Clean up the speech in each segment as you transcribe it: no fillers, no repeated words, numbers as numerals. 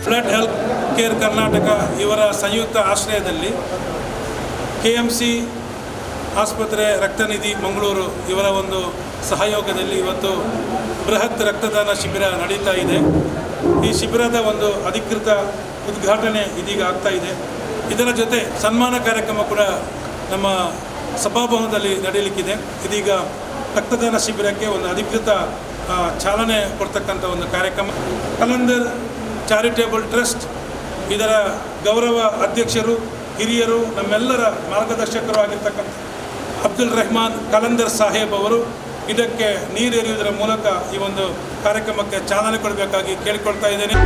Blood health care Karnataka ಇವರ ಸಂಯುಕ್ತ ಆಶ್ರಯದಲ್ಲಿ KMC ಆಸ್ಪತ್ರೆ ರಕ್ತನಿಧಿ ಮಂಗಳೂರು ಇವರ ಒಂದು ಸಹಯೋಗದಲ್ಲಿ ಇವತ್ತು ಬೃಹತ್ ರಕ್ತದಾನ ಶಿಬಿರ ನಡೀತಾ ಇದೆ. ಈ ಶಿಬಿರದ ಒಂದು ಅಧಿಕೃತ ಉದ್ಘಾಟನೆ ಇದೀಗ ಆಗ್ತಾ ಇದೆ. ಇದರ ಜೊತೆ ಸನ್ಮಾನ ಕಾರ್ಯಕ್ರಮ ಕೂಡ ನಮ್ಮ ಸಭಾಭವನದಲ್ಲಿ ನಡೆಯಲಿಕ್ಕಿದೆ. ಇದೀಗ ರಕ್ತದಾನ ಶಿಬಿರಕ್ಕೆ ಒಂದು ಅಧಿಕೃತ ಚಾಲನೆ ಕೊಡ್ತಕ್ಕಂಥ ಒಂದು ಕಾರ್ಯಕ್ರಮ. ಕಲಂದರ್ ಚಾರಿಟೇಬಲ್ ಟ್ರಸ್ಟ್ ಇದರ ಗೌರವ ಅಧ್ಯಕ್ಷರು, ಹಿರಿಯರು, ನಮ್ಮೆಲ್ಲರ ಮಾರ್ಗದರ್ಶಕರು ಆಗಿರ್ತಕ್ಕಂಥ ಅಬ್ದುಲ್ ರೆಹಮಾನ್ ಕಲಂದರ್ ಸಾಹೇಬ್ ಅವರು ಇದಕ್ಕೆ ನೀರೆರೆಯುವುದರ ಮೂಲಕ ಈ ಒಂದು ಕಾರ್ಯಕ್ರಮಕ್ಕೆ ಚಾಲನೆ ಕೊಡಬೇಕಾಗಿ ಕೇಳಿಕೊಳ್ತಾ ಇದ್ದೇನೆ.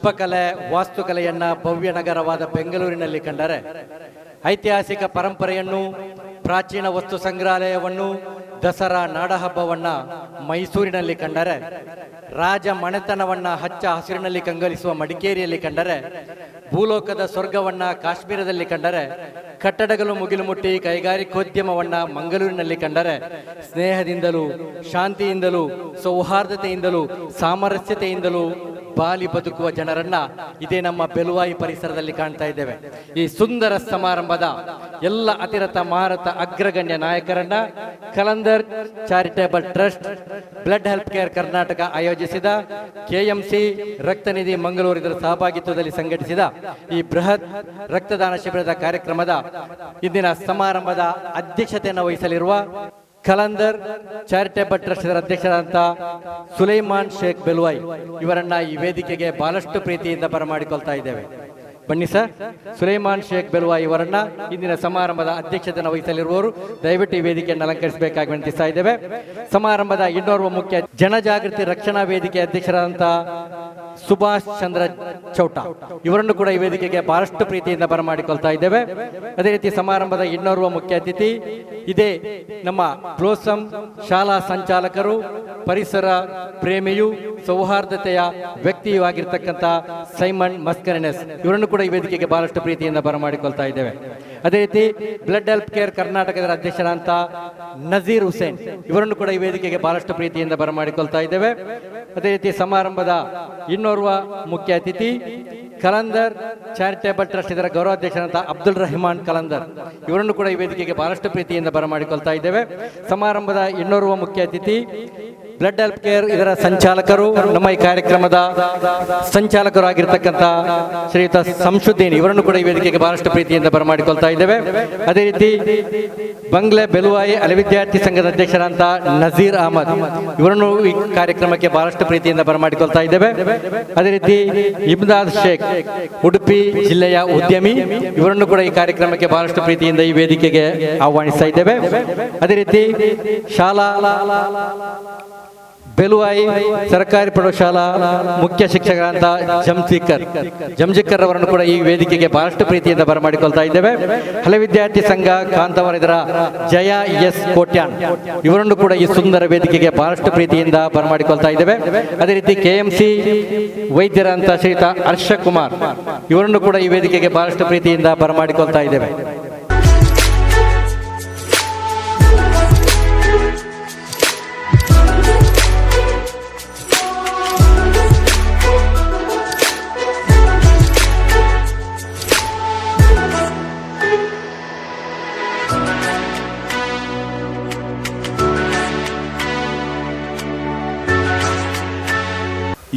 ಶಿಲ್ಪಕಲೆ ವಾಸ್ತುಕಲೆಯನ್ನು ಭವ್ಯ ನಗರವಾದ ಬೆಂಗಳೂರಿನಲ್ಲಿ ಕಂಡರೆ, ಐತಿಹಾಸಿಕ ಪರಂಪರೆಯನ್ನು, ಪ್ರಾಚೀನ ವಸ್ತು ಸಂಗ್ರಹಾಲಯವನ್ನು, ದಸರಾ ನಾಡಹಬ್ಬವನ್ನು ಮೈಸೂರಿನಲ್ಲಿ ಕಂಡರೆ, ರಾಜ ಮನೆತನವನ್ನು ಹಚ್ಚ ಹಸಿರಿನಲ್ಲಿ ಕಂಗೊಳಿಸುವ ಮಡಿಕೇರಿಯಲ್ಲಿ ಕಂಡರೆ, ಭೂಲೋಕದ ಸ್ವರ್ಗವನ್ನು ಕಾಶ್ಮೀರದಲ್ಲಿ ಕಂಡರೆ, ಕಟ್ಟಡಗಳು ಮುಗಿಲು ಮುಟ್ಟಿ ಕೈಗಾರಿಕೋದ್ಯಮವನ್ನು ಮಂಗಳೂರಿನಲ್ಲಿ ಕಂಡರೆ, ಸ್ನೇಹದಿಂದಲೂ ಶಾಂತಿಯಿಂದಲೂ ಸೌಹಾರ್ದತೆಯಿಂದಲೂ ಸಾಮರಸ್ಯತೆಯಿಂದಲೂ ಬಾಲಿ ಬದುಕುವ ಜನರನ್ನ ಇದೇ ನಮ್ಮ ಬೆಲುವಾಯಿ ಪರಿಸರದಲ್ಲಿ ಕಾಣ್ತಾ ಇದ್ದೇವೆ. ಈ ಸುಂದರ ಸಮಾರಂಭದ ಎಲ್ಲ ಅತಿರಥ ಮಹಾರಥ ಅಗ್ರಗಣ್ಯ ನಾಯಕರನ್ನ Kalandar charitable trust, blood health care Karnataka ಆಯೋಜಿಸಿದ ಕೆಎಂಸಿ ರಕ್ತನಿಧಿ ಮಂಗಳೂರು ಇದರ ಸಹಭಾಗಿತ್ವದಲ್ಲಿ ಸಂಘಟಿಸಿದ ಈ ಬೃಹತ್ ರಕ್ತದಾನ ಶಿಬಿರದ ಕಾರ್ಯಕ್ರಮದ ಇಂದಿನ ಸಮಾರಂಭದ ಅಧ್ಯಕ್ಷತೆಯನ್ನು ವಹಿಸಲಿರುವ ಕಲಂದರ್ ಚಾರಿಟೇಬಲ್ ಟ್ರಸ್ಟ್ ಅಧ್ಯಕ್ಷರಾದಂಥ ಸುಲೈಮಾನ್ ಶೇಖ್ ಬೆಲ್ವಾಯಿ ಇವರನ್ನ ಈ ವೇದಿಕೆಗೆ ಬಹಳಷ್ಟು ಪ್ರೀತಿಯಿಂದ ಬರಮಾಡಿಕೊಳ್ತಾ ಇದ್ದೇವೆ. ಬನ್ನಿ ಸರ್. ಸುಲೈಮಾನ್ ಶೇಖ್ ಬೆಲ್ವಾಯಿ ಇವರನ್ನ ಇಂದಿನ ಸಮಾರಂಭದ ಅಧ್ಯಕ್ಷತೆಯನ್ನು ವಹಿಸಲಿರುವವರು ದಯವಿಟ್ಟು ಈ ವೇದಿಕೆಯನ್ನು ಅಲಂಕರಿಸಬೇಕಾಗಿ ವಿನಂತಿಸ್ತಾ ಇದ್ದೇವೆ. ಸಮಾರಂಭದ ಇನ್ನೋರ್ವ ಮುಖ್ಯ ಜನಜಾಗೃತಿ ರಕ್ಷಣಾ ವೇದಿಕೆ ಅಧ್ಯಕ್ಷರಾದಂಥ ಸುಭಾಷ್ ಚಂದ್ರ ಚೌಟ ಇವರನ್ನು ಕೂಡ ಈ ವೇದಿಕೆಗೆ ಬಹಳಷ್ಟು ಪ್ರೀತಿಯಿಂದ ಬರಮಾಡಿಕೊಳ್ತಾ ಇದ್ದೇವೆ. ಅದೇ ರೀತಿ ಸಮಾರಂಭದ ಇನ್ನೋರ್ವ ಮುಖ್ಯ ಅತಿಥಿ ಇದೇ ನಮ್ಮ ಬ್ಲೋಸಮ್ ಶಾಲಾ ಸಂಚಾಲಕರು, ಪರಿಸರ ಪ್ರೇಮಿಯು, ಸೌಹಾರ್ದತೆಯ ವ್ಯಕ್ತಿಯೂ ಆಗಿರ್ತಕ್ಕಂಥ ಸೈಮನ್ ಮಸ್ಕರಿನೆಸ್ ಇವರನ್ನು ಕೂಡ ಈ ವೇದಿಕೆಗೆ ಬಹಳಷ್ಟು ಪ್ರೀತಿಯಿಂದ ಬರಮಾಡಿಕೊಳ್ತಾ ಇದ್ದೇವೆ. ಅದೇ ರೀತಿ ಬ್ಲಡ್ ಹೆಲ್ತ್ ಕೇರ್ ಕರ್ನಾಟಕದ ಅಧ್ಯಕ್ಷರಾದಂಥ ನಜೀರ್ ಹುಸೇನ್ ಇವರನ್ನು ಕೂಡ ಈ ವೇದಿಕೆಗೆ ಬಹಳಷ್ಟು ಪ್ರೀತಿಯಿಂದ ಬರಮಾಡಿಕೊಳ್ತಾ ಇದ್ದೇವೆ. ಅದೇ ರೀತಿ ಸಮಾರಂಭದ ಇನ್ನೋರ್ವ ಮುಖ್ಯ ಅತಿಥಿ ಕಲಂದರ್ ಚಾರಿಟೇಬಲ್ ಟ್ರಸ್ಟ್ ಇದರ ಗೌರವಾಧ್ಯಕ್ಷರಾದಂಥ ಅಬ್ದುಲ್ ರಹಮಾನ್ ಕಲಂದರ್ ಇವರನ್ನು ಕೂಡ ಈ ವೇದಿಕೆಗೆ ಬಹಳಷ್ಟು ಪ್ರೀತಿಯಿಂದ ಬರಮಾಡಿಕೊಳ್ತಾ ಇದ್ದೇವೆ. ಸಮಾರಂಭದ ಇನ್ನೋರ್ವ ಮುಖ್ಯ ಅತಿಥಿ ಬ್ಲಡ್ ಹೆಲ್ತ್ ಕೇರ್ ಇದರ ಸಂಚಾಲಕರು, ನಮ್ಮ ಈ ಕಾರ್ಯಕ್ರಮದ ಸಂಚಾಲಕರು ಆಗಿರ್ತಕ್ಕಂಥ ಶ್ರೀಯುತ ಸಂಶುದ್ದೀನ್ ಇವರನ್ನು ಕೂಡ ಈ ವೇದಿಕೆಗೆ ಬಹಳಷ್ಟು ಪ್ರೀತಿಯಿಂದ ಬರಮಾಡಿಕೊಳ್ತಾ ಇದ್ದೇವೆ. ಅದೇ ರೀತಿ ಬಂಗ್ಲೆ ಬೆಲುವಾಯಿ ಅಲೆ ವಿದ್ಯಾರ್ಥಿ ಸಂಘದ ಅಧ್ಯಕ್ಷರಾದಂಥ ನಜೀರ್ ಅಹಮದ್ ಇವರನ್ನು ಈ ಕಾರ್ಯಕ್ರಮಕ್ಕೆ ಬಹಳಷ್ಟು ಪ್ರೀತಿಯಿಂದ ಬರಮಾಡಿಕೊಳ್ತಾ ಇದ್ದೇವೆ. ಅದೇ ರೀತಿ ಇಮ್ದಾದ್ ಶೇಖ್ ಉಡುಪಿ ಜಿಲ್ಲೆಯ ಉದ್ಯಮಿ ಇವರನ್ನು ಕೂಡ ಈ ಕಾರ್ಯಕ್ರಮಕ್ಕೆ ಬಹಳಷ್ಟು ಪ್ರೀತಿಯಿಂದ ಈ ವೇದಿಕೆಗೆ ಆಹ್ವಾನಿಸ್ತಾ ಇದ್ದೇವೆ. ಅದೇ ರೀತಿ ಶಾಲಾ ಬೆಲುವಾಯಿ ಸರ್ಕಾರಿ ಪ್ರೌಢಶಾಲಾ ಮುಖ್ಯ ಶಿಕ್ಷಕರಾದಂಥ ಜಮ್ಜಿಕರ್ ಅವರನ್ನು ಕೂಡ ಈ ವೇದಿಕೆಗೆ ಬಹಳಷ್ಟು ಪ್ರೀತಿಯಿಂದ ಬರಮಾಡಿಕೊಳ್ತಾ ಇದ್ದೇವೆ. ಹಳೆ ವಿದ್ಯಾರ್ಥಿ ಸಂಘ ಕಾಂತವರ ಇದರ ಜಯ ಎಸ್ ಕೋಟ್ಯಾನ್ ಇವರನ್ನು ಕೂಡ ಈ ಸುಂದರ ವೇದಿಕೆಗೆ ಬಹಳಷ್ಟು ಪ್ರೀತಿಯಿಂದ ಬರಮಾಡಿಕೊಳ್ತಾ ಇದ್ದೇವೆ. ಅದೇ ರೀತಿ ಕೆಎಂಸಿ ವೈದ್ಯರಂತ ಶ್ರೀಯುತ ಹರ್ಷ ಕುಮಾರ್ ಇವರನ್ನು ಕೂಡ ಈ ವೇದಿಕೆಗೆ ಬಹಳಷ್ಟು ಪ್ರೀತಿಯಿಂದ ಬರಮಾಡಿಕೊಳ್ತಾ ಇದ್ದೇವೆ.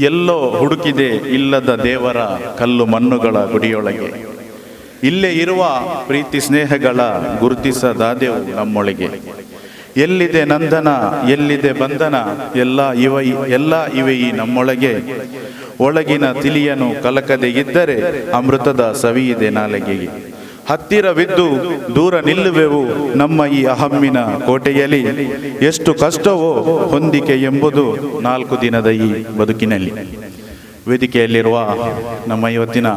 ಎಲ್ಲೋ ಹುಡುಕಿದೆ ಇಲ್ಲದ ದೇವರ ಕಲ್ಲು ಮಣ್ಣುಗಳ ಗುಡಿಯೊಳಗೆ, ಇಲ್ಲೇ ಇರುವ ಪ್ರೀತಿ ಸ್ನೇಹಗಳ ಗುರುತಿಸದಾದೆವು ನಮ್ಮೊಳಗೆ. ಎಲ್ಲಿದೆ ನಂದನ ಎಲ್ಲಿದೆ ಬಂಧನ, ಎಲ್ಲ ಇವೆ ಈ ನಮ್ಮೊಳಗೆ. ಒಳಗಿನ ತಿಳಿಯನು ಕಲಕದೆ ಇದ್ದರೆ ಅಮೃತದ ಸವಿಯಿದೆ ನಾಲಿಗೆಗೆ. ಹತ್ತಿರವಿದ್ದು ದೂರ ನಿಲ್ಲುವೆವು ನಮ್ಮ ಈ ಅಹಮ್ಮಿನ ಕೋಟೆಯಲ್ಲಿ. ಎಷ್ಟು ಕಷ್ಟವೋ ಹೊಂದಿಕೆ ಎಂಬುದು 4 ದಿನದ ಈ ಬದುಕಿನಲ್ಲಿ. ವೇದಿಕೆಯಲ್ಲಿರುವ ನಮ್ಮ ಇವತ್ತಿನ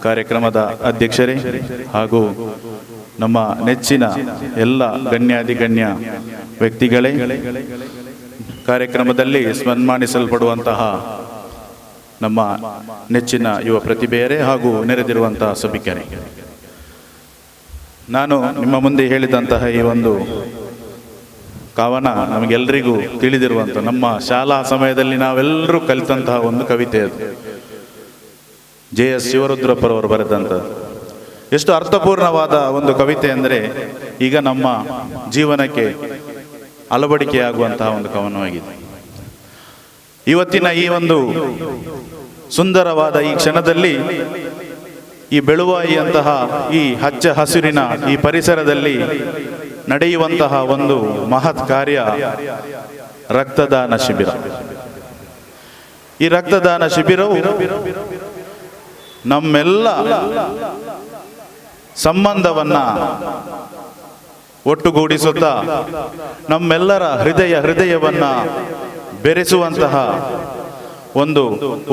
ಕಾರ್ಯಕ್ರಮದ ಅಧ್ಯಕ್ಷರೇ ಹಾಗೂ ನಮ್ಮ ನೆಚ್ಚಿನ ಎಲ್ಲ ಗಣ್ಯಾಧಿಗಣ್ಯ ವ್ಯಕ್ತಿಗಳೇ, ಕಾರ್ಯಕ್ರಮದಲ್ಲಿ ಸನ್ಮಾನಿಸಲ್ಪಡುವಂತಹ ನಮ್ಮ ನೆಚ್ಚಿನ ಯುವ ಪ್ರತಿಭೆಯರೇ ಹಾಗೂ ನೆರೆದಿರುವಂತಹ ಸಭಿಕರೇ, ನಾನು ನಿಮ್ಮ ಮುಂದೆ ಹೇಳಿದಂತಹ ಈ ಒಂದು ಕವನ ನಮಗೆಲ್ಲರಿಗೂ ತಿಳಿದಿರುವಂಥ, ನಮ್ಮ ಶಾಲಾ ಸಮಯದಲ್ಲಿ ನಾವೆಲ್ಲರೂ ಕಲಿತಂತಹ ಒಂದು ಕವಿತೆ ಅದು. JS ಶಿವರುದ್ರಪ್ಪರವರು ಬರೆದಂಥದ್ದು. ಎಷ್ಟು ಅರ್ಥಪೂರ್ಣವಾದ ಒಂದು ಕವಿತೆ ಅಂದರೆ ಈಗ ನಮ್ಮ ಜೀವನಕ್ಕೆ ಅಳವಡಿಕೆಯಾಗುವಂತಹ ಒಂದು ಕವನವಾಗಿದೆ. ಇವತ್ತಿನ ಈ ಒಂದು ಸುಂದರವಾದ ಈ ಕ್ಷಣದಲ್ಲಿ ಈ ಬೆಳುವಾಯಿಯಂತಹ ಈ ಹಚ್ಚ ಹಸಿರಿನ ಈ ಪರಿಸರದಲ್ಲಿ ನಡೆಯುವಂತಹ ಒಂದು ಮಹತ್ ಕಾರ್ಯ ರಕ್ತದಾನ ಶಿಬಿರ. ಈ ರಕ್ತದಾನ ಶಿಬಿರವು ನಮ್ಮೆಲ್ಲ ಸಂಬಂಧವನ್ನ ಒಟ್ಟುಗೂಡಿಸುತ್ತಾ ನಮ್ಮೆಲ್ಲರ ಹೃದಯವನ್ನ ಬೆರೆಸುವಂತಹ ಒಂದು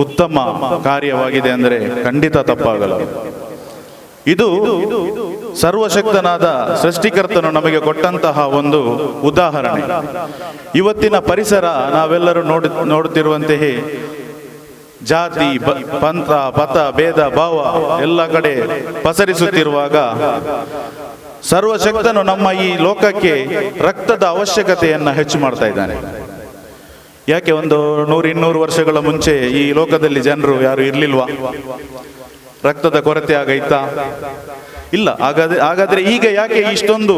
ಉತ್ತಮ ಕಾರ್ಯವಾಗಿದೆ ಅಂದರೆ ಖಂಡಿತ ತಪ್ಪಾಗಲ್ಲ. ಇದು ಸರ್ವಶಕ್ತನಾದ ಸೃಷ್ಟಿಕರ್ತನು ನಮಗೆ ಕೊಟ್ಟಂತಹ ಒಂದು ಉದಾಹರಣೆ. ಇವತ್ತಿನ ಪರಿಸರ ನಾವೆಲ್ಲರೂ ನೋಡುತ್ತಿರುವಂತೆಯೇ ಜಾತಿ, ಪಂಥ, ಪಥ, ಭೇದ ಭಾವ ಎಲ್ಲ ಕಡೆ ಪಸರಿಸುತ್ತಿರುವಾಗ ಸರ್ವಶಕ್ತನು ನಮ್ಮ ಈ ಲೋಕಕ್ಕೆ ರಕ್ತದ ಅವಶ್ಯಕತೆಯನ್ನು ಹೆಚ್ಚು ಮಾಡ್ತಾ ಇದ್ದಾನೆ. ಯಾಕೆ ಒಂದು 100-200 ವರ್ಷಗಳ ಮುಂಚೆ ಈ ಲೋಕದಲ್ಲಿ ಜನರು ಯಾರು ಇರ್ಲಿಲ್ವಾ? ರಕ್ತದ ಕೊರತೆ ಆಗೈತಾ? ಇಲ್ಲ. ಹಾಗಾದ್ರೆ ಈಗ ಯಾಕೆ ಇಷ್ಟೊಂದು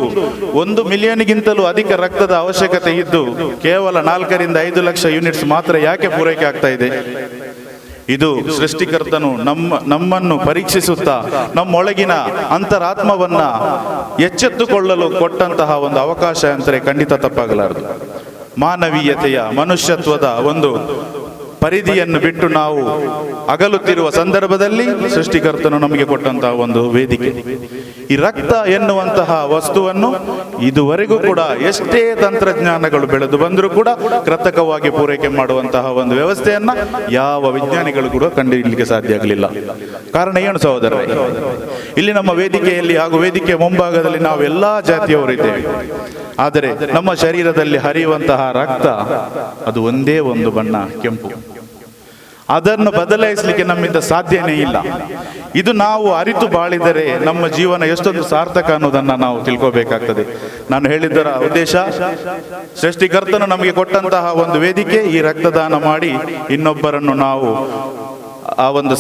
1 ಮಿಲಿಯನ್ಗಿಂತಲೂ ಅಧಿಕ ರಕ್ತದ ಅವಶ್ಯಕತೆ ಇದ್ದು ಕೇವಲ 4-5 ಲಕ್ಷ ಯೂನಿಟ್ಸ್ ಮಾತ್ರ ಯಾಕೆ ಪೂರೈಕೆ ಆಗ್ತಾ ಇದೆ? ಇದು ಸೃಷ್ಟಿಕರ್ತನು ನಮ್ಮನ್ನು ಪರೀಕ್ಷಿಸುತ್ತಾ ನಮ್ಮೊಳಗಿನ ಅಂತರಾತ್ಮವನ್ನ ಎಚ್ಚೆತ್ತುಕೊಳ್ಳಲು ಕೊಟ್ಟಂತಹ ಒಂದು ಅವಕಾಶ ಅಂದರೆ ಖಂಡಿತ ತಪ್ಪಾಗಲಾರದು. ಮಾನವೀಯತೆಯ, ಮನುಷ್ಯತ್ವದ ಒಂದು ಪರಿಧಿಯನ್ನು ಬಿಟ್ಟು ನಾವು ಅಗಲುತ್ತಿರುವ ಸಂದರ್ಭದಲ್ಲಿ ಸೃಷ್ಟಿಕರ್ತನು ನಮಗೆ ಕೊಟ್ಟಂತಹ ಒಂದು ವೇದಿಕೆ. ಈ ರಕ್ತ ಎನ್ನುವಂತಹ ವಸ್ತುವನ್ನು ಇದುವರೆಗೂ ಕೂಡ ಎಷ್ಟೇ ತಂತ್ರಜ್ಞಾನಗಳು ಬೆಳೆದು ಬಂದರೂ ಕೂಡ ಕೃತಕವಾಗಿ ಪೂರೈಕೆ ಮಾಡುವಂತಹ ಒಂದು ವ್ಯವಸ್ಥೆಯನ್ನ ಯಾವ ವಿಜ್ಞಾನಿಗಳು ಕೂಡ ಕಂಡುಹಿಡಿಯಲಿಕ್ಕೆ ಸಾಧ್ಯ ಆಗಲಿಲ್ಲ. ಕಾರಣ ಏನು ಸಹೋದರರೇ? ಇಲ್ಲಿ ನಮ್ಮ ವೇದಿಕೆಯಲ್ಲಿ ಹಾಗೂ ವೇದಿಕೆಯ ಮುಂಭಾಗದಲ್ಲಿ ನಾವು ಎಲ್ಲಾ ಜಾತಿಯವರಿದ್ದೇವೆ. ಆದರೆ ನಮ್ಮ ಶರೀರದಲ್ಲಿ ಹರಿಯುವಂತಹ ರಕ್ತ ಅದು ಒಂದೇ ಒಂದು ಬಣ್ಣ, ಕೆಂಪು. ಅದನ್ನು ಬದಲಾಯಿಸಲಿಕ್ಕೆ ನಮ್ಮಿಂದ ಸಾಧ್ಯನೇ ಇಲ್ಲ. ಇದು ನಾವು ಅರಿತು ಬಾಳಿದರೆ ನಮ್ಮ ಜೀವನ ಎಷ್ಟೊಂದು ಸಾರ್ಥಕ ಅನ್ನೋದನ್ನ ನಾವು ತಿಳ್ಕೋಬೇಕಾಗ್ತದೆ. ನಾನು ಹೇಳಿದ್ದರ ಉದ್ದೇಶ, ಸೃಷ್ಟಿಕರ್ತನು ನಮಗೆ ಕೊಟ್ಟಂತಹ ಒಂದು ವೇದಿಕೆ, ಈ ರಕ್ತದಾನ ಮಾಡಿ ಇನ್ನೊಬ್ಬರನ್ನು ನಾವು ಆ ಒಂದು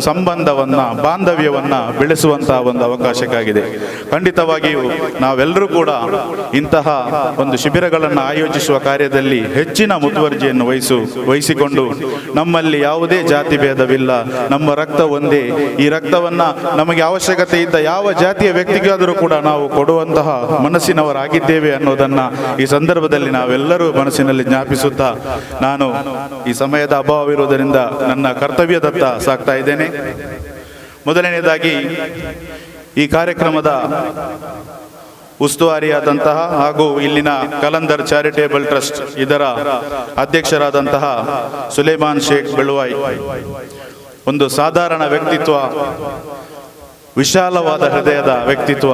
ಸಂಬಂಧವನ್ನ, ಬಾಂಧವ್ಯವನ್ನ ಬೆಳೆಸುವಂತಹ ಒಂದು ಅವಕಾಶಕ್ಕಾಗಿದೆ. ಖಂಡಿತವಾಗಿಯೂ ನಾವೆಲ್ಲರೂ ಕೂಡ ಇಂತಹ ಒಂದು ಶಿಬಿರಗಳನ್ನು ಆಯೋಜಿಸುವ ಕಾರ್ಯದಲ್ಲಿ ಹೆಚ್ಚಿನ ಮುತುವರ್ಜಿಯನ್ನು ವಹಿಸಿಕೊಂಡು ನಮ್ಮಲ್ಲಿ ಯಾವುದೇ ಜಾತಿ ಭೇದವಿಲ್ಲ, ನಮ್ಮ ರಕ್ತ ಒಂದೇ. ಈ ರಕ್ತವನ್ನ ನಮಗೆ ಅವಶ್ಯಕತೆ ಇದ್ದ ಯಾವ ಜಾತಿಯ ವ್ಯಕ್ತಿಗಾದರೂ ಕೂಡ ನಾವು ಕೊಡುವಂತಹ ಮನಸ್ಸಿನವರಾಗಿದ್ದೇವೆ ಅನ್ನೋದನ್ನ ಈ ಸಂದರ್ಭದಲ್ಲಿ ನಾವೆಲ್ಲರೂ ಮನಸ್ಸಿನಲ್ಲಿ ಜ್ಞಾಪಿಸುತ್ತಾ, ನಾನು ಈ ಸಮಯದ ಅಭಾವವಿರುವುದರಿಂದ ನನ್ನ ಕರ್ತವ್ಯದ ಸಾಕ್ತಾ ಇದ್ದೇನೆ. ಮೊದಲನೆಯದಾಗಿ ಈ ಕಾರ್ಯಕ್ರಮದ ಉಸ್ತುವಾರಿಯಾದಂತಹ ಹಾಗೂ ಇಲ್ಲಿನ ಕಲಂದರ್ ಚಾರಿಟೇಬಲ್ ಟ್ರಸ್ಟ್ ಇದರ ಅಧ್ಯಕ್ಷರಾದಂತಹ ಸುಲೇಮಾನ್ ಶೇಖ್ ಬೆಳುವಾಯಿ ಒಂದು ಸಾಧಾರಣ ವ್ಯಕ್ತಿತ್ವ, ವಿಶಾಲವಾದ ಹೃದಯದ ವ್ಯಕ್ತಿತ್ವ,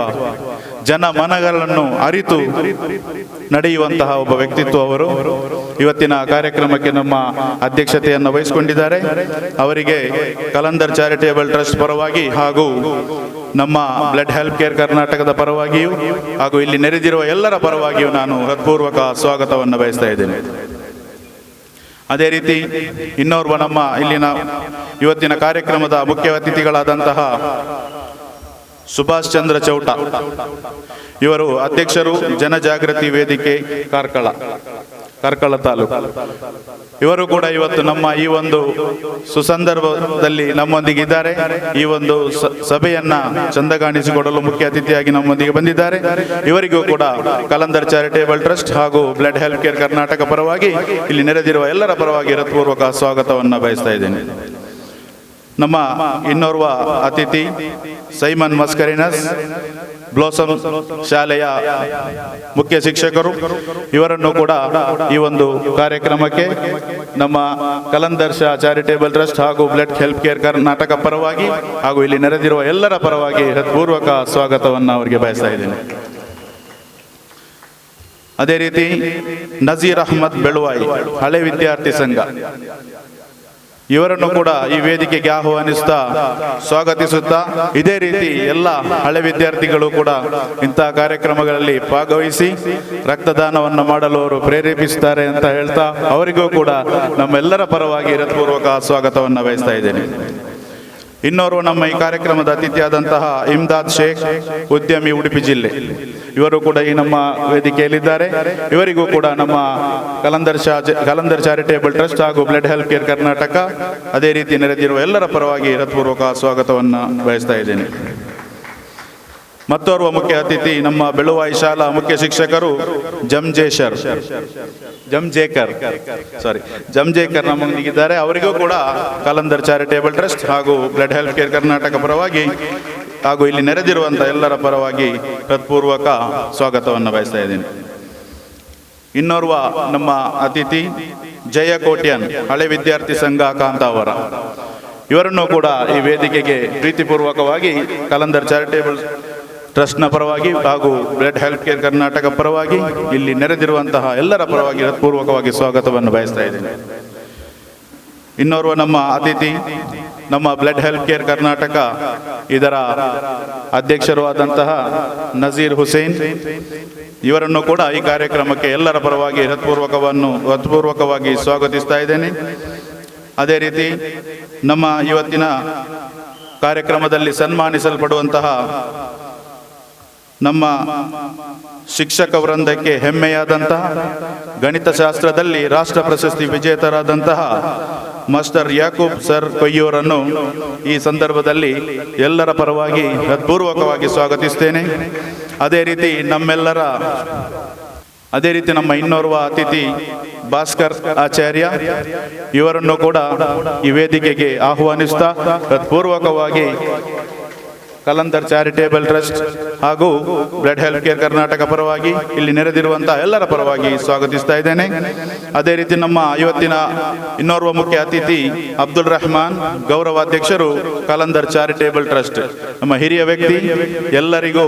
ಜನ ಮನಗಳನ್ನು ಅರಿತು ನಡೆಯುವಂತಹ ಒಬ್ಬ ವ್ಯಕ್ತಿತ್ವ ಅವರು. ಇವತ್ತಿನ ಕಾರ್ಯಕ್ರಮಕ್ಕೆ ನಮ್ಮ ಅಧ್ಯಕ್ಷತೆಯನ್ನು ವಹಿಸಿಕೊಂಡಿದ್ದಾರೆ. ಅವರಿಗೆ ಕಲಂದರ್ ಚಾರಿಟೇಬಲ್ ಟ್ರಸ್ಟ್ ಪರವಾಗಿ ಹಾಗೂ ನಮ್ಮ ಬ್ಲಡ್ ಹೆಲ್ಪ್ ಕೇರ್ ಕರ್ನಾಟಕದ ಪರವಾಗಿಯೂ ಹಾಗೂ ಇಲ್ಲಿ ನೆರೆದಿರುವ ಎಲ್ಲರ ಪರವಾಗಿಯೂ ನಾನು ಹೃತ್ಪೂರ್ವಕ ಸ್ವಾಗತವನ್ನು ಬಯಸ್ತಾ ಇದ್ದೇನೆ. ಅದೇ ರೀತಿ ಇನ್ನೋರ್ವ ನಮ್ಮ ಇಲ್ಲಿನ ಇವತ್ತಿನ ಕಾರ್ಯಕ್ರಮದ ಮುಖ್ಯ ಅತಿಥಿಗಳಾದಂತಹ ಸುಭಾಷ್ ಚಂದ್ರ ಚೌಟ, ಇವರು ಅಧ್ಯಕ್ಷರು ಜನಜಾಗೃತಿ ವೇದಿಕೆ ಕಾರ್ಕಳ ತಾಲೂಕು. ಇವರು ಕೂಡ ಇವತ್ತು ನಮ್ಮ ಈ ಒಂದು ಸುಸಂದರ್ಭದಲ್ಲಿ ನಮ್ಮೊಂದಿಗೆ ಇದ್ದಾರೆ. ಈ ಒಂದು ಸಭೆಯನ್ನ ಚಂದಗಾಣಿಸಿಕೊಡಲು ಮುಖ್ಯ ಅತಿಥಿಯಾಗಿ ನಮ್ಮೊಂದಿಗೆ ಬಂದಿದ್ದಾರೆ. ಇವರಿಗೂ ಕೂಡ ಕಲಂದರ್ ಚಾರಿಟೇಬಲ್ ಟ್ರಸ್ಟ್ ಹಾಗೂ ಬ್ಲಡ್ ಹೆಲ್ಪ್ ಕೇರ್ ಕರ್ನಾಟಕ ಪರವಾಗಿ ಇಲ್ಲಿ ನೆರೆದಿರುವ ಎಲ್ಲರ ಪರವಾಗಿ ಹೃತ್ಪೂರ್ವಕ ಸ್ವಾಗತವನ್ನು ಬಯಸ್ತಾ ಇದ್ದೇನೆ. ನಮ್ಮ ಇನ್ನೋರ್ವ ಅತಿಥಿ ಸೈಮನ್ ಮಸ್ಕರಿನಸ್, ಬ್ಲೋಸಮ್ ಶಾಲೆಯ ಮುಖ್ಯ ಶಿಕ್ಷಕರು. ಇವರನ್ನು ಕೂಡ ಈ ಒಂದು ಕಾರ್ಯಕ್ರಮಕ್ಕೆ ನಮ್ಮ ಕಲಂದರ್ ಚಾರಿಟೇಬಲ್ ಟ್ರಸ್ಟ್ ಹಾಗೂ ಬ್ಲಡ್ ಹೆಲ್ಪ್ ಕೇರ್ ಕರ್ನಾಟಕ ಪರವಾಗಿ ಹಾಗೂ ಇಲ್ಲಿ ನೆರೆದಿರುವ ಎಲ್ಲರ ಪರವಾಗಿ ಹೃತ್ಪೂರ್ವಕ ಸ್ವಾಗತವನ್ನು ಅವರಿಗೆ ಬಯಸ್ತಾ ಇದ್ದೇನೆ. ಅದೇ ರೀತಿ ನಜೀರ್ ಅಹಮದ್ ಬೆಳುವಾಯಿ, ಹಳೆ ವಿದ್ಯಾರ್ಥಿ ಸಂಘ, ಇವರನ್ನು ಕೂಡ ಈ ವೇದಿಕೆಗೆ ಆಹ್ವಾನಿಸುತ್ತಾ ಸ್ವಾಗತಿಸುತ್ತಾ, ಇದೇ ರೀತಿ ಎಲ್ಲ ಹಳೆ ವಿದ್ಯಾರ್ಥಿಗಳು ಕೂಡ ಇಂತಹ ಕಾರ್ಯಕ್ರಮಗಳಲ್ಲಿ ಭಾಗವಹಿಸಿ ರಕ್ತದಾನವನ್ನು ಮಾಡಲು ಅವರು ಪ್ರೇರೇಪಿಸುತ್ತಾರೆ ಅಂತ ಹೇಳ್ತಾ ಅವರಿಗೂ ಕೂಡ ನಮ್ಮೆಲ್ಲರ ಪರವಾಗಿ ಹೃತ್ಪೂರ್ವಕ ಸ್ವಾಗತವನ್ನು ಬಯಸ್ತಾ ಇದ್ದೇನೆ. ಇನ್ನೋರ್ವ ನಮ್ಮ ಈ ಕಾರ್ಯಕ್ರಮದ ಅತಿಥಿಯಾದಂತಹ ಇಮ್ದಾದ್ ಶೇಖ್, ಉದ್ಯಮಿ, ಉಡುಪಿ ಜಿಲ್ಲೆ, ಇವರು ಕೂಡ ಈ ನಮ್ಮ ವೇದಿಕೆಯಲ್ಲಿದ್ದಾರೆ. ಇವರಿಗೂ ಕೂಡ ನಮ್ಮ ಕಲಂದರ್ ಚಾರಿಟೇಬಲ್ ಟ್ರಸ್ಟ್ ಹಾಗೂ ಬ್ಲಡ್ ಹೆಲ್ಪ್ ಕೇರ್ ಕರ್ನಾಟಕ ಅದೇ ರೀತಿ ನೆರೆದಿರುವ ಎಲ್ಲರ ಪರವಾಗಿ ಹೃತ್ಪೂರ್ವಕ ಸ್ವಾಗತವನ್ನು ಬಯಸ್ತಾ ಇದ್ದೇನೆ. ಮತ್ತೋರ್ವ ಮುಖ್ಯ ಅತಿಥಿ ನಮ್ಮ ಬೆಳುವಾಯಿ ಶಾಲಾ ಮುಖ್ಯ ಶಿಕ್ಷಕರು ಜಮ್ಜೇಕರ್ ನಮ್ಮೊಂದಿಗಿದ್ದಾರೆ. ಅವರಿಗೂ ಕೂಡ ಕಲಂದರ್ ಚಾರಿಟೇಬಲ್ ಟ್ರಸ್ಟ್ ಹಾಗೂ ಬ್ಲಡ್ ಹೆಲ್ಪ್ ಕೇರ್ ಕರ್ನಾಟಕ ಪರವಾಗಿ ಹಾಗೂ ಇಲ್ಲಿ ನೆರೆದಿರುವಂತಹ ಎಲ್ಲರ ಪರವಾಗಿ ಹೃತ್ಪೂರ್ವಕ ಸ್ವಾಗತವನ್ನು ಬಯಸ್ತಾ ಇದ್ದೇನೆ. ಇನ್ನೋರ್ವ ನಮ್ಮ ಅತಿಥಿ ಜಯ ಕೋಟ್ಯನ್ ಹಳೆ ವಿದ್ಯಾರ್ಥಿ ಸಂಘ ಕಾಂತಾವರ ಇವರನ್ನು ಕೂಡ ಈ ವೇದಿಕೆಗೆ ಪ್ರೀತಿಪೂರ್ವಕವಾಗಿ ಕಲಂದರ್ ಚಾರಿಟೇಬಲ್ ಟ್ರಸ್ಟ್ನ ಪರವಾಗಿ ಹಾಗೂ ಬ್ಲಡ್ ಹೆಲ್ತ್ ಕೇರ್ ಕರ್ನಾಟಕ ಪರವಾಗಿ ಇಲ್ಲಿ ನೆರೆದಿರುವಂತಹ ಎಲ್ಲರ ಪರವಾಗಿ ಹೃತ್ಪೂರ್ವಕವಾಗಿ ಸ್ವಾಗತವನ್ನು ಬಯಸ್ತಾ ಇದ್ದೇನೆ. ಇನ್ನೋರ್ವ ನಮ್ಮ ಅತಿಥಿ ನಮ್ಮ ಬ್ಲಡ್ ಹೆಲ್ತ್ ಕೇರ್ ಕರ್ನಾಟಕ ಇದರ ಅಧ್ಯಕ್ಷರು ಆದಂತಹ ನಜೀರ್ ಹುಸೇನ್ ಇವರನ್ನು ಕೂಡ ಈ ಕಾರ್ಯಕ್ರಮಕ್ಕೆ ಎಲ್ಲರ ಪರವಾಗಿ ಹೃತ್ಪೂರ್ವಕವಾಗಿ ಸ್ವಾಗತಿಸ್ತಾ ಇದ್ದೇನೆ. ಅದೇ ರೀತಿ ನಮ್ಮ ಇವತ್ತಿನ ಕಾರ್ಯಕ್ರಮದಲ್ಲಿ ಸನ್ಮಾನಿಸಲ್ಪಡುವಂತಹ ನಮ್ಮ ಶಿಕ್ಷಕ ವೃಂದಕ್ಕೆ ಹೆಮ್ಮೆಯಾದಂತಹ ಗಣಿತಶಾಸ್ತ್ರದಲ್ಲಿ ರಾಷ್ಟ್ರ ಪ್ರಶಸ್ತಿ ವಿಜೇತರಾದಂತಹ ಮಾಸ್ಟರ್ ಯಾಕೂಬ್ ಸರ್ ಕೊಯ್ಯೂರನ್ನು ಈ ಸಂದರ್ಭದಲ್ಲಿ ಎಲ್ಲರ ಪರವಾಗಿ ಹೃತ್ಪೂರ್ವಕವಾಗಿ ಸ್ವಾಗತಿಸ್ತೇನೆ. ಅದೇ ರೀತಿ ನಮ್ಮ ಇನ್ನೋರ್ವ ಅತಿಥಿ ಭಾಸ್ಕರ್ ಆಚಾರ್ಯ ಇವರನ್ನು ಕೂಡ ಈ ವೇದಿಕೆಗೆ ಆಹ್ವಾನಿಸ್ತಾ ಹೃತ್ಪೂರ್ವಕವಾಗಿ ಕಲಂದರ್ ಚಾರಿಟೇಬಲ್ ಟ್ರಸ್ಟ್ ಹಾಗೂ ಬ್ಲಡ್ ಹೆಲ್ತ್ ಕೇರ್ ಕರ್ನಾಟಕ ಪರವಾಗಿ ಇಲ್ಲಿ ನೆರೆದಿರುವಂತಹ ಎಲ್ಲರ ಪರವಾಗಿ ಸ್ವಾಗತಿಸ್ತಾ ಇದ್ದೇನೆ. ಅದೇ ರೀತಿ ನಮ್ಮ ಇವತ್ತಿನ ಇನ್ನೋರ್ವ ಮುಖ್ಯ ಅತಿಥಿ ಅಬ್ದುಲ್ ರೆಹಮಾನ್ ಗೌರವಾಧ್ಯಕ್ಷರು ಕಲಂದರ್ ಚಾರಿಟೇಬಲ್ ಟ್ರಸ್ಟ್, ನಮ್ಮ ಹಿರಿಯ ವ್ಯಕ್ತಿ, ಎಲ್ಲರಿಗೂ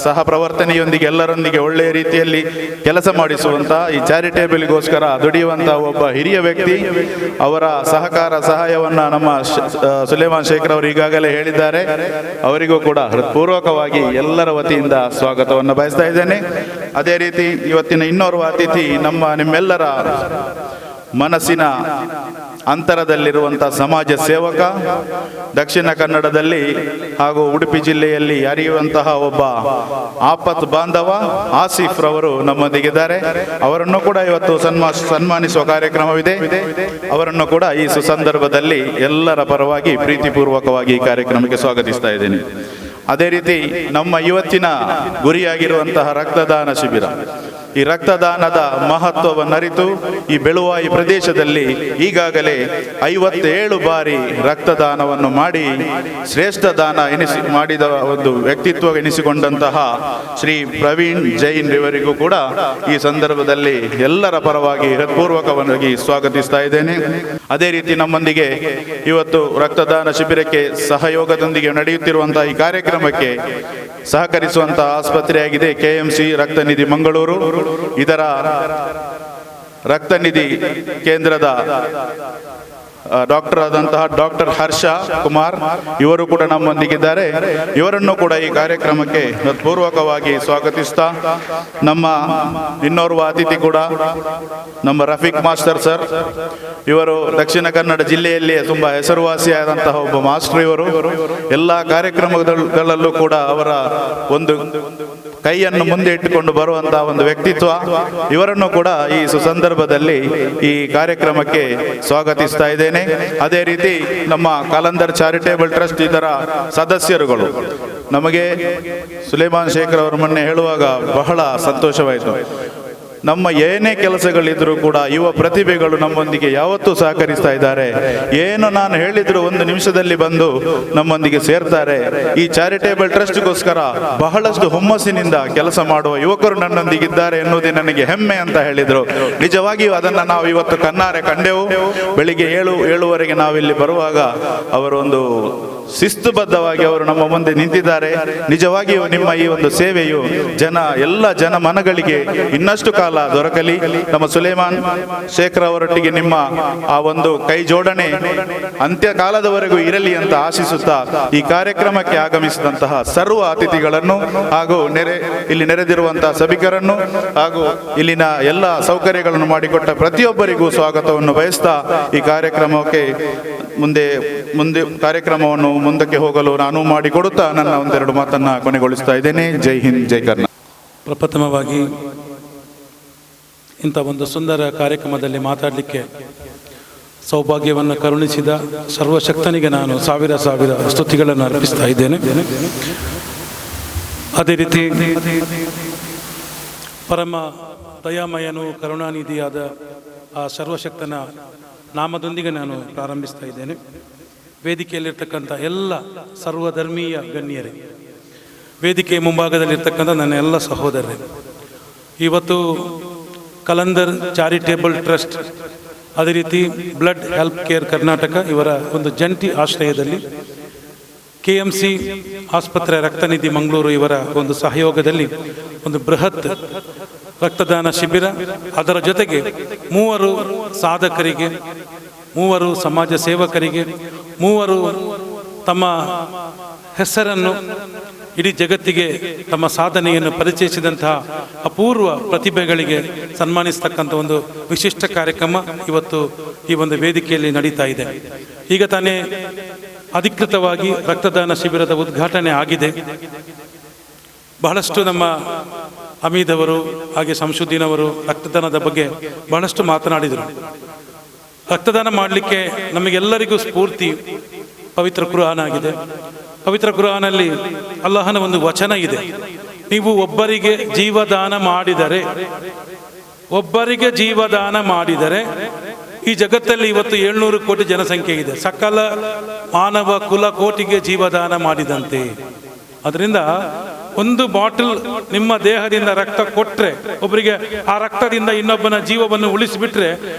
ಸಹ ಪ್ರವರ್ತನೆಯೊಂದಿಗೆ ಎಲ್ಲರೊಂದಿಗೆ ಒಳ್ಳೆಯ ರೀತಿಯಲ್ಲಿ ಕೆಲಸ ಮಾಡಿಸುವಂತಹ ಈ ಚಾರಿಟೇಬಲ್ಗೋಸ್ಕರ ದುಡಿಯುವಂತಹ ಒಬ್ಬ ಹಿರಿಯ ವ್ಯಕ್ತಿ. ಅವರ ಸಹಾಯವನ್ನು ನಮ್ಮ ಸುಲೇಮಾನ್ ಶೇಖರ್ ಅವರು ಈಗಾಗಲೇ ಹೇಳಿದ್ದಾರೆ. ಅವರಿಗೂ ಕೂಡ ಹೃತ್ಪೂರ್ವಕವಾಗಿ ಎಲ್ಲರ ವತಿಯಿಂದ ಸ್ವಾಗತವನ್ನು ಬಯಸ್ತಾ ಇದ್ದೇನೆ. ಅದೇ ರೀತಿ ಇವತ್ತಿನ ಇನ್ನೋರ್ವ ಅತಿಥಿ ನಿಮ್ಮೆಲ್ಲರ ಮನಸ್ಸಿನ ಅಂತರದಲ್ಲಿರುವಂತಹ ಸಮಾಜ ಸೇವಕ, ದಕ್ಷಿಣ ಕನ್ನಡದಲ್ಲಿ ಹಾಗೂ ಉಡುಪಿ ಜಿಲ್ಲೆಯಲ್ಲಿ ಅರಿಯುವಂತಹ ಒಬ್ಬ ಆಪತ್ ಬಾಂಧವ ಆಸಿಫ್ ರವರು ನಮ್ಮೊಂದಿಗಿದ್ದಾರೆ. ಅವರನ್ನು ಕೂಡ ಇವತ್ತು ಸನ್ಮಾನಿಸುವ ಕಾರ್ಯಕ್ರಮವಿದೆ. ಅವರನ್ನು ಕೂಡ ಈ ಸುಸಂದರ್ಭದಲ್ಲಿ ಎಲ್ಲರ ಪರವಾಗಿ ಪ್ರೀತಿಪೂರ್ವಕವಾಗಿ ಈ ಕಾರ್ಯಕ್ರಮಕ್ಕೆ ಸ್ವಾಗತಿಸ್ತಾ ಇದ್ದೇನೆ. ಅದೇ ರೀತಿ ನಮ್ಮ ಇವತ್ತಿನ ಗುರಿಯಾಗಿರುವಂತಹ ರಕ್ತದಾನ ಶಿಬಿರ, ಈ ರಕ್ತದಾನದ ಮಹತ್ವವನ್ನರಿತು ಈ ಬೆಳುವಾಯಿ ಪ್ರದೇಶದಲ್ಲಿ ಈಗಾಗಲೇ 57 ಬಾರಿ ರಕ್ತದಾನವನ್ನು ಮಾಡಿ ಶ್ರೇಷ್ಠ ದಾನ ಮಾಡಿದ ಒಂದು ವ್ಯಕ್ತಿತ್ವ ಎನಿಸಿಕೊಂಡಂತಹ ಶ್ರೀ ಪ್ರವೀಣ್ ಜೈನ್ ಇವರಿಗೂ ಕೂಡ ಈ ಸಂದರ್ಭದಲ್ಲಿ ಎಲ್ಲರ ಪರವಾಗಿ ಹೃತ್ಪೂರ್ವಕವಾಗಿ ಸ್ವಾಗತಿಸ್ತಾ ಇದ್ದೇನೆ. ಅದೇ ರೀತಿ ನಮ್ಮೊಂದಿಗೆ ಇವತ್ತು ರಕ್ತದಾನ ಶಿಬಿರಕ್ಕೆ ಸಹಯೋಗದೊಂದಿಗೆ ನಡೆಯುತ್ತಿರುವಂತಹ ಈ ಕಾರ್ಯಕ್ರಮಕ್ಕೆ ಸಹಕರಿಸುವಂತಹ ಆಸ್ಪತ್ರೆಯಾಗಿದೆ KMC ರಕ್ತನಿಧಿ ಮಂಗಳೂರು. ಇದರ ರಕ್ತನಿಧಿ ಕೇಂದ್ರದ ಡಾಕ್ಟರ್ ಆದಂತಹ ಡಾಕ್ಟರ್ ಹರ್ಷ ಕುಮಾರ್ ಇವರು ಕೂಡ ನಮ್ಮೊಂದಿಗಿದ್ದಾರೆ. ಇವರನ್ನು ಕೂಡ ಈ ಕಾರ್ಯಕ್ರಮಕ್ಕೆ ಹೃತ್ಪೂರ್ವಕವಾಗಿ ಸ್ವಾಗತಿಸ್ತಾ ನಮ್ಮ ಇನ್ನೋರ್ವ ಅತಿಥಿ ಕೂಡ ನಮ್ಮ ರಫೀಕ್ ಮಾಸ್ಟರ್ ಸರ್, ಇವರು ದಕ್ಷಿಣ ಕನ್ನಡ ಜಿಲ್ಲೆಯಲ್ಲಿ ತುಂಬಾ ಹೆಸರುವಾಸಿಯಾದಂತಹ ಒಬ್ಬ ಮಾಸ್ಟರ್. ಇವರು ಎಲ್ಲ ಕಾರ್ಯಕ್ರಮಗಳಲ್ಲೂ ಕೂಡ ಅವರ ಒಂದು ಕೈಯನ್ನು ಮುಂದೆ ಇಟ್ಟುಕೊಂಡು ಬರುವಂತಹ ಒಂದು ವ್ಯಕ್ತಿತ್ವ. ಇವರನ್ನು ಕೂಡ ಈ ಸುಸಂದರ್ಭದಲ್ಲಿ ಈ ಕಾರ್ಯಕ್ರಮಕ್ಕೆ ಸ್ವಾಗತಿಸ್ತಾ ಇದ್ದೇನೆ. ಅದೇ ರೀತಿ ನಮ್ಮ ಕಲಂದರ್ ಚಾರಿಟೇಬಲ್ ಟ್ರಸ್ಟ್ ಇದರ ಸದಸ್ಯರುಗಳು, ನಮಗೆ ಸುಲೇಮಾನ್ ಶೇಖರ್ ಅವರು ಮೊನ್ನೆ ಹೇಳುವಾಗ ಬಹಳ ಸಂತೋಷವಾಯಿತು. ನಮ್ಮ ಏನೇ ಕೆಲಸಗಳಿದ್ರೂ ಕೂಡ ಯುವ ಪ್ರತಿಭೆಗಳು ನಮ್ಮೊಂದಿಗೆ ಯಾವತ್ತೂ ಸಹಕರಿಸ್ತಾ ಇದ್ದಾರೆ. ಏನು ನಾನು ಹೇಳಿದ್ರು ಒಂದು ನಿಮಿಷದಲ್ಲಿ ಬಂದು ನಮ್ಮೊಂದಿಗೆ ಸೇರ್ತಾರೆ. ಈ ಚಾರಿಟೇಬಲ್ ಟ್ರಸ್ಟ್ಗೋಸ್ಕರ ಬಹಳಷ್ಟು ಹುಮ್ಮಸ್ಸಿನಿಂದ ಕೆಲಸ ಮಾಡುವ ಯುವಕರು ನನ್ನೊಂದಿಗಿದ್ದಾರೆ ಎನ್ನುವುದೇ ನನಗೆ ಹೆಮ್ಮೆ ಅಂತ ಹೇಳಿದ್ರು. ನಿಜವಾಗಿಯೂ ಅದನ್ನು ನಾವು ಇವತ್ತು ಕಣ್ಣಾರೆ ಕಂಡೆವು. ಬೆಳಿಗ್ಗೆ 7:07 ನಾವಿಲ್ಲಿ ಬರುವಾಗ ಅವರೊಂದು ಶಿಸ್ತುಬದ್ಧವಾಗಿ ಅವರು ನಮ್ಮ ಮುಂದೆ ನಿಂತಿದ್ದಾರೆ. ನಿಜವಾಗಿಯೂ ನಿಮ್ಮ ಈ ಒಂದು ಸೇವೆಯು ಎಲ್ಲ ಜನ ಮನಗಳಿಗೆ ಇನ್ನಷ್ಟು ಕಾಲ ದೊರಕಲಿ. ನಮ್ಮ ಸುಲೇಮಾನ್ ಶೇಖರ್ ಅವರೊಟ್ಟಿಗೆ ನಿಮ್ಮ ಆ ಒಂದು ಕೈ ಜೋಡಣೆ ಅಂತ್ಯಕಾಲದವರೆಗೂ ಇರಲಿ ಅಂತ ಆಶಿಸುತ್ತಾ ಈ ಕಾರ್ಯಕ್ರಮಕ್ಕೆ ಆಗಮಿಸಿದಂತಹ ಸರ್ವ ಅತಿಥಿಗಳನ್ನು ಹಾಗೂ ಇಲ್ಲಿ ನೆರೆದಿರುವಂತಹ ಸಭಿಕರನ್ನು ಹಾಗೂ ಇಲ್ಲಿನ ಎಲ್ಲ ಸೌಕರ್ಯಗಳನ್ನು ಮಾಡಿಕೊಟ್ಟ ಪ್ರತಿಯೊಬ್ಬರಿಗೂ ಸ್ವಾಗತವನ್ನು ಬಯಸ್ತಾ ಈ ಕಾರ್ಯಕ್ರಮಕ್ಕೆ ಕಾರ್ಯಕ್ರಮವನ್ನು ಮುಂದಕ್ಕೆ ಹೋಗಲು ನಾನು ಮಾಡಿಕೊಡುತ್ತಾ ನನ್ನ ಒಂದೆರಡು ಮಾತನ್ನ ಕೊನೆಗೊಳಿಸ್ತಾ ಇದ್ದೇನೆ. ಜೈ ಹಿಂದ್, ಜೈ ಕರ್ನಾಟಕ. ಪ್ರಪ್ರಥಮವಾಗಿ ಇಂಥ ಒಂದು ಸುಂದರ ಕಾರ್ಯಕ್ರಮದಲ್ಲಿ ಮಾತಾಡಲಿಕ್ಕೆ ಸೌಭಾಗ್ಯವನ್ನು ಕರುಣಿಸಿದ ಸರ್ವಶಕ್ತನಿಗೆ ನಾನು ಸಾವಿರ ಸ್ತುತಿಗಳನ್ನು ಅರ್ಪಿಸ್ತಾ ಇದ್ದೇನೆ. ಅದೇ ರೀತಿ ಪರಮ ದಯಾಮಯನು ಕರುಣಾನಿಧಿಯಾದ ಆ ಸರ್ವಶಕ್ತನ ನಾಮದೊಂದಿಗೆ ನಾನು ಪ್ರಾರಂಭಿಸ್ತಾ ಇದ್ದೇನೆ. ವೇದಿಕೆಯಲ್ಲಿರ್ತಕ್ಕಂಥ ಎಲ್ಲ ಸರ್ವಧರ್ಮೀಯ ಗಣ್ಯರೇ, ವೇದಿಕೆ ಮುಂಭಾಗದಲ್ಲಿರ್ತಕ್ಕಂಥ ನನ್ನ ಎಲ್ಲ ಸಹೋದರರೇ, ಇವತ್ತು ಕಲಂದರ್ ಚಾರಿಟೇಬಲ್ ಟ್ರಸ್ಟ್, ಅದೇ ರೀತಿ ಬ್ಲಡ್ ಹೆಲ್ಪ್ ಕೇರ್ ಕರ್ನಾಟಕ ಇವರ ಒಂದು ಜಂಟಿ ಆಶ್ರಯದಲ್ಲಿ KMC ಆಸ್ಪತ್ರೆ ರಕ್ತನಿಧಿ ಮಂಗಳೂರು ಇವರ ಒಂದು ಸಹಯೋಗದಲ್ಲಿ ಒಂದು ಬೃಹತ್ ರಕ್ತದಾನ ಶಿಬಿರ, ಅದರ ಜೊತೆಗೆ 3 ಸಾಧಕರಿಗೆ, 3 ಸಮಾಜ ಸೇವಕರಿಗೆ, 3 ತಮ್ಮ ಹೆಸರನ್ನು ಇಡೀ ಜಗತ್ತಿಗೆ ತಮ್ಮ ಸಾಧನೆಯನ್ನು ಪರಿಚಯಿಸಿದಂತಹ ಅಪೂರ್ವ ಪ್ರತಿಭೆಗಳಿಗೆ ಸನ್ಮಾನಿಸ್ತಕ್ಕಂಥ ಒಂದು ವಿಶಿಷ್ಟ ಕಾರ್ಯಕ್ರಮ ಇವತ್ತು ಈ ಒಂದು ವೇದಿಕೆಯಲ್ಲಿ ನಡೀತಾ ಇದೆ. ಈಗ ತಾನೇ ಅಧಿಕೃತವಾಗಿ ರಕ್ತದಾನ ಶಿಬಿರದ ಉದ್ಘಾಟನೆ ಆಗಿದೆ. ಬಹಳಷ್ಟು ನಮ್ಮ ಹಮೀದ್ ಅವರು ಹಾಗೆ ಶಂಶುದ್ದೀನ್ ಅವರು ರಕ್ತದಾನದ ಬಗ್ಗೆ ಬಹಳಷ್ಟು ಮಾತನಾಡಿದರು. ರಕ್ತದಾನ ಮಾಡಲಿಕ್ಕೆ ನಮಗೆಲ್ಲರಿಗೂ ಸ್ಫೂರ್ತಿ ಪವಿತ್ರ ಕುರ್ಆನ್ ಆಗಿದೆ. ಪವಿತ್ರ ಕುರ್ಆನಲ್ಲಿ ಅಲ್ಲಾಹನ ಒಂದು ವಚನ ಇದೆ, ನೀವು ಒಬ್ಬರಿಗೆ ಜೀವದಾನ ಮಾಡಿದರೆ ಈ ಜಗತ್ತಲ್ಲಿ ಇವತ್ತು 700 ಕೋಟಿ ಜನಸಂಖ್ಯೆ ಇದೆ, ಸಕಲ ಮಾನವ ಕುಲ ಕೋಟಿಗೆ ಜೀವದಾನ ಮಾಡಿದಂತೆ. ಅದರಿಂದ ಒಂದು ಬಾಟಲ್ ನಿಮ್ಮ ದೇಹದಿಂದ ರಕ್ತ ಕೊಟ್ಟರೆ, ಒಬ್ಬರಿಗೆ ಆ ರಕ್ತದಿಂದ ಇನ್ನೊಬ್ಬನ ಜೀವವನ್ನು ಉಳಿಸಿಬಿಟ್ರೆ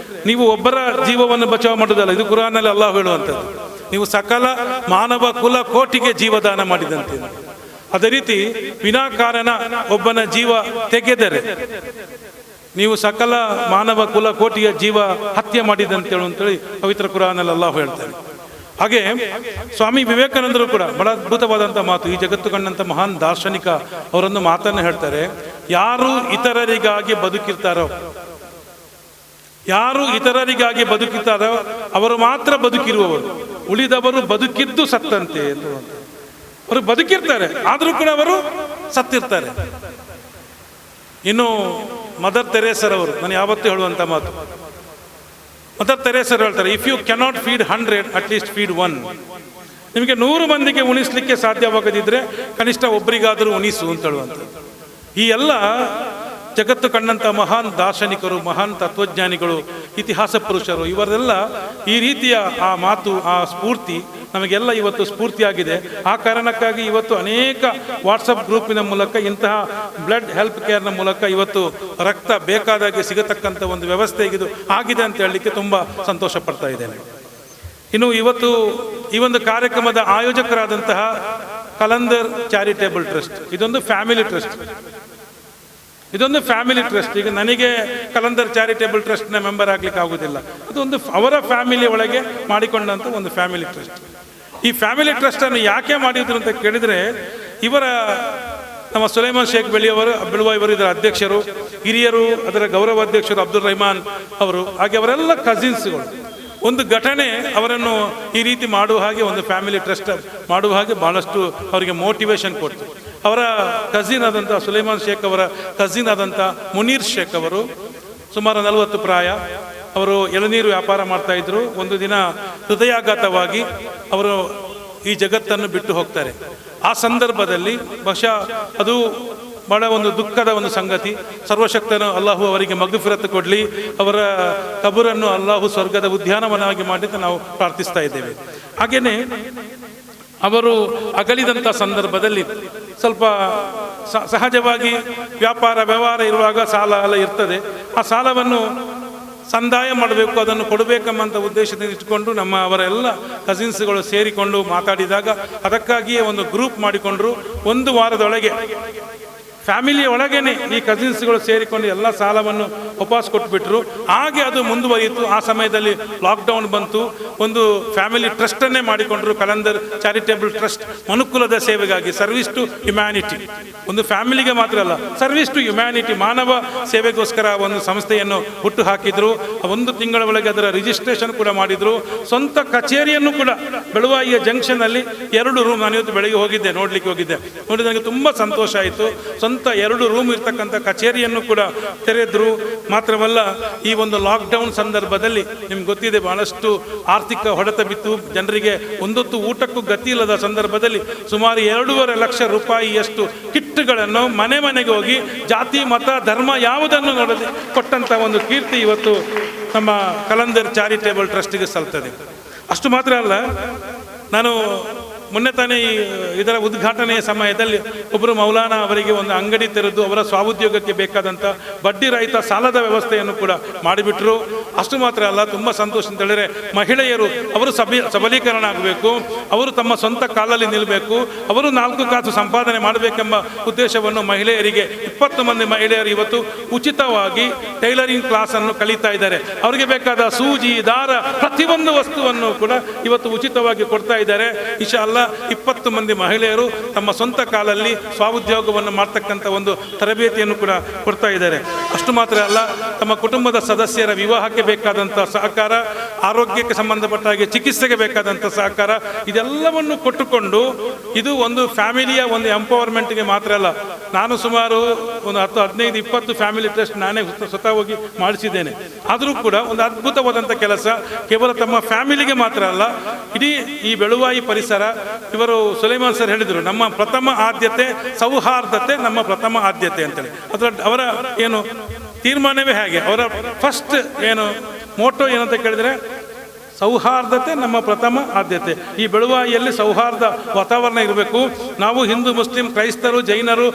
ನೀವು ಒಬ್ಬರ ಜೀವವನ್ನು ಬಚಾವ್ ಮಾಡೋದಲ್ಲ, ಇದು ಕುರಾನಲ್ಲಿ ಅಲ್ಲಾಹ್ ಹೇಳುವಂಥದ್ದು. ನೀವು ಸಕಲ ಮಾನವ ಕುಲ ಕೋಟಿಗೆ ಜೀವದಾನ ಮಾಡಿದಂತೆ. ಅದೇ ರೀತಿ ವಿನಾಕಾರಣ ಒಬ್ಬನ ಜೀವ ತೆಗೆದರೆ ನೀವು ಸಕಲ ಮಾನವ ಕುಲ ಕೋಟಿಯ ಜೀವ ಹತ್ಯೆ ಮಾಡಿದಂತೇಳು ಅಂತೇಳಿ ಪವಿತ್ರ ಕುರಾನಲ್ಲಿ ಅಲ್ಲಾಹ್ ಹೇಳ್ತಾರೆ. ಹಾಗೆ ಸ್ವಾಮಿ ವಿವೇಕಾನಂದರು ಕೂಡ ಬಹಳ ಅದ್ಭುತವಾದಂಥ ಮಾತು, ಈ ಜಗತ್ತು ಕಂಡಂಥ ಮಹಾನ್ ದಾರ್ಶನಿಕ ಅವರನ್ನು ಮಾತನ್ನು ಹೇಳ್ತಾರೆ, ಯಾರು ಇತರರಿಗಾಗಿ ಬದುಕಿರ್ತಾರೋ ಅವರು ಮಾತ್ರ ಬದುಕಿರುವವರು, ಉಳಿದವರು ಬದುಕಿದ್ದು ಸತ್ತಂತೆ ಅಂತ. ಅವರು ಬದುಕಿರ್ತಾರೆ ಆದರೂ ಕೂಡ ಅವರು ಸತ್ತಿರ್ತಾರೆ. ಇನ್ನು ಮದರ್ ತೆರೇಸರವರು ನಾನು ಯಾವತ್ತೂ ಹೇಳುವಂಥ ಮಾತು, ಮದರ್ ತೆರೇಸರ್ ಹೇಳ್ತಾರೆ, if you cannot feed 100 at least feed 1. ನಿಮಗೆ 100 ಮಂದಿಗೆ ಉಣಿಸ್ಲಿಕ್ಕೆ ಸಾಧ್ಯವಾಗದಿದ್ದರೆ ಕನಿಷ್ಠ ಒಬ್ಬರಿಗಾದರೂ ಉಣಿಸು ಅಂತ ಹೇಳುವಂಥದ್ದು. ಈ ಎಲ್ಲ ಜಗತ್ತು ಕಂಡಂಥ ಮಹಾನ್ ದಾರ್ಶನಿಕರು, ಮಹಾನ್ ತತ್ವಜ್ಞಾನಿಗಳು, ಇತಿಹಾಸ ಪುರುಷರು, ಇವರೆಲ್ಲ ಈ ರೀತಿಯ ಆ ಮಾತು, ಆ ಸ್ಫೂರ್ತಿ ನಮಗೆಲ್ಲ ಇವತ್ತು ಸ್ಫೂರ್ತಿಯಾಗಿದೆ. ಆ ಕಾರಣಕ್ಕಾಗಿ ಇವತ್ತು ಅನೇಕ ವಾಟ್ಸಪ್ ಗ್ರೂಪಿನ ಮೂಲಕ, ಇಂತಹ ಬ್ಲಡ್ ಹೆಲ್ಪ್ ಕೇರ್ನ ಮೂಲಕ ಇವತ್ತು ರಕ್ತ ಬೇಕಾದಾಗೆ ಸಿಗತಕ್ಕಂಥ ಒಂದು ವ್ಯವಸ್ಥೆ ಆಗಿದೆ ಅಂತ ಹೇಳಲಿಕ್ಕೆ ತುಂಬ ಸಂತೋಷ ಪಡ್ತಾ ಇದ್ದೇನೆ. ಇನ್ನು ಇವತ್ತು ಈ ಒಂದು ಕಾರ್ಯಕ್ರಮದ ಆಯೋಜಕರಾದಂತಹ ಕಲಂದರ್ ಚಾರಿಟೇಬಲ್ ಟ್ರಸ್ಟ್, ಇದೊಂದು ಫ್ಯಾಮಿಲಿ ಟ್ರಸ್ಟ್. ಈಗ ನನಗೆ ಕಲಂದರ್ ಚಾರಿಟೇಬಲ್ ಟ್ರಸ್ಟ್ನ ಮೆಂಬರ್ ಆಗ್ಲಿಕ್ಕೆ ಆಗುವುದಿಲ್ಲ. ಇದೊಂದು ಅವರ ಫ್ಯಾಮಿಲಿ ಒಳಗೆ ಮಾಡಿಕೊಂಡಂಥ ಒಂದು ಫ್ಯಾಮಿಲಿ ಟ್ರಸ್ಟ್. ಈ ಫ್ಯಾಮಿಲಿ ಟ್ರಸ್ಟನ್ನು ಯಾಕೆ ಮಾಡಿದ್ರು ಅಂತ ಕೇಳಿದರೆ, ನಮ್ಮ ಸುಲೈಮಾನ್ ಶೇಖ್ ಬೆಳುವ ಇವರು ಇದರ ಅಧ್ಯಕ್ಷರು, ಹಿರಿಯರು ಅದರ ಗೌರವ ಅಧ್ಯಕ್ಷರು ಅಬ್ದುಲ್ ರಹಮಾನ್ ಅವರು, ಹಾಗೆ ಅವರೆಲ್ಲ ಕಸಿನ್ಸ್ಗಳು. ಒಂದು ಘಟನೆ ಅವರನ್ನು ಈ ರೀತಿ ಮಾಡುವ ಹಾಗೆ, ಒಂದು ಫ್ಯಾಮಿಲಿ ಟ್ರಸ್ಟ್ ಮಾಡುವ ಹಾಗೆ ಬಹಳಷ್ಟು ಅವರಿಗೆ ಮೋಟಿವೇಶನ್ ಕೊಡ್ತು. ಅವರ ಕಸಿನ್ ಆದಂಥ ಸುಲೈಮಾನ್ ಶೇಖ್ ಅವರ ಕಸಿನ್ ಆದಂಥ ಮುನೀರ್ ಶೇಖ್ ಅವರು ಸುಮಾರು 40 ಪ್ರಾಯ, ಅವರು ಎಳನೀರು ವ್ಯಾಪಾರ ಮಾಡ್ತಾಯಿದ್ರು. ಒಂದು ದಿನ ಹೃದಯಾಘಾತವಾಗಿ ಅವರು ಈ ಜಗತ್ತನ್ನು ಬಿಟ್ಟು ಹೋಗ್ತಾರೆ. ಆ ಸಂದರ್ಭದಲ್ಲಿ ಬಹುಶಃ ಅದು ಬಹಳ ಒಂದು ದುಃಖದ ಒಂದು ಸಂಗತಿ. ಸರ್ವಶಕ್ತನು ಅಲ್ಲಾಹು ಅವರಿಗೆ ಮಗ್ಫಿರತ್ ಕೊಡಲಿ, ಅವರ ಕಬರನ್ನು ಅಲ್ಲಾಹು ಸ್ವರ್ಗದ ಉದ್ಯಾನವನವಾಗಿ ಮಾಡಿ ನಾವು ಪ್ರಾರ್ಥಿಸ್ತಾ ಇದ್ದೇವೆ. ಹಾಗೆಯೇ ಅವರು ಅಗಲಿದಂಥ ಸಂದರ್ಭದಲ್ಲಿ ಸ್ವಲ್ಪ ಸಹಜವಾಗಿ ವ್ಯವಹಾರ ಇರುವಾಗ ಸಾಲ ಎಲ್ಲ ಇರ್ತದೆ. ಆ ಸಾಲವನ್ನು ಸಂದಾಯ ಮಾಡಬೇಕು, ಅದನ್ನು ಕೊಡಬೇಕೆಂಬಂಥ ಉದ್ದೇಶದಿಂದ ಇಟ್ಕೊಂಡು ಅವರೆಲ್ಲ ಕಸಿನ್ಸ್ಗಳು ಸೇರಿಕೊಂಡು ಮಾತಾಡಿದಾಗ ಅದಕ್ಕಾಗಿಯೇ ಒಂದು ಗ್ರೂಪ್ ಮಾಡಿಕೊಂಡ್ರು. 1 ವಾರದೊಳಗೆ ಫ್ಯಾಮಿಲಿಯ ಒಳಗೇನೆ ಈ ಕಸಿನ್ಸ್ಗಳು ಸೇರಿಕೊಂಡು ಎಲ್ಲ ಸಾಲವನ್ನು ವಾಪಸ್ ಕೊಟ್ಬಿಟ್ರು. ಹಾಗೆ ಅದು ಮುಂದುವರಿಯಿತು. ಆ ಸಮಯದಲ್ಲಿ ಲಾಕ್ಡೌನ್ ಬಂತು. ಒಂದು ಫ್ಯಾಮಿಲಿ ಟ್ರಸ್ಟನ್ನೇ ಮಾಡಿಕೊಂಡ್ರು, ಕಲಂದರ್ ಚಾರಿಟೇಬಲ್ ಟ್ರಸ್ಟ್, ಮನುಕುಲದ ಸೇವೆಗಾಗಿ, ಸರ್ವಿಸ್ ಟು ಹ್ಯುಮ್ಯಾನಿಟಿ. ಒಂದು ಫ್ಯಾಮಿಲಿಗೆ ಮಾತ್ರ ಅಲ್ಲ, ಸರ್ವಿಸ್ ಟು ಹ್ಯುಮ್ಯಾನಿಟಿ, ಮಾನವ ಸೇವೆಗೋಸ್ಕರ ಒಂದು ಸಂಸ್ಥೆಯನ್ನು ಹುಟ್ಟು ಹಾಕಿದ್ರು. 1 ತಿಂಗಳ ಒಳಗೆ ಅದರ ರಿಜಿಸ್ಟ್ರೇಷನ್ ಕೂಡ ಮಾಡಿದ್ರು. ಸ್ವಂತ ಕಚೇರಿಯನ್ನು ಕೂಡ ಬೆಳುವಾಯಿಯ ಜಂಕ್ಷನ್ನಲ್ಲಿ 2 ರೂಮ್, ನಾನು ಇವತ್ತು ಬೆಳಗ್ಗೆ ಹೋಗಿದ್ದೆ, ನೋಡ್ಲಿಕ್ಕೆ ಹೋಗಿದ್ದೆ, ನೋಡಿ ನನಗೆ ತುಂಬ ಸಂತೋಷ ಆಯಿತು. ಸ್ವಂತ 2 ರೂಮ್ ಇರ್ತಕ್ಕಂಥ ಕಚೇರಿಯನ್ನು ಕೂಡ ತೆರೆದ್ರು. ಮಾತ್ರವಲ್ಲ, ಈ ಒಂದು ಲಾಕ್ಡೌನ್ ಸಂದರ್ಭದಲ್ಲಿ ನಿಮ್ಗೆ ಗೊತ್ತಿದೆ, ಬಹಳಷ್ಟು ಆರ್ಥಿಕ ಹೊಡೆತ ಬಿತ್ತು. ಜನರಿಗೆ ಒಂದೊತ್ತು ಊಟಕ್ಕೂ ಗತಿ ಇಲ್ಲದ ಸಂದರ್ಭದಲ್ಲಿ ಸುಮಾರು 2.5 ಲಕ್ಷ ರೂಪಾಯಿಯಷ್ಟು ಕಿಟ್ಗಳನ್ನು ಮನೆಗೆ ಹೋಗಿ ಜಾತಿ ಮತ ಧರ್ಮ ಯಾವುದನ್ನು ನೋಡದೆ ಕೊಟ್ಟಂಥ ಒಂದು ಕೀರ್ತಿ ಇವತ್ತು ನಮ್ಮ ಕಲಂದರ್ ಚಾರಿಟೇಬಲ್ ಟ್ರಸ್ಟಿಗೆ ಸಲ್ತದೆ. ಅಷ್ಟು ಮಾತ್ರ ಅಲ್ಲ, ನಾನು ಮೊನ್ನೆ ತಾನೇ ಇದರ ಉದ್ಘಾಟನೆಯ ಸಮಯದಲ್ಲಿ ಒಬ್ಬರು ಮೌಲಾನಾ ಅವರಿಗೆ ಒಂದು ಅಂಗಡಿ ತೆರೆದು ಅವರ ಸ್ವಾಉದ್ಯೋಗಕ್ಕೆ ಬೇಕಾದಂಥ ಬಡ್ಡಿ ರಹಿತ ಸಾಲದ ವ್ಯವಸ್ಥೆಯನ್ನು ಕೂಡ ಮಾಡಿಬಿಟ್ರು. ಅಷ್ಟು ಮಾತ್ರ ಅಲ್ಲ, ತುಂಬ ಸಂತೋಷ ಅಂತ ಹೇಳಿದ್ರೆ ಮಹಿಳೆಯರು ಅವರು ಸಬಲೀಕರಣ ಆಗಬೇಕು, ಅವರು ತಮ್ಮ ಸ್ವಂತ ಕಾಲಲ್ಲಿ ನಿಲ್ಲಬೇಕು, ಅವರು 4 ಕಾಸು ಸಂಪಾದನೆ ಮಾಡಬೇಕೆಂಬ ಉದ್ದೇಶವನ್ನು ಮಹಿಳೆಯರಿಗೆ 20 ಮಂದಿ ಮಹಿಳೆಯರು ಇವತ್ತು ಉಚಿತವಾಗಿ ಟೈಲರಿಂಗ್ ಕ್ಲಾಸನ್ನು ಕಲಿತಾ ಇದ್ದಾರೆ. ಅವರಿಗೆ ಬೇಕಾದ ಸೂಜಿ, ದಾರ, ಪ್ರತಿಯೊಂದು ವಸ್ತುವನ್ನು ಕೂಡ ಇವತ್ತು ಉಚಿತವಾಗಿ ಕೊಡ್ತಾ ಇದ್ದಾರೆ. ಇನ್ಶಾ ಅಲ್ಲಾ 20 ಮಂದಿ ಮಹಿಳೆಯರು ತಮ್ಮ ಸ್ವಂತ ಕಾಲಲ್ಲಿ ಸ್ವಾಉದ್ಯೋಗವನ್ನು ಮಾಡ್ತಕ್ಕಂಥ ಒಂದು ತರಬೇತಿಯನ್ನು ಕೂಡ ಕೊಡ್ತಾ ಇದ್ದಾರೆ. ಅಷ್ಟು ಮಾತ್ರ ಅಲ್ಲ, ತಮ್ಮ ಕುಟುಂಬದ ಸದಸ್ಯರ ವಿವಾಹಕ್ಕೆ ಬೇಕಾದಂಥ ಸಹಕಾರ, ಆರೋಗ್ಯಕ್ಕೆ ಸಂಬಂಧಪಟ್ಟ ಹಾಗೆ ಚಿಕಿತ್ಸೆಗೆ ಬೇಕಾದಂಥ ಸಹಕಾರ, ಇದೆಲ್ಲವನ್ನು ಕೊಟ್ಟುಕೊಂಡು ಇದು ಒಂದು ಫ್ಯಾಮಿಲಿಯ ಒಂದು ಎಂಪವರ್ಮೆಂಟ್ಗೆ ಮಾತ್ರ ಅಲ್ಲ. ನಾನು ಸುಮಾರು ಒಂದು 10, 15, 20 ಫ್ಯಾಮಿಲಿ ಟ್ರಸ್ಟ್ ನಾನೇ ಸ್ವತಃ ಹೋಗಿ ಮಾಡಿಸಿದ್ದೇನೆ. ಆದರೂ ಕೂಡ ಒಂದು ಅದ್ಭುತವಾದಂಥ ಕೆಲಸ. ಕೇವಲ ತಮ್ಮ ಫ್ಯಾಮಿಲಿಗೆ ಮಾತ್ರ ಅಲ್ಲ, ಇಡೀ ಈ ಬೆಳುವಾಯಿ ಪರಿಸರ. ಇವರು ಸುಲೈಮಾನ್ ಸರ್ ಹೇಳಿದರು, ನಮ್ಮ ಪ್ರಥಮ ಆದ್ಯತೆ ಸೌಹಾರ್ದತೆ, ನಮ್ಮ ಪ್ರಥಮ ಆದ್ಯತೆ ಅಂತೇಳಿ. ಅದರ ಅವರ ಏನು ತೀರ್ಮಾನವೇ ಹಾಗೆ. ಅವರ ಫಸ್ಟ್ ಏನು ಮೋಟೋ ಏನಂತ ಕೇಳಿದರೆ ಸೌಹಾರ್ದತೆ ನಮ್ಮ ಪ್ರಥಮ ಆದ್ಯತೆ. ಈ ಬೆಳುವಾಯಿಯಲ್ಲಿ ಸೌಹಾರ್ದ ವಾತಾವರಣ ಇರಬೇಕು. ನಾವು ಹಿಂದೂ, ಮುಸ್ಲಿಂ, ಕ್ರೈಸ್ತರು, ಜೈನರು,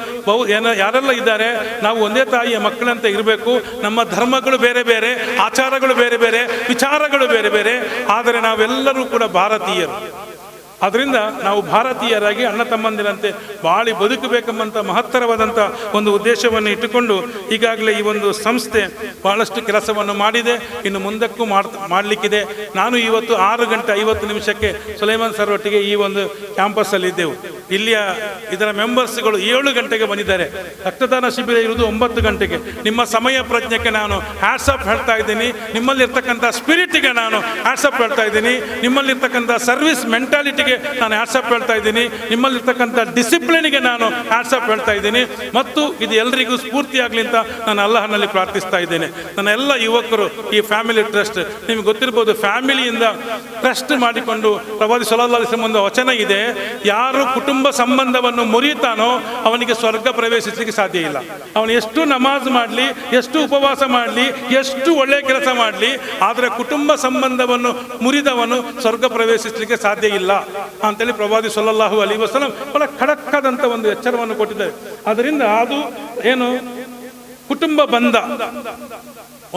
ಯಾರೆಲ್ಲ ಇದ್ದಾರೆ, ನಾವು ಒಂದೇ ತಾಯಿಯ ಮಕ್ಕಳಂತೆ ಇರಬೇಕು. ನಮ್ಮ ಧರ್ಮಗಳು ಬೇರೆ ಬೇರೆ, ಆಚಾರಗಳು ಬೇರೆ ಬೇರೆ, ವಿಚಾರಗಳು ಬೇರೆ ಬೇರೆ, ಆದರೆ ನಾವೆಲ್ಲರೂ ಕೂಡ ಭಾರತೀಯರು. ಅದರಿಂದ ನಾವು ಭಾರತೀಯರಾಗಿ ಅಣ್ಣ ತಮ್ಮಂದಿರಂತೆ ಬಾಳಿ ಬದುಕಬೇಕೆಂಬಂಥ ಮಹತ್ತರವಾದಂಥ ಒಂದು ಉದ್ದೇಶವನ್ನು ಇಟ್ಟುಕೊಂಡು ಈಗಾಗಲೇ ಈ ಒಂದು ಸಂಸ್ಥೆ ಬಹಳಷ್ಟು ಕೆಲಸವನ್ನು ಮಾಡಿದೆ, ಇನ್ನು ಮುಂದಕ್ಕೂ ಮಾಡಲಿಕ್ಕಿದೆ. ನಾನು ಇವತ್ತು 6:50 ಸುಲೈಮಾನ್ ಸರ್ ಒಟ್ಟಿಗೆ ಈ ಒಂದು ಕ್ಯಾಂಪಸ್ಸಲ್ಲಿದ್ದೆವು. ಇಲ್ಲಿಯ ಇದರ ಮೆಂಬರ್ಸ್ಗಳು 7 ಗಂಟೆಗೆ ಬಂದಿದ್ದಾರೆ. ರಕ್ತದಾನ ಶಿಬಿರ ಇರುವುದು 9 ಗಂಟೆಗೆ. ನಿಮ್ಮ ಸಮಯ ಪ್ರಜ್ಞೆಗೆ ನಾನು ಹ್ಯಾಟ್ಸಪ್ ಹೇಳ್ತಾ ಇದ್ದೀನಿ. ನಿಮ್ಮಲ್ಲಿರ್ತಕ್ಕಂಥ ಸ್ಪಿರಿಟಿಗೆ ನಾನು ಹ್ಯಾಟ್ಸಪ್ ಹೇಳ್ತಾ ಇದ್ದೀನಿ. ನಿಮ್ಮಲ್ಲಿರ್ತಕ್ಕಂಥ ಸರ್ವಿಸ್ ಮೆಂಟಾಲಿಟಿಗೆ ನಾನು ಹ್ಯಾಟ್ಸಪ್ ಹೇಳ್ತಾ ಇದ್ದೀನಿ. ನಿಮ್ಮಲ್ಲಿರ್ತಕ್ಕಂಥ ಡಿಸಿಪ್ಲಿನ್ಗೆ ನಾನು ಹ್ಯಾಟ್ಸಪ್ ಹೇಳ್ತಾ ಇದ್ದೀನಿ. ಮತ್ತು ಇದು ಎಲ್ಲರಿಗೂ ಸ್ಫೂರ್ತಿಯಾಗಲಿ ಅಂತ ನಾನು ಅಲ್ಲಾಹನಲ್ಲಿ ಪ್ರಾರ್ಥಿಸ್ತಾ ಇದ್ದೇನೆ. ನನ್ನ ಎಲ್ಲ ಯುವಕರು ಈ ಫ್ಯಾಮಿಲಿ ಟ್ರಸ್ಟ್, ನಿಮಗೆ ಗೊತ್ತಿರ್ಬೋದು, ಫ್ಯಾಮಿಲಿಯಿಂದ ಟ್ರಸ್ಟ್ ಮಾಡಿಕೊಂಡು ಪ್ರವಾದಿ ಸಲ್ಲಲ್ಲಾಹು ಅಲೈಹಿ ವಸಲ್ಲಂ ಒಂದು ವಚನ ಇದೆ, ಯಾರು ಕುಟುಂಬ ಸಂಬಂಧವನ್ನು ಮುರಿತಾನೋ ಅವನಿಗೆ ಸ್ವರ್ಗ ಪ್ರವೇಶಿಸಲಿಕ್ಕೆ ಸಾಧ್ಯ ಇಲ್ಲ. ಅವನು ಎಷ್ಟು ನಮಾಜ್ ಮಾಡಲಿ, ಎಷ್ಟು ಉಪವಾಸ ಮಾಡಲಿ, ಎಷ್ಟು ಒಳ್ಳೆಯ ಕೆಲಸ ಮಾಡಲಿ, ಆದರೆ ಕುಟುಂಬ ಸಂಬಂಧವನ್ನು ಮುರಿದವನು ಸ್ವರ್ಗ ಪ್ರವೇಶಿಸಲಿಕ್ಕೆ ಸಾಧ್ಯ ಇಲ್ಲ ಅಂತೇಳಿ ಪ್ರವಾದಿ ಸಲ್ಲಲ್ಲಾಹು ಅಲೈಹಿ ವಸಲ್ಲಂ ಬಹಳ ಖಡಕ್ಕಾದಂಥ ಒಂದು ಎಚ್ಚರವನ್ನು ಕೊಟ್ಟಿದ್ದಾರೆ. ಅದರಿಂದ ಅದು ಏನು ಕುಟುಂಬ ಬಂಧ,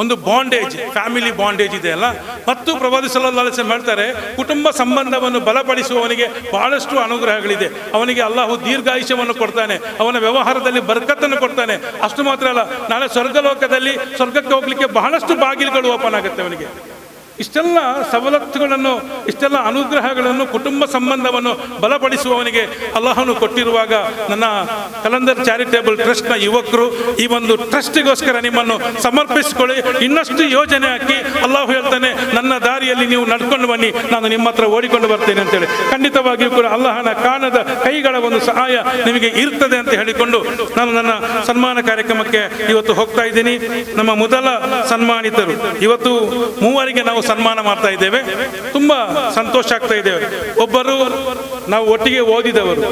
ಒಂದು ಬಾಂಡೇಜ್, ಫ್ಯಾಮಿಲಿ ಬಾಂಡೇಜ್ ಇದೆ ಅಲ್ಲ. ಮತ್ತು ಪ್ರವಾದಿ ಸಲ್ಲಲ್ಲಾಹು ಅಲೈಹಿ ವಸಲ್ಲಂ ಹೇಳ್ತಾರೆ, ಕುಟುಂಬ ಸಂಬಂಧವನ್ನು ಬಲಪಡಿಸುವವನಿಗೆ ಬಹಳಷ್ಟು ಅನುಗ್ರಹಗಳಿದೆ. ಅವನಿಗೆ ಅಲ್ಲಾಹು ದೀರ್ಘಾಯುಷ್ಯವನ್ನು ಕೊಡ್ತಾನೆ, ಅವನ ವ್ಯವಹಾರದಲ್ಲಿ ಬರ್ಕತ್ತನ್ನು ಕೊಡ್ತಾನೆ. ಅಷ್ಟು ಮಾತ್ರ ಅಲ್ಲ, ನಾಳೆ ಸ್ವರ್ಗಲೋಕದಲ್ಲಿ ಸ್ವರ್ಗಕ್ಕೆ ಹೋಗ್ಲಿಕ್ಕೆ ಬಹಳಷ್ಟು ಬಾಗಿಲುಗಳು ಓಪನ್ ಆಗುತ್ತೆ ಅವನಿಗೆ. ಇಷ್ಟೆಲ್ಲ ಸವಲತ್ತುಗಳನ್ನು, ಇಷ್ಟೆಲ್ಲ ಅನುಗ್ರಹಗಳನ್ನು, ಕುಟುಂಬ ಸಂಬಂಧವನ್ನು ಬಲಪಡಿಸುವವನಿಗೆ ಅಲ್ಲಾಹನು ಕೊಟ್ಟಿರುವಾಗ ನನ್ನ ಕಲಂದರ್ ಚಾರಿಟೇಬಲ್ ಟ್ರಸ್ಟ್ನ ಯುವಕರು ಈ ಒಂದು ಟ್ರಸ್ಟಿಗೋಸ್ಕರ ನಿಮ್ಮನ್ನು ಸಮರ್ಪಿಸಿಕೊಳ್ಳಿ. ಇನ್ನಷ್ಟು ಯೋಜನೆ ಹಾಕಿ ಅಲ್ಲಾಹು ಹೇಳ್ತಾನೆ, ನನ್ನ ದಾರಿಯಲ್ಲಿ ನೀವು ನಡ್ಕೊಂಡು ಬನ್ನಿ, ನಾನು ನಿಮ್ಮ ಹತ್ರ ಓಡಿಕೊಂಡು ಬರ್ತೇನೆ ಅಂತೇಳಿ. ಖಂಡಿತವಾಗಿಯೂ ಕೂಡ ಅಲ್ಲಾಹನ ಕಾಣದ ಕೈಗಳ ಒಂದು ಸಹಾಯ ನಿಮಗೆ ಇರ್ತದೆ ಅಂತ ಹೇಳಿಕೊಂಡು ನಾನು ನನ್ನ ಸನ್ಮಾನ ಕಾರ್ಯಕ್ರಮಕ್ಕೆ ಇವತ್ತು ಹೋಗ್ತಾ ಇದ್ದೀನಿ. ನಮ್ಮ ಮೊದಲ ಸನ್ಮಾನಿತರು ಇವತ್ತು 3 ನಾವು ಸನ್ಮಾನ ಮಾಡ್ತಾ ಇದ್ದೇವೆ. ತುಂಬಾ ಸಂತೋಷ ಆಗ್ತಾ ಇದ್ದೇವೆ. ಒಬ್ಬರು ನಾವು ಒಟ್ಟಿಗೆ ಓದಿದವರು,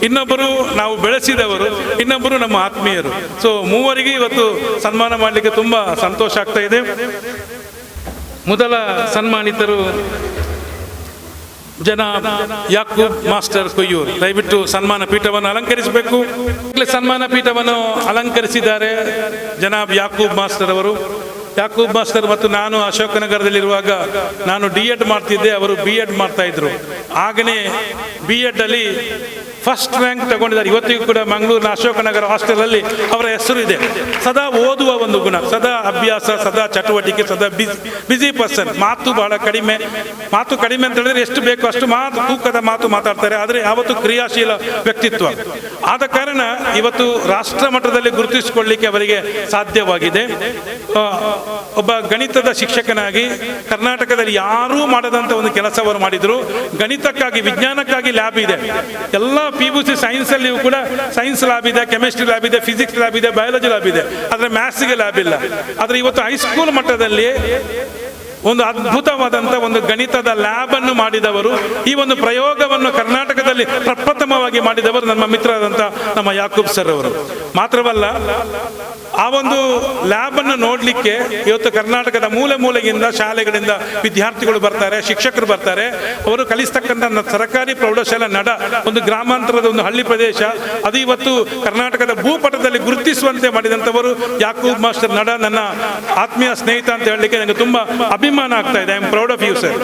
ಇನ್ನೊಬ್ಬರು ನಾವು ಬೆಳೆಸಿದವರು, ಇನ್ನೊಬ್ಬರು ನಮ್ಮ ಆತ್ಮೀಯರು. ಸೊ 3 ಇವತ್ತು ಸನ್ಮಾನ ಮಾಡಲಿಕ್ಕೆ ತುಂಬಾ ಸಂತೋಷ ಆಗ್ತಾ ಇದೆ. ಮೊದಲ ಸನ್ಮಾನಿತರು ಜನಾಬ್ ಯಾಕೂಬ್ ಮಾಸ್ಟರ್ ಕೊಯ್ಯೂರ್. ದಯವಿಟ್ಟು ಸನ್ಮಾನ ಪೀಠವನ್ನು ಅಲಂಕರಿಸಬೇಕು. ಸನ್ಮಾನ ಪೀಠವನ್ನು ಅಲಂಕರಿಸಿದ್ದಾರೆ ಜನಾಬ್ ಯಾಕೂಬ್ ಮಾಸ್ಟರ್ ಅವರು. ಯಾಕೂಬ್ ಮಾಸ್ಟರ್ ಮತ್ತು ನಾನು ಅಶೋಕನಗರದಲ್ಲಿರುವಾಗ ನಾನು D.Ed ಮಾಡ್ತಿದ್ದೆ, ಅವರು B.Ed ಮಾಡ್ತಾ ಇದ್ರು. ಆಗನೇ B.Ed ಅಲ್ಲಿ ಫಸ್ಟ್ ರ್ಯಾಂಕ್ ತಗೊಂಡಿದ್ದಾರೆ. ಇವತ್ತಿಗೂ ಕೂಡ ಮಂಗಳೂರಿನ ಅಶೋಕನಗರ ಹಾಸ್ಟೆಲಲ್ಲಿ ಅವರ ಹೆಸರು ಇದೆ. ಸದಾ ಓದುವ ಒಂದು ಗುಣ, ಸದಾ ಅಭ್ಯಾಸ, ಸದಾ ಚಟುವಟಿಕೆ, ಸದಾ ಬಿಸಿ ಪರ್ಸನ್. ಮಾತು ಬಹಳ ಕಡಿಮೆ ಅಂತ ಹೇಳಿದ್ರೆ ಎಷ್ಟು ಬೇಕು ಅಷ್ಟು ತೂಕದ ಮಾತು ಮಾತಾಡ್ತಾರೆ, ಆದರೆ ಯಾವತ್ತು ಕ್ರಿಯಾಶೀಲ ವ್ಯಕ್ತಿತ್ವ. ಆದ ಕಾರಣ ಇವತ್ತು ರಾಷ್ಟ್ರ ಮಟ್ಟದಲ್ಲಿ ಗುರುತಿಸಿಕೊಳ್ಳಲಿಕ್ಕೆ ಅವರಿಗೆ ಸಾಧ್ಯವಾಗಿದೆ. ಒಬ್ಬ ಗಣಿತದ ಶಿಕ್ಷಕನಾಗಿ ಕರ್ನಾಟಕದಲ್ಲಿ ಯಾರೂ ಮಾಡದಂತ ಒಂದು ಕೆಲಸ ಅವರು ಮಾಡಿದ್ರು. ಗಣಿತಕ್ಕಾಗಿ, ವಿಜ್ಞಾನಕ್ಕಾಗಿ ಲ್ಯಾಬ್ ಇದೆ. ಎಲ್ಲ PUC ಸೈನ್ಸ್ ಅಲ್ಲಿಯೂ ಕೂಡ ಸೈನ್ಸ್ ಲ್ಯಾಬ್ ಇದೆ, ಕೆಮಿಸ್ಟ್ರಿ ಲ್ಯಾಬ್ ಇದೆ, ಫಿಸಿಕ್ಸ್ ಲ್ಯಾಬ್ ಇದೆ, ಬಯಾಲಜಿ ಲ್ಯಾಬ್ ಇದೆ, ಆದರೆ ಮ್ಯಾಥ್ಸ್ಗೆ ಲ್ಯಾಬ್ ಇಲ್ಲ. ಆದರೆ ಇವತ್ತು ಹೈಸ್ಕೂಲ್ ಮಟ್ಟದಲ್ಲಿ ಒಂದು ಅದ್ಭುತವಾದಂಥ ಒಂದು ಗಣಿತದ ಲ್ಯಾಬ್ ಅನ್ನು ಮಾಡಿದವರು, ಈ ಒಂದು ಪ್ರಯೋಗವನ್ನು ಕರ್ನಾಟಕದಲ್ಲಿ ಪ್ರಪ್ರಥಮವಾಗಿ ಮಾಡಿದವರು ನಮ್ಮ ಮಿತ್ರರಾದಂಥ ನಮ್ಮ ಯಾಕೂಬ್ ಸರ್ ಅವರು. ಮಾತ್ರವಲ್ಲ, ಆ ಒಂದು ಲ್ಯಾಬನ್ನು ನೋಡಲಿಕ್ಕೆ ಇವತ್ತು ಕರ್ನಾಟಕದ ಮೂಲೆ ಮೂಲೆಯಿಂದ ಶಾಲೆಗಳಿಂದ ವಿದ್ಯಾರ್ಥಿಗಳು ಬರ್ತಾರೆ, ಶಿಕ್ಷಕರು ಬರ್ತಾರೆ. ಅವರು ಕಲಿಸ್ತಕ್ಕಂಥ ಸರ್ಕಾರಿ ಪ್ರೌಢಶಾಲಾ ನಡ ಒಂದು ಗ್ರಾಮಾಂತರದ ಒಂದು ಹಳ್ಳಿ ಪ್ರದೇಶ, ಅದು ಇವತ್ತು ಕರ್ನಾಟಕದ ಭೂಪಟದಲ್ಲಿ ಗುರುತಿಸುವಂತೆ ಮಾಡಿದಂಥವರು ಯಾಕೂಬ್ ಮಾಸ್ಟರ್ ನಡ ನನ್ನ ಆತ್ಮೀಯ ಸ್ನೇಹಿತ ಅಂತ ಹೇಳಲಿಕ್ಕೆ ನನಗೆ ತುಂಬ ಅಭಿಮಾನ ಆಗ್ತಾ ಇದೆ. I am proud of you sir.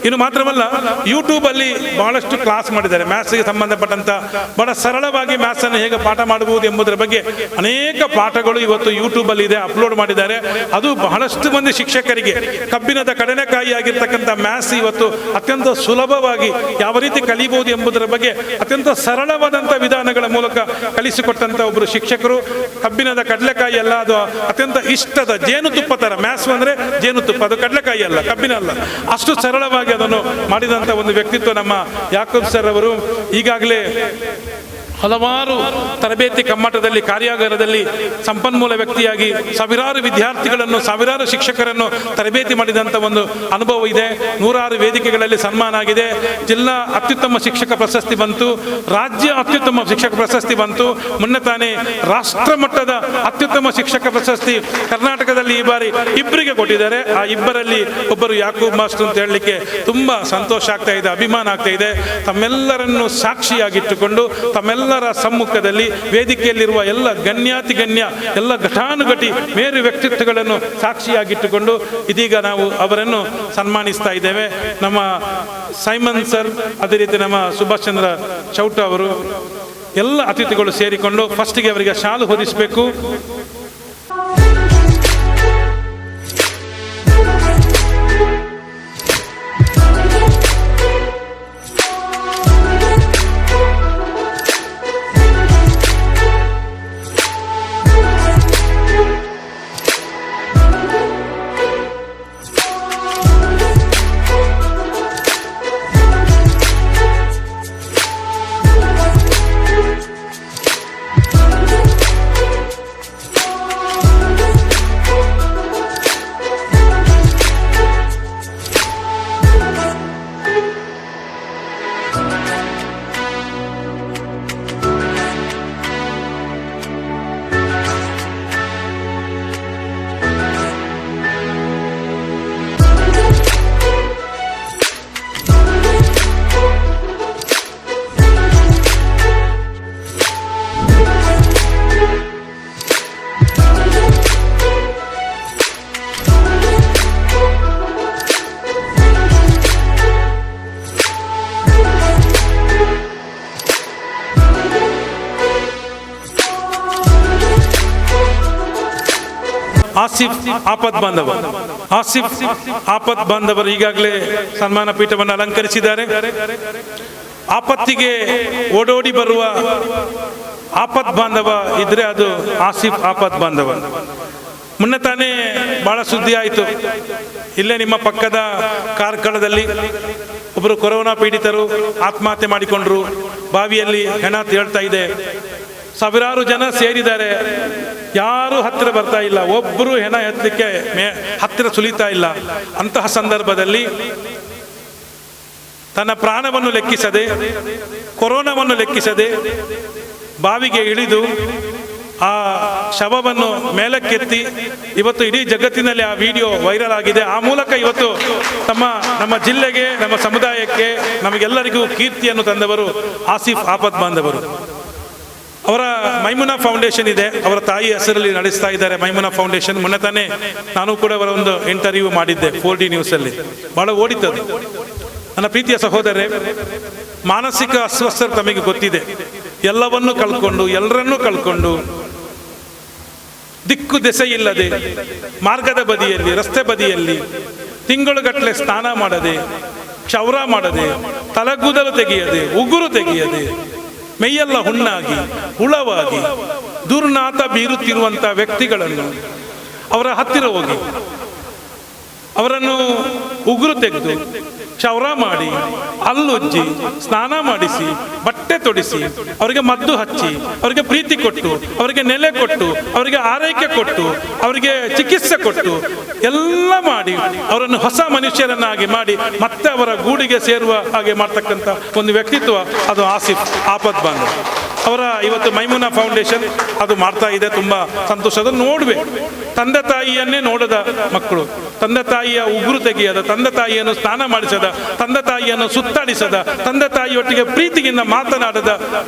ಇನ್ನು ಮಾತ್ರವಲ್ಲ, ಯೂಟ್ಯೂಬಲ್ಲಿ ಬಹಳಷ್ಟು ಕ್ಲಾಸ್ ಮಾಡಿದ್ದಾರೆ ಮ್ಯಾಥ್ಸ್ಗೆ ಸಂಬಂಧಪಟ್ಟಂಥ. ಬಹಳ ಸರಳವಾಗಿ ಮ್ಯಾಥ್ಸನ್ನು ಹೇಗೆ ಪಾಠ ಮಾಡಬಹುದು ಎಂಬುದರ ಬಗ್ಗೆ ಅನೇಕ ಪಾಠಗಳು ಇವತ್ತು ಯೂಟ್ಯೂಬಲ್ಲಿ ಇದೆ, ಅಪ್ಲೋಡ್ ಮಾಡಿದ್ದಾರೆ. ಅದು ಬಹಳಷ್ಟು ಮಂದಿ ಶಿಕ್ಷಕರಿಗೆ ಕಬ್ಬಿಣದ ಕಡಲೆಕಾಯಿ ಆಗಿರ್ತಕ್ಕಂಥ ಮ್ಯಾಥ್ಸ್ ಇವತ್ತು ಅತ್ಯಂತ ಸುಲಭವಾಗಿ ಯಾವ ರೀತಿ ಕಲಿಬಹುದು ಎಂಬುದರ ಬಗ್ಗೆ ಅತ್ಯಂತ ಸರಳವಾದಂಥ ವಿಧಾನಗಳ ಮೂಲಕ ಕಲಿಸಿಕೊಟ್ಟಂಥ ಒಬ್ಬರು ಶಿಕ್ಷಕರು. ಕಬ್ಬಿಣದ ಕಡಲೆಕಾಯಿ ಅಲ್ಲ, ಅದು ಅತ್ಯಂತ ಇಷ್ಟದ ಜೇನುತುಪ್ಪ ಥರ. ಮ್ಯಾಥ್ಸ್ ಅಂದರೆ ಜೇನುತುಪ್ಪ, ಅದು ಕಡಲೆಕಾಯಿ ಅಲ್ಲ, ಕಬ್ಬಿನ ಅಲ್ಲ. ಅಷ್ಟು ಸರಳವಾಗಿ ಅದನ್ನು ಮಾಡಿದಂಥ ಒಂದು ವ್ಯಕ್ತಿತ್ವ ನಮ್ಮ ಯಾಕೂಬ್ ಸರ್ ಅವರು. ಈಗಾಗಲೇ ಹಲವಾರು ತರಬೇತಿ ಕಮ್ಮಟದಲ್ಲಿ, ಕಾರ್ಯಾಗಾರದಲ್ಲಿ ಸಂಪನ್ಮೂಲ ವ್ಯಕ್ತಿಯಾಗಿ ಸಾವಿರಾರು ವಿದ್ಯಾರ್ಥಿಗಳನ್ನು, ಸಾವಿರಾರು ಶಿಕ್ಷಕರನ್ನು ತರಬೇತಿ ಮಾಡಿದಂಥ ಒಂದು ಅನುಭವ ಇದೆ. 106 ವೇದಿಕೆಗಳಲ್ಲಿ ಸನ್ಮಾನ ಆಗಿದೆ. ಜಿಲ್ಲಾ ಅತ್ಯುತ್ತಮ ಶಿಕ್ಷಕ ಪ್ರಶಸ್ತಿ ಬಂತು, ರಾಜ್ಯ ಅತ್ಯುತ್ತಮ ಶಿಕ್ಷಕ ಪ್ರಶಸ್ತಿ ಬಂತು, ಮೊನ್ನೆ ತಾನೇ ರಾಷ್ಟ್ರ ಮಟ್ಟದ ಅತ್ಯುತ್ತಮ ಶಿಕ್ಷಕ ಪ್ರಶಸ್ತಿ ಕರ್ನಾಟಕದಲ್ಲಿ ಈ ಬಾರಿ ಇಬ್ಬರಿಗೆ ಕೊಟ್ಟಿದ್ದಾರೆ. ಆ ಇಬ್ಬರಲ್ಲಿ ಒಬ್ಬರು ಯಾಕೂಬ್ ಮಾಸ್ಟರ್ ಅಂತ ಹೇಳಲಿಕ್ಕೆ ತುಂಬ ಸಂತೋಷ ಆಗ್ತಾ ಇದೆ, ಅಭಿಮಾನ ಆಗ್ತಾ ಇದೆ. ತಮ್ಮೆಲ್ಲರನ್ನು ಸಾಕ್ಷಿಯಾಗಿಟ್ಟುಕೊಂಡು, ತಮ್ಮೆಲ್ಲರ ಸಮ್ಮುಖದಲ್ಲಿ ವೇದಿಕೆಯಲ್ಲಿರುವ ಎಲ್ಲ ಗಣ್ಯಾತಿ ಗಣ್ಯ, ಎಲ್ಲ ಘಟಾನುಘಟಿ ಮೇರು ವ್ಯಕ್ತಿತ್ವಗಳನ್ನು ಸಾಕ್ಷಿಯಾಗಿಟ್ಟುಕೊಂಡು ಇದೀಗ ನಾವು ಅವರನ್ನು ಸನ್ಮಾನಿಸ್ತಾ ಇದ್ದೇವೆ. ನಮ್ಮ ಸೈಮನ್ ಸರ್, ಅದೇ ರೀತಿ ನಮ್ಮ ಸುಭಾಷ್ ಚಂದ್ರ ಚೌಟ ಅವರು, ಎಲ್ಲ ಅತಿಥಿಗಳು ಸೇರಿಕೊಂಡು ಫಸ್ಟಿಗೆ ಅವರಿಗೆ ಶಾಲು ಹೊದಿಸಬೇಕು. ಆಸಿಫ್ ಆಪತ್ ಬಾಂಧವ, ಆಸಿಫ್ ಆಪತ್ ಬಾಂಧವರು ಈಗಾಗಲೇ ಸನ್ಮಾನ ಪೀಠವನ್ನು ಅಲಂಕರಿಸಿದ್ದಾರೆ. ಆಪತ್ತಿಗೆ ಓಡೋಡಿ ಬರುವ ಆಪತ್ ಬಾಂಧವ ಇದ್ರೆ ಅದು ಆಸಿಫ್ ಆಪತ್ ಬಾಂಧವ. ಮೊನ್ನೆ ತಾನೇ ಬಹಳ ಸುದ್ದಿ ಆಯಿತು, ಇಲ್ಲೇ ನಿಮ್ಮ ಪಕ್ಕದ ಕಾರ್ಕಳದಲ್ಲಿ ಒಬ್ಬರು ಕೊರೋನಾ ಪೀಡಿತರು ಆತ್ಮಹತ್ಯೆ ಮಾಡಿಕೊಂಡ್ರು. ಬಾವಿಯಲ್ಲಿ ಹೆಣ ತೇಳ್ತಾ ಇದೆ, ಸಾವಿರಾರು ಜನ ಸೇರಿದ್ದಾರೆ, ಯಾರು ಹತ್ತಿರ ಬರ್ತಾ ಇಲ್ಲ, ಒಬ್ಬರು ಹೆಣ ಎತ್ತಲಿಕ್ಕೆ ಹತ್ತಿರ ಸುಲಿತಾ ಇಲ್ಲ. ಅಂತಹ ಸಂದರ್ಭದಲ್ಲಿ ತನ್ನ ಪ್ರಾಣವನ್ನು ಲೆಕ್ಕಿಸದೆ, ಕೊರೋನಾವನ್ನು ಲೆಕ್ಕಿಸದೆ ಬಾವಿಗೆ ಇಳಿದು ಆ ಶವವನ್ನು ಮೇಲಕ್ಕೆತ್ತಿ ಇವತ್ತು ಇಡೀ ಜಗತ್ತಿನಲ್ಲಿ ಆ ವಿಡಿಯೋ ವೈರಲ್ ಆಗಿದೆ. ಆ ಮೂಲಕ ಇವತ್ತು ನಮ್ಮ ಜಿಲ್ಲೆಗೆ, ನಮ್ಮ ಸಮುದಾಯಕ್ಕೆ, ನಮಗೆಲ್ಲರಿಗೂ ಕೀರ್ತಿಯನ್ನು ತಂದವರು ಆಸಿಫ್ ಆಪತ್ ಬಾಂಧವರು. ಅವರ ಮೈಮುನಾ ಫೌಂಡೇಶನ್ ಇದೆ, ಅವರ ತಾಯಿ ಹೆಸರಲ್ಲಿ ನಡೆಸ್ತಾ ಇದ್ದಾರೆ ಮೈಮುನಾ ಫೌಂಡೇಶನ್. ಮೊನ್ನೆ ತಾನೇ ನಾನು ಕೂಡ ಅವರ ಒಂದು ಇಂಟರ್ವ್ಯೂ ಮಾಡಿದ್ದೆ 4D ನ್ಯೂಸಲ್ಲಿ, ಬಹಳ ಓಡಿತದ್ದು. ನನ್ನ ಪ್ರೀತಿಯ ಸಹೋದರರೇ, ಮಾನಸಿಕ ಅಸ್ವಸ್ಥರು ತಮಗೆ ಗೊತ್ತಿದೆ. ಎಲ್ಲವನ್ನೂ ಕಳ್ಕೊಂಡು, ಎಲ್ಲರನ್ನೂ ಕಳ್ಕೊಂಡು, ದಿಕ್ಕು ದೆಸೆ ಇಲ್ಲದೆ ಮಾರ್ಗದ ಬದಿಯಲ್ಲಿ, ರಸ್ತೆ ಬದಿಯಲ್ಲಿ ತಿಂಗಳುಗಟ್ಟಲೆ ಸ್ನಾನ ಮಾಡದೆ, ಕ್ಷೌರ ಮಾಡದೆ, ತಲೆಗೂದಲು ತೆಗೆಯದೆ, ಉಗುರು ತೆಗೆಯದೆ, ಮೈಯೆಲ್ಲ ಹುಣ್ಣಾಗಿ ಹುಳವಾಗಿ ದುರ್ನಾತ ಬೀರುತ್ತಿರುವಂಥ ವ್ಯಕ್ತಿಗಳನ್ನು ಅವರ ಹತ್ತಿರ ಹೋಗಿ ಅವರನ್ನು ಉಗುರು ತೆಗೆದು ಕ್ಷೌರ ಮಾಡಿ, ಹಲ್ಲುಜ್ಜಿ, ಸ್ನಾನ ಮಾಡಿಸಿ, ಬಟ್ಟೆ ತೊಡಿಸಿ, ಅವರಿಗೆ ಮದ್ದು ಹಚ್ಚಿ, ಅವರಿಗೆ ಪ್ರೀತಿ ಕೊಟ್ಟು, ಅವರಿಗೆ ನೆಲೆ ಕೊಟ್ಟು, ಅವರಿಗೆ ಆರೈಕೆ ಕೊಟ್ಟು, ಅವರಿಗೆ ಚಿಕಿತ್ಸೆ ಕೊಟ್ಟು ಎಲ್ಲ ಮಾಡಿ ಅವರನ್ನು ಹೊಸ ಮನುಷ್ಯರನ್ನಾಗಿ ಮಾಡಿ ಮತ್ತೆ ಅವರ ಗೂಡಿಗೆ ಸೇರುವ ಹಾಗೆ ಮಾಡ್ತಕ್ಕಂಥ ಒಂದು ವ್ಯಕ್ತಿತ್ವ ಅದು ಆಸಿಫ್ ಆಪತ್ ಬಾಂಧವ. ಅವರ ಇವತ್ತು ಮೈಮುನಾ ಫೌಂಡೇಶನ್ ಅದು ಮಾಡ್ತಾ ಇದೆ. ತುಂಬ ಸಂತೋಷ. ಅದನ್ನು ನೋಡಬೇಕು. ತಂದೆ ತಾಯಿಯನ್ನೇ ನೋಡದ ಮಕ್ಕಳು, ತಂದೆ ತಾಯಿಯ ಉಗುರು ತೆಗೆಯದ, ತಂದೆ ತಾಯಿಯನ್ನು ಸ್ನಾನ ಮಾಡಿಸದ, ತಂದೆ ತಾಯಿಯನ್ನು ಸುತ್ತಾಡಿಸದ, ತಂದೆ ತಾಯಿಯೊಟ್ಟಿಗೆ ಪ್ರೀತಿಯಿಂದ ಮಾತನಾಡದ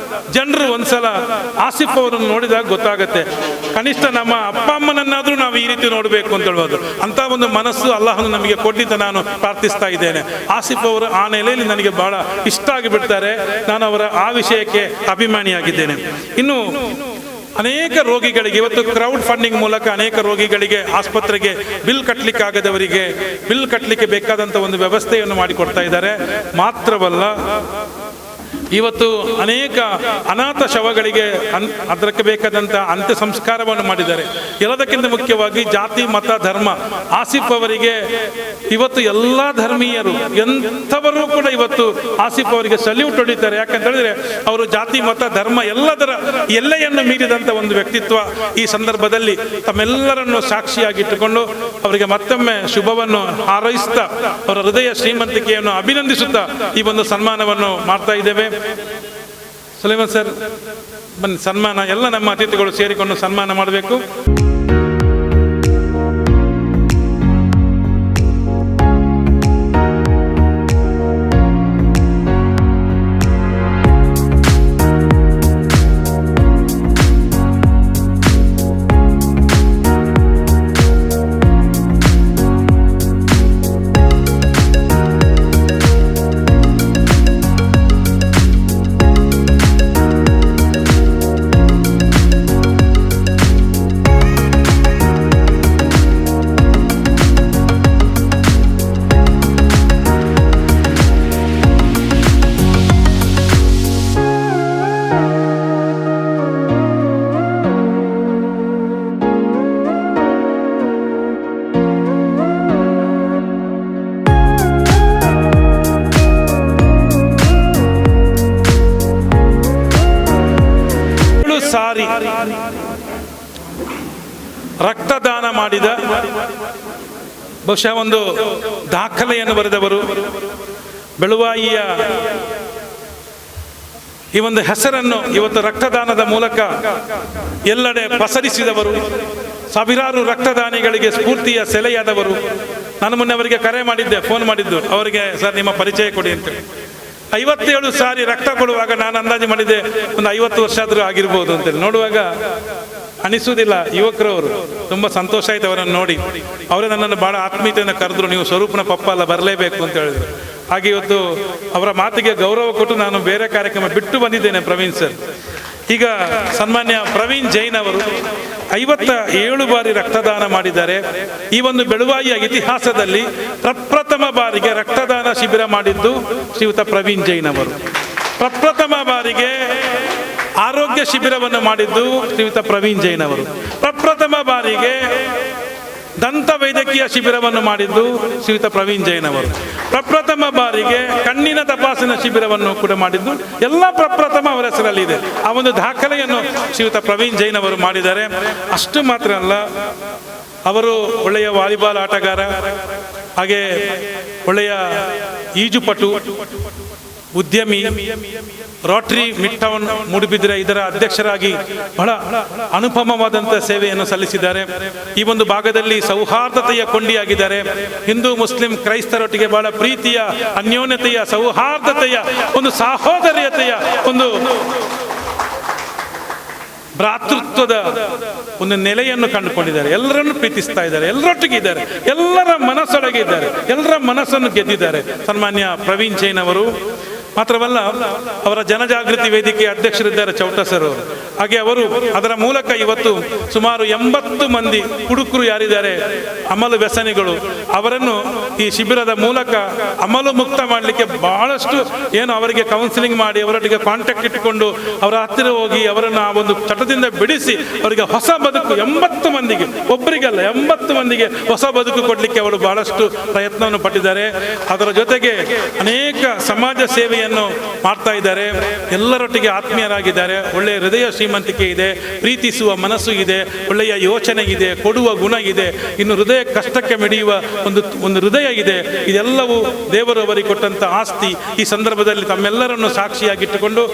ಜನರು ಒಂದ್ಸಲ ಆಸಿಫ್ ಅವರನ್ನು ನೋಡಿದಾಗ ಗೊತ್ತಾಗುತ್ತೆ. ಕನಿಷ್ಠ ನಮ್ಮ ಅಪ್ಪ ಅಮ್ಮನನ್ನಾದರೂ ನಾವು ಈ ರೀತಿ ನೋಡಬೇಕು ಅಂತ ಹೇಳ್ಬೋದು. ಅಂತ ಒಂದು ಮನಸ್ಸು ಅಲ್ಲಾಹನು ನಮಗೆ ಕೊಟ್ಟಿದ್ದ ನಾನು ಪ್ರಾರ್ಥಿಸ್ತಾ ಇದ್ದೇನೆ. ಆಸಿಫ್ ಅವರು ಆ ನೆಲೆಯಲ್ಲಿ ನನಗೆ ಬಹಳ ಇಷ್ಟ ಆಗಿಬಿಡ್ತಾರೆ. ನಾನು ಅವರ ಆ ವಿಷಯಕ್ಕೆ ಅಭಿಮಾನಿಯಾಗಿದ್ದೇನೆ. ಇನ್ನು ಅನೇಕ ರೋಗಿಗಳಿಗೆ ಇವತ್ತು ಕ್ರೌಡ್ ಫಂಡಿಂಗ್ ಮೂಲಕ ಅನೇಕ ರೋಗಿಗಳಿಗೆ ಆಸ್ಪತ್ರೆಗೆ ಬಿಲ್ ಕಟ್ಟಲಿಕ್ಕಾಗದವರಿಗೆ ಬಿಲ್ ಕಟ್ಟಲಿಕ್ಕೆ ಬೇಕಾದಂಥ ಒಂದು ವ್ಯವಸ್ಥೆಯನ್ನು ಮಾಡಿಕೊಡ್ತಾ ಇದ್ದಾರೆ. ಮಾತ್ರವಲ್ಲ, ಇವತ್ತು ಅನೇಕ ಅನಾಥ ಶವಗಳಿಗೆ ಅದಕ್ಕೆ ಬೇಕಾದಂಥ ಅಂತ್ಯ ಸಂಸ್ಕಾರವನ್ನು ಮಾಡಿದ್ದಾರೆ. ಎಲ್ಲದಕ್ಕಿಂತ ಮುಖ್ಯವಾಗಿ ಜಾತಿ ಮತ ಧರ್ಮ, ಆಸಿಫ್ ಅವರಿಗೆ ಇವತ್ತು ಎಲ್ಲ ಧರ್ಮೀಯರು ಎಂಥವರು ಕೂಡ ಇವತ್ತು ಆಸಿಫ್ ಅವರಿಗೆ ಸಲ್ಯೂಟ್ ಹೊಡಿತಾರೆ. ಯಾಕಂತ ಹೇಳಿದ್ರೆ ಅವರು ಜಾತಿ ಮತ ಧರ್ಮ ಎಲ್ಲದರ ಎಲ್ಲೆಯನ್ನು ಮೀರಿದಂಥ ಒಂದು ವ್ಯಕ್ತಿತ್ವ. ಈ ಸಂದರ್ಭದಲ್ಲಿ ತಮ್ಮೆಲ್ಲರನ್ನು ಸಾಕ್ಷಿಯಾಗಿಟ್ಟುಕೊಂಡು ಅವರಿಗೆ ಮತ್ತೊಮ್ಮೆ ಶುಭವನ್ನು ಹಾರೈಸ್ತಾ ಅವರ ಹೃದಯ ಶ್ರೀಮಂತಿಕೆಯನ್ನು ಅಭಿನಂದಿಸುತ್ತಾ ಈ ಒಂದು ಸನ್ಮಾನವನ್ನು ಮಾಡ್ತಾ ಇದ್ದೇವೆ. ಸುಲೈಮಾನ್ ಸರ್ ಬನ್ನಿ, ಸನ್ಮಾನ ಎಲ್ಲ ನಮ್ಮ ಅತಿಥಿಗಳು ಸೇರಿಕೊಂಡು ಸನ್ಮಾನ ಮಾಡಬೇಕು. ಸಾರಿ ರಕ್ತದಾನ ಮಾಡಿದ ಬಹುಶಃ ಒಂದು ದಾಖಲೆಯನ್ನು ಬರೆದವರು, ಬೆಳುವಾಯಿಯ ಈ ಒಂದು ಹೆಸರನ್ನು ಇವತ್ತು ರಕ್ತದಾನದ ಮೂಲಕ ಎಲ್ಲೆಡೆ ಪಸರಿಸಿದವರು, ಸಾವಿರಾರು ರಕ್ತದಾನಿಗಳಿಗೆ ಸ್ಫೂರ್ತಿಯ ಸೆಲೆಯಾದವರು. ನಾನು ಮೊನ್ನೆ ಅವರಿಗೆ ಕರೆ ಮಾಡಿದ್ದೆ, ಫೋನ್ ಮಾಡಿದ್ದು ಅವರಿಗೆ, ಸರ್ ನಿಮ್ಮ ಪರಿಚಯ ಕೊಡಿ ಅಂತೇಳಿ. 57 ಸಾರಿ ರಕ್ತ ಕೊಡುವಾಗ ನಾನು ಅಂದಾಜು ಮಾಡಿದ್ದೆ ಒಂದು 50 ವರ್ಷ ಆದರೂ ಆಗಿರ್ಬೋದು ಅಂತೇಳಿ. ನೋಡುವಾಗ ಅನಿಸುವುದಿಲ್ಲ. ಯುವಕರವರು ತುಂಬ ಸಂತೋಷ ಆಯ್ತು ಅವರನ್ನು ನೋಡಿ. ಅವರೇ ನನ್ನನ್ನು ಬಹಳ ಆತ್ಮೀಯತೆಯಿಂದ ಕರೆದ್ರು, ನೀವು ಸ್ವರೂಪನ ಪಪ್ಪ ಅಲ್ಲ, ಬರಲೇಬೇಕು ಅಂತ ಹೇಳಿದ್ರು. ಹಾಗೆ ಇವತ್ತು ಅವರ ಮಾತಿಗೆ ಗೌರವ ಕೊಟ್ಟು ನಾನು ಬೇರೆ ಕಾರ್ಯಕ್ರಮ ಬಿಟ್ಟು ಬಂದಿದ್ದೇನೆ. ಪ್ರವೀಣ್ ಸರ್, ಈಗ ಸನ್ಮಾನ್ಯ ಪ್ರವೀಣ್ ಜೈನ್ ಅವರು 57 ಬಾರಿ ರಕ್ತದಾನ ಮಾಡಿದ್ದಾರೆ. ಈ ಒಂದು ಬೆಳುವಾಯಿಯ ಇತಿಹಾಸದಲ್ಲಿ ಪ್ರಪ್ರಥಮ ಬಾರಿಗೆ ರಕ್ತದಾನ ಶಿಬಿರ ಮಾಡಿದ್ದು ಶ್ರೀಯುತ ಪ್ರವೀಣ್ ಜೈನ್ ಅವರು. ಪ್ರಪ್ರಥಮ ಬಾರಿಗೆ ಆರೋಗ್ಯ ಶಿಬಿರವನ್ನು ಮಾಡಿದ್ದು ಶ್ರೀಯುತ ಪ್ರವೀಣ್ ಜೈನ್ ಅವರು. ಪ್ರಪ್ರಥಮ ಬಾರಿಗೆ ದಂತ ವೈದ್ಯಕೀಯ ಶಿಬಿರವನ್ನು ಮಾಡಿದ್ದು ಶ್ರೀಯುತ ಪ್ರವೀಣ್ ಜೈನ್ ಅವರು. ಪ್ರಪ್ರಥಮ ಬಾರಿಗೆ ಕಣ್ಣಿನ ತಪಾಸಣಾ ಶಿಬಿರವನ್ನು ಕೂಡ ಮಾಡಿದ್ದು ಎಲ್ಲ ಪ್ರಪ್ರಥಮ ಅವರ ಹೆಸರಲ್ಲಿದೆ. ಆ ಒಂದು ದಾಖಲೆಯನ್ನು ಶ್ರೀಯುತ ಪ್ರವೀಣ್ ಜೈನ್ ಅವರು ಮಾಡಿದ್ದಾರೆ. ಅಷ್ಟು ಮಾತ್ರ ಅಲ್ಲ, ಅವರು ಒಳ್ಳೆಯ ವಾಲಿಬಾಲ್ ಆಟಗಾರ, ಹಾಗೆ ಒಳ್ಳೆಯ ಈಜುಪಟು, ಉದ್ಯಮಿ, ರೋಟರಿ ಮಿಡ್ ಟೌನ್ ಮೂಡುಬಿದಿರೆ ಇದರ ಅಧ್ಯಕ್ಷರಾಗಿ ಬಹಳ ಅನುಪಮವಾದಂಥ ಸೇವೆಯನ್ನು ಸಲ್ಲಿಸಿದ್ದಾರೆ. ಈ ಒಂದು ಭಾಗದಲ್ಲಿ ಸೌಹಾರ್ದತೆಯ ಕೊಂಡಿಯಾಗಿದ್ದಾರೆ. ಹಿಂದೂ ಮುಸ್ಲಿಂ ಕ್ರೈಸ್ತರೊಟ್ಟಿಗೆ ಬಹಳ ಪ್ರೀತಿಯ, ಅನ್ಯೋನ್ಯತೆಯ, ಸೌಹಾರ್ದತೆಯ, ಒಂದು ಸಹೋದರ್ಯತೆಯ, ಒಂದು ಭ್ರಾತೃತ್ವದ ಒಂದು ನೆಲೆಯನ್ನು ಕಂಡುಕೊಂಡಿದ್ದಾರೆ. ಎಲ್ಲರನ್ನು ಪ್ರೀತಿಸ್ತಾ ಇದ್ದಾರೆ, ಎಲ್ಲರೊಟ್ಟಿಗೆ ಇದ್ದಾರೆ, ಎಲ್ಲರ ಮನಸ್ಸೊಳಗೆ ಇದ್ದಾರೆ, ಎಲ್ಲರ ಮನಸ್ಸನ್ನು ಗೆದ್ದಿದ್ದಾರೆ ಸನ್ಮಾನ್ಯ ಪ್ರವೀಣ್ ಜೈನ್ ಅವರು. ಮಾತ್ರವಲ್ಲ, ಅವರ ಜನಜಾಗೃತಿ ವೇದಿಕೆಯ ಅಧ್ಯಕ್ಷರಿದ್ದಾರೆ ಚೌಟ ಸರ್ ಅವರು. ಹಾಗೆ ಅವರು ಅದರ ಮೂಲಕ ಇವತ್ತು ಸುಮಾರು 80 ಮಂದಿ ಹುಡುಕರು ಯಾರಿದ್ದಾರೆ, ಅಮಲು ವ್ಯಸನಿಗಳು, ಅವರನ್ನು ಈ ಶಿಬಿರದ ಮೂಲಕ ಅಮಲು ಮುಕ್ತ ಮಾಡಲಿಕ್ಕೆ ಬಹಳಷ್ಟು ಏನು ಅವರಿಗೆ ಕೌನ್ಸಿಲಿಂಗ್ ಮಾಡಿ ಅವರೊಟ್ಟಿಗೆ ಕಾಂಟ್ಯಾಕ್ಟ್ ಇಟ್ಟುಕೊಂಡು ಅವರ ಹತ್ತಿರ ಹೋಗಿ ಅವರನ್ನು ಆ ಒಂದು ಚಟದಿಂದ ಬಿಡಿಸಿ ಅವರಿಗೆ ಹೊಸ ಬದುಕು 80 ಮಂದಿಗೆ, ಒಬ್ಬರಿಗಲ್ಲ 80 ಮಂದಿಗೆ ಹೊಸ ಬದುಕು ಕೊಡಲಿಕ್ಕೆ ಅವರು ಬಹಳಷ್ಟು ಪ್ರಯತ್ನವನ್ನು ಪಟ್ಟಿದ್ದಾರೆ. ಅದರ ಜೊತೆಗೆ ಅನೇಕ ಸಮಾಜ ಸೇವೆಯ ಸೇವೆಯನ್ನು ಮಾಡ್ತಾ ಇದ್ದಾರೆ. ಎಲ್ಲರೊಟ್ಟಿಗೆ ಆತ್ಮೀಯರಾಗಿದ್ದಾರೆ. ಒಳ್ಳೆಯ ಹೃದಯ ಶ್ರೀಮಂತಿಕೆ ಇದೆ, ಪ್ರೀತಿಸುವ ಮನಸ್ಸು ಇದೆ, ಒಳ್ಳೆಯ ಯೋಚನೆ ಇದೆ, ಕೊಡುವ ಗುಣ ಇದೆ, ಇನ್ನು ಹೃದಯ ಕಷ್ಟಕ್ಕೆ ಮಿಡಿಯುವ ಒಂದು ಹೃದಯ ಇದೆ. ಇದೆಲ್ಲವೂ ದೇವರು ಅವರಿಗೆ ಕೊಟ್ಟಂಥ ಆಸ್ತಿ. ಈ ಸಂದರ್ಭದಲ್ಲಿ ತಮ್ಮೆಲ್ಲರನ್ನು ಸಾಕ್ಷಿಯಾಗಿಟ್ಟುಕೊಂಡು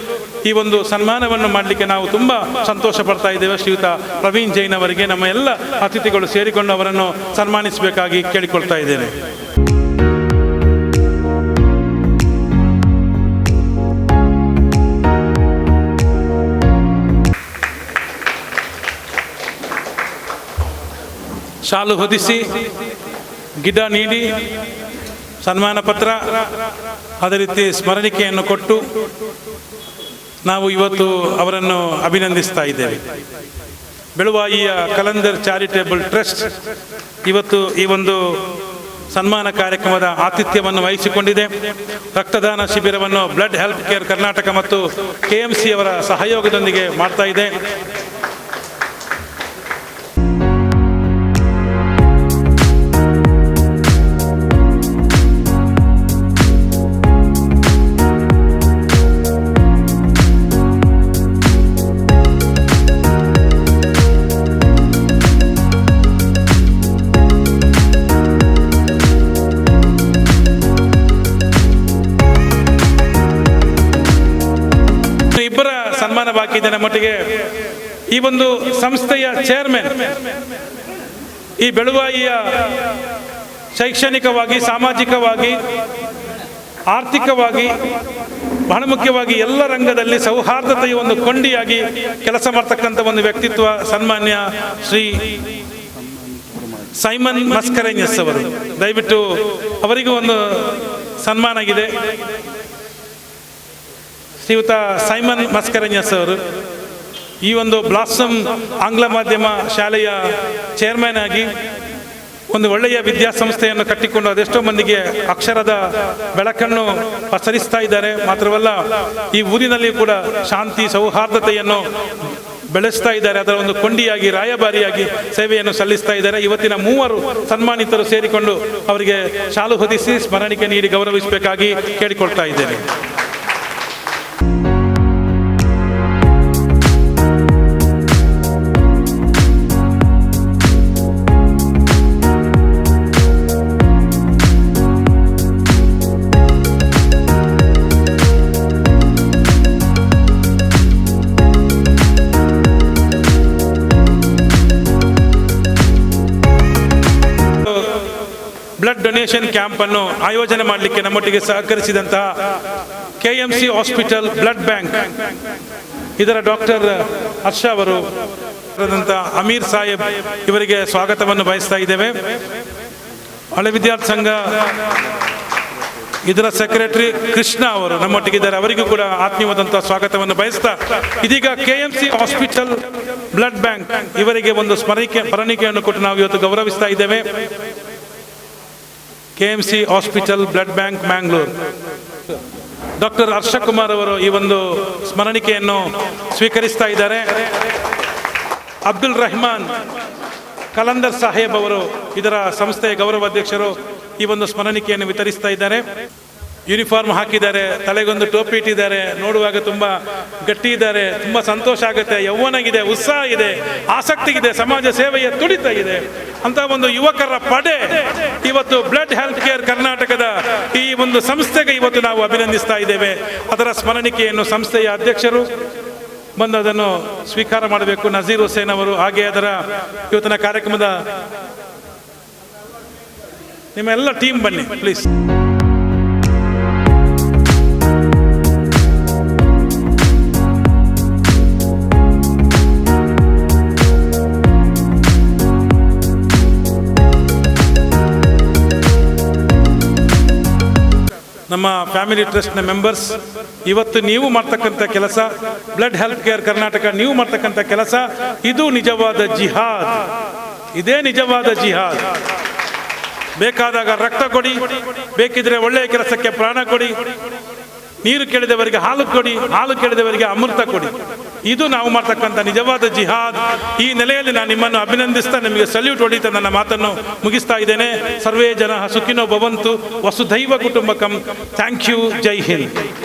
ಈ ಒಂದು ಸನ್ಮಾನವನ್ನು ಮಾಡಲಿಕ್ಕೆ ನಾವು ತುಂಬ ಸಂತೋಷ ಪಡ್ತಾ ಇದ್ದೇವೆ. ಶ್ರೀಯುತ ಪ್ರವೀಣ್ ಜೈನ್ ಅವರಿಗೆ ನಮ್ಮ ಎಲ್ಲ ಅತಿಥಿಗಳು ಸೇರಿಕೊಂಡು ಅವರನ್ನು ಸನ್ಮಾನಿಸಬೇಕಾಗಿ ಕೇಳಿಕೊಳ್ತಾ ಇದ್ದೇನೆ. ಶಾಲು ಹೊದಿಸಿ, ಗಿಡ ನೀಡಿ, ಸನ್ಮಾನ ಪತ್ರ, ಅದೇ ರೀತಿ ಸ್ಮರಣಿಕೆಯನ್ನು ಕೊಟ್ಟು ನಾವು ಇವತ್ತು ಅವರನ್ನು ಅಭಿನಂದಿಸ್ತಾ ಇದ್ದೇವೆ. ಬೆಳುವಾಯಿಯ ಕಲಂದರ್ ಚಾರಿಟೇಬಲ್ ಟ್ರಸ್ಟ್ ಇವತ್ತು ಈ ಒಂದು ಸನ್ಮಾನ ಕಾರ್ಯಕ್ರಮದ ಆತಿಥ್ಯವನ್ನು ವಹಿಸಿಕೊಂಡಿದೆ. ರಕ್ತದಾನ ಶಿಬಿರವನ್ನು ಬ್ಲಡ್ ಹೆಲ್ತ್ ಕೇರ್ ಕರ್ನಾಟಕ ಮತ್ತು KMC ಅವರ ಸಹಯೋಗದೊಂದಿಗೆ ಮಾಡ್ತಾ ಇದೆ. ಇಬ್ಬರ ಸನ್ಮಾನ ಬಾಕಿ ಇದೆ ನಮ್ಮೊಟ್ಟಿಗೆ. ಈ ಒಂದು ಸಂಸ್ಥೆಯ ಚೇರ್ಮನ್, ಈ ಬೆಳುವಾಯಿಯ ಶೈಕ್ಷಣಿಕವಾಗಿ, ಸಾಮಾಜಿಕವಾಗಿ, ಆರ್ಥಿಕವಾಗಿ, ಬಹಳ ಮುಖ್ಯವಾಗಿ ಎಲ್ಲ ರಂಗದಲ್ಲಿ ಸೌಹಾರ್ದತೆಯ ಒಂದು ಕೊಂಡಿಯಾಗಿ ಕೆಲಸ ಮಾಡ್ತಕ್ಕಂಥ ಒಂದು ವ್ಯಕ್ತಿತ್ವ ಸನ್ಮಾನ್ಯ ಶ್ರೀ ಸೈಮನ್ ಮಸ್ಕರೆನ್ಯಸ್ ಅವರು. ದಯವಿಟ್ಟು ಅವರಿಗೂ ಒಂದು ಸನ್ಮಾನ ಆಗಿದೆ. ಶ್ರೀಯುತ ಸೈಮನ್ ಮಸ್ಕರೆನ್ಯಸ್ ಅವರು ಈ ಒಂದು ಬ್ಲಾಸಮ್ ಆಂಗ್ಲ ಮಾಧ್ಯಮ ಶಾಲೆಯ ಚೇರ್ಮನ್ ಆಗಿ ಒಂದು ಒಳ್ಳೆಯ ವಿದ್ಯಾಸಂಸ್ಥೆಯನ್ನು ಕಟ್ಟಿಕೊಂಡು ಅದೆಷ್ಟೋ ಮಂದಿಗೆ ಅಕ್ಷರದ ಬೆಳಕನ್ನು ಪಸರಿಸ್ತಾ ಇದ್ದಾರೆ. ಮಾತ್ರವಲ್ಲ, ಈ ಊರಿನಲ್ಲಿ ಕೂಡ ಶಾಂತಿ ಸೌಹಾರ್ದತೆಯನ್ನು ಬೆಳೆಸ್ತಾ ಇದ್ದಾರೆ. ಅದರ ಒಂದು ಕೊಂಡಿಯಾಗಿ, ರಾಯಭಾರಿಯಾಗಿ ಸೇವೆಯನ್ನು ಸಲ್ಲಿಸ್ತಾ ಇದ್ದಾರೆ. ಇವತ್ತಿನ 3 ಸನ್ಮಾನಿತರು ಸೇರಿಕೊಂಡು ಅವರಿಗೆ ಶಾಲು ಹೊದಿಸಿ ಸ್ಮರಣಿಕೆ ನೀಡಿ ಗೌರವಿಸಬೇಕಾಗಿ ಕೇಳಿಕೊಳ್ತಾ ಇದ್ದೇನೆ. ಬ್ಲಡ್ ಡೊನೇಷನ್ ಕ್ಯಾಂಪ್ ಅನ್ನು ಆಯೋಜನೆ ಮಾಡಲಿಕ್ಕೆ ನಮ್ಮೊಟ್ಟಿಗೆ ಸಹಕರಿಸಿದಂತಹ KMC ಹಾಸ್ಪಿಟಲ್ ಬ್ಲಡ್ ಬ್ಯಾಂಕ್ ಇದರ ಡಾಕ್ಟರ್ ಹರ್ಷ ಅವರು, ಅಮೀರ್ ಸಾಹೇಬ್ ಇವರಿಗೆ ಸ್ವಾಗತವನ್ನು ಬಯಸ್ತಾ ಇದ್ದೇವೆ. ಹಳೆ ವಿದ್ಯಾರ್ಥಿ ಸಂಘ ಇದರ ಸೆಕ್ರೆಟರಿ ಕೃಷ್ಣ ಅವರು ನಮ್ಮೊಟ್ಟಿಗಿದ್ದಾರೆ. ಅವರಿಗೂ ಕೂಡ ಆತ್ಮೀಯವಾದಂತಹ ಸ್ವಾಗತವನ್ನು ಬಯಸ್ತಾ, ಇದೀಗ KMC ಹಾಸ್ಪಿಟಲ್ ಬ್ಲಡ್ ಬ್ಯಾಂಕ್ ಇವರಿಗೆ ಒಂದು ಸ್ಮರಣಿಕೆಯನ್ನು ಕೊಟ್ಟು ನಾವು ಇವತ್ತು ಗೌರವಿಸ್ತಾ ಇದ್ದೇವೆ. KMC hospital blood bank Mangalore doctor Harsha Kumar ಅವರು ಈ ಒಂದು ಸ್ಮರಣಿಕೆಯನ್ನು ಸ್ವೀಕರಿಸ್ತಾ ಇದ್ದಾರೆ. ಅಬ್ದುಲ್ ರೆಹಮಾನ್ ಕಲಂದರ್ ಸಾಹೇಬ್ ಅವರು ಇದರ ಸಂಸ್ಥೆಯ ಗೌರವಾಧ್ಯಕ್ಷರು ಈ ಒಂದು ಸ್ಮರಣಿಕೆಯನ್ನು ವಿತರಿಸ್ತಾ ಇದ್ದಾರೆ. ಯೂನಿಫಾರ್ಮ್ ಹಾಕಿದ್ದಾರೆ, ತಲೆಗೊಂದು ಟೋಪಿ ಇಟ್ಟಿದ್ದಾರೆ, ನೋಡುವಾಗ ತುಂಬ ಗಟ್ಟಿ ಇದ್ದಾರೆ. ತುಂಬ ಸಂತೋಷ ಆಗುತ್ತೆ. ಯೌವನ ಇದೆ, ಉತ್ಸಾಹ ಇದೆ, ಆಸಕ್ತಿ ಇದೆ, ಸಮಾಜ ಸೇವೆಯ ತುಡಿತ ಇದೆ ಅಂತ ಒಂದು ಯುವಕರ ಪಡೆ ಇವತ್ತು ಬ್ಲಡ್ ಹೆಲ್ತ್ ಕೇರ್ ಕರ್ನಾಟಕದ ಈ ಒಂದು ಸಂಸ್ಥೆಗೆ ಇವತ್ತು ನಾವು ಅಭಿನಂದಿಸ್ತಾ ಇದ್ದೇವೆ. ಅದರ ಸ್ಮರಣಿಕೆಯನ್ನು ಸಂಸ್ಥೆಯ ಅಧ್ಯಕ್ಷರು ಬಂದು ಅದನ್ನು ಸ್ವೀಕಾರ ಮಾಡಬೇಕು, ನಜೀರ್ ಹುಸೇನ್ ಅವರು. ಹಾಗೆ ಅದರ ಇವತ್ತಿನ ಕಾರ್ಯಕ್ರಮದ ನಿಮ್ಮ ಎಲ್ಲ ಟೀಮ್ ಬನ್ನಿ ಪ್ಲೀಸ್. ನಮ್ಮ ಫ್ಯಾಮಿಲಿ ಟ್ರಸ್ಟ್ನ ಮೆಂಬರ್ಸ್, ಇವತ್ತು ನೀವು ಮಾಡ್ತಕ್ಕಂಥ ಕೆಲಸ, ಬ್ಲಡ್ ಹೆಲ್ತ್ ಕೇರ್ ಕರ್ನಾಟಕ ನೀವು ಮಾಡ್ತಕ್ಕಂಥ ಕೆಲಸ, ಇದು ನಿಜವಾದ ಜಿಹಾದ್. ಇದೇ ನಿಜವಾದ ಜಿಹಾದ್. ಬೇಕಾದಾಗ ರಕ್ತ ಕೊಡಿ, ಬೇಕಿದ್ರೆ ಒಳ್ಳೆಯ ಕೆಲಸಕ್ಕೆ ಪ್ರಾಣ ಕೊಡಿ, ನೀರು ಕೇಳಿದವರಿಗೆ ಹಾಲು ಕೊಡಿ, ಹಾಲು ಕೇಳಿದವರಿಗೆ ಅಮೃತ ಕೊಡಿ. ಇದು ನಾವು ಮಾಡ್ತಕ್ಕಂಥ ನಿಜವಾದ ಜಿಹಾದ್. ಈ ನೆಲೆಯಲ್ಲಿ ನಾನು ನಿಮ್ಮನ್ನು ಅಭಿನಂದಿಸ್ತಾ ನಿಮಗೆ ಸಲ್ಯೂಟ್ ಹೊಡಿತಾ ನನ್ನ ಮಾತನ್ನು ಮುಗಿಸ್ತಾ ಇದ್ದೇನೆ. ಸರ್ವೇ ಜನ ಸುಖಿನೋ ಭವಂತು, ವಸುಧೈವ ಕುಟುಂಬಕಂ. Thank you. ಜೈ ಹಿಂದ್.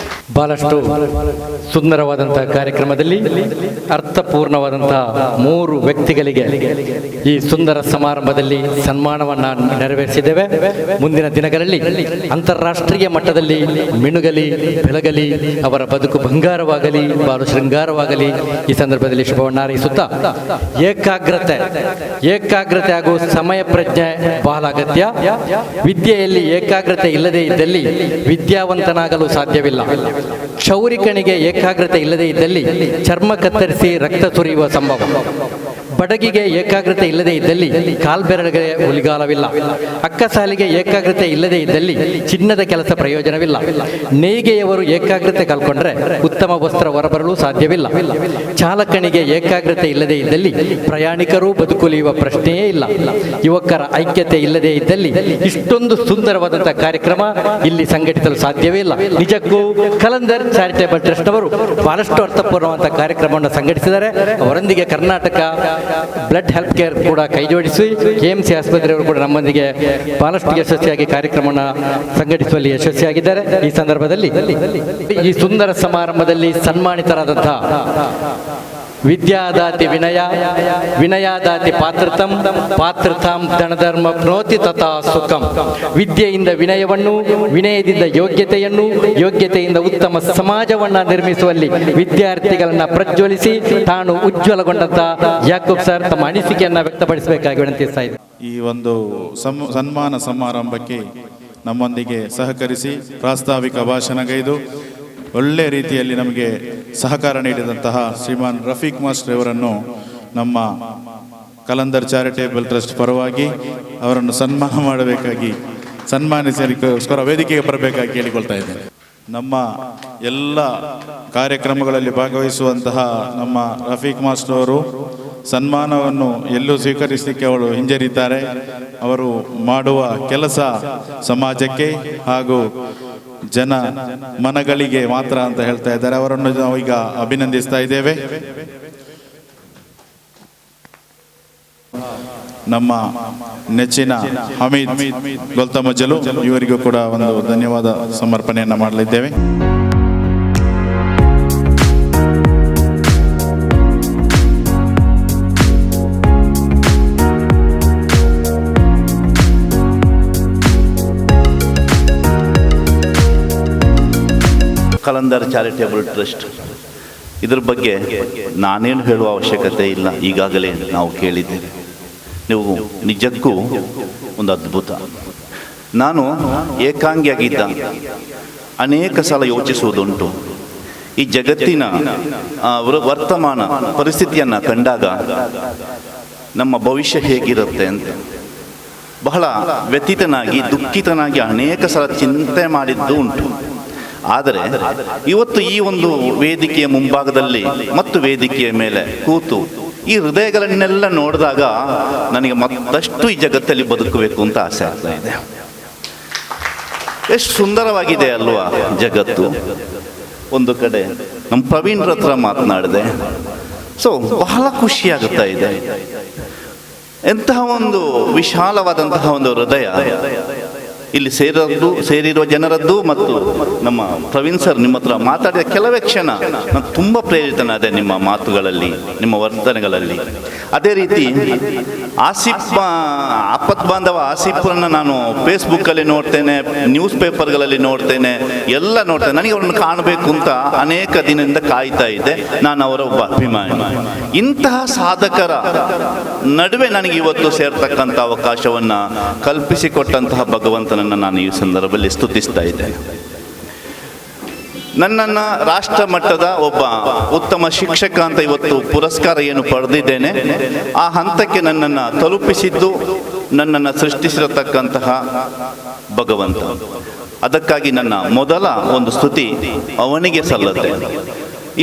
ಬಹಳಷ್ಟು ಸುಂದರವಾದಂತಹ ಕಾರ್ಯಕ್ರಮದಲ್ಲಿ ಅರ್ಥಪೂರ್ಣವಾದಂತಹ 3 ವ್ಯಕ್ತಿಗಳಿಗೆ ಈ ಸುಂದರ ಸಮಾರಂಭದಲ್ಲಿ ಸನ್ಮಾನವನ್ನು ನೆರವೇರಿಸಿದ್ದೇವೆ. ಮುಂದಿನ ದಿನಗಳಲ್ಲಿ ಅಂತಾರಾಷ್ಟ್ರೀಯ ಮಟ್ಟದಲ್ಲಿ ಮಿನುಗಲಿ ಬೆಳಗಲಿ, ಅವರ ಬದುಕು ಬಂಗಾರವಾಗಲಿ, ಬಾಳು ಶೃಂಗಾರವಾಗಲಿ ಈ ಸಂದರ್ಭದಲ್ಲಿ ಶುಭವನ್ನು ಹಾರೈಸುತ್ತಾ, ಏಕಾಗ್ರತೆ ಹಾಗೂ ಸಮಯ ಪ್ರಜ್ಞೆ ಬಹಳ ಅಗತ್ಯ. ವಿದ್ಯೆಯಲ್ಲಿ ಏಕಾಗ್ರತೆ ಇಲ್ಲದೆ ಇದ್ದಲ್ಲಿ ವಿದ್ಯಾವಂತನಾಗಲು ಸಾಧ್ಯವಿಲ್ಲ. ಕ್ಷೌರಿಕನಿಗೆ ಏಕಾಗ್ರತೆ ಇಲ್ಲದೆ ಇದ್ದಲ್ಲಿ ಚರ್ಮ ಕತ್ತರಿಸಿ ರಕ್ತ ಸುರಿಯುವ ಸಂಭವ. ಬಡಗಿಗೆ ಏಕಾಗ್ರತೆ ಇಲ್ಲದೆ ಇದ್ದಲ್ಲಿ ಕಾಲ್ಬೆರಳಿಗೆ ಉಳಿಗಾಲವಿಲ್ಲ. ಅಕ್ಕಸಾಲಿಗೆ ಏಕಾಗ್ರತೆ ಇಲ್ಲದೆ ಇದ್ದಲ್ಲಿ ಚಿನ್ನದ ಕೆಲಸ ಪ್ರಯೋಜನವಿಲ್ಲ. ನೇಯ್ಗೆಯವರು ಏಕಾಗ್ರತೆ ಕಲ್ಕೊಂಡ್ರೆ ಉತ್ತಮ ವಸ್ತ್ರ ಹೊರಬರಲು ಸಾಧ್ಯವಿಲ್ಲ. ಚಾಲಕನಿಗೆ ಏಕಾಗ್ರತೆ ಇಲ್ಲದೆ ಇದ್ದಲ್ಲಿ ಪ್ರಯಾಣಿಕರು ಬದುಕುಳಿಯುವ ಪ್ರಶ್ನೆಯೇ ಇಲ್ಲ. ಯುವಕರ ಐಕ್ಯತೆ ಇಲ್ಲದೆ ಇದ್ದಲ್ಲಿ ಇಷ್ಟೊಂದು ಸುಂದರವಾದಂತಹ ಕಾರ್ಯಕ್ರಮ ಇಲ್ಲಿ ಸಂಘಟಿಸಲು ಸಾಧ್ಯವೇ ಇಲ್ಲ. ನಿಜಕ್ಕೂ ಕಲಂದರ್ ಚಾರಿಟೇಬಲ್ ಟ್ರಸ್ಟ್ ಅವರು ಬಹಳಷ್ಟು ಅರ್ಥಪೂರ್ಣವಾದ ಕಾರ್ಯಕ್ರಮವನ್ನು ಸಂಘಟಿಸಿದ್ದಾರೆ. ಅವರೊಂದಿಗೆ ಕರ್ನಾಟಕ ಬ್ಲಡ್ ಹೆಲ್ತ್ ಕೇರ್ ಕೂಡ ಕೈಜೋಡಿಸಿ KMC ಆಸ್ಪತ್ರೆಯವರು ಕೂಡ ನಮ್ಮೊಂದಿಗೆ ಬಹಳಷ್ಟು ಯಶಸ್ವಿಯಾಗಿ ಕಾರ್ಯಕ್ರಮವನ್ನು ಸಂಘಟಿಸುವಲ್ಲಿ ಯಶಸ್ವಿಯಾಗಿದ್ದಾರೆ. ಈ ಸಂದರ್ಭದಲ್ಲಿ ಈ ಸುಂದರ ಸಮಾರಂಭದಲ್ಲಿ ಸನ್ಮಾನಿತರಾದಂತಹ ವಿದ್ಯಾದಾತಿ ವಿನಯ, ವಿನಯಾದಾತಿ ಪಾತ್ರತಂ, ಪಾತ್ರತಾಂ ಧನಧರ್ಮ ಪ್ನೋತಿ ತಥಾ ಸುಖಂ. ವಿದ್ಯೆಯಿಂದ ವಿನಯವನ್ನು, ವಿನಯದಿಂದ ಯೋಗ್ಯತೆಯನ್ನು, ಯೋಗ್ಯತೆಯಿಂದ ಉತ್ತಮ ಸಮಾಜವನ್ನು ನಿರ್ಮಿಸುವಲ್ಲಿ ವಿದ್ಯಾರ್ಥಿಗಳನ್ನ ಪ್ರಜ್ವಲಿಸಿ ತಾನು ಉಜ್ವಲಗೊಂಡಂತ ಯಾಕೂಬ್ ಸರ್ ತಮ್ಮ ಅನಿಸಿಕೆಯನ್ನು ವ್ಯಕ್ತಪಡಿಸಬೇಕಾಗಿ ವಿನಂತಿಸ್ತಾ ಇದ್ದಾರೆ. ಈ ಒಂದು ಸನ್ಮಾನ ಸಮಾರಂಭಕ್ಕೆ ನಮ್ಮೊಂದಿಗೆ ಸಹಕರಿಸಿ ಪ್ರಾಸ್ತಾವಿಕ ಭಾಷಣಗೈದು ಒಳ್ಳೆ ರೀತಿಯಲ್ಲಿ ನಮಗೆ ಸಹಕಾರ ನೀಡಿದಂತಹ ಶ್ರೀಮಾನ್ ರಫೀಕ್ ಮಾಸ್ಟರ್ ಅವರನ್ನು ನಮ್ಮ ಕಲಂದರ್ ಚಾರಿಟೇಬಲ್ ಟ್ರಸ್ಟ್ ಪರವಾಗಿ ಅವರನ್ನು ಸನ್ಮಾನ ಮಾಡಬೇಕಾಗಿ, ಸನ್ಮಾನಿಸಲಿಕ್ಕೋಸ್ಕರ ವೇದಿಕೆಗೆ ಬರಬೇಕಾಗಿ ಕೇಳಿಕೊಳ್ತಾ ಇದ್ದೇನೆ. ನಮ್ಮ ಎಲ್ಲ ಕಾರ್ಯಕ್ರಮಗಳಲ್ಲಿ ಭಾಗವಹಿಸುವಂತಹ ನಮ್ಮ ರಫೀಕ್ ಮಾಸ್ಟರ್ ಅವರು ಸನ್ಮಾನವನ್ನು ಎಲ್ಲೂ ಸ್ವೀಕರಿಸಲಿಕ್ಕೆ ಅವರು ಹಿಂಜರಿದ್ದಾರೆ. ಅವರು ಮಾಡುವ ಕೆಲಸ ಸಮಾಜಕ್ಕೆ ಹಾಗೂ ಜನ ಮನಗಳಿಗೆ ಮಾತ್ರ ಅಂತ ಹೇಳ್ತಾ ಇದ್ದಾರೆ. ಅವರನ್ನು ನಾವು ಈಗ ಅಭಿನಂದಿಸ್ತಾ ಇದ್ದೇವೆ. ನಮ್ಮ ನೆಚ್ಚಿನ ಹಮೀದ್ ಗೊಲ್ತಮಜ್ಜಲು ಇವರಿಗೂ ಕೂಡ ಒಂದು ಧನ್ಯವಾದ ಸಮರ್ಪಣೆಯನ್ನು ಮಾಡಲಿದ್ದೇವೆ. ಕಲಂದರ್ ಚಾರಿಟೇಬಲ್ ಟ್ರಸ್ಟ್ ಇದ್ರ ಬಗ್ಗೆ ನಾನೇನು ಹೇಳುವ ಅವಶ್ಯಕತೆ ಇಲ್ಲ, ಈಗಾಗಲೇ ನಾವು ಕೇಳಿದ್ದೇವೆ. ನೀವು ನಿಜಕ್ಕೂ ಒಂದು ಅದ್ಭುತ. ನಾನು ಏಕಾಂಗಿಯಾಗಿದ್ದ ಅನೇಕ ಸಲ ಯೋಚಿಸುವುದುಂಟು, ಈ ಜಗತ್ತಿನ ವರ್ತಮಾನ ಪರಿಸ್ಥಿತಿಯನ್ನು ಕಂಡಾಗ ನಮ್ಮ ಭವಿಷ್ಯ ಹೇಗಿರುತ್ತೆ ಅಂತ ಬಹಳ ವ್ಯಥಿತನಾಗಿ ದುಃಖಿತನಾಗಿ ಅನೇಕ ಸಲ ಚಿಂತೆ ಮಾಡಿದ್ದು ಉಂಟು. ಆದರೆ ಇವತ್ತು ಈ ಒಂದು ವೇದಿಕೆಯ ಮುಂಭಾಗದಲ್ಲಿ ಮತ್ತು ವೇದಿಕೆಯ ಮೇಲೆ ಕೂತು ಈ ಹೃದಯಗಳನ್ನೆಲ್ಲ ನೋಡಿದಾಗ ನನಗೆ ಮತ್ತಷ್ಟು ಈ ಜಗತ್ತಲ್ಲಿ ಬದುಕಬೇಕು ಅಂತ ಆಸೆ ಆಗ್ತಾ ಇದೆ. ಎಷ್ಟು ಸುಂದರವಾಗಿದೆ ಅಲ್ವಾ ಜಗತ್ತು. ಒಂದು ಕಡೆ ನಮ್ಮ ಪ್ರವೀಣ್ರ ಹತ್ರ ಮಾತನಾಡಿದೆ, ಸೊ ಬಹಳ ಖುಷಿಯಾಗುತ್ತಾ ಇದೆ. ಎಂತಹ ಒಂದು ವಿಶಾಲವಾದಂತಹ ಒಂದು ಹೃದಯ ಇಲ್ಲಿ ಸೇರಿರುವ ಜನರದ್ದು ಮತ್ತು ನಮ್ಮ ಪ್ರವೀಣ್ ಸರ್ ನಿಮ್ಮ ಹತ್ರ ಮಾತಾಡಿದ ಕೆಲವೇ ಕ್ಷಣ ನಾನು ತುಂಬ ಪ್ರೇರಿತನಾದೆ ನಿಮ್ಮ ಮಾತುಗಳಲ್ಲಿ, ನಿಮ್ಮ ವರ್ತನೆಗಳಲ್ಲಿ. ಅದೇ ರೀತಿ ಆಪತ್ ಬಾಂಧವ ಆಸಿಫ್ರನ್ನು ನಾನು ಫೇಸ್ಬುಕ್ಕಲ್ಲಿ ನೋಡ್ತೇನೆ, ನ್ಯೂಸ್ ಪೇಪರ್ಗಳಲ್ಲಿ ನೋಡ್ತೇನೆ, ಎಲ್ಲ ನೋಡ್ತೇನೆ. ನನಗೆ ಅವ್ರನ್ನ ಕಾಣಬೇಕು ಅಂತ ಅನೇಕ ದಿನದಿಂದ ಕಾಯ್ತಾ ಇದ್ದೆ. ನಾನು ಅವರ ಒಬ್ಬ ಅಭಿಮಾನಿ. ಇಂತಹ ಸಾಧಕರ ನಡುವೆ ನನಗೆ ಇವತ್ತು ಸೇರ್ತಕ್ಕಂಥ ಅವಕಾಶವನ್ನು ಕಲ್ಪಿಸಿಕೊಟ್ಟಂತಹ ಭಗವಂತನನ್ನು ನಾನು ಈ ಸಂದರ್ಭದಲ್ಲಿ ಸ್ತುತಿಸ್ತಾ ಇದ್ದೇನೆ. ನನ್ನನ್ನು ರಾಷ್ಟ್ರ ಮಟ್ಟದ ಒಬ್ಬ ಉತ್ತಮ ಶಿಕ್ಷಕ ಅಂತ ಇವತ್ತು ಪುರಸ್ಕಾರ ಏನು ಪಡೆದಿದ್ದೇನೆ, ಆ ಹಂತಕ್ಕೆ ನನ್ನನ್ನು ತಲುಪಿಸಿದ್ದು, ನನ್ನನ್ನು ಸೃಷ್ಟಿಸಿರತಕ್ಕಂತಹ ಭಗವಂತ. ಅದಕ್ಕಾಗಿ ನನ್ನ ಮೊದಲ ಒಂದು ಸ್ತುತಿ ಅವನಿಗೆ ಸಲ್ಲತ್ತೆ.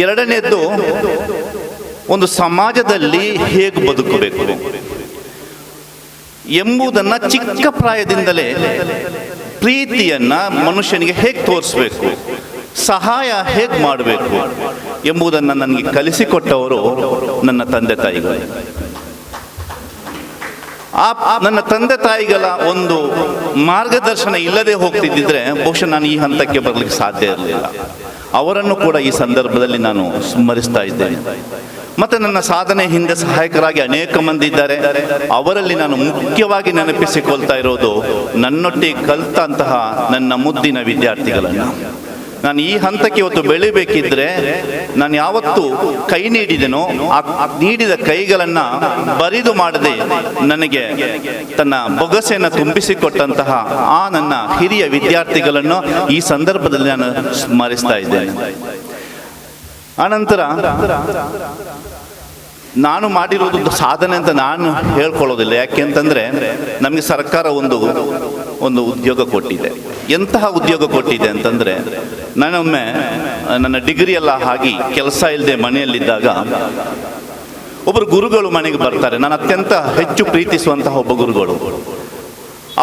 ಎರಡನೇದ್ದು, ಒಂದು ಸಮಾಜದಲ್ಲಿ ಹೇಗೆ ಬದುಕಬೇಕು ಎಂಬುದನ್ನು ಚಿಕ್ಕ ಪ್ರಾಯದಿಂದಲೇ ಪ್ರೀತಿಯನ್ನ ಮನುಷ್ಯನಿಗೆ ಹೇಗೆ ತೋರಿಸ್ಬೇಕು, ಸಹಾಯ ಹೇಗೆ ಮಾಡಬೇಕು ಎಂಬುದನ್ನು ನನಗೆ ಕಲಿಸಿಕೊಟ್ಟವರು ನನ್ನ ತಂದೆ ತಾಯಿಗಳು. ನನ್ನ ತಂದೆ ತಾಯಿಗಳ ಒಂದು ಮಾರ್ಗದರ್ಶನ ಇಲ್ಲದೆ ಹೋಗ್ತಿದ್ದಿದ್ರೆ ಬಹುಶಃ ನಾನು ಈ ಹಂತಕ್ಕೆ ಬರಲಿಕ್ಕೆ ಸಾಧ್ಯ ಇರಲಿಲ್ಲ. ಅವರನ್ನು ಕೂಡ ಈ ಸಂದರ್ಭದಲ್ಲಿ ನಾನು ಸ್ಮರಿಸ್ತಾ ಇದ್ದೇನೆ. ಮತ್ತು ನನ್ನ ಸಾಧನೆ ಹಿಂದೆ ಸಹಾಯಕರಾಗಿ ಅನೇಕ ಮಂದಿ ಇದ್ದಾರೆ. ಅವರಲ್ಲಿ ನಾನು ಮುಖ್ಯವಾಗಿ ನೆನಪಿಸಿಕೊಳ್ತಾ ಇರೋದು ನನ್ನೊಟ್ಟಿಗೆ ಕಲಿತಂತಹ ನನ್ನ ಮುದ್ದಿನ ವಿದ್ಯಾರ್ಥಿಗಳನ್ನು. ನಾನು ಈ ಹಂತಕ್ಕೆ ಇವತ್ತು ಬೆಳಿಬೇಕಿದ್ರೆ ನಾನು ಯಾವತ್ತು ಕೈ ನೀಡಿದೆನೋ ಆ ನೀಡಿದ ಕೈಗಳನ್ನು ಬರಿದು ಮಾಡದೆ ನನಗೆ ತನ್ನ ಬೊಗಸೆಯನ್ನು ತುಂಬಿಸಿಕೊಟ್ಟಂತಹ ಆ ನನ್ನ ಹಿರಿಯ ವಿದ್ಯಾರ್ಥಿಗಳನ್ನು ಈ ಸಂದರ್ಭದಲ್ಲಿ ನಾನು ಸ್ಮರಿಸ್ತಾ ಇದ್ದೇನೆ. ಆನಂತರ ನಾನು ಮಾಡಿರೋದು ಸಾಧನೆ ಅಂತ ನಾನು ಹೇಳ್ಕೊಳ್ಳೋದಿಲ್ಲ. ಯಾಕೆಂತಂದರೆ ನಮಗೆ ಸರ್ಕಾರ ಒಂದು ಉದ್ಯೋಗ ಕೊಟ್ಟಿದೆ. ಎಂತಹ ಉದ್ಯೋಗ ಕೊಟ್ಟಿದೆ ಅಂತಂದರೆ, ನಾನೊಮ್ಮೆ ನನ್ನ ಡಿಗ್ರಿ ಎಲ್ಲ ಆಗಿ ಕೆಲಸ ಇಲ್ಲದೆ ಮನೆಯಲ್ಲಿದ್ದಾಗ ಒಬ್ಬರು ಗುರುಗಳು ಮನೆಗೆ ಬರ್ತಾರೆ. ನಾನು ಅತ್ಯಂತ ಹೆಚ್ಚು ಪ್ರೀತಿಸುವಂತಹ ಒಬ್ಬ ಗುರುಗಳು.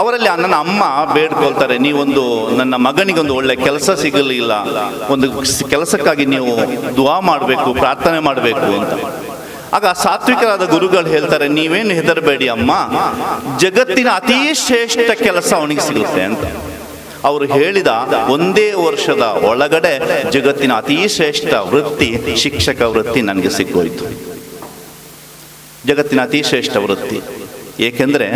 ಅವರಲ್ಲಿ ನನ್ನ ಅಮ್ಮ ಬೇಡ್ಕೊಳ್ತಾರೆ, ನೀವೊಂದು ನನ್ನ ಮಗನಿಗೊಂದು ಒಳ್ಳೆ ಕೆಲಸ ಸಿಗಲಿಲ್ಲ, ಒಂದು ಕೆಲಸಕ್ಕಾಗಿ ನೀವು ದುವಾ ಮಾಡಬೇಕು, ಪ್ರಾರ್ಥನೆ ಮಾಡಬೇಕು ಅಂತ. ಆಗ ಸಾತ್ವಿಕರಾದ ಗುರುಗಳು ಹೇಳ್ತಾರೆ, ನೀವೇನು ಹೆದರಬೇಡಿ ಅಮ್ಮ, ಜಗತ್ತಿನ ಅತೀ ಶ್ರೇಷ್ಠ ಕೆಲಸ ಅವನಿಗೆ ಸಿಗುತ್ತೆ ಅಂತ. ಅವರು ಹೇಳಿದ ಒಂದೇ ವರ್ಷದ ಒಳಗಡೆ ಜಗತ್ತಿನ ಅತೀ ಶ್ರೇಷ್ಠ ವೃತ್ತಿ ಶಿಕ್ಷಕ ವೃತ್ತಿ ನನಗೆ ಸಿಕ್ಕೋಯ್ತು. ಜಗತ್ತಿನ ಅತೀ ಶ್ರೇಷ್ಠ ವೃತ್ತಿ. ಏಕೆಂದರೆ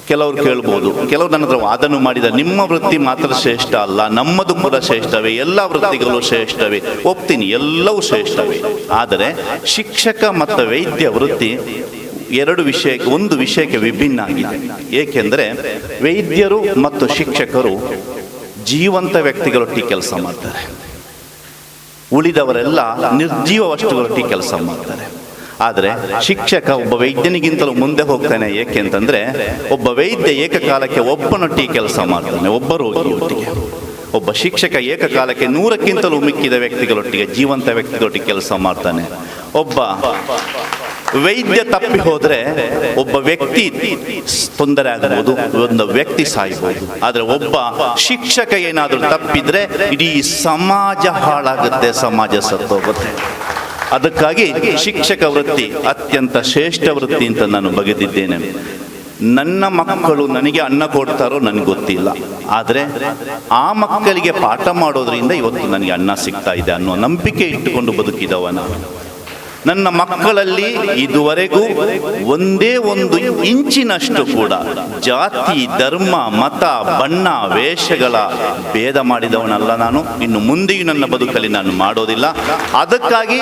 ಕೆಲವರು ಕೇಳ್ಬೋದು, ಕೆಲವರು ನನ್ನ ಹತ್ರ ವಾದನು ಮಾಡಿದ, ನಿಮ್ಮ ವೃತ್ತಿ ಮಾತ್ರ ಶ್ರೇಷ್ಠ ಅಲ್ಲ, ನಮ್ಮದು ಕೂಡ ಶ್ರೇಷ್ಠವೇ, ಎಲ್ಲ ವೃತ್ತಿಗಳು ಶ್ರೇಷ್ಠವೇ. ಒಪ್ತೀನಿ, ಎಲ್ಲವೂ ಶ್ರೇಷ್ಠವೇ. ಆದರೆ ಶಿಕ್ಷಕ ಮತ್ತು ವೈದ್ಯ ವೃತ್ತಿ ಒಂದು ವಿಷಯಕ್ಕೆ ವಿಭಿನ್ನ ಆಗಿದೆ. ಏಕೆಂದರೆ ವೈದ್ಯರು ಮತ್ತು ಶಿಕ್ಷಕರು ಜೀವಂತ ವ್ಯಕ್ತಿಗಳೊಟ್ಟಿಗೆ ಕೆಲಸ ಮಾಡ್ತಾರೆ, ಉಳಿದವರೆಲ್ಲ ನಿರ್ಜೀವ ವಸ್ತುಗಳೊಟ್ಟಿಗೆ ಕೆಲಸ ಮಾಡ್ತಾರೆ. ಆದರೆ ಶಿಕ್ಷಕ ಒಬ್ಬ ವೈದ್ಯನಿಗಿಂತಲೂ ಮುಂದೆ ಹೋಗ್ತಾನೆ. ಏಕೆಂತಂದ್ರೆ ಒಬ್ಬ ವೈದ್ಯ ಏಕಕಾಲಕ್ಕೆ ಒಬ್ಬನೊಟ್ಟಿಗೆ ಕೆಲಸ ಮಾಡ್ತಾನೆ, ಒಬ್ಬ ರೋಗಿಯೊಟ್ಟಿಗೆ. ಒಬ್ಬ ಶಿಕ್ಷಕ ಏಕಕಾಲಕ್ಕೆ 100ಕ್ಕಿಂತಲೂ ಮಿಕ್ಕಿದ ವ್ಯಕ್ತಿಗಳೊಟ್ಟಿಗೆ, ಜೀವಂತ ವ್ಯಕ್ತಿಗಳೊಟ್ಟಿಗೆ ಕೆಲಸ ಮಾಡ್ತಾನೆ. ಒಬ್ಬ ವೈದ್ಯ ತಪ್ಪಿ ಹೋದ್ರೆ ಒಬ್ಬ ವ್ಯಕ್ತಿ ತೊಂದರೆ ಆಗಬಹುದು, ಒಂದು ವ್ಯಕ್ತಿ ಸಾಯಬಹುದು. ಆದರೆ ಒಬ್ಬ ಶಿಕ್ಷಕ ಏನಾದರೂ ತಪ್ಪಿದ್ರೆ ಇಡೀ ಸಮಾಜ ಹಾಳಾಗುತ್ತೆ, ಸಮಾಜ ಸತ್ತೋಗುತ್ತೆ. ಅದಕ್ಕಾಗಿ ಶಿಕ್ಷಕ ವೃತ್ತಿ ಅತ್ಯಂತ ಶ್ರೇಷ್ಠ ವೃತ್ತಿ ಅಂತ ನಾನು ಬಗೆದಿದ್ದೇನೆ. ನನ್ನ ಮಕ್ಕಳು ನನಗೆ ಅನ್ನ ಕೊಡ್ತಾರೋ ನನಗೆ ಗೊತ್ತಿಲ್ಲ, ಆದರೆ ಆ ಮಕ್ಕಳಿಗೆ ಪಾಠ ಮಾಡೋದ್ರಿಂದ ಇವತ್ತು ನನಗೆ ಅನ್ನ ಸಿಗ್ತಾ ಇದೆ ಅನ್ನೋ ನಂಬಿಕೆ ಇಟ್ಟುಕೊಂಡು ಬದುಕಿದವ ನಾನು. ನನ್ನ ಮಕ್ಕಳಲ್ಲಿ ಇದುವರೆಗೂ ಒಂದೇ ಒಂದು ಇಂಚಿನಷ್ಟು ಕೂಡ ಜಾತಿ, ಧರ್ಮ, ಮತ, ಬಣ್ಣ, ವೇಷಗಳ ಭೇದ ಮಾಡಿದವನಲ್ಲ ನಾನು. ಇನ್ನು ಮುಂದೆಯೂ ನನ್ನ ಬದುಕಲ್ಲಿ ನಾನು ಮಾಡೋದಿಲ್ಲ. ಅದಕ್ಕಾಗಿ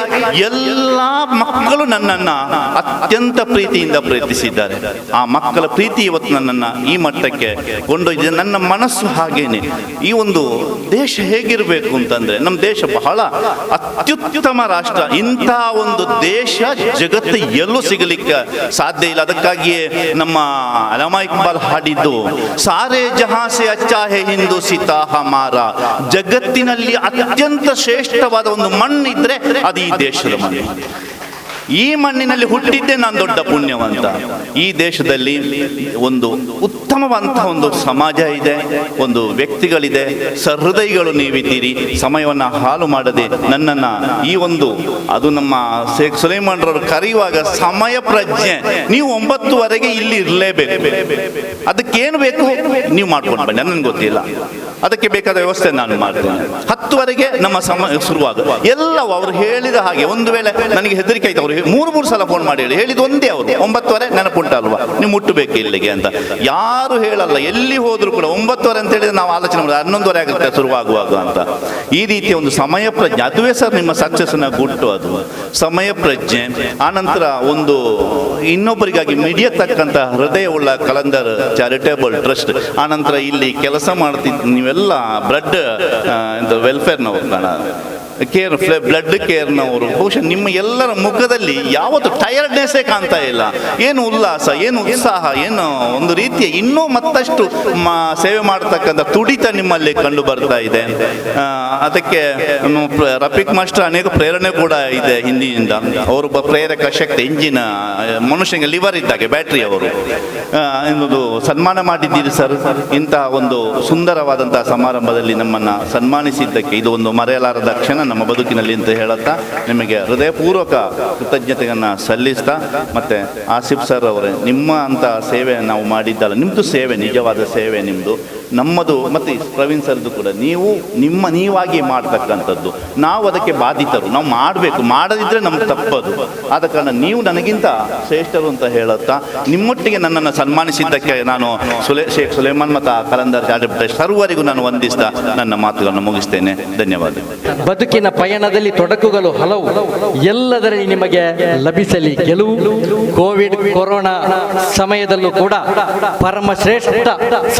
ಎಲ್ಲ ಮಕ್ಕಳು ನನ್ನನ್ನು ಅತ್ಯಂತ ಪ್ರೀತಿಯಿಂದ ಪ್ರೀತಿಸಿದ್ದಾರೆ. ಆ ಮಕ್ಕಳ ಪ್ರೀತಿ ಇವತ್ತು ನನ್ನನ್ನು ಈ ಮಟ್ಟಕ್ಕೆ ಕೊಂಡೊಯ್ದಿದೆ. ನನ್ನ ಮನಸ್ಸು ಹಾಗೇನೆ. ಈ ಒಂದು ದೇಶ ಹೇಗಿರಬೇಕು ಅಂತಂದ್ರೆ, ನಮ್ಮ ದೇಶ ಬಹಳ ಅತ್ಯುತ್ತಮ ರಾಷ್ಟ್ರ. ಇಂಥ ಒಂದು ದೇಶ ಜಗತ್ತು ಎಲ್ಲೂ ಸಿಗಲಿಕ್ಕೆ ಸಾಧ್ಯ ಇಲ್ಲ. ಅದಕ್ಕಾಗಿಯೇ ನಮ್ಮ ಅಲಾಮಾ ಇಕ್ಬಾಲ್ ಹಾಡಿದ್ದು, ಸಾರೇ ಜಹಾಂ ಸೆ ಅಚ್ಚಾ ಹೈ ಹಿಂದೂ ಸಿತಾ ಹಮಾರ. ಜಗತ್ತಿನಲ್ಲಿ ಅತ್ಯಂತ ಶ್ರೇಷ್ಠವಾದ ಒಂದು ಮಣ್ಣು ಇದ್ರೆ ಅದು ಈ ದೇಶದ ಮಣ್ಣು. ಈ ಮಣ್ಣಿನಲ್ಲಿ ಹುಟ್ಟಿದ್ದೇ ನಾನು ದೊಡ್ಡ ಪುಣ್ಯವಂತ. ಈ ದೇಶದಲ್ಲಿ ಒಂದು ಉತ್ತಮವಂತಹ ಒಂದು ಸಮಾಜ ಇದೆ, ಒಂದು ವ್ಯಕ್ತಿಗಳಿದೆ, ಸಹೃದಯಿಗಳು ನೀವಿದ್ದೀರಿ. ಸಮಯವನ್ನು ಹಾಳು ಮಾಡದೆ ನನ್ನನ್ನು ಈ ಒಂದು, ಅದು ನಮ್ಮ ಶೇಖ್ ಸುಲೈಮಾನ್ರವರು ಕರೆಯುವಾಗ ಸಮಯ ಪ್ರಜ್ಞೆ, ನೀವು 9:00ವರೆಗೆ ಇಲ್ಲಿ ಇರಲೇಬೇಕು, ಅದಕ್ಕೇನು ಬೇಕು ನೀವು ಮಾಡ್ಕೊಂಡು ಬನ್ನಿ, ನನಗೆ ಗೊತ್ತಿಲ್ಲ, ಅದಕ್ಕೆ ಬೇಕಾದ ವ್ಯವಸ್ಥೆ ನಾನು ಮಾಡ್ತೇನೆ. 10:00ವರೆಗೆ ನಮ್ಮ ಸಮಯ ಶುರುವಾಗ ಎಲ್ಲ ಅವರು ಹೇಳಿದ ಹಾಗೆ. ಒಂದು ವೇಳೆ ನನಗೆ ಹೆದರಿಕೆ ಆಯ್ತು, ಅವರು 3 ಸಲ ಫೋನ್ ಮಾಡಿ ಹೇಳಿದ್ದು ಒಂದೇ, ಅವರು 9:00ವರೆ ನೆನಪುಂಟಲ್ವಾ ನೀವು ಮುಟ್ಟಬೇಕು ಇಲ್ಲಿಗೆ ಅಂತ. ಯಾರು ಹೇಳಲ್ಲ, ಎಲ್ಲಿ ಹೋದ್ರು ಕೂಡ 9:00ವರೆ ಅಂತ ಹೇಳಿದ್ರೆ ನಾವು ಆಲೋಚನೆ ಮಾಡಿದ್ರೆ 11:00ವರೆ ಆಗುತ್ತೆ ಶುರುವಾಗುವಾಗ ಅಂತ. ಈ ರೀತಿಯ ಒಂದು ಸಮಯ ಪ್ರಜ್ಞೆ, ಅದುವೇ ಸರ್ ನಿಮ್ಮ ಸಕ್ಸಸ್ನ ಗುಟ್ಟು, ಅದು ಸಮಯ ಪ್ರಜ್ಞೆ. ಆನಂತರ ಒಂದು ಇನ್ನೊಬ್ಬರಿಗಾಗಿ ಮಿಡಿಯತಕ್ಕಂಥ ಹೃದಯವುಳ್ಳ ಕಲಂದರ್ ಚಾರಿಟೇಬಲ್ ಟ್ರಸ್ಟ್. ಆನಂತರ ಇಲ್ಲಿ ಕೆಲಸ ಮಾಡ್ತಿದ್ದು ನೀವೆಲ್ಲ ಬ್ಲಡ್ ವೆಲ್ಫೇರ್ನವರು, ಕೇರ್, ಬ್ಲಡ್ ಕೇರ್ನವರು. ಬಹುಶಃ ನಿಮ್ಮ ಎಲ್ಲರ ಮುಖದಲ್ಲಿ ಯಾವತ್ತು ಟಯರ್ಡ್ನೆಸ್ಸೇ ಕಾಣ್ತಾ ಇಲ್ಲ. ಏನು ಉಲ್ಲಾಸ, ಏನು ಉತ್ಸಾಹ, ಏನು ಒಂದು ರೀತಿಯ ಇನ್ನೂ ಮತ್ತಷ್ಟು ಸೇವೆ ಮಾಡತಕ್ಕಂಥ ತುಡಿತ ನಿಮ್ಮಲ್ಲಿ ಕಂಡು ಬರ್ತಾ ಇದೆ. ಅದಕ್ಕೆ ರಫೀಕ್ ಮಾಸ್ಟರ್ ಅನೇಕ ಪ್ರೇರಣೆ ಕೂಡ ಇದೆ ಹಿಂದಿನಿಂದ. ಅವರೊಬ್ಬ ಪ್ರೇರಕ ಶಕ್ತಿ, ಇಂಜಿನ್, ಮನುಷ್ಯನಿಗೆ ಲಿವರ್ ಇದ್ದಾಗೆ ಬ್ಯಾಟ್ರಿ. ಅವರು ಇನ್ನೊಂದು ಸನ್ಮಾನ ಮಾಡಿದ್ದೀರಿ ಸರ್. ಇಂತಹ ಒಂದು ಸುಂದರವಾದಂತಹ ಸಮಾರಂಭದಲ್ಲಿ ನಮ್ಮನ್ನು ಸನ್ಮಾನಿಸಿದ್ದಕ್ಕೆ ಇದು ಒಂದು ಮರೆಯಲಾರದ ಕ್ಷಣ. ನಮ್ಮ ಬದುಕಿನಲ್ಲಿ ಅಂತ ಹೇಳುತ್ತಾ ನಿಮಗೆ ಹೃದಯಪೂರ್ವಕ ಕೃತಜ್ಞತೆಯನ್ನು ಸಲ್ಲಿಸ್ತಾ, ಮತ್ತು ಆಸಿಫ್ ಸರ್ ಅವರೇ, ನಿಮ್ಮ ಅಂತ ಸೇವೆ ನಾವು ಮಾಡಿದ್ದಲ್ಲ, ನಿಮ್ಮದು ಸೇವೆ ನಿಜವಾದ ಸೇವೆ ನಿಮ್ಮದು, ನಮ್ಮದು ಮತ್ತು ಪ್ರವೀಣ್ ಸರ್ದು ಕೂಡ ನೀವಾಗಿ ಮಾಡ್ತಕ್ಕಂಥದ್ದು. ನಾವು ಅದಕ್ಕೆ ಬಾಧಿತರು, ನಾವು ಮಾಡಬೇಕು, ಮಾಡದಿದ್ದರೆ ನಮ್ಗೆ ತಪ್ಪದು. ಆದ ಕಾರಣ ನೀವು ನನಗಿಂತ ಶ್ರೇಷ್ಠರು ಅಂತ ಹೇಳುತ್ತಾ, ನಿಮ್ಮೊಟ್ಟಿಗೆ ನನ್ನನ್ನು ಸನ್ಮಾನಿಸಿದ್ದಕ್ಕೆ ನಾನು ಶೇಖ್ ಸುಲೇಮಾನ್ ಮತ್ತು ಕಲಂದರ್ ಚಾರಿಟಬಲ್ ಟ್ರಸ್ಟ್ ಸರ್ವರಿಗೂ ನಾನು ವಂದಿಸ್ತಾ ನನ್ನ ಮಾತುಗಳನ್ನು ಮುಗಿಸ್ತೇನೆ. ಧನ್ಯವಾದ. ಬದುಕಿನ ಪಯಣದಲ್ಲಿ ತೊಡಕುಗಳು ಹಲವು, ಎಲ್ಲದರಲ್ಲಿ ನಿಮಗೆ ಲಭಿಸಲಿ ಗೆಲುವು. ಕೋವಿಡ್ ಕೊರೋನಾ ಸಮಯದಲ್ಲೂ ಕೂಡ ಪರಮ ಶ್ರೇಷ್ಠ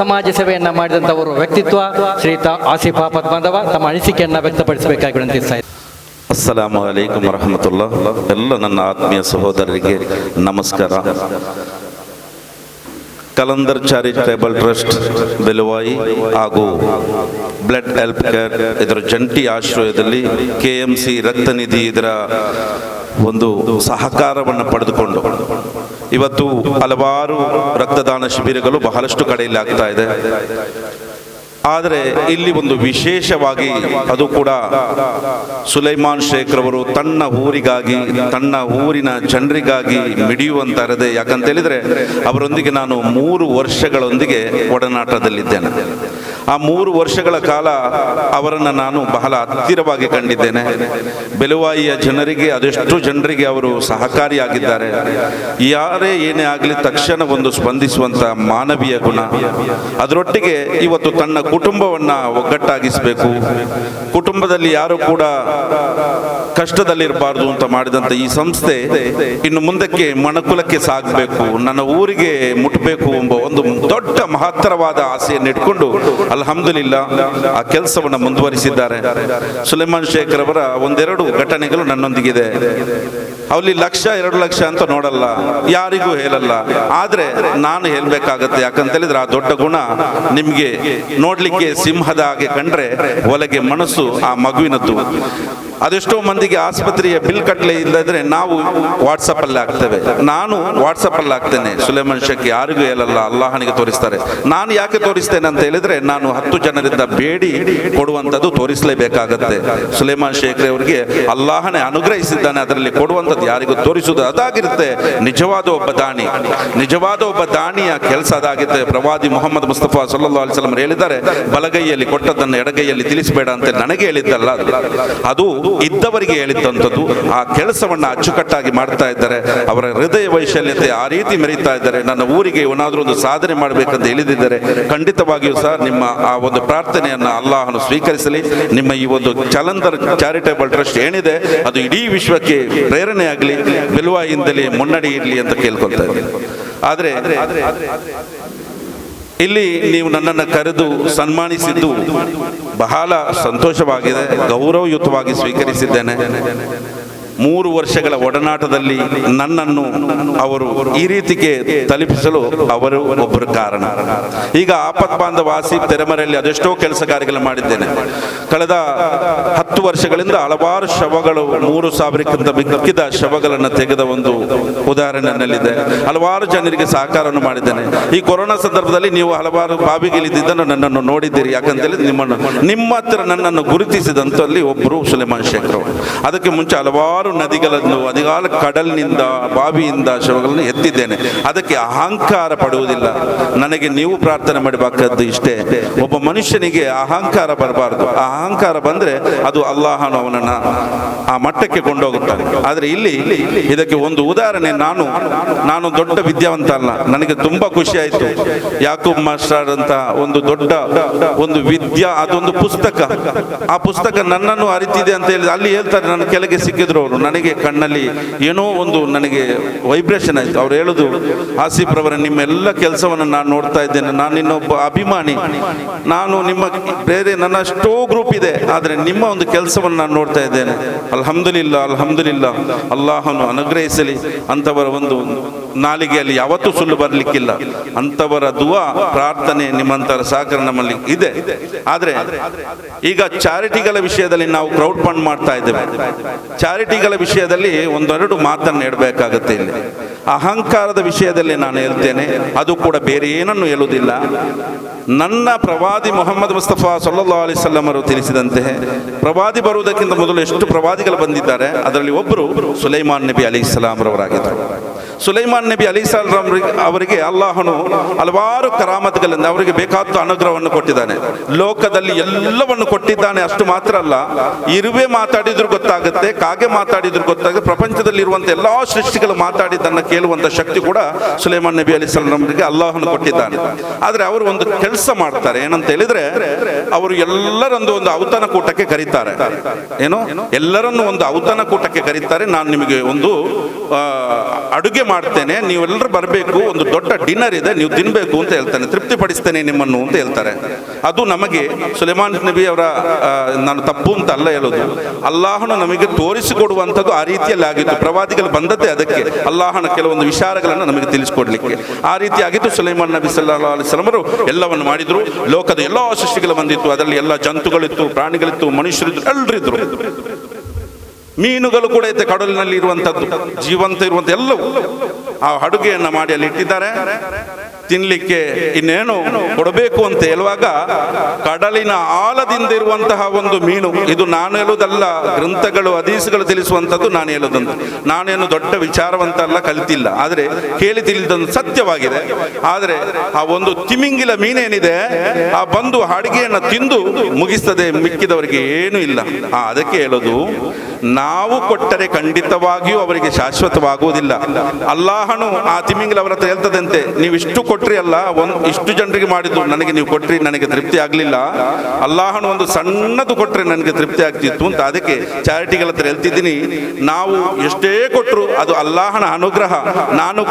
ಸಮಾಜ ಸೇವೆಯನ್ನ ಮಾಡಿದಂಥವರು ವ್ಯಕ್ತಿತ್ವ ಶ್ರೀಯುತ ಆಸಿಫ್ ಆಪತ್ ಬಾಂಧವ ತಮ್ಮ ಅನಿಸಿಕೆಯನ್ನು ವ್ಯಕ್ತಪಡಿಸಬೇಕಾಗಿ ವಿನಂತಿಸ್ತಾ ಇದ್ದಾರೆ. ಅಸ್ಸಲಾಮು ಅಲೈಕುಂ ವರಹಮತುಲ್ಲಾ. ಎಲ್ಲ ನನ್ನ ಆತ್ಮೀಯ ಸಹೋದರರಿಗೆ ನಮಸ್ಕಾರ. ಕಲಂದರ್ ಚಾರಿಟೇಬಲ್ ಟ್ರಸ್ಟ್ ಬೆಲುವಾಯಿ ಹಾಗೂ ಬ್ಲಡ್ ಹೆಲ್ಪ್ ಕೇರ್ ಇದರ ಜಂಟಿ ಆಶ್ರಯದಲ್ಲಿ KMC ರಕ್ತನಿಧಿ ಇದರ ಒಂದು ಸಹಕಾರವನ್ನು ಪಡೆದುಕೊಂಡು ಇವತ್ತು ಹಲವಾರು ರಕ್ತದಾನ ಶಿಬಿರಗಳು ಬಹಳಷ್ಟು ಕಡೆಯಲ್ಲಿ ಆಗ್ತಾ ಇದೆ. ಆದರೆ ಇಲ್ಲಿ ಒಂದು ವಿಶೇಷವಾಗಿ, ಅದು ಕೂಡ ಸುಲೈಮಾನ್ ಶೇಖ್ ರವರು ತನ್ನ ಊರಿಗಾಗಿ, ತನ್ನ ಊರಿನ ಜನರಿಗಾಗಿ ಮಿಡಿಯುವಂತ ಹೃದಯ. ಯಾಕಂತ ಹೇಳಿದ್ರೆ ಅವರೊಂದಿಗೆ ನಾನು 3 ವರ್ಷಗಳೊಂದಿಗೆ ಒಡನಾಟದಲ್ಲಿದ್ದೇನೆ. ಆ 3 ವರ್ಷಗಳ ಕಾಲ ಅವರನ್ನು ನಾನು ಬಹಳ ಹತ್ತಿರವಾಗಿ ಕಂಡಿದ್ದೇನೆ. ಬೆಲುವಾಯಿಯ ಜನರಿಗೆ, ಅದೆಷ್ಟು ಜನರಿಗೆ ಅವರು ಸಹಕಾರಿಯಾಗಿದ್ದಾರೆ. ಯಾರೇ ಏನೇ ಆಗಲಿ ತಕ್ಷಣ ಒಂದು ಸ್ಪಂದಿಸುವಂತ ಮಾನವೀಯ ಗುಣ, ಅದರೊಟ್ಟಿಗೆ ಇವತ್ತು ತನ್ನ ಕುಟುಂಬವನ್ನ ಒಗ್ಗಟ್ಟಾಗಿಸಬೇಕು, ಕುಟುಂಬದಲ್ಲಿ ಯಾರು ಕೂಡ ಕಷ್ಟದಲ್ಲಿರಬಾರ್ದು ಅಂತ ಮಾಡಿದಂತ ಈ ಸಂಸ್ಥೆ ಇನ್ನು ಮುಂದಕ್ಕೆ ಮಣಕುಲಕ್ಕೆ ಸಾಗಬೇಕು, ನನ್ನ ಊರಿಗೆ ಮುಟ್ಟಬೇಕು ಎಂಬ ಒಂದು ದೊಡ್ಡ ಮಹತ್ತರವಾದ ಆಸೆಯನ್ನು ಇಟ್ಕೊಂಡು ಅಲ್ಹಮ್ದುಲಿಲ್ಲಾ ಆ ಕೆಲಸವನ್ನು ಮುಂದುವರಿಸಿದ್ದಾರೆ. ಸುಲೈಮಾನ್ ಶೇಖ್ ರವರ ಒಂದೆರಡು ಘಟನೆಗಳು ನನ್ನೊಂದಿಗಿದೆ. ಅಲ್ಲಿ 1,00,000 2 ಲಕ್ಷ ಅಂತ ನೋಡಲ್ಲ, ಯಾರಿಗೂ ಹೇಳಲ್ಲ. ಆದ್ರೆ ನಾನು ಹೇಳ್ಬೇಕಾಗತ್ತೆ. ಯಾಕಂತ ಹೇಳಿದ್ರೆ ಆ ದೊಡ್ಡ ಗುಣ ನಿಮ್ಗೆ ನೋಡ್ಲಿಕ್ಕೆ ಸಿಂಹದ ಹಾಗೆ ಕಂಡ್ರೆ ಒಳಗೆ ಮನಸ್ಸು ಆ ಮಗುವಿನದ್ದು. ಅದೆಷ್ಟೋ ಮಂದಿಗೆ ಆಸ್ಪತ್ರೆಯ ಬಿಲ್ ಕಟ್ಟಲೆ ಇಲ್ಲದ್ರೆ ನಾವು ವಾಟ್ಸಪ್ ಅಲ್ಲಿ ಹಾಕ್ತೇವೆ. ನಾನು ವಾಟ್ಸಪ್ ಅಲ್ಲಿ ಹಾಕ್ತೇನೆ, ಸುಲೈಮಾನ್ ಶೇಖ್ ಯಾರಿಗೂ ಹೇಳಲ್ಲ, ಅಲ್ಲಾಹನಿಗೆ ತೋರಿಸ್ತಾರೆ. ನಾನು ಯಾಕೆ ತೋರಿಸ್ತೇನೆ ಅಂತ ಹೇಳಿದ್ರೆ ನಾನು 10 ಜನರಿಂದ ಬೇಡಿ ಕೊಡುವಂಥದ್ದು ತೋರಿಸಲೇಬೇಕಾಗತ್ತೆ. ಸುಲೈಮಾನ್ ಶೇಖ್ ಅವರಿಗೆ ಅಲ್ಲಾಹನೇ ಅನುಗ್ರಹಿಸಿದ್ದಾನೆ, ಅದರಲ್ಲಿ ಕೊಡುವಂಥದ್ದು ಯಾರಿಗೂ ತೋರಿಸುವುದು ಅದಾಗಿರುತ್ತೆ. ನಿಜವಾದ ಒಬ್ಬ ದಾನಿಯ ಕೆಲಸ ಅದಾಗಿರುತ್ತೆ. ಪ್ರವಾದಿ ಮುಹಮ್ಮದ್ ಮುಸ್ತಫಾ ಸಲ್ಲಲ್ಲಾಹು ಅಲೈಹಿ ವಸಲ್ಲಂ ಹೇಳಿದ್ದಾರೆ, ಬಲಗೈಯಲ್ಲಿ ಕೊಟ್ಟದ್ದನ್ನು ಎಡಗೈಯಲ್ಲಿ ತಿಳಿಸಬೇಡ ಅಂತ ನನಗೆ ಹೇಳಿದ್ದಲ್ಲ, ಅದು ಇದ್ದವರಿಗೆ ಹೇಳಿದ್ದಂಥದ್ದು. ಆ ಕೆಲಸವನ್ನ ಅಚ್ಚುಕಟ್ಟಾಗಿ ಮಾಡ್ತಾ ಇದ್ದಾರೆ. ಅವರ ಹೃದಯ ವೈಶಲ್ಯತೆ ಆ ರೀತಿ ಮೆರೀತಾ ಇದ್ದಾರೆ. ನನ್ನ ಊರಿಗೆ ಏನಾದರೂ ಒಂದು ಸಾಧನೆ ಮಾಡಬೇಕಂತ ಹೇಳಿದ್ದಾರೆ. ಖಂಡಿತವಾಗಿಯೂ ಸಹ ನಿಮ್ಮ ಆ ಒಂದು ಪ್ರಾರ್ಥನೆಯನ್ನ ಅಲ್ಲಾಹನು ಸ್ವೀಕರಿಸಲಿ. ನಿಮ್ಮ ಈ ಒಂದು ಕಲಂದರ್ ಚಾರಿಟೇಬಲ್ ಟ್ರಸ್ಟ್ ಏನಿದೆ ಅದು ಇಡೀ ವಿಶ್ವಕ್ಕೆ ಪ್ರೇರಣೆ ಆಗಲಿ, ಬೆಲುವಾಯಿಯಿಂದಲೇ ಮುನ್ನಡೆ ಇರಲಿ ಅಂತ ಕೇಳ್ಕೊಳ್ತಾ ಇದ್ದೀನಿ. ಆದ್ರೆ ಇಲ್ಲಿ ನೀವು ನನ್ನನ್ನು ಕರೆದು ಸನ್ಮಾನಿಸಿದ್ದು ಬಹಳ ಸಂತೋಷವಾಗಿದೆ, ಗೌರವಯುತವಾಗಿ ಸ್ವೀಕರಿಸಿದ್ದೇನೆ. 3 ವರ್ಷಗಳ ಒಡನಾಟದಲ್ಲಿ ನನ್ನನ್ನು ಅವರು ಈ ರೀತಿಗೆ ತಲುಪಿಸಲು ಅವರು ಒಬ್ಬರು ಕಾರಣ. ಈಗ ಆಪತ್ ಬಾಂಧವ ಆಸಿಫ್ ತೆರೆಮರೆಯಲ್ಲಿ ಅದೆಷ್ಟೋ ಕೆಲಸ ಕಾರ್ಯಗಳು ಮಾಡಿದ್ದೇನೆ. ಕಳೆದ 10 ವರ್ಷಗಳಿಂದ ಹಲವಾರು ಶವಗಳು, 3,000ಕ್ಕಿಂತ ಮಿಕ್ಕಿದ ಶವಗಳನ್ನು ತೆಗೆದ ಒಂದು ಉದಾಹರಣೆ ನನ್ನಲ್ಲಿದೆ. ಹಲವಾರು ಜನರಿಗೆ ಸಹಕಾರವನ್ನು ಮಾಡಿದ್ದೇನೆ. ಈ ಕೊರೋನಾ ಸಂದರ್ಭದಲ್ಲಿ ನೀವು ಹಲವಾರು ಬಾವಿಗಿಳಿದಿದ್ದನ್ನು ನನ್ನನ್ನು ನೋಡಿದ್ದೀರಿ. ಯಾಕಂತೇಳಿ ನಿಮ್ಮ ಹತ್ತಿರ ನನ್ನನ್ನು ಗುರುತಿಸಿದಂಥಲ್ಲಿ ಒಬ್ಬರು ಸುಲೈಮಾನ್ ಶೇಖ್ ಅವರು. ಅದಕ್ಕೆ ಮುಂಚೆ ಹಲವಾರು ನದಿಗಳನ್ನು, ಅದಿಗಾಲ ಕಡಲಿನಿಂದ, ಬಾವಿಯಿಂದ ಶವಗಳನ್ನು ಎತ್ತಿದ್ದೇನೆ. ಅದಕ್ಕೆ ಅಹಂಕಾರ ಪಡುವುದಿಲ್ಲ. ನನಗೆ ನೀವು ಪ್ರಾರ್ಥನೆ ಮಾಡಬೇಕಾದ್ದು ಇಷ್ಟೇ, ಒಬ್ಬ ಮನುಷ್ಯನಿಗೆ ಅಹಂಕಾರ ಬರಬಾರದು. ಆ ಅಹಂಕಾರ ಬಂದ್ರೆ ಅದು ಅಲ್ಲಾಹನು ಅವನನ್ನ ಆ ಮಟ್ಟಕ್ಕೆ ಕೊಂಡೋಗುತ್ತಾನೆ. ಆದ್ರೆ ಇಲ್ಲಿ ಇದಕ್ಕೆ ಒಂದು ಉದಾಹರಣೆ. ನಾನು ದೊಡ್ಡ ವಿದ್ಯಾವಂತ ಅಲ್ಲ, ನನಗೆ ತುಂಬಾ ಖುಷಿ ಆಯ್ತು. ಯಾಕೂಬ್ ಮಾಸ್ಟರ್ ಅಂತ ಒಂದು ದೊಡ್ಡ ಒಂದು ಅದೊಂದು ಪುಸ್ತಕ, ಆ ಪುಸ್ತಕ ನನ್ನನ್ನು ಅರಿತಿದೆ ಅಂತ ಹೇಳಿ ಅಲ್ಲಿ ಹೇಳ್ತಾರೆ. ನನ್ನ ಕೆಳಗೆ ಸಿಕ್ಕಿದ್ರು ಅವರು, ನನಗೆ ಕಣ್ಣಲ್ಲಿ ಏನೋ ಒಂದು ನನಗೆ ವೈಬ್ರೇಷನ್ ಆಯ್ತು. ಅವ್ರು ಹೇಳುದು, ಆಸಿಫ್ ರವರ ನಿಮ್ಮೆಲ್ಲ ಕೆಲಸವನ್ನು ನಾನು ನೋಡ್ತಾ ಇದ್ದೇನೆ, ನಾನು ಇನ್ನೊಬ್ಬ ಅಭಿಮಾನಿ, ನಾನು ನಿಮ್ಮ ಬೇರೆ ನನ್ನ ಅಷ್ಟೋ ಗ್ರೂಪ್ ಇದೆ, ಆದರೆ ನಿಮ್ಮ ಒಂದು ಕೆಲಸವನ್ನು ನಾನು ನೋಡ್ತಾ ಇದ್ದೇನೆ. ಅಲ್ಹಮ್ದುಲಿಲ್ಲಾ ಅಲ್ಹಮ್ದುಲಿಲ್ಲಾ, ಅಲ್ಲಾಹನು ಅನುಗ್ರಹಿಸಲಿ. ಅಂತವರ ಒಂದು ನಾಲಿಗೆಯಲ್ಲಿ ಯಾವತ್ತೂ ಸುಳ್ಳು ಬರಲಿಕ್ಕಿಲ್ಲ. ಅಂಥವರ ದುವಾ ಪ್ರಾರ್ಥನೆ ನಿಮ್ಮಂತರ ಸಹಕಾರ ನಮ್ಮಲ್ಲಿ ಇದೆ. ಆದರೆ ಈಗ ಚಾರಿಟಿಗಳ ವಿಷಯದಲ್ಲಿ ನಾವು ಕ್ರೌಡ್ ಫಂಡ್ ಮಾಡ್ತಾ ಇದ್ದೇವೆ. ಚಾರಿಟಿಗಳ ವಿಷಯದಲ್ಲಿ ಒಂದೆರಡು ಮಾತನ್ನು ಹೇಳಬೇಕಾಗುತ್ತೆ. ಇಲ್ಲಿ ಅಹಂಕಾರದ ವಿಷಯದಲ್ಲಿ ನಾನು ಹೇಳ್ತೇನೆ, ಅದು ಕೂಡ ಬೇರೆ ಏನನ್ನು ಹೇಳುವುದಿಲ್ಲ. ನನ್ನ ಪ್ರವಾದಿ ಮೊಹಮ್ಮದ್ ಮುಸ್ತಫಾ ಸಲ್ಲಲ್ಲಾಹು ಅಲೈಹಿ ವಸಲ್ಲಂ ಅವರು ತಿಳಿಸಿದಂತೆ ಪ್ರವಾದಿ ಬರುವುದಕ್ಕಿಂತ ಮೊದಲು ಎಷ್ಟು ಪ್ರವಾದಿಗಳು ಬಂದಿದ್ದಾರೆ, ಅದರಲ್ಲಿ ಒಬ್ಬರು ಸುಲೈಮಾನ್ ನಬಿ ಅಲೈಹಿಸ್ಸಲಾಂ ರವರಾಗಿದ್ದರು. ಸುಲೈಮಾನ್ ನಬಿ ಅಲೈಹಿಸ್ಸಲಾಂ ಅವರಿಗೆ ಅಲ್ಲಾಹನು ಹಲವಾರು ಕರಾಮತ್ಗಳಿಂದ ಅವರಿಗೆ ಬೇಕಾದ ಅನುಗ್ರಹವನ್ನು ಕೊಟ್ಟಿದ್ದಾನೆ. ಲೋಕದಲ್ಲಿ ಎಲ್ಲವನ್ನು ಕೊಟ್ಟಿದ್ದಾನೆ. ಅಷ್ಟು ಮಾತ್ರ ಅಲ್ಲ, ಇರುವೆ ಮಾತಾಡಿದ್ರು ಗೊತ್ತಾಗುತ್ತೆ, ಕಾಗೆ ಮಾತಾಡಿದ್ರು ಗೊತ್ತಾಗುತ್ತೆ, ಪ್ರಪಂಚದಲ್ಲಿ ಇರುವಂಥ ಎಲ್ಲಾ ಸೃಷ್ಟಿಗಳು ಮಾತಾಡಿದ್ದನ್ನು ಕೇಳುವಂಥ ಶಕ್ತಿ ಕೂಡ ಸುಲೈಮಾನ್ ನಬಿ ಅಲೈಹಿಸ್ಸಲಾಂ ಅವರಿಗೆ ಅಲ್ಲಾಹನು ಕೊಟ್ಟಿದ್ದಾನೆ. ಆದರೆ ಅವರು ಒಂದು ಕೆಲಸ ಮಾಡ್ತಾರೆ, ಏನಂತ ಹೇಳಿದ್ರೆ ಅವರು ಎಲ್ಲರೊಂದು ಒಂದು ಔತಣ ಕೂಟಕ್ಕೆ ಕರೀತಾರೆ. ಏನು, ಎಲ್ಲರನ್ನು ಒಂದು ಔತಣ ಕೂಟಕ್ಕೆ ಕರೀತಾರೆ. ನಾನು ನಿಮಗೆ ಒಂದು ಅಡುಗೆ ಮಾಡ್ತೇನೆ, ನೀವೆಲ್ಲರೂ ಬರಬೇಕು, ಒಂದು ದೊಡ್ಡ ಡಿನ್ನರ್ ಇದೆ, ನೀವು ತಿನ್ಬೇಕು ಅಂತ ಹೇಳ್ತಾನೆ, ತೃಪ್ತಿಪಡಿಸ್ತೇನೆ ನಿಮ್ಮನ್ನು ಅಂತ ಹೇಳ್ತಾರೆ. ಅದು ನಮಗೆ ಸುಲೈಮಾನ್ ನಬಿ ಅವರ ನಾನು ತಪ್ಪು ಅಂತ ಅಲ್ಲ ಹೇಳೋದು, ಅಲ್ಲಾಹನು ನಮಗೆ ತೋರಿಸಿಕೊಡುವಂಥದ್ದು ಆ ರೀತಿಯಲ್ಲಿ ಆಗಿತ್ತು. ಪ್ರವಾದಿಗಳು ಬಂದದ್ದೇ ಅದಕ್ಕೆ, ಅಲ್ಲಾಹನ ಕೆಲವೊಂದು ವಿಚಾರಗಳನ್ನು ನಮಗೆ ತಿಳಿಸಿಕೊಡ್ಲಿಕ್ಕೆ. ಆ ರೀತಿ ಆಗಿತ್ತು. ಸುಲೈಮಾನ್ ನಬಿ ಸಲ್ಲಲ್ಲಾಹು ಅಲೈಹಿ ವಸಲ್ಲಂ ಅವರು ಎಲ್ಲವನ್ನು ಮಾಡಿದ್ರು. ಲೋಕದ ಎಲ್ಲಾ ಸೃಷ್ಟಿಗಳು ಬಂದಿತ್ತು, ಅದರಲ್ಲಿ ಎಲ್ಲ ಜಂತುಗಳಿತ್ತು, ಪ್ರಾಣಿಗಳಿತ್ತು, ಮನುಷ್ಯರಿದ್ರು, ಎಲ್ಲರಿದ್ರು. ಮೀನುಗಳು ಕೂಡ ಇತ್ತು, ಕಡಲಿನಲ್ಲಿ ಇರುವಂತದ್ದು ಜೀವಂತ ಇರುವಂತ ಎಲ್ಲವೂ. ಆ ಅಡುಗೆಯನ್ನು ಮಾಡಿ ಅಲ್ಲಿ ಇಟ್ಟಿದ್ದಾರೆ. ತಿನ್ಲಿಕ್ಕೆ ಇನ್ನೇನು ಕೊಡಬೇಕು ಅಂತ ಹೇಳುವಾಗ ಕಡಲಿನ ಆಳದಿಂದ ಇರುವಂತಹ ಒಂದು ಮೀನು, ಇದು ನಾನು ಹೇಳುವುದಲ್ಲ, ಗ್ರಂಥಗಳು ಹದೀಸ್ಗಳು ತಿಳಿಸುವಂಥದ್ದು ನಾನು ಹೇಳುವುದಂತ. ನಾನೇನು ದೊಡ್ಡ ವಿಚಾರವಂತ ಅಲ್ಲ, ಕಲಿತಿಲ್ಲ, ಆದರೆ ಕೇಳಿ ತಿಳಿದಂತ ಸತ್ಯವಾಗಿದೆ. ಆದರೆ ಆ ಒಂದು ತಿಮಿಂಗಿಲ ಮೀನೇನಿದೆ, ಆ ಬಂದು ಅಡಿಗೆಯನ್ನು ತಿಂದು ಮುಗಿಸ್ತದೆ, ಮಿಕ್ಕಿದವರಿಗೆ ಏನೂ ಇಲ್ಲ. ಅದಕ್ಕೆ ಹೇಳೋದು, ನಾವು ಕೊಟ್ಟರೆ ಖಂಡಿತವಾಗಿಯೂ ಅವರಿಗೆ ಶಾಶ್ವತವಾಗುವುದಿಲ್ಲ. ಅಲ್ಲಾಹನು ಆ ತಿಮಿಂಗಿಲ ಅವರ ಹತ್ರ ಹೇಳ್ತದಂತೆ, ನೀವು ಇಷ್ಟು ಕೊಟ್ರಿ ಅಲ್ಲ, ಇಷ್ಟು ಜನರಿಗೆ ಮಾಡಿದ್ದು ನನಗೆ ನೀವು ಕೊಟ್ರಿ, ನನಗೆ ತೃಪ್ತಿ ಆಗಲಿಲ್ಲ. ಅಲ್ಲಾಹನು ಒಂದು ಸಣ್ಣದು ಕೊಟ್ರೆ ನನಗೆ ತೃಪ್ತಿ ಆಗ್ತಿತ್ತು ಅಂತ. ಅದಕ್ಕೆ ಚಾರಿಟಿಗಳ ಹತ್ರ ಹೇಳ್ತಿದ್ದೀನಿ, ನಾವು ಎಷ್ಟೇ ಕೊಟ್ಟರು ಅದು ಅಲ್ಲಾಹನ ಅನುಗ್ರಹ. ನಾನು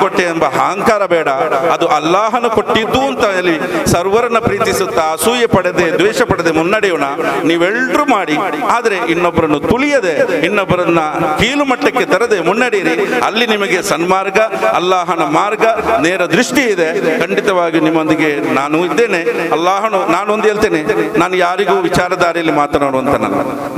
ಕೊಟ್ಟೆ ಎಂಬ ಅಹಂಕಾರ ಬೇಡ, ಅದು ಅಲ್ಲಾಹನು ಕೊಟ್ಟಿದ್ದು ಅಂತ ಹೇಳಿ ಸರ್ವರನ್ನ ಪ್ರೀತಿಸುತ್ತಾ ಅಸೂಯೆ ಪಡೆದೆ ದ್ವೇಷ ಪಡೆದೆ ಮುನ್ನಡೆಯೋಣ. ನೀವೆಲ್ಲರೂ ಮಾಡಿ, ಆದರೆ ಇನ್ನೊಬ್ಬರನ್ನು ತುಳಿಯದೆ, ಇನ್ನೊಬ್ಬರನ್ನ ಕೀಲು ಮಟ್ಟಕ್ಕೆ ತರದೆ ಮುನ್ನಡೆಯಿರಿ. ಅಲ್ಲಿ ನಿಮಗೆ ಸನ್ಮಾರ್ಗ, ಅಲ್ಲಾಹನ ಮಾರ್ಗ, ನೇರ ದೃಷ್ಟಿ ಇದೆ. ಖಂಡಿತವಾಗಿ ನಿಮ್ಮೊಂದಿಗೆ ನಾನು ಇದ್ದೇನೆ. ಅಲ್ಲಾಹನು, ನಾನೊಂದು ಹೇಳ್ತೇನೆ, ನಾನು ಯಾರಿಗೂ ವಿಚಾರ ದಾರಿಯಲ್ಲಿ ಮಾತನಾಡುವಂತ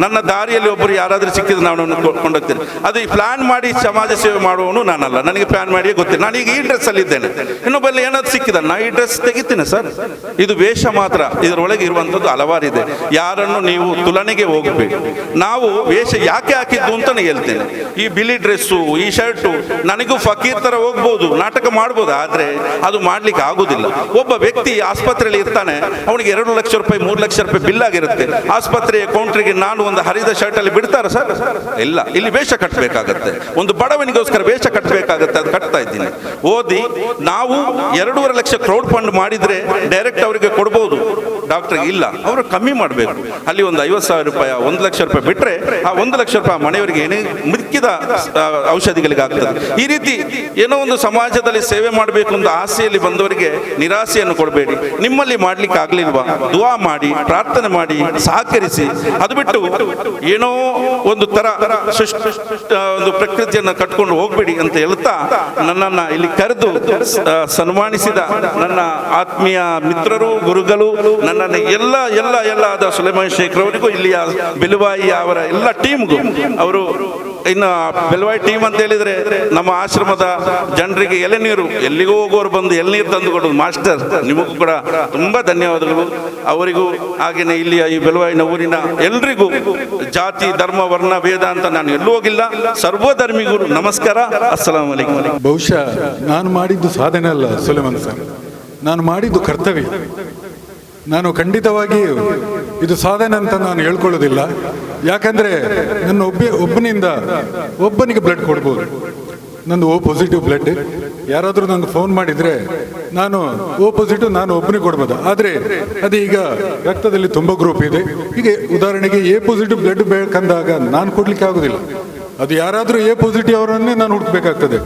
ನನ್ನ ದಾರಿಯಲ್ಲಿ ಒಬ್ಬರು ಯಾರಾದ್ರೂ ಸಿಕ್ಕಿದ್ರೆ ನಾನು ಕೊಂಡೋಗ್ತೇನೆ. ಅದು ಪ್ಲಾನ್ ಮಾಡಿ ಸಮಾಜ ಸೇವೆ ಮಾಡುವವನು ನಾನಲ್ಲ, ನನಗೆ ಪ್ಲಾನ್ ಮಾಡಿಯೇ ಗೊತ್ತಿಲ್ಲ. ನಾನೀಗ ಈ ಡ್ರೆಸ್ ಅಲ್ಲಿ ಇದ್ದೇನೆ, ಇನ್ನೊಬ್ಬಲ್ಲಿ ಏನಾದ್ರು ಸಿಕ್ಕಿದ ನಾ ಈ ಡ್ರೆಸ್ ತೆಗಿತೀನಿ ಸರ್. ಇದು ವೇಷ ಮಾತ್ರ, ಇದರೊಳಗೆ ಇರುವಂತದ್ದು ಹಲವಾರಿದೆ. ಯಾರನ್ನು ನೀವು ತುಲನೆಗೆ ಹೋಗಬೇಡಿ. ನಾವು ವೇಷ ಯಾಕೆ ಹಾಕಿದ್ದು ಅಂತ ಹೇಳ್ತೇನೆ. ಈ ಬಿಳಿ ಡ್ರೆಸ್ಸು, ಈ ಶರ್ಟು, ನನಗೂ ಫಕೀರ್ ತರ ಹೋಗ್ಬೋದು, ನಾಟಕ ಮಾಡ್ಬೋದು, ಆದ್ರೆ ಅದು ಮಾಡ್ಲಿಕ್ಕೆ ಆಗುದಿಲ್ಲ. ಒಬ್ಬ ವ್ಯಕ್ತಿ ಆಸ್ಪತ್ರೆಯಲ್ಲಿ ಇರ್ತಾನೆ, ಅವನಿಗೆ 2 ಲಕ್ಷ ರೂಪಾಯಿ 3 ಲಕ್ಷ ರೂಪಾಯಿ ಬಿಲ್ ಆಗಿರುತ್ತೆ. ಆಸ್ಪತ್ರೆಯ ಕೌಂಟ್ರಿಗೆ ನಾನು ಒಂದು ಹರಿದ ಶರ್ಟ್ ಅಲ್ಲಿ ಬಿಡ್ತಾರ ಸರ್? ಇಲ್ಲ, ಇಲ್ಲಿ ವೇಷ ಕಟ್ಟಬೇಕಾಗತ್ತೆ. ಒಂದು ಬಡವನಿಗೋಸ್ಕರ ವೇಷ ಕಟ್ಟಬೇಕಾಗತ್ತೆ, ಅದು ಕಟ್ತಾ ಇದ್ದೀನಿ. ಓದಿ ನಾವು 2.5 ಲಕ್ಷ ಕ್ರೌಡ್ ಫಂಡ್ ಮಾಡಿದ್ರೆ ಡೈರೆಕ್ಟ್ ಅವರಿಗೆ ಕೊಡ್ಬೋದು, ಡಾಕ್ಟರ್ಗೆ ಇಲ್ಲ, ಅವರು ಕಮ್ಮಿ ಮಾಡಬೇಕು. ಅಲ್ಲಿ ಒಂದು 50,000 ರೂಪಾಯಿ 1 ಲಕ್ಷ ರೂಪಾಯಿ ಬಿಟ್ರೆ ಆ 1 ಲಕ್ಷ ರೂಪಾಯಿ ಮನೆಯವರಿಗೆ ಏನೇ ಮಿಕ್ಕಿದ ಔಷಧಿಗಳಿಗೆ ಆಗ್ತದೆ. ಈ ರೀತಿ ಏನೋ ಒಂದು ಸಮಾಜದಲ್ಲಿ ಸೇವೆ ಮಾಡಬೇಕು ಅಂತ ಆಸೆಯಲ್ಲಿ ಬಂದವರಿಗೆ ನಿರಾಸೆಯನ್ನು ಕೊಡಬೇಡಿ. ನಿಮ್ಮಲ್ಲಿ ಮಾಡ್ಲಿಕ್ಕೆ ಆಗ್ಲಿಲ್ವಾ, ದುವಾ ಮಾಡಿ, ಪ್ರಾರ್ಥನೆ ಮಾಡಿ, ಸಹಕರಿಸಿ. ಅದು ಬಿಟ್ಟು ಏನೋ ಒಂದು ತರ ಒಂದು ಪ್ರಕೃತಿಯನ್ನು ಕಟ್ಕೊಂಡು ಹೋಗ್ಬೇಡಿ ಅಂತ ಹೇಳ್ತಾ, ನನ್ನನ್ನ ಇಲ್ಲಿ ಕರೆದು ಸನ್ಮಾನಿಸಿದ ನನ್ನ ಆತ್ಮೀಯ ಮಿತ್ರರು, ಗುರುಗಳು, ನನ್ನನ್ನು ಎಲ್ಲ ಆದ ಸುಲೈಮಾನ್ ಶೇಖ್ ಅವರಿಗೂ, ಇಲ್ಲಿಯ ಬೆಲುವಾಯಿ ಅವರ ಎಲ್ಲ ಟೀಮ್ಗೂ, ಅವರು ಇನ್ನು ಬೆಲವಾಯಿ ಟೀಮ್ ಅಂತ ಹೇಳಿದ್ರೆ ನಮ್ಮ ಆಶ್ರಮದ ಜನರಿಗೆ ಎಲೆನೀರು, ಎಲ್ಲಿಗೂ ಹೋಗೋರು ಬಂದು ಎಲೆನೀರು ತಂದು ಕೊಡೋದು. ಮಾಸ್ಟರ್, ನಿಮಗೂ ಕೂಡ ತುಂಬಾ ಧನ್ಯವಾದಗಳು. ಅವರಿಗೂ ಹಾಗೇನೆ ಇಲ್ಲಿಯ ಈ ಬೆಲವಾಯಿನ ಊರಿನ ಎಲ್ರಿಗೂ, ಜಾತಿ ಧರ್ಮ ವರ್ಣ ಭೇದ ಅಂತ ನಾನು ಎಲ್ಲೂ ಹೋಗಿಲ್ಲ, ಸರ್ವಧರ್ಮಿಗೂ ನಮಸ್ಕಾರ. ಅಸ್ಸಲಾಮು ಅಲೈಕುಂ. ಬಹುಶಃ ನಾನು ಮಾಡಿದ್ದು ಸಾಧನೆ ಅಲ್ಲ ಸುಲೈಮಾನ್ ಸರ್, ನಾನು ಮಾಡಿದ್ದು ಕರ್ತವ್ಯ. ನಾನು ಖಂಡಿತವಾಗಿ ಇದು ಸಾಧನೆ ಅಂತ ನಾನು ಹೇಳ್ಕೊಳ್ಳೋದಿಲ್ಲ. ಯಾಕಂದ್ರೆ ನನ್ನ ಒಬ್ಬನಿಂದ ಒಬ್ಬನಿಗೆ ಬ್ಲಡ್ ಕೊಡ್ಬೋದು. ನಂದು ಓ ಪಾಸಿಟಿವ್ ಬ್ಲಡ್. ಯಾರಾದರೂ ನಂಗೆ ಫೋನ್ ಮಾಡಿದ್ರೆ ನಾನು ಓ ಪಾಸಿಟಿವ್ ನಾನು ಒಬ್ಬನಿಗೆ ಕೊಡ್ಬೋದು. ಆದರೆ ಅದು ಈಗ ರಕ್ತದಲ್ಲಿ ತುಂಬ ಗ್ರೂಪ್ ಇದೆ. ಹೀಗೆ ಉದಾಹರಣೆಗೆ ಎ ಪಾಸಿಟಿವ್ ಬ್ಲಡ್ ಬೇಕಂದಾಗ ನಾನು ಕೊಡ್ಲಿಕ್ಕೆ ಆಗೋದಿಲ್ಲ. ಅದು ಯಾರಾದರೂ ಎ ಪಾಸಿಟಿವ್ ಅವರನ್ನೇ ನಾನು ಹುಡುಕ್ಬೇಕಾಗ್ತದೆ.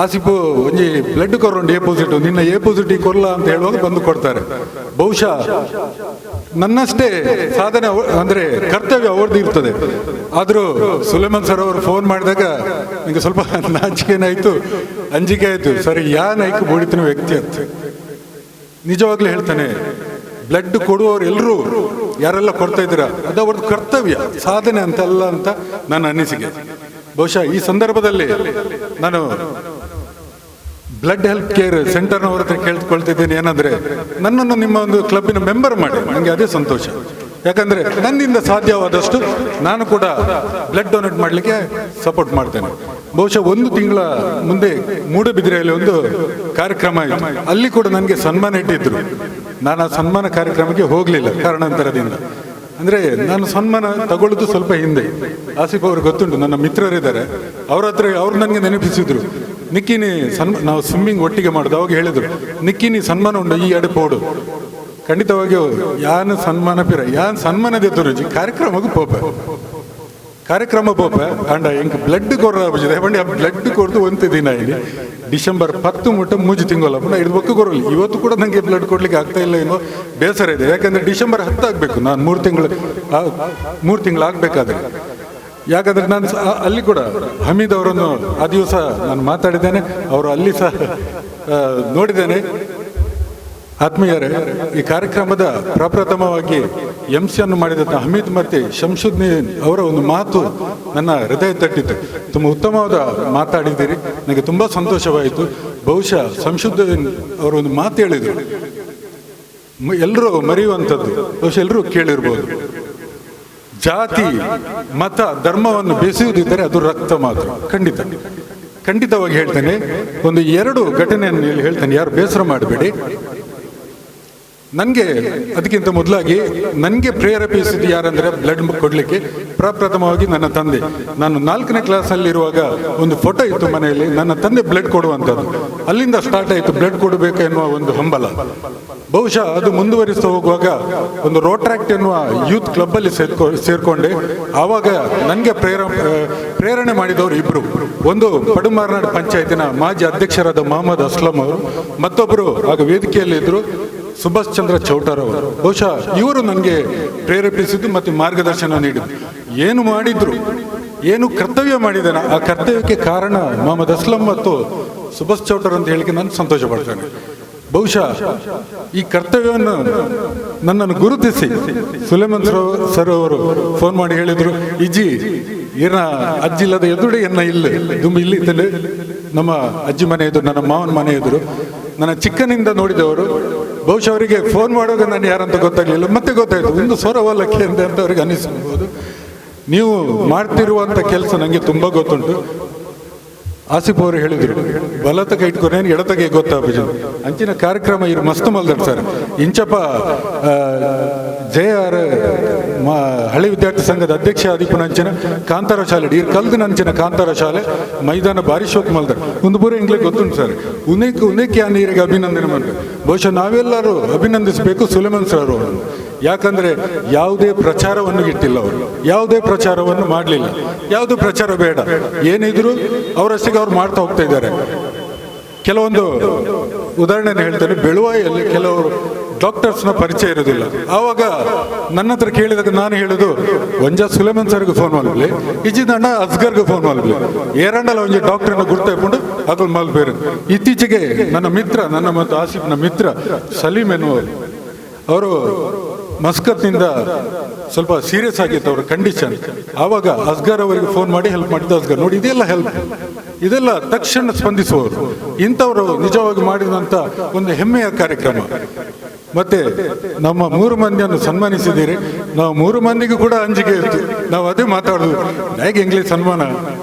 ಆಸಿಪು ಒಂಜಿ ಬ್ಲಡ್ ಕೊರೋಂಡು ಎ ಪಾಸಿಟಿವ್, ನಿನ್ನ ಎ ಪಾಸಿಟಿವ್ ಕೊಲ್ಲ ಅಂತ ಹೇಳುವಾಗ ಬಂದು ಕೊಡ್ತಾರೆ. ಬಹುಶಃ ನನ್ನಷ್ಟೇ ಸಾಧನೆ ಅಂದ್ರೆ ಕರ್ತವ್ಯ ಅವ್ರದ್ದು ಇರ್ತದೆ. ಆದರೂ ಸುಲೈಮಾನ್ ಸರ್ ಅವರು ಫೋನ್ ಮಾಡಿದಾಗ ನನಗೆ ಸ್ವಲ್ಪ ನಾಚಿಕೆನಾಯಿತು. ಅಂಜಿಕೆ ಆಯ್ತು ಸರಿ ಯಾ ನೈಕ್ ಬೋಡಿತಿನ ವ್ಯಕ್ತಿ ಅಂತ. ನಿಜವಾಗ್ಲೂ ಹೇಳ್ತಾನೆ, ಬ್ಲಡ್ ಕೊಡುವವರು ಎಲ್ಲರೂ ಯಾರೆಲ್ಲ ಕೊಡ್ತಾ ಇದ್ದೀರಾ ಅದು ಅವ್ರದ್ದು ಕರ್ತವ್ಯ, ಸಾಧನೆ ಅಂತಲ್ಲ ಅಂತ ನನ್ನ ಅನಿಸಿಕೆ. ಬಹುಶಃ ಈ ಸಂದರ್ಭದಲ್ಲಿ ನಾನು ಬ್ಲಡ್ ಹೆಲ್ತ್ ಕೇರ್ ಸೆಂಟರ್ನವ್ರ ಹತ್ರ ಕೇಳ್ಕೊಳ್ತಿದ್ದೇನೆ, ಏನಂದ್ರೆ ನನ್ನನ್ನು ನಿಮ್ಮ ಒಂದು ಕ್ಲಬ್ಬಿನ ಮೆಂಬರ್ ಮಾಡಿ, ನನಗೆ ಅದೇ ಸಂತೋಷ. ಯಾಕಂದ್ರೆ ನನ್ನಿಂದ ಸಾಧ್ಯವಾದಷ್ಟು ನಾನು ಕೂಡ ಬ್ಲಡ್ ಡೊನೇಟ್ ಮಾಡಲಿಕ್ಕೆ ಸಪೋರ್ಟ್ ಮಾಡ್ತೇನೆ. ಬಹುಶಃ 1 ತಿಂಗಳ ಮುಂದೆ ಮೂಡಬಿದಿರೆಯಲ್ಲಿ ಒಂದು ಕಾರ್ಯಕ್ರಮ ಆಯಿತು, ಅಲ್ಲಿ ಕೂಡ ನನಗೆ ಸನ್ಮಾನ ಇಟ್ಟಿದ್ರು. ನಾನು ಆ ಸನ್ಮಾನ ಕಾರ್ಯಕ್ರಮಕ್ಕೆ ಹೋಗಲಿಲ್ಲ ಕಾರಣಾಂತರದಿಂದ. ಅಂದರೆ ನಾನು ಸನ್ಮಾನ ತಗೊಳ್ಳೋದು ಸ್ವಲ್ಪ ಹಿಂದೆ. ಆಸಿಫ್ ಅವ್ರಿಗೆ ಗೊತ್ತುಂಟು, ನನ್ನ ಮಿತ್ರರಿದ್ದಾರೆ, ಅವ್ರ ಹತ್ರ ಅವ್ರು ನನಗೆ ನೆನಪಿಸಿದ್ರು, ನಿಕ್ಕಿನಿ ನಾವು ಸ್ವಿಮ್ಮಿಂಗ್ ಒಟ್ಟಿಗೆ ಮಾಡೋದು. ಅವಾಗ ಹೇಳಿದ್ರು, ನಿಕ್ಕಿನಿ ಸನ್ಮಾನ ಉಂಟು ಈ ಅಡೆ ಪೋಡು. ಖಂಡಿತವಾಗಿಯೂ ಯಾನು ಸನ್ಮಾನ ಪಿರ ಯಾನ್ ಸನ್ಮಾನದ ತೋರಿಜಿ ಕಾರ್ಯಕ್ರಮಕ್ಕೆ ಕಾರ್ಯಕ್ರಮ ಪೋಪ ಅಂಡ ಎಂಕ್ ಬ್ಲಡ್ ಕೊರ್ರೆ ಬಂಡಿ ಆ ಬ್ಲಡ್ ಕೊಡ್ದು 1 ದಿನ ಇಲ್ಲಿ ಡಿಸೆಂಬರ್ 10 ಮುಟ್ಟ 3 ತಿಂಗಳ ಪುನಃ ಇದು ಬೊಕ್ಕ ಕೊರಲಿ. ಇವತ್ತು ಕೂಡ ನನಗೆ ಬ್ಲಡ್ ಕೊಡ್ಲಿಕ್ಕೆ ಆಗ್ತಾ ಇಲ್ಲ ಏನೋ ಬೇಸರ ಇದೆ. ಯಾಕಂದ್ರೆ ಡಿಸೆಂಬರ್ 10 ಆಗಬೇಕು, ನಾನು 3 ತಿಂಗಳು ಆಗಬೇಕಾದ್ರೆ. ಯಾಕಂದ್ರೆ ನಾನು ಅಲ್ಲಿ ಕೂಡ ಹಮೀದ್ ಅವರನ್ನು ಆ ದಿವಸ ನಾನು ಮಾತಾಡಿದ್ದೇನೆ, ಅವರು ಅಲ್ಲಿ ಸಹ ನೋಡಿದ್ದೇನೆ. ಆತ್ಮೀಯರೇ, ಈ ಕಾರ್ಯಕ್ರಮದ ಪ್ರಪ್ರಥಮವಾಗಿ MC ಅನ್ನು ಮಾಡಿದಂಥ ಹಮೀದ್ ಮತ್ತೆ ಶಂಶುದ್ದೀನ್ ಅವರ ಒಂದು ಮಾತು ನನ್ನ ಹೃದಯ ತಟ್ಟಿತು. ತುಂಬ ಉತ್ತಮವಾದ ಮಾತಾಡಿದ್ದೀರಿ, ನನಗೆ ತುಂಬ ಸಂತೋಷವಾಯಿತು. ಬಹುಶಃ ಶಂಶುದ್ದೀನ್ ಅವರ ಒಂದು ಮಾತು ಹೇಳಿದರು, ಎಲ್ಲರೂ ಮರೆಯುವಂಥದ್ದು, ಬಹುಶಃ ಎಲ್ಲರೂ ಕೇಳಿರ್ಬೋದು. ಜಾತಿ ಮತ ಧರ್ಮವನ್ನು ಬೆಸೆಯುವುದಿದ್ದರೆ ಅದು ರಕ್ತ ಮಾತ್ರ. ಖಂಡಿತವಾಗಿ ಹೇಳ್ತೇನೆ. ಒಂದು 2 ಘಟನೆಯನ್ನು ಇಲ್ಲಿ ಹೇಳ್ತೇನೆ, ಯಾರು ಬೇಸರ ಮಾಡಬೇಡಿ. ನನಗೆ ಅದಕ್ಕಿಂತ ಮೊದಲಾಗಿ ನನಗೆ ಪ್ರೇರೇಪಿಸಿದ್ದು ಯಾರಂದರೆ ಬ್ಲಡ್ ಕೊಡಲಿಕ್ಕೆ ಪ್ರಪ್ರಥಮವಾಗಿ ನನ್ನ ತಂದೆ. ನಾನು 4ನೇ ಕ್ಲಾಸಲ್ಲಿರುವಾಗ ಒಂದು ಫೋಟೋ ಇತ್ತು ಮನೆಯಲ್ಲಿ, ನನ್ನ ತಂದೆ ಬ್ಲಡ್ ಕೊಡುವಂಥದ್ದು. ಅಲ್ಲಿಂದ ಸ್ಟಾರ್ಟ್ ಆಯಿತು ಬ್ಲಡ್ ಕೊಡಬೇಕು ಎನ್ನುವ ಒಂದು ಹಂಬಲ. ಬಹುಶಃ ಅದು ಮುಂದುವರಿಸ್ತಾ ಹೋಗುವಾಗ ಒಂದು ರೋಟ್ರಾಕ್ಟ್ ಎನ್ನುವ ಯೂತ್ ಕ್ಲಬ್ಬಲ್ಲಿ ಸೇರಿಕೊಂಡೆ. ಆವಾಗ ನನಗೆ ಪ್ರೇರಣೆ ಮಾಡಿದವರು ಇಬ್ಬರು. ಒಂದು ಪಡುಮಾರ್ನಾಡು ಪಂಚಾಯತಿನ ಮಾಜಿ ಅಧ್ಯಕ್ಷರಾದ ಮೊಹಮ್ಮದ್ ಅಸ್ಲಂ ಅವರು, ಮತ್ತೊಬ್ಬರು ಆಗ ವೇದಿಕೆಯಲ್ಲಿದ್ದರು ಸುಭಾಷ್ ಚಂದ್ರ ಚೌಟಾರ್ ಅವರು. ಬಹುಶಃ ಇವರು ನನಗೆ ಪ್ರೇರೇಪಿಸಿದ್ದು ಮತ್ತು ಮಾರ್ಗದರ್ಶನ ನೀಡಿದ್ರು. ಏನು ಮಾಡಿದ್ರು, ಏನು ಕರ್ತವ್ಯ ಮಾಡಿದ್ದಾನೆ, ಆ ಕರ್ತವ್ಯಕ್ಕೆ ಕಾರಣ ಮೊಹಮ್ಮದ್ ಅಸ್ಲಂ ಮತ್ತು ಸುಭಾಷ್ ಚೌಟಾರ್ ಅಂತ ಹೇಳಿಕೆ ನಾನು ಸಂತೋಷ ಪಡ್ತೇನೆ. ಬಹುಶಃ ಈ ಕರ್ತವ್ಯವನ್ನು ನನ್ನನ್ನು ಗುರುತಿಸಿ ಸುಲೇಮನ್ ಸರ್ ಅವರು ಫೋನ್ ಮಾಡಿ ಹೇಳಿದರು, ಇಜ್ಜಿ ಏನ ಅಜ್ಜಿಲ್ಲದ ಎದುರು ಎನ್ನ ಇಲ್ಲ ತುಂಬ ಇಲ್ಲಿ ಇದ್ದಲೆ ನಮ್ಮ ಅಜ್ಜಿ ಮನೆ ಎದುರು, ನನ್ನ ಮಾವನ ಮನೆ ಎದುರು, ನನ್ನ ಚಿಕ್ಕನಿಂದ ನೋಡಿದವರು. ಬಹುಶಃ ಅವರಿಗೆ ಫೋನ್ ಮಾಡುವಾಗ ನಾನು ಯಾರಂತ ಗೊತ್ತಾಗಲಿಲ್ಲ, ಮತ್ತೆ ಗೊತ್ತಾಯಿತು ಒಂದು ಸ್ವರವಲ್ಲಕ್ಕೆ ಅಂತ ಅವ್ರಿಗೆ ಅನಿಸ್ಬೋದು. ನೀವು ಮಾಡ್ತಿರುವಂಥ ಕೆಲಸ ನನಗೆ ತುಂಬ ಗೊತ್ತುಂಟು. ಆಸಿಫ್ ಅವರು ಹೇಳಿದರು, ಬಲತಕ ಇಟ್ಕೊಂಡೇನು ಎಡತಗೆ ಗೊತ್ತಾಗ್ಬಿಟ್ಟು ಅಂಚಿನ ಕಾರ್ಯಕ್ರಮ ಇರು ಮಸ್ತ್ ಮಲ್ದಾಡ್ ಸರ್. ಇಂಚಪ್ಪ JR ಹಳೆ ವಿದ್ಯಾರ್ಥಿ ಸಂಘದ ಅಧ್ಯಕ್ಷ ಆದಿಪುನ ಅಂಚಿನ ಕಾಂತಾರ ಶಾಲೆ ಇರು ಕಲ್ದು ನಂಚಿನ ಕಾಂತಾರ ಶಾಲೆ ಮೈದಾನ ಭಾರಿ ಶೋಕ್ ಮಲ್ದಾಡ್ ಒಂದು ಪೂರ ಇಂಗ್ಲಿಷ್ ಗೊತ್ತುಂಟು ಸರ್. ಉನೇಕೆ ಆ ನೀರಿಗೆ ಅಭಿನಂದನೆ ಮಾಡ್ಬೇಕು. ಬಹುಶಃ ನಾವೆಲ್ಲರೂ ಅಭಿನಂದಿಸಬೇಕು ಸುಲೇಮನ್ ಸರ್ ಅವರು. ಯಾಕಂದ್ರೆ ಯಾವುದೇ ಪ್ರಚಾರವನ್ನು ಇಟ್ಟಿಲ್ಲ ಅವರು, ಯಾವುದೇ ಪ್ರಚಾರವನ್ನು ಮಾಡಲಿಲ್ಲ. ಯಾವುದು ಪ್ರಚಾರ ಬೇಡ, ಏನಿದ್ರು ಅವರಷ್ಟಿಗೆ ಅವ್ರು ಮಾಡ್ತಾ ಹೋಗ್ತಾ ಇದ್ದಾರೆ. ಕೆಲವೊಂದು ಉದಾಹರಣೆ ಹೇಳ್ತಾರೆ, ಬೆಳುವಾಯಲ್ಲಿ ಕೆಲವರು ಡಾಕ್ಟರ್ಸ್ನ ಪರಿಚಯ ಇರೋದಿಲ್ಲ. ಆವಾಗ ನನ್ನ ಹತ್ರ ಕೇಳಿದಾಗ ನಾನು ಹೇಳೋದು, ಒಂಜ ಸುಲೇಮನ್ ಸರ್ಗೆ ಫೋನ್ ಮಾಡಲಿ, ಇಜ್ಜಿದಣ್ಣ ಅಸ್ಗರ್ಗೆ ಫೋನ್ ಮಾಡಲಿ, ಏರಂಡಲ್ಲ ಒಂಜಿ ಡಾಕ್ಟರ್ನ ಗುರ್ತಾಯ್ಕೊಂಡು ಅದ್ರ ಮಲ್ಬೇರು. ಇತ್ತೀಚೆಗೆ ನನ್ನ ಮಿತ್ರ, ನನ್ನ ಮತ್ತು ಆಸಿಫ್ನ ಮಿತ್ರ ಸಲೀಮ್ ಎನ್ನುವರು, ಅವರು ಮಸ್ಕತ್ನಿಂದ ಸ್ವಲ್ಪ ಸೀರಿಯಸ್ ಆಗಿತ್ತು ಅವರ ಕಂಡೀಷನ್. ಆವಾಗ ಅಸ್ಗರ್ ಅವರಿಗೆ ಫೋನ್ ಮಾಡಿ ಹೆಲ್ಪ್ ಮಾಡಿದ್ದು ಅಸ್ಗರ್. ನೋಡಿ, ಇದೆಲ್ಲ ಹೆಲ್ಪ್, ಇದೆಲ್ಲ ತಕ್ಷಣ ಸ್ಪಂದಿಸುವವರು. ಇಂಥವರು ನಿಜವಾಗಿ ಮಾಡಿದಂಥ ಒಂದು ಹೆಮ್ಮೆಯ ಕಾರ್ಯಕ್ರಮ. ಮತ್ತೆ ನಮ್ಮ 3 ಮಂದಿಯನ್ನು ಸನ್ಮಾನಿಸಿದ್ದೀರಿ. ನಾವು 3 ಮಂದಿಗೂ ಕೂಡ ಅಂಜಿಕೆ ಇತ್ತು. ನಾವು ಅದೇ ಮಾತಾಡೋದು, ಹೇಗೆ ಎಂಗ್ಲಿಗೆ ಸನ್ಮಾನ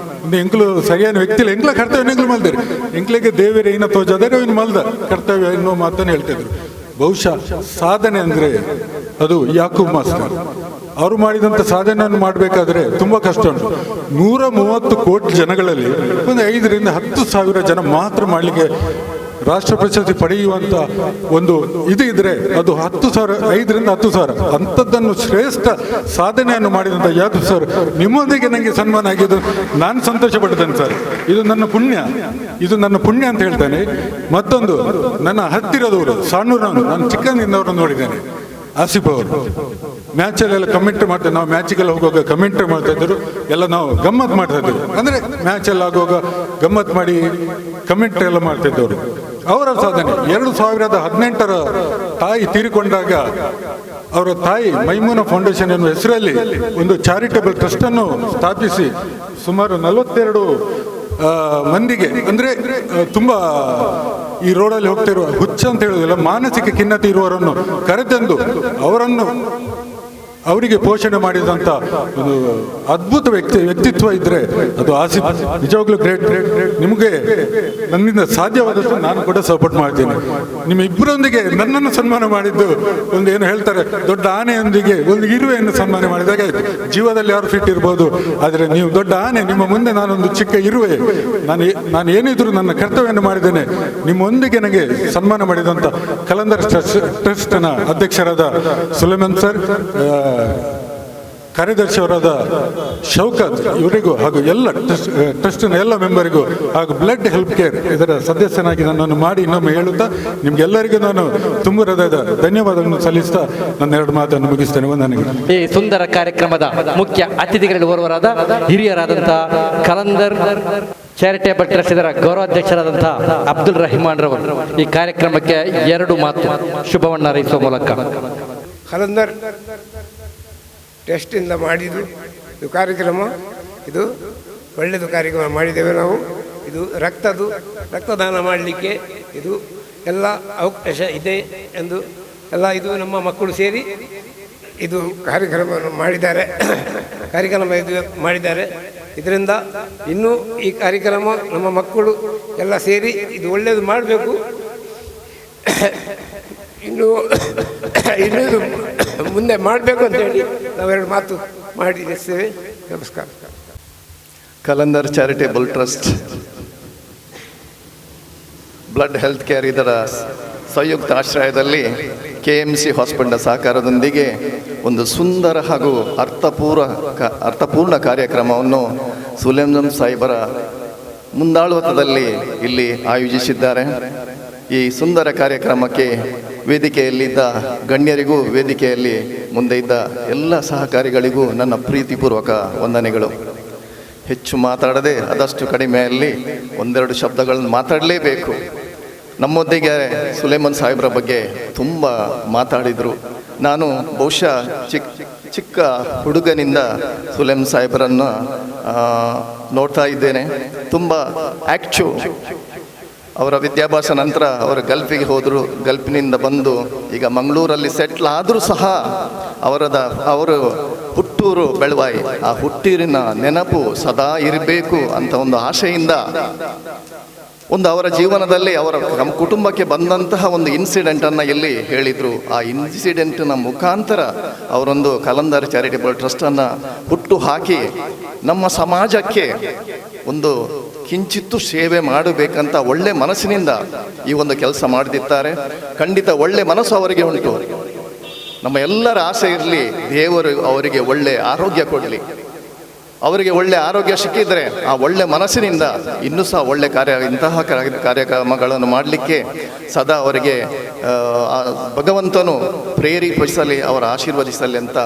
ಎಂಕ್ಲು ಸರಿಯಾದ ವ್ಯಕ್ತಿಲ್ಲ, ಎಂಕ್ಲ ಕರ್ತವ್ಯ ಎಂಕ್ಲು ಮಲ್ದಿರಿ, ಎಂಕ್ಲಿಗೆ ದೇವರೇ ಇನ್ನ ತೋಜಾದರೆ ಅವನು ಮಲ್ದ ಕರ್ತವ್ಯ ಎನ್ನುವ ಮಾತನ್ನು ಹೇಳ್ತಿದ್ರು. ಬಹುಶಃ ಸಾಧನೆ ಅಂದರೆ ಅದು ಯಾಕೂಬ್ ಮಾಸ್ಟರ್ ಅವರು ಮಾಡಿದಂಥ ಸಾಧನೆಯನ್ನು ಮಾಡಬೇಕಾದ್ರೆ ತುಂಬ ಕಷ್ಟ ಉಂಟು. 130 ಕೋಟಿ ಜನಗಳಲ್ಲಿ ಒಂದು 5 ರಿಂದ 10 ಸಾವಿರ ಜನ ಮಾತ್ರ ಮಾಡಲಿಕ್ಕೆ ರಾಷ್ಟ್ರ ಪ್ರಶಸ್ತಿ ಪಡೆಯುವಂಥ ಒಂದು ಇದು ಇದ್ರೆ ಅದು 5 ರಿಂದ 10 ಸಾವಿರ. ಅಂಥದ್ದನ್ನು ಶ್ರೇಷ್ಠ ಸಾಧನೆಯನ್ನು ಮಾಡಿದಂಥ ಯಾದವ್ ಸರ್ ನಿಮ್ಮೊಂದಿಗೆ ನನಗೆ ಸನ್ಮಾನ ಆಗಿದ್ದು ನಾನು ಸಂತೋಷ ಪಡ್ತೇನೆ ಸರ್. ಇದು ನನ್ನ ಪುಣ್ಯ ಅಂತ ಹೇಳ್ತೇನೆ. ಮತ್ತೊಂದು, ನನ್ನ ಹತ್ತಿರದವರು ಸಾಣೂರನ್ನು ನಾನು ಚಿಕ್ಕಂದಿನವರು ನೋಡಿದ್ದೇನೆ. ಆಸಿಫ್ ಅವರು ಮ್ಯಾಚಲ್ಲೆಲ್ಲ ಕಮೆಂಟ್ ಮಾಡ್ತಾರೆ. ನಾವು ಮ್ಯಾಚಿಗೆಲ್ಲ ಹೋಗುವಾಗ ಕಮೆಂಟ್ ಮಾಡ್ತಾ ಇದ್ದರು, ಎಲ್ಲ ನಾವು ಗಮ್ಮತ್ ಮಾಡ್ತಾ ಇದ್ದೀವಿ. ಅಂದರೆ ಮ್ಯಾಚಲ್ಲಿ ಆಗುವಾಗ ಗಮ್ಮತ್ ಮಾಡಿ ಕಮೆಂಟ್ ಎಲ್ಲ ಮಾಡ್ತಾ ಇದ್ದವರು. ಅವರ ಸಾಧನೆ 2018 ತಾಯಿ ತೀರಿಕೊಂಡಾಗ ಅವರ ತಾಯಿ ಮೈಮೂನಾ ಫೌಂಡೇಶನ್ ಎನ್ನುವ ಹೆಸರಲ್ಲಿ ಒಂದು ಚಾರಿಟಬಲ್ ಟ್ರಸ್ಟ್ ಅನ್ನು ಸ್ಥಾಪಿಸಿ ಸುಮಾರು 42 ಮಂದಿಗೆ, ಅಂದರೆ ತುಂಬಾ ಈ ರೋಡಲ್ಲಿ ಹೋಗ್ತಿರುವ ಹುಚ್ಚ ಅಂತ ಹೇಳುವುದಿಲ್ಲ, ಮಾನಸಿಕ ಖಿನ್ನತೆ ಇರುವವರನ್ನು ಕರೆತಂದು ಅವರಿಗೆ ಪೋಷಣೆ ಮಾಡಿದಂಥ ಒಂದು ಅದ್ಭುತ ವ್ಯಕ್ತಿತ್ವ ಇದ್ದರೆ ಅದು ಆಸಿಫ್. ನಿಜವಾಗ್ಲೂ ಗ್ರೇಟ್. ನಿಮಗೆ ನನ್ನಿಂದ ಸಾಧ್ಯವಾದಷ್ಟು ನಾನು ಕೂಡ ಸಪೋರ್ಟ್ ಮಾಡ್ತೀನಿ. ನಿಮ್ಮ ಇಬ್ಬರೊಂದಿಗೆ ನನ್ನನ್ನು ಸನ್ಮಾನ ಮಾಡಿದ್ದು ಒಂದು ಏನು ಹೇಳ್ತಾರೆ, ದೊಡ್ಡ ಆನೆಯೊಂದಿಗೆ ಒಂದು ಇರುವೆಯನ್ನು ಸನ್ಮಾನ ಮಾಡಿದಾಗ ಜೀವದಲ್ಲಿ ಯಾರು ಫಿಟ್ ಇರ್ಬೋದು, ಆದರೆ ನೀವು ದೊಡ್ಡ ಆನೆ, ನಿಮ್ಮ ಮುಂದೆ ನಾನೊಂದು ಚಿಕ್ಕ ಇರುವೆ. ನಾನು ಏನಿದ್ರು ನನ್ನ ಕರ್ತವ್ಯವನ್ನು ಮಾಡಿದ್ದೇನೆ. ನಿಮ್ಮೊಂದಿಗೆ ನನಗೆ ಸನ್ಮಾನ ಮಾಡಿದಂಥ ಕಲಂದರ್ ಟ್ರಸ್ಟ್ನ ಅಧ್ಯಕ್ಷರಾದ ಸುಲೇಮನ್ ಸರ್, ಕಾರ್ಯದರ್ಶಿಯವರಾದ ಶೌಕತ್ ಇವರಿಗೂ ಹಾಗೂ ಎಲ್ಲ ಟ್ರಸ್ಟ್ನ ಎಲ್ಲ ಮೆಂಬರಿಗೂ ಹಾಗೂ ಬ್ಲಡ್ ಹೆಲ್ಪ್ ಕೇರ್ ಇದರ ಸದಸ್ಯನಾಗಿ ನನ್ನನ್ನು ಮಾಡಿ ಇನ್ನೊಮ್ಮೆ ಹೇಳುತ್ತಾ ನಿಮ್ಗೆಲ್ಲರಿಗೂ ನಾನು ತುಂಬ ಹೃದಯದ ಧನ್ಯವಾದಗಳನ್ನು ಸಲ್ಲಿಸ್ತಾ ನನ್ನ 2 ಮಾತನ್ನು ಮುಗಿಸ್ತೇನೆ. ವಂದನೆಗಳು. ಈ ಸುಂದರ ಕಾರ್ಯಕ್ರಮದ ಮುಖ್ಯ ಅತಿಥಿಗಳಲ್ಲಿ ಓರ್ವರಾದ ಹಿರಿಯರಾದಂತಹ ಕಲಂದರ್ ಚಾರಿಟೇಬಲ್ ಟ್ರಸ್ಟ್ ಇದರ ಗೌರವಾಧ್ಯಕ್ಷರಾದಂತಹ ಅಬ್ದುಲ್ ರಹಿಮಾನ್ ರವರು ಈ ಕಾರ್ಯಕ್ರಮಕ್ಕೆ 2 ಮಾತು ಶುಭವನ್ನ ಹಾರೈಸುವ ಮೂಲಕ ಕಲಂದರ್ ಟೆಸ್ಟಿಂದ ಮಾಡಿದ್ದು ಇದು ಕಾರ್ಯಕ್ರಮ, ಇದು ಒಳ್ಳೆಯದು ಕಾರ್ಯಕ್ರಮ ಮಾಡಿದ್ದೇವೆ ನಾವು. ಇದು ರಕ್ತದಾನ ಮಾಡಲಿಕ್ಕೆ ಇದು ಎಲ್ಲ ಅವಕಾಶ ಇದೆ ಎಂದು ಎಲ್ಲ ಇದು ನಮ್ಮ ಮಕ್ಕಳು ಸೇರಿ ಇದು ಕಾರ್ಯಕ್ರಮವನ್ನು ಮಾಡಿದ್ದಾರೆ. ಇದರಿಂದ ಇನ್ನೂ ಈ ಕಾರ್ಯಕ್ರಮ ನಮ್ಮ ಮಕ್ಕಳು ಎಲ್ಲ ಸೇರಿ ಇದು ಒಳ್ಳೆಯದು ಮಾಡಬೇಕು. ಇನ್ನೂ ಇದು ಮುಂದೆ ಮಾಡಬೇಕು ಅಂತೇಳಿ ನಾವೆರಡು ಮಾತು ಮಾಡಿದ್ದೇವೆ. ನಮಸ್ಕಾರ. Kalandar charitable trust, blood health care ಇದರ ಸಂಯುಕ್ತ ಆಶ್ರಯದಲ್ಲಿ KMC ಹಾಸ್ಪಿಟಲ್ ಸಹಕಾರದೊಂದಿಗೆ ಒಂದು ಸುಂದರ ಹಾಗೂ ಅರ್ಥಪೂರ್ಣ ಕಾರ್ಯಕ್ರಮವನ್ನು ಸುಲೇಮನ್ ಸಾಹೇಬರ ಮುಂದಾಳತ್ವದಲ್ಲಿ ಇಲ್ಲಿ ಆಯೋಜಿಸಿದ್ದಾರೆ. ಈ ಸುಂದರ ಕಾರ್ಯಕ್ರಮಕ್ಕೆ ವೇದಿಕೆಯಲ್ಲಿದ್ದ ಗಣ್ಯರಿಗೂ ವೇದಿಕೆಯಲ್ಲಿ ಮುಂದೆ ಇದ್ದ ಎಲ್ಲ ಸಹಕಾರಿಗಳಿಗೂ ನನ್ನ ಪ್ರೀತಿಪೂರ್ವಕ ವಂದನೆಗಳು. ಹೆಚ್ಚು ಮಾತಾಡದೆ ಆದಷ್ಟು ಕಡಿಮೆಯಲ್ಲಿ 1-2 ಶಬ್ದಗಳನ್ನು ಮಾತಾಡಲೇಬೇಕು. ನಮ್ಮೊಂದಿಗೆ ಸುಲೇಮನ್ ಸಾಹೇಬ್ರ ಬಗ್ಗೆ ತುಂಬ ಮಾತಾಡಿದರು. ನಾನು ಬಹುಶಃ ಚಿಕ್ಕ ಹುಡುಗನಿಂದ ಸುಲೇಮನ್ ಸಾಹೇಬರನ್ನು ನೋಡ್ತಾ ಇದ್ದೇನೆ. ತುಂಬ ಆ್ಯಕ್ಟಿವ್. ಅವರ ವಿದ್ಯಾಭ್ಯಾಸ ನಂತರ ಅವರು ಗಲ್ಫಿಗೆ ಹೋದರು. ಗಲ್ಫಿನಿಂದ ಬಂದು ಈಗ ಮಂಗಳೂರಲ್ಲಿ ಸೆಟ್ಲ್ ಆದರೂ ಸಹ ಅವರು ಹುಟ್ಟೂರು ಬೆಳವಾಯಿ, ಆ ಹುಟ್ಟೂರಿನ ನೆನಪು ಸದಾ ಇರಬೇಕು ಅಂತ ಒಂದು ಆಶೆಯಿಂದ ಅವರ ಜೀವನದಲ್ಲಿ ಅವರ ಕುಟುಂಬಕ್ಕೆ ಬಂದಂತಹ ಒಂದು ಇನ್ಸಿಡೆಂಟನ್ನು ಇಲ್ಲಿ ಹೇಳಿದರು. ಆ ಇನ್ಸಿಡೆಂಟ್ನ ಮುಖಾಂತರ ಅವರೊಂದು ಕಲಂದರ್ ಚಾರಿಟೇಬಲ್ ಟ್ರಸ್ಟನ್ನು ಹುಟ್ಟು ಹಾಕಿ ನಮ್ಮ ಸಮಾಜಕ್ಕೆ ಒಂದು ಕಿಂಚಿತ್ತು ಸೇವೆ ಮಾಡಬೇಕಂತ ಒಳ್ಳೆ ಮನಸ್ಸಿನಿಂದ ಈ ಒಂದು ಕೆಲಸ ಮಾಡ್ತಿದ್ದಾರೆ. ಖಂಡಿತ ಒಳ್ಳೆ ಮನಸ್ಸು ಅವರಿಗೆ ಉಂಟು. ನಮ್ಮ ಎಲ್ಲರ ಆಸೆ ಇರಲಿ, ದೇವರು ಅವರಿಗೆ ಒಳ್ಳೆ ಆರೋಗ್ಯ ಕೊಡಲಿ. ಅವರಿಗೆ ಒಳ್ಳೆ ಆರೋಗ್ಯ ಸಿಕ್ಕಿದರೆ ಆ ಒಳ್ಳೆ ಮನಸ್ಸಿನಿಂದ ಇನ್ನೂ ಸಹ ಒಳ್ಳೆ ಇಂತಹ ಕಾರ್ಯಕ್ರಮಗಳನ್ನು ಮಾಡಲಿಕ್ಕೆ ಸದಾ ಅವರಿಗೆ ಭಗವಂತನು ಪ್ರೇರೇಪಿಸಲಿ, ಅವರ ಆಶೀರ್ವದಿಸಲಿ ಅಂತ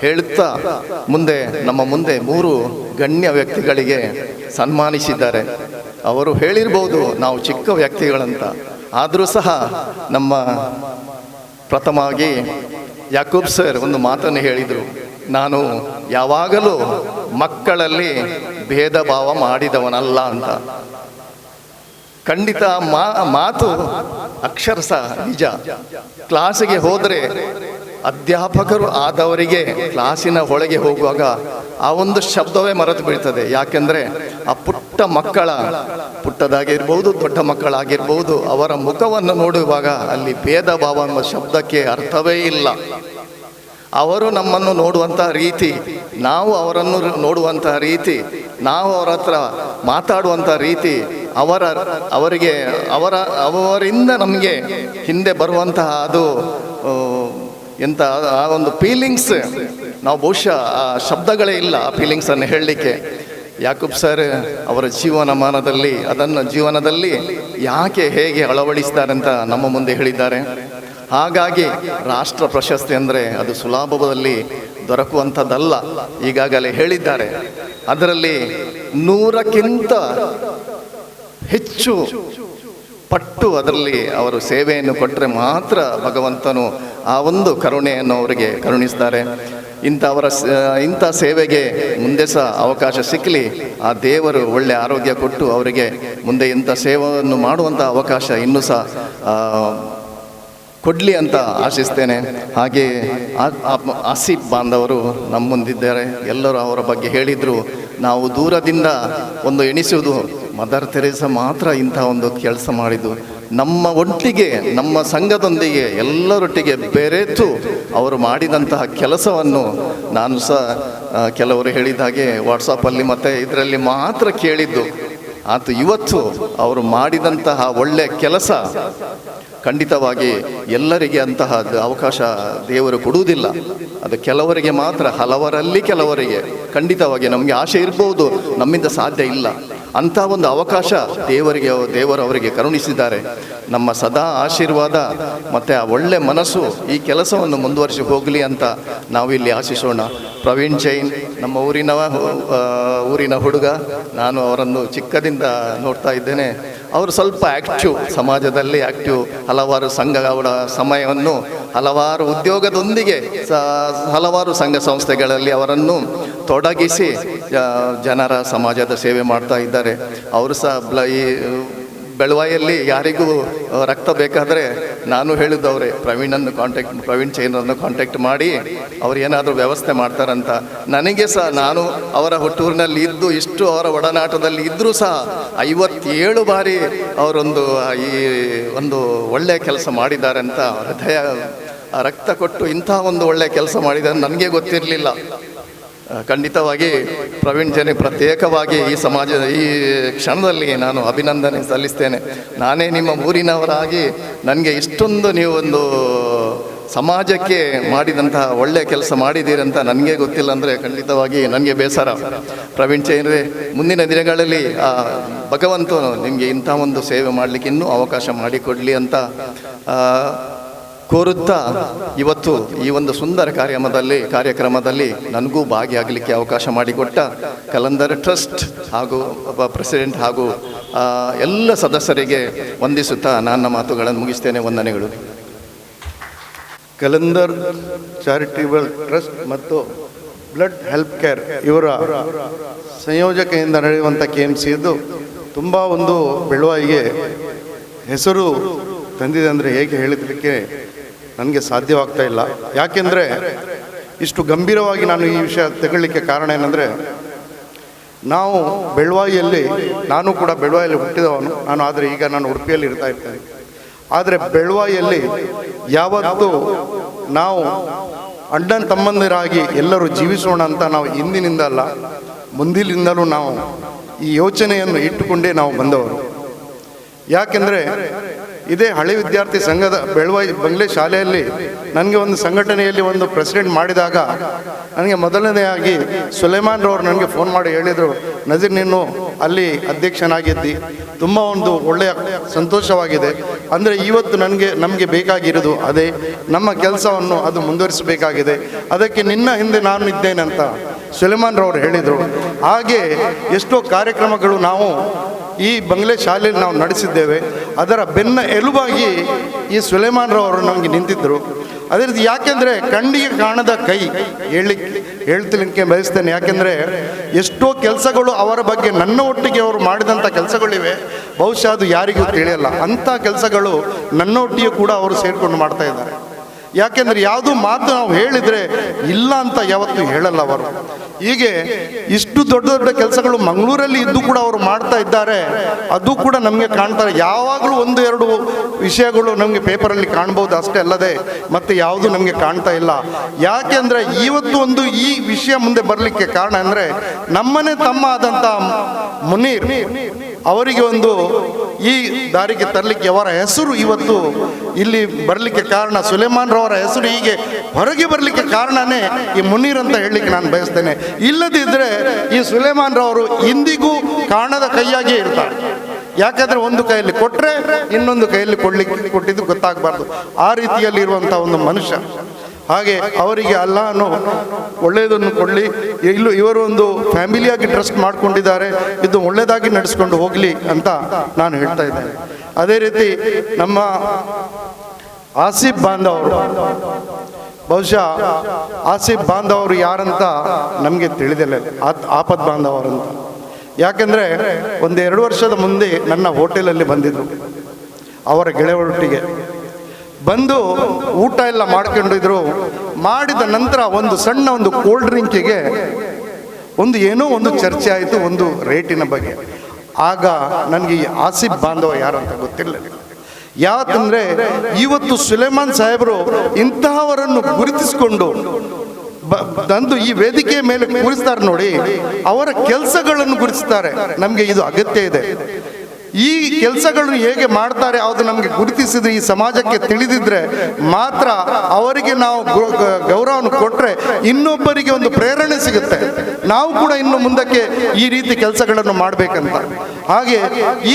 ಹೇಳುತ್ತಾ ನಮ್ಮ ಮುಂದೆ 3 ಗಣ್ಯ ವ್ಯಕ್ತಿಗಳಿಗೆ ಸನ್ಮಾನಿಸಿದ್ದಾರೆ. ಅವರು ಹೇಳಿರ್ಬೋದು ನಾವು ಚಿಕ್ಕ ವ್ಯಕ್ತಿಗಳಂತ, ಆದರೂ ಸಹ ನಮ್ಮ ಪ್ರಥಮವಾಗಿ ಯಾಕೂಬ್ ಸರ್ ಒಂದು ಮಾತನ್ನು ಹೇಳಿದರು, ನಾನು ಯಾವಾಗಲೂ ಮಕ್ಕಳಲ್ಲಿ ಭೇದ ಭಾವ ಮಾಡಿದವನಲ್ಲ ಅಂತ. ಖಂಡಿತ ಮಾತು ಅಕ್ಷರಶಃ ನಿಜ. ಕ್ಲಾಸಿಗೆ ಹೋದರೆ ಅಧ್ಯಾಪಕರು ಆದವರಿಗೆ ಕ್ಲಾಸಿನ ಒಳಗೆ ಹೋಗುವಾಗ ಆ ಒಂದು ಶಬ್ದವೇ ಮರೆತು ಬೀಳ್ತದೆ. ಯಾಕೆಂದರೆ ಆ ಪುಟ್ಟದಾಗಿರ್ಬೋದು ದೊಡ್ಡ ಮಕ್ಕಳಾಗಿರ್ಬೋದು, ಅವರ ಮುಖವನ್ನು ನೋಡುವಾಗ ಅಲ್ಲಿ ಭೇದ ಭಾವ ಎಂಬ ಶಬ್ದಕ್ಕೆ ಅರ್ಥವೇ ಇಲ್ಲ. ಅವರು ನಮ್ಮನ್ನು ನೋಡುವಂತಹ ರೀತಿ, ನಾವು ಅವರನ್ನು ನೋಡುವಂತಹ ರೀತಿ, ನಾವು ಅವರ ಹತ್ರ ಮಾತಾಡುವಂಥ ರೀತಿ, ಅವರಿಂದ ನಮಗೆ ಹಿಂದೆ ಬರುವಂತಹ ಅದು ಎಂಥ ಆ ಒಂದು ಫೀಲಿಂಗ್ಸ್, ನಾವು ಬಹುಶಃ ಆ ಶಬ್ದಗಳೇ ಇಲ್ಲ ಆ ಫೀಲಿಂಗ್ಸನ್ನು ಹೇಳಲಿಕ್ಕೆ. ಯಾಕೂಬ್ ಸರ್ ಅವರ ಜೀವನದಲ್ಲಿ ಯಾಕೆ ಹೇಗೆ ಅಳವಡಿಸ್ತಾರೆ ಅಂತ ನಮ್ಮ ಮುಂದೆ ಹೇಳಿದ್ದಾರೆ. ಹಾಗಾಗಿ ರಾಷ್ಟ್ರ ಪ್ರಶಸ್ತಿ ಅಂದರೆ ಅದು ಸುಲಭದಲ್ಲಿ ದೊರಕುವಂಥದ್ದಲ್ಲ, ಈಗಾಗಲೇ ಹೇಳಿದ್ದಾರೆ. ಅದರಲ್ಲಿ 100ಕ್ಕಿಂತ ಹೆಚ್ಚು ಪಟ್ಟು ಅದರಲ್ಲಿ ಅವರು ಸೇವೆಯನ್ನು ಕೊಟ್ಟರೆ ಮಾತ್ರ ಭಗವಂತನು ಆ ಒಂದು ಕರುಣೆಯನ್ನು ಅವರಿಗೆ ಕರುಣಿಸ್ತಾರೆ. ಇಂಥ ಸೇವೆಗೆ ಮುಂದೆ ಸಹ ಅವಕಾಶ ಸಿಕ್ಕಲಿ, ಆ ದೇವರು ಒಳ್ಳೆಯ ಆರೋಗ್ಯ ಕೊಟ್ಟು ಅವರಿಗೆ ಮುಂದೆ ಇಂಥ ಸೇವೆಯನ್ನು ಮಾಡುವಂಥ ಅವಕಾಶ ಇನ್ನೂ ಸಹ ಕೊಡಲಿ ಅಂತ ಆಶಿಸ್ತೇನೆ. ಹಾಗೆ ಆಸಿಫ್ ಬಾಂಧವರು ನಮ್ಮ ಮುಂದಿದ್ದಾರೆ, ಎಲ್ಲರೂ ಅವರ ಬಗ್ಗೆ ಹೇಳಿದರು. ನಾವು ದೂರದಿಂದ ಒಂದು ಎಣಿಸುವುದು ಮದರ್ ತೆರೇಸಾ ಮಾತ್ರ ಇಂಥ ಒಂದು ಕೆಲಸ ಮಾಡಿದ್ದು. ನಮ್ಮ ಒಟ್ಟಿಗೆ, ನಮ್ಮ ಸಂಘದೊಂದಿಗೆ ಎಲ್ಲರೊಟ್ಟಿಗೆ ಬೆರೆತು ಅವರು ಮಾಡಿದಂತಹ ಕೆಲಸವನ್ನು ನಾನು ಸಹ ಕೆಲವರು ಹೇಳಿದ ಹಾಗೆ ವಾಟ್ಸಪ್ಪಲ್ಲಿ ಮತ್ತು ಇದರಲ್ಲಿ ಮಾತ್ರ ಕೇಳಿದ್ದು. ಆತು ಇವತ್ತು ಅವರು ಮಾಡಿದಂತಹ ಒಳ್ಳೆಯ ಕೆಲಸ ಖಂಡಿತವಾಗಿ ಎಲ್ಲರಿಗೆ ಅಂತಹ ಅವಕಾಶ ದೇವರು ಕೊಡುವುದಿಲ್ಲ. ಅದು ಕೆಲವರಿಗೆ ಮಾತ್ರ, ಹಲವರಲ್ಲಿ ಕೆಲವರಿಗೆ. ಖಂಡಿತವಾಗಿ ನಮಗೆ ಆಸೆ ಇರ್ಬೋದು, ನಮ್ಮಿಂದ ಸಾಧ್ಯ ಇಲ್ಲ. ಅಂಥ ಒಂದು ಅವಕಾಶ ದೇವರು ಅವರಿಗೆ ಕರುಣಿಸಿದ್ದಾರೆ. ನಮ್ಮ ಸದಾ ಆಶೀರ್ವಾದ ಮತ್ತು ಆ ಒಳ್ಳೆ ಮನಸ್ಸು ಈ ಕೆಲಸವನ್ನು ಮುಂದುವರಿಸಿ ಹೋಗಲಿ ಅಂತ ನಾವಿಲ್ಲಿ ಆಶಿಸೋಣ. ಪ್ರವೀಣ್ ಜೈನ್ ನಮ್ಮ ಊರಿನ ಹುಡುಗ, ನಾನು ಅವರನ್ನು ಚಿಕ್ಕದಿಂದ ನೋಡ್ತಾ ಇದ್ದೇನೆ. ಅವರು ಸ್ವಲ್ಪ ಆ್ಯಕ್ಟಿವ್, ಸಮಾಜದಲ್ಲಿ ಆ್ಯಕ್ಟಿವ್, ಹಲವಾರು ಸಂಘಗಳ ಸಮಯವನ್ನು ಹಲವಾರು ಉದ್ಯೋಗದೊಂದಿಗೆ ಹಲವಾರು ಸಂಘ ಸಂಸ್ಥೆಗಳಲ್ಲಿ ಅವರನ್ನು ತೊಡಗಿಸಿ ಜನರ ಸಮಾಜದ ಸೇವೆ ಮಾಡ್ತಾ ಇದ್ದಾರೆ. ಅವರು ಸಹ ಈ ಬೆಳವಾಯಲ್ಲಿ ಯಾರಿಗೂ ರಕ್ತ ಬೇಕಾದರೆ ನಾನು ಹೇಳಿದ್ದವ್ರೆ, ಪ್ರವೀಣ್ ಚೈನರನ್ನು ಕಾಂಟ್ಯಾಕ್ಟ್ ಮಾಡಿ ಅವ್ರು ಏನಾದರೂ ವ್ಯವಸ್ಥೆ ಮಾಡ್ತಾರಂತ. ನನಗೆ ಸಹ ನಾನು ಅವರ ಹುಟ್ಟೂರಿನಲ್ಲಿ ಇದ್ದು ಇಷ್ಟು ಅವರ ಒಡನಾಟದಲ್ಲಿ ಇದ್ದರೂ ಸಹ 57 ಬಾರಿ ಅವರೊಂದು ಈ ಒಂದು ಒಳ್ಳೆಯ ಕೆಲಸ ಮಾಡಿದ್ದಾರೆ ಅಂತ ಹೃದಯ ರಕ್ತ ಕೊಟ್ಟು ಇಂಥ ಒಂದು ಒಳ್ಳೆಯ ಕೆಲಸ ಮಾಡಿದ್ದಾರೆ ನನಗೆ ಗೊತ್ತಿರಲಿಲ್ಲ. ಖಂಡಿತವಾಗಿ ಪ್ರವೀಣ್ ಜೈನ್ ಪ್ರತ್ಯೇಕವಾಗಿ ಈ ಸಮಾಜದ ಈ ಕ್ಷಣದಲ್ಲಿ ನಾನು ಅಭಿನಂದನೆ ಸಲ್ಲಿಸ್ತೇನೆ. ನಾನೇ ನಿಮ್ಮ ಊರಿನವರಾಗಿ ನನಗೆ ಇಷ್ಟೊಂದು ನೀವು ಒಂದು ಸಮಾಜಕ್ಕೆ ಮಾಡಿದಂತಹ ಒಳ್ಳೆಯ ಕೆಲಸ ಮಾಡಿದ್ದೀರಂತ ನನಗೆ ಗೊತ್ತಿಲ್ಲ ಅಂದರೆ ಖಂಡಿತವಾಗಿ ನನಗೆ ಬೇಸರ. ಪ್ರವೀಣ್ ಚೈನ್ರೆ, ಮುಂದಿನ ದಿನಗಳಲ್ಲಿ ಭಗವಂತನು ನಿಮಗೆ ಇಂಥ ಒಂದು ಸೇವೆ ಮಾಡಲಿಕ್ಕೆ ಇನ್ನೂ ಅವಕಾಶ ಮಾಡಿಕೊಡಲಿ ಅಂತ ಕೋರುತ್ತಾ, ಇವತ್ತು ಈ ಒಂದು ಸುಂದರ ಕಾರ್ಯಕ್ರಮದಲ್ಲಿ ನನಗೂ ಭಾಗಿಯಾಗಲಿಕ್ಕೆ ಅವಕಾಶ ಮಾಡಿಕೊಟ್ಟ ಕಲಂದರ್ ಟ್ರಸ್ಟ್ ಹಾಗೂ ಪ್ರೆಸಿಡೆಂಟ್ ಹಾಗೂ ಎಲ್ಲ ಸದಸ್ಯರಿಗೆ ವಂದಿಸುತ್ತಾ ನನ್ನ ಮಾತುಗಳನ್ನು ಮುಗಿಸ್ತೇನೆ. ವಂದನೆಗಳು. ಕಲಂದರ್ ಚಾರಿಟೇಬಲ್ ಟ್ರಸ್ಟ್ ಮತ್ತು ಬ್ಲಡ್ ಹೆಲ್ಪ್ ಕೇರ್ ಇವರ ಸಂಯೋಜಕದಿಂದ ನಡೆಯುವಂಥ KMC ಇದು ತುಂಬ ಒಂದು ಬೆಳವಣಿಗೆ ಹೆಸರು ತಂದಿದೆ ಅಂದರೆ ಹೇಗೆ ಹೇಳಿದಕ್ಕೆ ನನಗೆ ಸಾಧ್ಯವಾಗ್ತಾ ಇಲ್ಲ. ಯಾಕೆಂದರೆ ಇಷ್ಟು ಗಂಭೀರವಾಗಿ ನಾನು ಈ ವಿಷಯ ತಗೊಳ್ಳಿಕ್ಕೆ ಕಾರಣ ಏನಂದರೆ, ನಾವು ಬೆಳವಾಯಿಯಲ್ಲಿ, ನಾನು ಕೂಡ ಬೆಳವಾಯಿಯಲ್ಲಿ ಹುಟ್ಟಿದವನು ನಾನು, ಆದರೆ ಈಗ ನಾನು ಉಡುಪಿಯಲ್ಲಿ ಇರ್ತಾ ಇರ್ತೇನೆ. ಆದರೆ ಬೆಳವಾಯಿಯಲ್ಲಿ ಯಾವತ್ತೂ ನಾವು ಅಣ್ಣನ ತಮ್ಮಂದಿರಾಗಿ ಎಲ್ಲರೂ ಜೀವಿಸೋಣ ಅಂತ ನಾವು ಇಂದಿನಿಂದ ಅಲ್ಲ, ಮುಂದಿನಿಂದಲೂ ನಾವು ಈ ಯೋಚನೆಯನ್ನು ಇಟ್ಟುಕೊಂಡೇ ನಾವು ಬಂದವರು. ಯಾಕೆಂದರೆ ಇದೇ ಹಳೆ ವಿದ್ಯಾರ್ಥಿ ಸಂಘದ ಬೆಳವಾಯಿ ಬಂಗ್ಲೆ ಶಾಲೆಯಲ್ಲಿ ನನಗೆ ಒಂದು ಸಂಘಟನೆಯಲ್ಲಿ ಒಂದು ಪ್ರೆಸಿಡೆಂಟ್ ಮಾಡಿದಾಗ ನನಗೆ ಮೊದಲನೆಯಾಗಿ ಸುಲೇಮಾನ್ ರವರು ನನಗೆ ಫೋನ್ ಮಾಡಿ ಹೇಳಿದರು, ನಜೀರ್ ನೀನು ಅಲ್ಲಿ ಅಧ್ಯಕ್ಷನಾಗಿದ್ದಿ, ತುಂಬ ಒಂದು ಒಳ್ಳೆಯ ಸಂತೋಷವಾಗಿದೆ. ಅಂದರೆ ಇವತ್ತು ನಮಗೆ ಬೇಕಾಗಿರೋದು ಅದೇ, ನಮ್ಮ ಕೆಲಸವನ್ನು ಅದು ಮುಂದುವರಿಸಬೇಕಾಗಿದೆ, ಅದಕ್ಕೆ ನಿನ್ನ ಹಿಂದೆ ನಾನು ಇದ್ದೇನೆ ಅಂತ ಸುಲೇಮಾನ್ ರವರು ಹೇಳಿದರು. ಹಾಗೆ ಎಷ್ಟೋ ಕಾರ್ಯಕ್ರಮಗಳು ನಾವು ಈ ಬಂಗ್ಲೆ ಶಾಲೆಯಲ್ಲಿ ನಾವು ನಡೆಸಿದ್ದೇವೆ. ಅದರ ಬೆನ್ನ ಎಲುಬಾಗಿ ಈ ಸುಲೇಮಾನ್ ರವರು ನಮಗೆ ನಿಂತಿದ್ದರು. ಅದೇ ರೀತಿ ಯಾಕೆಂದರೆ ಕಣ್ಣಿಗೆ ಕಾಣದ ಕೈ ಹೇಳ್ತಿಲಿಕ್ಕೆ ಬಯಸ್ತೇನೆ. ಯಾಕೆಂದರೆ ಎಷ್ಟೋ ಕೆಲಸಗಳು ಅವರ ಬಗ್ಗೆ ನನ್ನ ಒಟ್ಟಿಗೆ ಅವರು ಮಾಡಿದಂಥ ಕೆಲಸಗಳಿವೆ, ಬಹುಶಃ ಅದು ಯಾರಿಗೂ ತಿಳಿಯಲ್ಲ. ಅಂಥ ಕೆಲಸಗಳು ನನ್ನೊಟ್ಟಿಗೆ ಕೂಡ ಅವರು ಸೇರಿಕೊಂಡು ಮಾಡ್ತಾ ಇದ್ದಾರೆ. ಯಾಕೆಂದರೆ ಯಾವುದೂ ಮಾತು ನಾವು ಹೇಳಿದರೆ ಇಲ್ಲ ಅಂತ ಯಾವತ್ತೂ ಹೇಳಲ್ಲ ಅವರು. ಹೀಗೆ ಇಷ್ಟು ದೊಡ್ಡ ದೊಡ್ಡ ಕೆಲಸಗಳು ಮಂಗಳೂರಲ್ಲಿ ಇದ್ದು ಕೂಡ ಅವರು ಮಾಡ್ತಾ ಇದ್ದಾರೆ. ಅದು ಕೂಡ ನಮಗೆ ಕಾಣ್ತಾರೆ. ಯಾವಾಗಲೂ 1-2 ವಿಷಯಗಳು ನಮಗೆ ಪೇಪರಲ್ಲಿ ಕಾಣ್ಬೋದು ಅಷ್ಟೇ ಅಲ್ಲದೆ ಮತ್ತೆ ಯಾವುದು ನಮಗೆ ಕಾಣ್ತಾ ಇಲ್ಲ. ಯಾಕೆಂದರೆ ಇವತ್ತು ಒಂದು ಈ ವಿಷಯ ಮುಂದೆ ಬರಲಿಕ್ಕೆ ಕಾರಣ ಅಂದರೆ, ನಮ್ಮನೆ ತಮ್ಮ ಆದಂಥ ಮುನೀರ್ ಅವರಿಗೆ ಒಂದು ಈ ದಾರಿಗೆ ತರಲಿಕ್ಕೆ ಅವರ ಹೆಸರು ಇವತ್ತು ಇಲ್ಲಿ ಬರಲಿಕ್ಕೆ ಕಾರಣ, ಸುಲೇಮಾನ್ ರವರ ಹೆಸರು ಹೀಗೆ ಹೊರಗೆ ಬರಲಿಕ್ಕೆ ಕಾರಣನೇ ಈ ಮುನೀರ್ ಅಂತ ಹೇಳಲಿಕ್ಕೆ ನಾನು ಬಯಸ್ತೇನೆ. ಇಲ್ಲದಿದ್ದರೆ ಈ ಸುಲೇಮಾನ್ ರವರು ಇಂದಿಗೂ ಕಾಣದ ಕೈಯಾಗಿಯೇ ಇರ್ತಾರೆ. ಯಾಕಂದರೆ ಒಂದು ಕೈಯಲ್ಲಿ ಕೊಟ್ಟರೆ ಇನ್ನೊಂದು ಕೈಯಲ್ಲಿ ಕೊಟ್ಟಿದ್ದು ಗೊತ್ತಾಗಬಾರ್ದು. ಆ ರೀತಿಯಲ್ಲಿರುವಂಥ ಒಂದು ಮನುಷ್ಯ. ಹಾಗೆ ಅವರಿಗೆ ಅಲ್ಲಾಹನು ಒಳ್ಳೆಯದನ್ನು ಕೊಡಲಿ. ಇವರು ಒಂದು ಫ್ಯಾಮಿಲಿಯಾಗಿ ಟ್ರಸ್ಟ್ ಮಾಡಿಕೊಂಡಿದ್ದಾರೆ, ಇದು ಒಳ್ಳೆಯದಾಗಿ ನಡೆಸ್ಕೊಂಡು ಹೋಗಲಿ ಅಂತ ನಾನು ಹೇಳ್ತಾ ಇದ್ದೇನೆ. ಅದೇ ರೀತಿ ನಮ್ಮ ಆಸಿಫ್ ಬಾಂಧವರು, ಬಹುಶಃ ಆಸಿಫ್ ಬಾಂಧವರು ಯಾರಂತ ನಮಗೆ ತಿಳಿದಿಲ್ಲ, ಆಪದ್ ಬಾಂಧವರಂತ. ಯಾಕೆಂದರೆ 1-2 ವರ್ಷದ ಮುಂದೆ ನನ್ನ ಹೋಟೆಲಲ್ಲಿ ಬಂದಿದ್ದರು ಅವರ ಗೆಳೆಯರೊಟ್ಟಿಗೆ ಬಂದು ಊಟ ಎಲ್ಲ ಮಾಡ್ಕೊಂಡಿದ್ರು. ಮಾಡಿದ ನಂತರ ಒಂದು ಸಣ್ಣ ಒಂದು ಕೋಲ್ಡ್ ಡ್ರಿಂಕಿಗೆ ಏನೋ ಒಂದು ಚರ್ಚೆ ಆಯಿತು, ಒಂದು ರೇಟಿನ ಬಗ್ಗೆ. ಆಗ ನನಗೆ ಈ ಆಸಿಫ್ ಬಾಂಧವ ಯಾರಂತ ಗೊತ್ತಿರಲಿಲ್ಲ. ಯಾಕಂದರೆ ಇವತ್ತು ಸುಲೇಮಾನ್ ಸಾಹೇಬರು ಇಂತಹವರನ್ನು ಗುರುತಿಸಿಕೊಂಡು ತಂದು ಈ ವೇದಿಕೆಯ ಮೇಲೆ ಕೂರಿಸ್ತಾರೆ ನೋಡಿ, ಅವರ ಕೆಲಸಗಳನ್ನು ಗುರುತಿಸ್ತಾರೆ. ನಮಗೆ ಇದು ಅಗತ್ಯ ಇದೆ. ಈ ಕೆಲಸಗಳನ್ನು ಹೇಗೆ ಮಾಡ್ತಾರೆ ಅದು ನಮಗೆ ಗುರುತಿಸಿದ್ರೆ, ಈ ಸಮಾಜಕ್ಕೆ ತಿಳಿದಿದ್ರೆ ಮಾತ್ರ ಅವರಿಗೆ ನಾವು ಗೌರವವನ್ನು ಕೊಟ್ಟರೆ ಇನ್ನೊಬ್ಬರಿಗೆ ಒಂದು ಪ್ರೇರಣೆ ಸಿಗುತ್ತೆ. ನಾವು ಕೂಡ ಇನ್ನು ಮುಂದಕ್ಕೆ ಈ ರೀತಿ ಕೆಲಸಗಳನ್ನು ಮಾಡಬೇಕಂತ. ಹಾಗೆ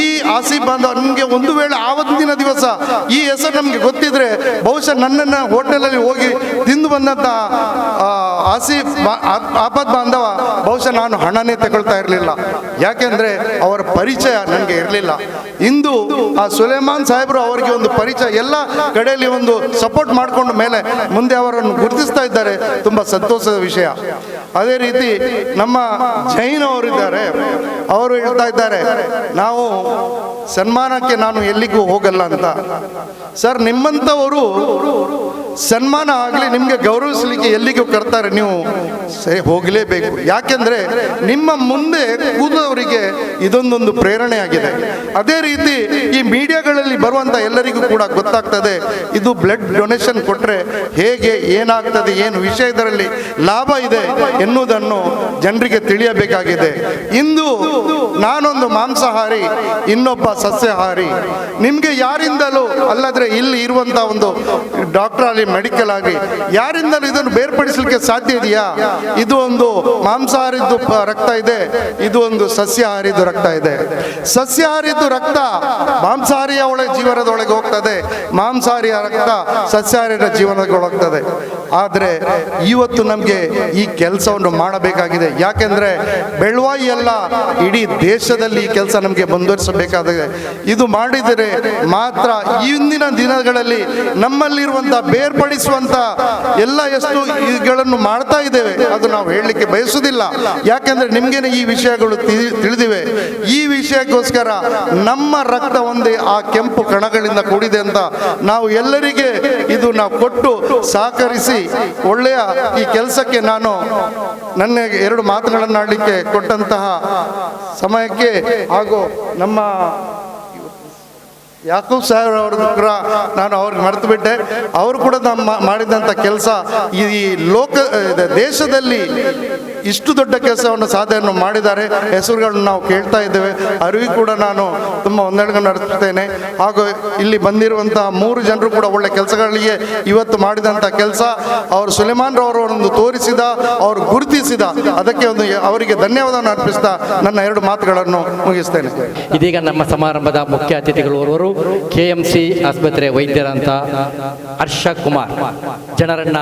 ಈ ಆಸಿಫ್ ಬಾಂಧವ ನಿಮಗೆ ಒಂದು ವೇಳೆ ಆವತ್ತಿನ ದಿವಸ ಈ ಹೆಸರು ನಮಗೆ ಗೊತ್ತಿದ್ರೆ ಬಹುಶಃ ನನ್ನನ್ನು ಹೋಟೆಲಲ್ಲಿ ಹೋಗಿ ತಿಂದು ಬಂದಂಥ ಆಪದ್ ಬಾಂಧವ ಬಹುಶಃ ನಾನು ಹಣನೇ ತಗೊಳ್ತಾ ಇರಲಿಲ್ಲ. ಯಾಕೆಂದರೆ ಅವರ ಪರಿಚಯ ನನಗೆ ಇರಲಿಲ್ಲ. ಇಂದು ಆ ಸುಲೇಮಾನ್ ಸಾಹೇಬರು ಅವರಿಗೆ ಒಂದು ಪರಿಚಯ, ಎಲ್ಲ ಕಡೆಯಲ್ಲಿ ಒಂದು ಸಪೋರ್ಟ್ ಮಾಡಿಕೊಂಡು ಮೇಲೆ ಮುಂದೆ ಅವರನ್ನು ಗುರುತಿಸ್ತಾ ಇದ್ದಾರೆ. ತುಂಬ ಸಂತೋಷದ ವಿಷಯ. ಅದೇ ರೀತಿ ನಮ್ಮ ಜೈನ್ ಅವರಿದ್ದಾರೆ, ಅವರು ಹೇಳ್ತಾ ಇದ್ದಾರೆ ನಾವು ಸನ್ಮಾನಕ್ಕೆ ನಾನು ಎಲ್ಲಿಗೂ ಹೋಗಲ್ಲ ಅಂತ. ಸರ್, ನಿಮ್ಮಂಥವರು ಸನ್ಮಾನ ಆಗಲಿ ನಿಮಗೆ ಗೌರವಿಸಲಿಕ್ಕೆ ಎಲ್ಲಿಗೂ ಕರ್ತಾರೆ, ನೀವು ಹೋಗಲೇಬೇಕು. ಯಾಕೆಂದರೆ ನಿಮ್ಮ ಮುಂದೆ ಕೂದವರಿಗೆ ಇದೊಂದೊಂದು ಪ್ರೇರಣೆ ಆಗಿದೆ. ಅದೇ ರೀತಿ ಈ ಮೀಡಿಯಾಗಳಲ್ಲಿ ಬರುವಂಥ ಎಲ್ಲರಿಗೂ ಕೂಡ ಗೊತ್ತಾಗ್ತದೆ ಇದು ಬ್ಲಡ್ ಡೊನೇಷನ್ ಕೊಟ್ಟರೆ ಹೇಗೆ ಏನಾಗ್ತದೆ, ಏನು ವಿಷಯದಲ್ಲಿ ಲಾಭ ಇದೆ ಎನ್ನುವುದನ್ನು ಜನರಿಗೆ ತಿಳಿಯಬೇಕಾಗಿದೆ. ಇಂದು ನಾನೊಂದು ಮಾಂಸಾಹಾರಿ, ಇನ್ನೊಬ್ಬ ಸಸ್ಯಾಹಾರಿ. ನಿಮಗೆ ಯಾರಿಂದಲೂ ಅಲ್ಲದ್ರೆ ಇಲ್ಲಿ ಇರುವಂಥ ಒಂದು ಡಾಕ್ಟರ್ ಆಗಲಿ ಮೆಡಿಕಲ್ ಆಗಲಿ ಯಾರಿಂದಲೂ ಇದನ್ನು ಬೇರ್ಪಡಿಸಲಿಕ್ಕೆ ಸಾಧ್ಯ ಇದೆಯಾ? ಇದು ಒಂದು ಮಾಂಸಾಹಾರಿದ್ದು ರಕ್ತ ಇದೆ, ಇದು ಒಂದು ಸಸ್ಯಾಹಾರಿದ್ದು ರಕ್ತ ಇದೆ. ಸಸ್ಯಾಹಾರಿದ್ದು ರಕ್ತ ಮಾಂಸಾಹಾರಿಯ ಜೀವನದೊಳಗೆ ಹೋಗ್ತದೆ, ಮಾಂಸಾಹಾರಿಯ ರಕ್ತ ಸಸ್ಯಾಹಾರಿಯ ಜೀವನದೊಳಗೆ ಹೋಗ್ತದೆ. ಆದರೆ ಇವತ್ತು ನಮಗೆ ಈ ಕೆಲಸವನ್ನು ಮಾಡಬೇಕಾಗಿದೆ. ಯಾಕೆಂದರೆ ಬೆಳವಾಯಿ ಎಲ್ಲ ಇಡೀ ದೇಶದಲ್ಲಿ ಈ ಕೆಲಸ ನಮಗೆ ಮುಂದುವರಿಸಬೇಕಾಗಿದೆ. ಇದು ಮಾಡಿದರೆ ಮಾತ್ರ ಇಂದಿನ ದಿನಗಳಲ್ಲಿ ನಮ್ಮಲ್ಲಿರುವಂಥ ಬೇರ್ಪಡಿಸುವಂಥ ಎಲ್ಲ ಎಷ್ಟು ಇವುಗಳನ್ನು ಮಾಡ್ತಾ ಇದ್ದೇವೆ ಅದು ನಾವು ಹೇಳಲಿಕ್ಕೆ ಬಯಸುವುದಿಲ್ಲ. ಯಾಕೆಂದರೆ ನಿಮಗೇನೆ ಈ ವಿಷಯಗಳು ತಿಳಿದಿವೆ. ಈ ವಿಷಯಕ್ಕೋಸ್ಕರ ನಮ್ಮ ರಕ್ತ ಒಂದೇ ಆ ಕೆಂಪು ಕಣಗಳಿಂದ ಕೂಡಿದೆ ಅಂತ ನಾವು ಎಲ್ಲರಿಗೆ ಇದು ನಾವು ಕೊಟ್ಟು ಸಹಕರಿಸಿ ಒಳ್ಳೆಯ ಈ ಕೆಲಸಕ್ಕೆ ನಾನು ನನ್ನ 2 ಮಾತುಗಳನ್ನು ಆಡಲಿಕ್ಕೆ ಕೊಟ್ಟಂತಹ ಸಮಯಕ್ಕೆ ಹಾಗೂ ನಮ್ಮ ಯಾಕೂಬ್ ಸಾಹೇಬ್ ಅವ್ರ ಕೂಡ ನಾನು ಅವ್ರಿಗೆ ಮರೆತು ಬಿಟ್ಟೆ. ಅವರು ಕೂಡ ನಮ್ಮ ಮಾಡಿದಂಥ ಕೆಲಸ ಈ ದೇಶದಲ್ಲಿ ಇಷ್ಟು ದೊಡ್ಡ ಕೆಲಸವನ್ನು ಸಾಧನೆಯನ್ನು ಮಾಡಿದ್ದಾರೆ. ಹೆಸರುಗಳನ್ನು ನಾವು ಕೇಳ್ತಾ ಇದ್ದೇವೆ. ಅರಿವಿ ಕೂಡ ನಾನು ತುಂಬ ಹೊಂದಾಣಿಕೆ ನಡೆಸುತ್ತೇನೆ. ಹಾಗೂ ಇಲ್ಲಿ ಬಂದಿರುವಂತಹ 3 ಜನರು ಕೂಡ ಒಳ್ಳೆ ಕೆಲಸಗಳಿಗೆ ಇವತ್ತು ಮಾಡಿದಂಥ ಕೆಲಸ ಅವರು ಸುಲೇಮಾನ್ ರವರನ್ನು ತೋರಿಸಿದ, ಅವರು ಗುರುತಿಸಿದ, ಅದಕ್ಕೆ ಒಂದು ಅವರಿಗೆ ಧನ್ಯವಾದವನ್ನು ಅರ್ಪಿಸ್ತಾ ನನ್ನ 2 ಮಾತುಗಳನ್ನು ಮುಗಿಸ್ತೇನೆ. ಇದೀಗ ನಮ್ಮ ಸಮಾರಂಭದ ಮುಖ್ಯ ಅತಿಥಿಗಳು KMC ಆಸ್ಪತ್ರೆ ವೈದ್ಯರಂತ ಹರ್ಷ ಕುಮಾರ್. ಜನರನ್ನ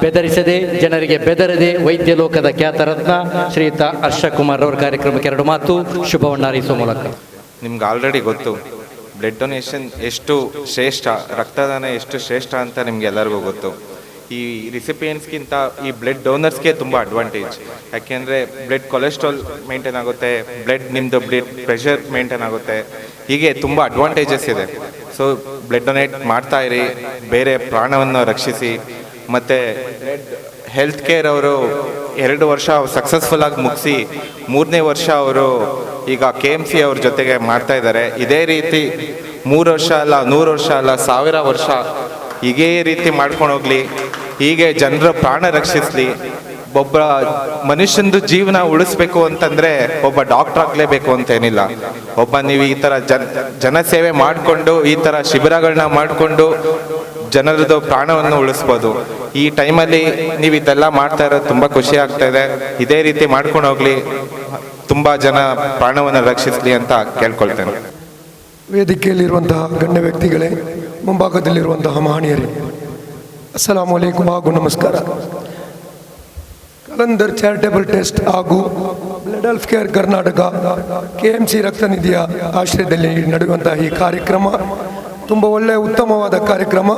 ಬೆದರಿಸದೆ, ಜನರಿಗೆ ಬೆದರದೆ ವೈದ್ಯ ಲೋಕದ ಖ್ಯಾತ ರತ್ನ ಶ್ರೀಯುತ ಹರ್ಷ ಕುಮಾರ್ ಅವರ ಕಾರ್ಯಕ್ರಮಕ್ಕೆ 2 ಮಾತು ಶುಭವನ್ನ ಹಾರೈಸುವ ಮೂಲಕ. ನಿಮ್ಗೆ ಆಲ್ರೆಡಿ ಗೊತ್ತು ಬ್ಲಡ್ ಡೊನೇಷನ್ ಎಷ್ಟು ಶ್ರೇಷ್ಠ, ರಕ್ತದಾನ ಎಷ್ಟು ಶ್ರೇಷ್ಠ ಅಂತ ನಿಮ್ಗೆ ಎಲ್ಲರಿಗೂ ಗೊತ್ತು. ಈ ರಿಸಿಪಿಯೆಂಟ್ಸ್ಗಿಂತ ಈ ಬ್ಲಡ್ ಡೋನರ್ಸ್ಗೆ ತುಂಬ ಅಡ್ವಾಂಟೇಜ್. ಯಾಕೆಂದರೆ ಬ್ಲಡ್ ಕೊಲೆಸ್ಟ್ರಾಲ್ ಮೇಂಟೈನ್ ಆಗುತ್ತೆ, ನಿಮ್ಮದು ಬ್ಲಡ್ ಪ್ರೆಷರ್ ಮೇಂಟೈನ್ ಆಗುತ್ತೆ, ಹೀಗೆ ತುಂಬ ಅಡ್ವಾಂಟೇಜಸ್ ಇದೆ. ಸೊ ಬ್ಲಡ್ ಡೊನೇಟ್ ಮಾಡ್ತಾ ಇರಿ, ಬೇರೆ ಪ್ರಾಣವನ್ನು ರಕ್ಷಿಸಿ. ಮತ್ತು ಹೆಲ್ತ್ ಕೇರ್ ಅವರು 2 ವರ್ಷ ಸಕ್ಸಸ್ಫುಲ್ಲಾಗಿ ಮುಗಿಸಿ 3ನೇ ವರ್ಷ ಅವರು ಈಗ KMC ಅವ್ರ ಜೊತೆಗೆ ಮಾಡ್ತಾ ಇದ್ದಾರೆ. ಇದೇ ರೀತಿ 3 ವರ್ಷ ಅಲ್ಲ, 100 ವರ್ಷ ಅಲ್ಲ, 1000 ವರ್ಷ ಹೀಗೇ ರೀತಿ ಮಾಡ್ಕೊಂಡು ಹೋಗ್ಲಿ. ಹೀಗೆ ಜನರ ಪ್ರಾಣ ರಕ್ಷಿಸಲಿ. ಒಬ್ಬ ಮನುಷ್ಯಂದು ಜೀವನ ಉಳಿಸ್ಬೇಕು ಅಂತಂದರೆ ಒಬ್ಬ ಡಾಕ್ಟರ್ ಆಗಲೇಬೇಕು ಅಂತೇನಿಲ್ಲ. ನೀವು ಈ ಥರ ಜನಸೇವೆ ಮಾಡಿಕೊಂಡು ಈ ಥರ ಶಿಬಿರಗಳನ್ನ ಮಾಡಿಕೊಂಡು ಜನರದ್ದು ಪ್ರಾಣವನ್ನು ಉಳಿಸ್ಬೋದು. ಈ ಟೈಮಲ್ಲಿ ನೀವು ಇದೆಲ್ಲ ಮಾಡ್ತಾ ಇರೋದು ತುಂಬ ಖುಷಿ ಆಗ್ತಾ ಇದೆ. ಇದೇ ರೀತಿ ಮಾಡ್ಕೊಂಡು ಹೋಗ್ಲಿ, ತುಂಬ ಜನ ಪ್ರಾಣವನ್ನು ರಕ್ಷಿಸಲಿ ಅಂತ ಕೇಳ್ಕೊಳ್ತೇನೆ. ವೇದಿಕೆಯಲ್ಲಿರುವಂತಹ ಗಣ್ಯ ವ್ಯಕ್ತಿಗಳೇ, ಮುಂಭಾಗದಲ್ಲಿರುವಂತಹ ಮಹನೀಯರೇ, ಅಸ್ಸಲಾಮು ಅಲೈಕುಂ ಹಾಗೂ ನಮಸ್ಕಾರ. ಕಲಂದರ್ ಚಾರಿಟೇಬಲ್ ಟ್ರಸ್ಟ್ ಹಾಗೂ blood health care Karnataka KMC ರಕ್ತನಿಧಿಯ ಆಶ್ರಯದಲ್ಲಿ ನಡೆಯುವಂತಹ ಈ ಕಾರ್ಯಕ್ರಮ ತುಂಬ ಒಳ್ಳೆಯ ಉತ್ತಮವಾದ ಕಾರ್ಯಕ್ರಮ.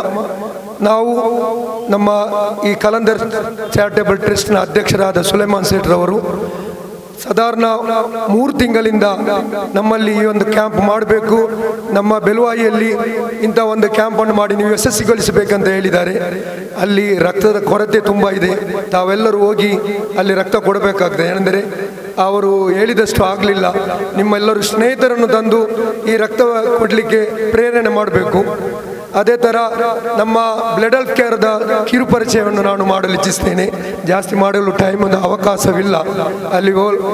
ನಾವು ನಮ್ಮ ಈ ಕಲಂದರ್ ಚಾರಿಟೇಬಲ್ ಟ್ರಸ್ಟ್ನ ಅಧ್ಯಕ್ಷರಾದ ಸುಲೇಮಾನ್ ಸೇಠ್ರವರು ಸಾಧಾರಣ 3 ತಿಂಗಳಿಂದ ನಮ್ಮಲ್ಲಿ ಈ ಒಂದು ಕ್ಯಾಂಪ್ ಮಾಡಬೇಕು, ನಮ್ಮ ಬೆಲುವಾಯಿಯಲ್ಲಿ ಇಂಥ ಒಂದು ಕ್ಯಾಂಪನ್ನು ಮಾಡಿ ನೀವು ಯಶಸ್ವಿಗೊಳಿಸಬೇಕಂತ ಹೇಳಿದ್ದಾರೆ. ಅಲ್ಲಿ ರಕ್ತದ ಕೊರತೆ ತುಂಬ ಇದೆ, ತಾವೆಲ್ಲರೂ ಹೋಗಿ ಅಲ್ಲಿ ರಕ್ತ ಕೊಡಬೇಕಾಗ್ತದೆ. ಏನೆಂದರೆ ಅವರು ಹೇಳಿದಷ್ಟು ಆಗಲಿಲ್ಲ. ನಿಮ್ಮೆಲ್ಲರೂ ಸ್ನೇಹಿತರನ್ನು ತಂದು ಈ ರಕ್ತ ಕೊಡಲಿಕ್ಕೆ ಪ್ರೇರಣೆ ಮಾಡಬೇಕು. ಅದೇ ಥರ ನಮ್ಮ ಬ್ಲಡ್ ಹೆಲ್ತ್ ಕೇರ್ದ ಕಿರು ಪರಿಚಯವನ್ನು ನಾನು ಮಾಡಲು ಇಚ್ಛಿಸ್ತೇನೆ. ಜಾಸ್ತಿ ಮಾಡಲು ಟೈಮ್ ಅವಕಾಶವಿಲ್ಲ. ಅಲ್ಲಿ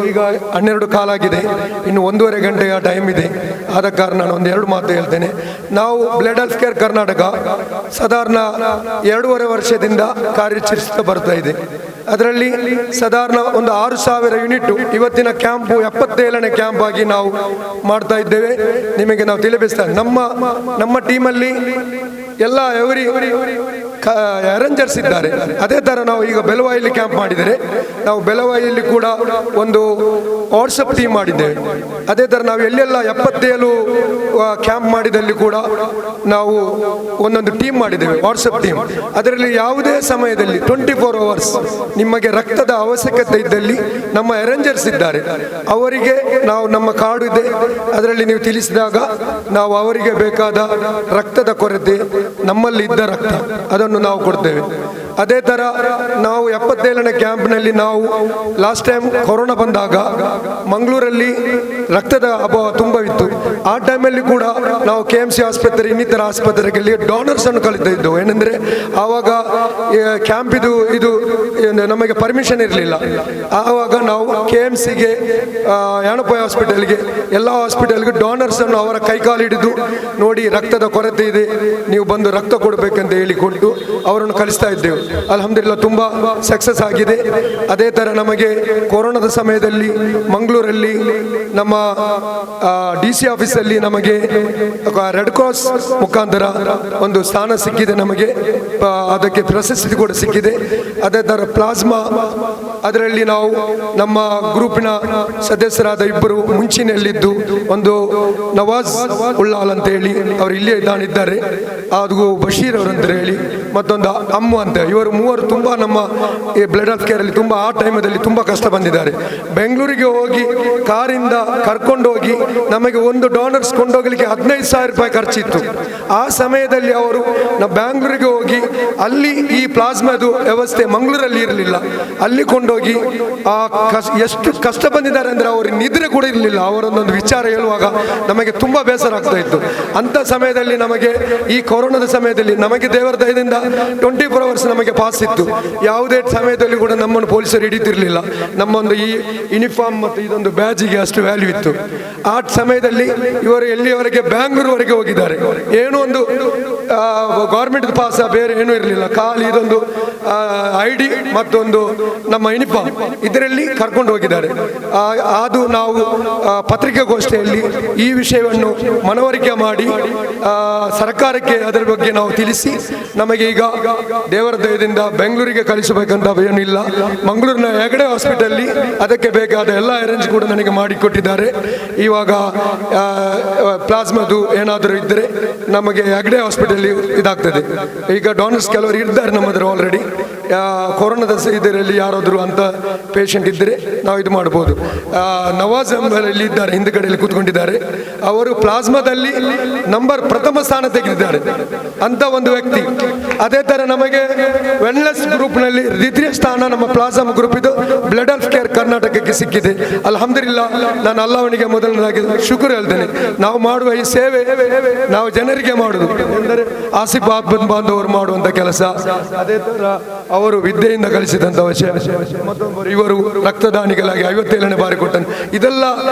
ಈಗ 12 ಕಾಲಾಗಿದೆ, ಇನ್ನು 1.5 ಗಂಟೆಯ ಟೈಮ್ ಇದೆ. ಆದ ಕಾರಣ ನಾನು 1-2 ಮಾತು ಹೇಳ್ತೇನೆ. ನಾವು ಬ್ಲಡ್ ಹೆಲ್ತ್ ಕೇರ್ ಕರ್ನಾಟಕ ಸಾಧಾರಣ 2.5 ವರ್ಷದಿಂದ ಕಾರ್ಯಾಚರಿಸುತ್ತಾ ಬರ್ತಾ ಇದೆ. ಅದರಲ್ಲಿ ಸಾಧಾರಣ ಒಂದು 6,000 ಯೂನಿಟ್ ಇವತ್ತಿನ ಕ್ಯಾಂಪು 77ನೇ ಕ್ಯಾಂಪ್ ಆಗಿ ನಾವು ಮಾಡ್ತಾ ಇದ್ದೇವೆ. ನಿಮಗೆ ನಾವು ತಿಳಿಸ್ತೇವೆ, ನಮ್ಮ ಟೀಮಲ್ಲಿ ಎಲ್ಲ ಅರೇಂಜರ್ಸ್ ಇದ್ದಾರೆ. ಅದೇ ಥರ ನಾವು ಈಗ ಬೆಲವಾಯಿಯಲ್ಲಿ ಕ್ಯಾಂಪ್ ಮಾಡಿದರೆ, ನಾವು ಬೆಲವಾಯಿಯಲ್ಲಿ ಕೂಡ ಒಂದು ವಾಟ್ಸಪ್ ಟೀಮ್ ಮಾಡಿದ್ದೇವೆ. ಅದೇ ಥರ ನಾವು ಎಲ್ಲೆಲ್ಲ 77 ಕ್ಯಾಂಪ್ ಮಾಡಿದಲ್ಲಿ ಕೂಡ ನಾವು ಒಂದೊಂದು ಟೀಮ್ ಮಾಡಿದ್ದೇವೆ, ವಾಟ್ಸಪ್ ಟೀಮ್. ಅದರಲ್ಲಿ ಯಾವುದೇ ಸಮಯದಲ್ಲಿ 24 ಅವರ್ಸ್ ನಿಮಗೆ ರಕ್ತದ ಅವಶ್ಯಕತೆ ಇದ್ದಲ್ಲಿ ನಮ್ಮ ಅರೇಂಜರ್ಸ್ ಇದ್ದಾರೆ. ಅವರಿಗೆ ನಾವು ನಮ್ಮ ಕಾರ್ಡು ಇದೆ, ಅದರಲ್ಲಿ ನೀವು ತಿಳಿಸಿದಾಗ ನಾವು ಅವರಿಗೆ ಬೇಕಾದ ರಕ್ತದ ಕೊರತೆ, ನಮ್ಮಲ್ಲಿ ಇದ್ದ ರಕ್ತ ಅದನ್ನು ನಾವು ಕೊಡ್ತೇವೆ. ಅದೇ ಥರ ನಾವು 77ನೇ ಕ್ಯಾಂಪ್ನಲ್ಲಿ ನಾವು ಲಾಸ್ಟ್ ಟೈಮ್ ಕೊರೋನಾ ಬಂದಾಗ ಮಂಗಳೂರಲ್ಲಿ ರಕ್ತದ ಅಭಾವ ತುಂಬ ಇತ್ತು. ಆ ಟೈಮಲ್ಲಿ ಕೂಡ ನಾವು KMC ಆಸ್ಪತ್ರೆ ಇನ್ನಿತರ ಆಸ್ಪತ್ರೆಗಳಲ್ಲಿ ಡೋನರ್ಸ್ ಅನ್ನು ಕಲಿತಾ ಇದ್ದೆವು. ಏನೆಂದರೆ ಆವಾಗ ಕ್ಯಾಂಪ್ ಇದು ನಮಗೆ ಪರ್ಮಿಷನ್ ಇರಲಿಲ್ಲ. ಆವಾಗ ನಾವು KMCಗೆ, ಯಾಣಪ್ಪ ಹಾಸ್ಪಿಟಲ್ಗೆ, ಎಲ್ಲ ಹಾಸ್ಪಿಟಲ್ಗೆ ಡೋನರ್ಸ್ ಅನ್ನು ಅವರ ಕೈಕಾಲು ಹಿಡಿದು ನೋಡಿ ರಕ್ತದ ಕೊರತೆ ಇದೆ, ನೀವು ಬಂದು ರಕ್ತ ಕೊಡಬೇಕಂತ ಹೇಳಿಕೊಟ್ಟು ಅವರನ್ನು ಕಲಿಸ್ತಾ ಇದ್ದೆವು. ಅಲ್ಹಮ್ದುಲಿಲ್ಲಾಹ್ ತುಂಬ ಸಕ್ಸಸ್ ಆಗಿದೆ. ಅದೇ ಥರ ನಮಗೆ ಕೊರೋನಾದ ಸಮಯದಲ್ಲಿ ಮಂಗಳೂರಲ್ಲಿ ನಮ್ಮ DC ಆಫೀಸಲ್ಲಿ ನಮಗೆ ರೆಡ್ ಕ್ರಾಸ್ ಮುಖಾಂತರ ಒಂದು ಸ್ಥಾನ ಸಿಕ್ಕಿದೆ, ನಮಗೆ ಅದಕ್ಕೆ ಪ್ರಶಸ್ತಿ ಕೂಡ ಸಿಕ್ಕಿದೆ. ಅದೇ ಥರ ಪ್ಲಾಸ್ಮಾ, ಅದರಲ್ಲಿ ನಾವು ನಮ್ಮ ಗ್ರೂಪಿನ ಸದಸ್ಯರಾದ 2 ಮುಂಚಿನಲ್ಲಿದ್ದು, ಒಂದು ನವಾಜ್ ಉಳ್ಳಾಲ್ ಅಂತ ಹೇಳಿ ಅವರು ಇಲ್ಲೇ ಇದ್ದಾರೆ, ಅದು ಬಶೀರ್ ಅವರು ಅಂತ ಹೇಳಿ, ಮತ್ತೊಂದು ಅಮ್ಮು ಅಂತ. ಇವರು 3 ತುಂಬ ನಮ್ಮ ಈ ಬ್ಲಡ್ ಹೆಲ್ತ್ ಕೇರಲ್ಲಿ ತುಂಬ ಆ ಟೈಮಲ್ಲಿ ತುಂಬ ಕಷ್ಟ ಬಂದಿದ್ದಾರೆ. ಬೆಂಗಳೂರಿಗೆ ಹೋಗಿ ಕಾರಿಂದ ಕರ್ಕೊಂಡು ಹೋಗಿ ನಮಗೆ ಒಂದು ಡೋನರ್ಸ್ ಕೊಂಡೋಗ್ಲಿಕ್ಕೆ 15,000 ರೂಪಾಯಿ ಖರ್ಚಿತ್ತು. ಆ ಸಮಯದಲ್ಲಿ ಅವರು ನಾವು ಬ್ಯಾಂಗ್ಳೂರಿಗೆ ಹೋಗಿ ಅಲ್ಲಿ ಈ ಪ್ಲಾಸ್ಮಾದು ವ್ಯವಸ್ಥೆ ಮಂಗಳೂರಲ್ಲಿ ಇರಲಿಲ್ಲ, ಅಲ್ಲಿ ಕೊಂಡೋಗಿ ಎಷ್ಟು ಕಷ್ಟ ಬಂದಿದ್ದಾರೆ ಅಂದರೆ ಅವ್ರಿಗೆ ನಿದ್ರೆ ಕೂಡ ಇರಲಿಲ್ಲ. ಅವರೊಂದೊಂದು ವಿಚಾರ ಹೇಳುವಾಗ ನಮಗೆ ತುಂಬ ಬೇಸರ ಆಗ್ತಾ ಇತ್ತು. ಅಂಥ ಸಮಯದಲ್ಲಿ ನಮಗೆ ಈ ಕೊರೋನಾದ ಸಮಯದಲ್ಲಿ ನಮಗೆ ದೇವರ ದಯದಿಂದ 24 ಅವರ್ಸ್ ನಮಗೆ ಪಾಸ್ ಇತ್ತು. ಯಾವುದೇ ಸಮಯದಲ್ಲಿ ಕೂಡ ನಮ್ಮನ್ನು ಪೊಲೀಸರು ಹಿಡಿತಿರ್ಲಿಲ್ಲ. ನಮ್ಮೊಂದು ಈ ಯೂನಿಫಾರ್ಮ್ ಮತ್ತು ಇದೊಂದು ಬ್ಯಾಜಿಗೆ ಅಷ್ಟು ವ್ಯಾಲ್ಯೂ ಇತ್ತು. ಆ ಸಮಯದಲ್ಲಿ ಇವರು ಎಲ್ಲಿಯವರೆಗೆ ಬ್ಯಾಂಗ್ಳೂರ್ವರೆಗೆ ಹೋಗಿದ್ದಾರೆ. ಏನೋ ಒಂದು ಗೌರ್ಮೆಂಟ್ ಪಾಸ್ ಬೇರೆ ಏನೂ ಇರಲಿಲ್ಲ, ಖಾಲಿ ಇದೊಂದು ID ಮತ್ತೊಂದು ನಮ್ಮ ಯೂನಿಫಾರ್ಮ್ ಇದರಲ್ಲಿ ಕರ್ಕೊಂಡು ಹೋಗಿದ್ದಾರೆ. ಅದು ನಾವು ಪತ್ರಿಕಾಗೋಷ್ಠಿಯಲ್ಲಿ ಈ ವಿಷಯವನ್ನು ಮನವರಿಕೆ ಮಾಡಿ ಸರ್ಕಾರಕ್ಕೆ ಅದರ ಬಗ್ಗೆ ನಾವು ತಿಳಿಸಿ, ನಮಗೆ ಈಗ ದೇವರ ದಯದಿಂದ ಬೆಂಗಳೂರಿಗೆ ಕಳಿಸಬೇಕಂತ ಏನಿಲ್ಲ. ಮಂಗಳೂರಿನ ಹೆಗಡೆ ಹಾಸ್ಪಿಟಲ್ಲಿ ಅದಕ್ಕೆ ಬೇಕಾದ ಎಲ್ಲ ಅರೇಂಜ್ ಕೂಡ ನನಗೆ ಮಾಡಿಕೊಟ್ಟಿದ್ದಾರೆ. ಇವಾಗ ಪ್ಲಾಸ್ಮಾದು ಏನಾದರೂ ಇದ್ದರೆ ನಮಗೆ ಹೆಗಡೆ ಹಾಸ್ಪಿಟಲ್ ಇದಾಗ್ತದೆ. ಈಗ ಡೋನರ್ಸ್ ಕೆಲವರು ಇದ್ದಾರೆ ನಮ್ಮದ್ರ ಆಲ್ರೆಡಿ. ಕೊರೋನಾದ ಇದರಲ್ಲಿ ಯಾರಾದರೂ ಅಂತ ಪೇಷಂಟ್ ಇದ್ದರೆ ನಾವು ಇದು ಮಾಡ್ಬೋದು. ನವಾಜ್ ಎಂಬಲ್ಲಿ ಇದ್ದಾರೆ, ಹಿಂದುಗಡೆಯಲ್ಲಿ ಕೂತ್ಕೊಂಡಿದ್ದಾರೆ. ಅವರು ಪ್ಲಾಸ್ಮಾದಲ್ಲಿ ಪ್ರಥಮ ಸ್ಥಾನ ತೆಗೆದಿದ್ದಾರೆ ಅಂತ ಒಂದು ವ್ಯಕ್ತಿ. ಅದೇ ಥರ ನಮಗೆ ವೆಲ್ನೆಸ್ ಗ್ರೂಪ್ನಲ್ಲಿ 2ನೇ ಸ್ಥಾನ ನಮ್ಮ ಪ್ಲಾಸ್ಮಾ ಗ್ರೂಪ್ ಇದು ಬ್ಲಡ್ ಹೆಲ್ತ್ ಕೇರ್ ಕರ್ನಾಟಕಕ್ಕೆ ಸಿಕ್ಕಿದೆ. ಅಲ್ಹಮ್ದುಲಿಲ್ಲಾಹ್, ನಾನು ಅಲ್ಲಾಹನಿಗೆ ಮೊದಲನೇದಾಗಿ ಶುಕ್ರ್ ಹೇಳ್ತೇನೆ. ನಾವು ಮಾಡುವ ಈ ಸೇವೆ ನಾವು ಜನರಿಗೆ ಮಾಡುವುದು ಅಂದರೆ ಆಸಿಫ್ ಬಾಂಧವರು ಮಾಡುವಂಥ ಕೆಲಸ. ಅದೇ ಥರ ಅವರು ವಿದ್ಯೆಯಿಂದ ಕಲಿಸಿದಂಥ ವಿಷಯ. ಮತ್ತೊಬ್ಬರು ಇವರು ರಕ್ತದಾನಿಗಳಾಗಿ 57ನೇ ಬಾರಿ ಕೊಟ್ಟನು. ಇದೆಲ್ಲ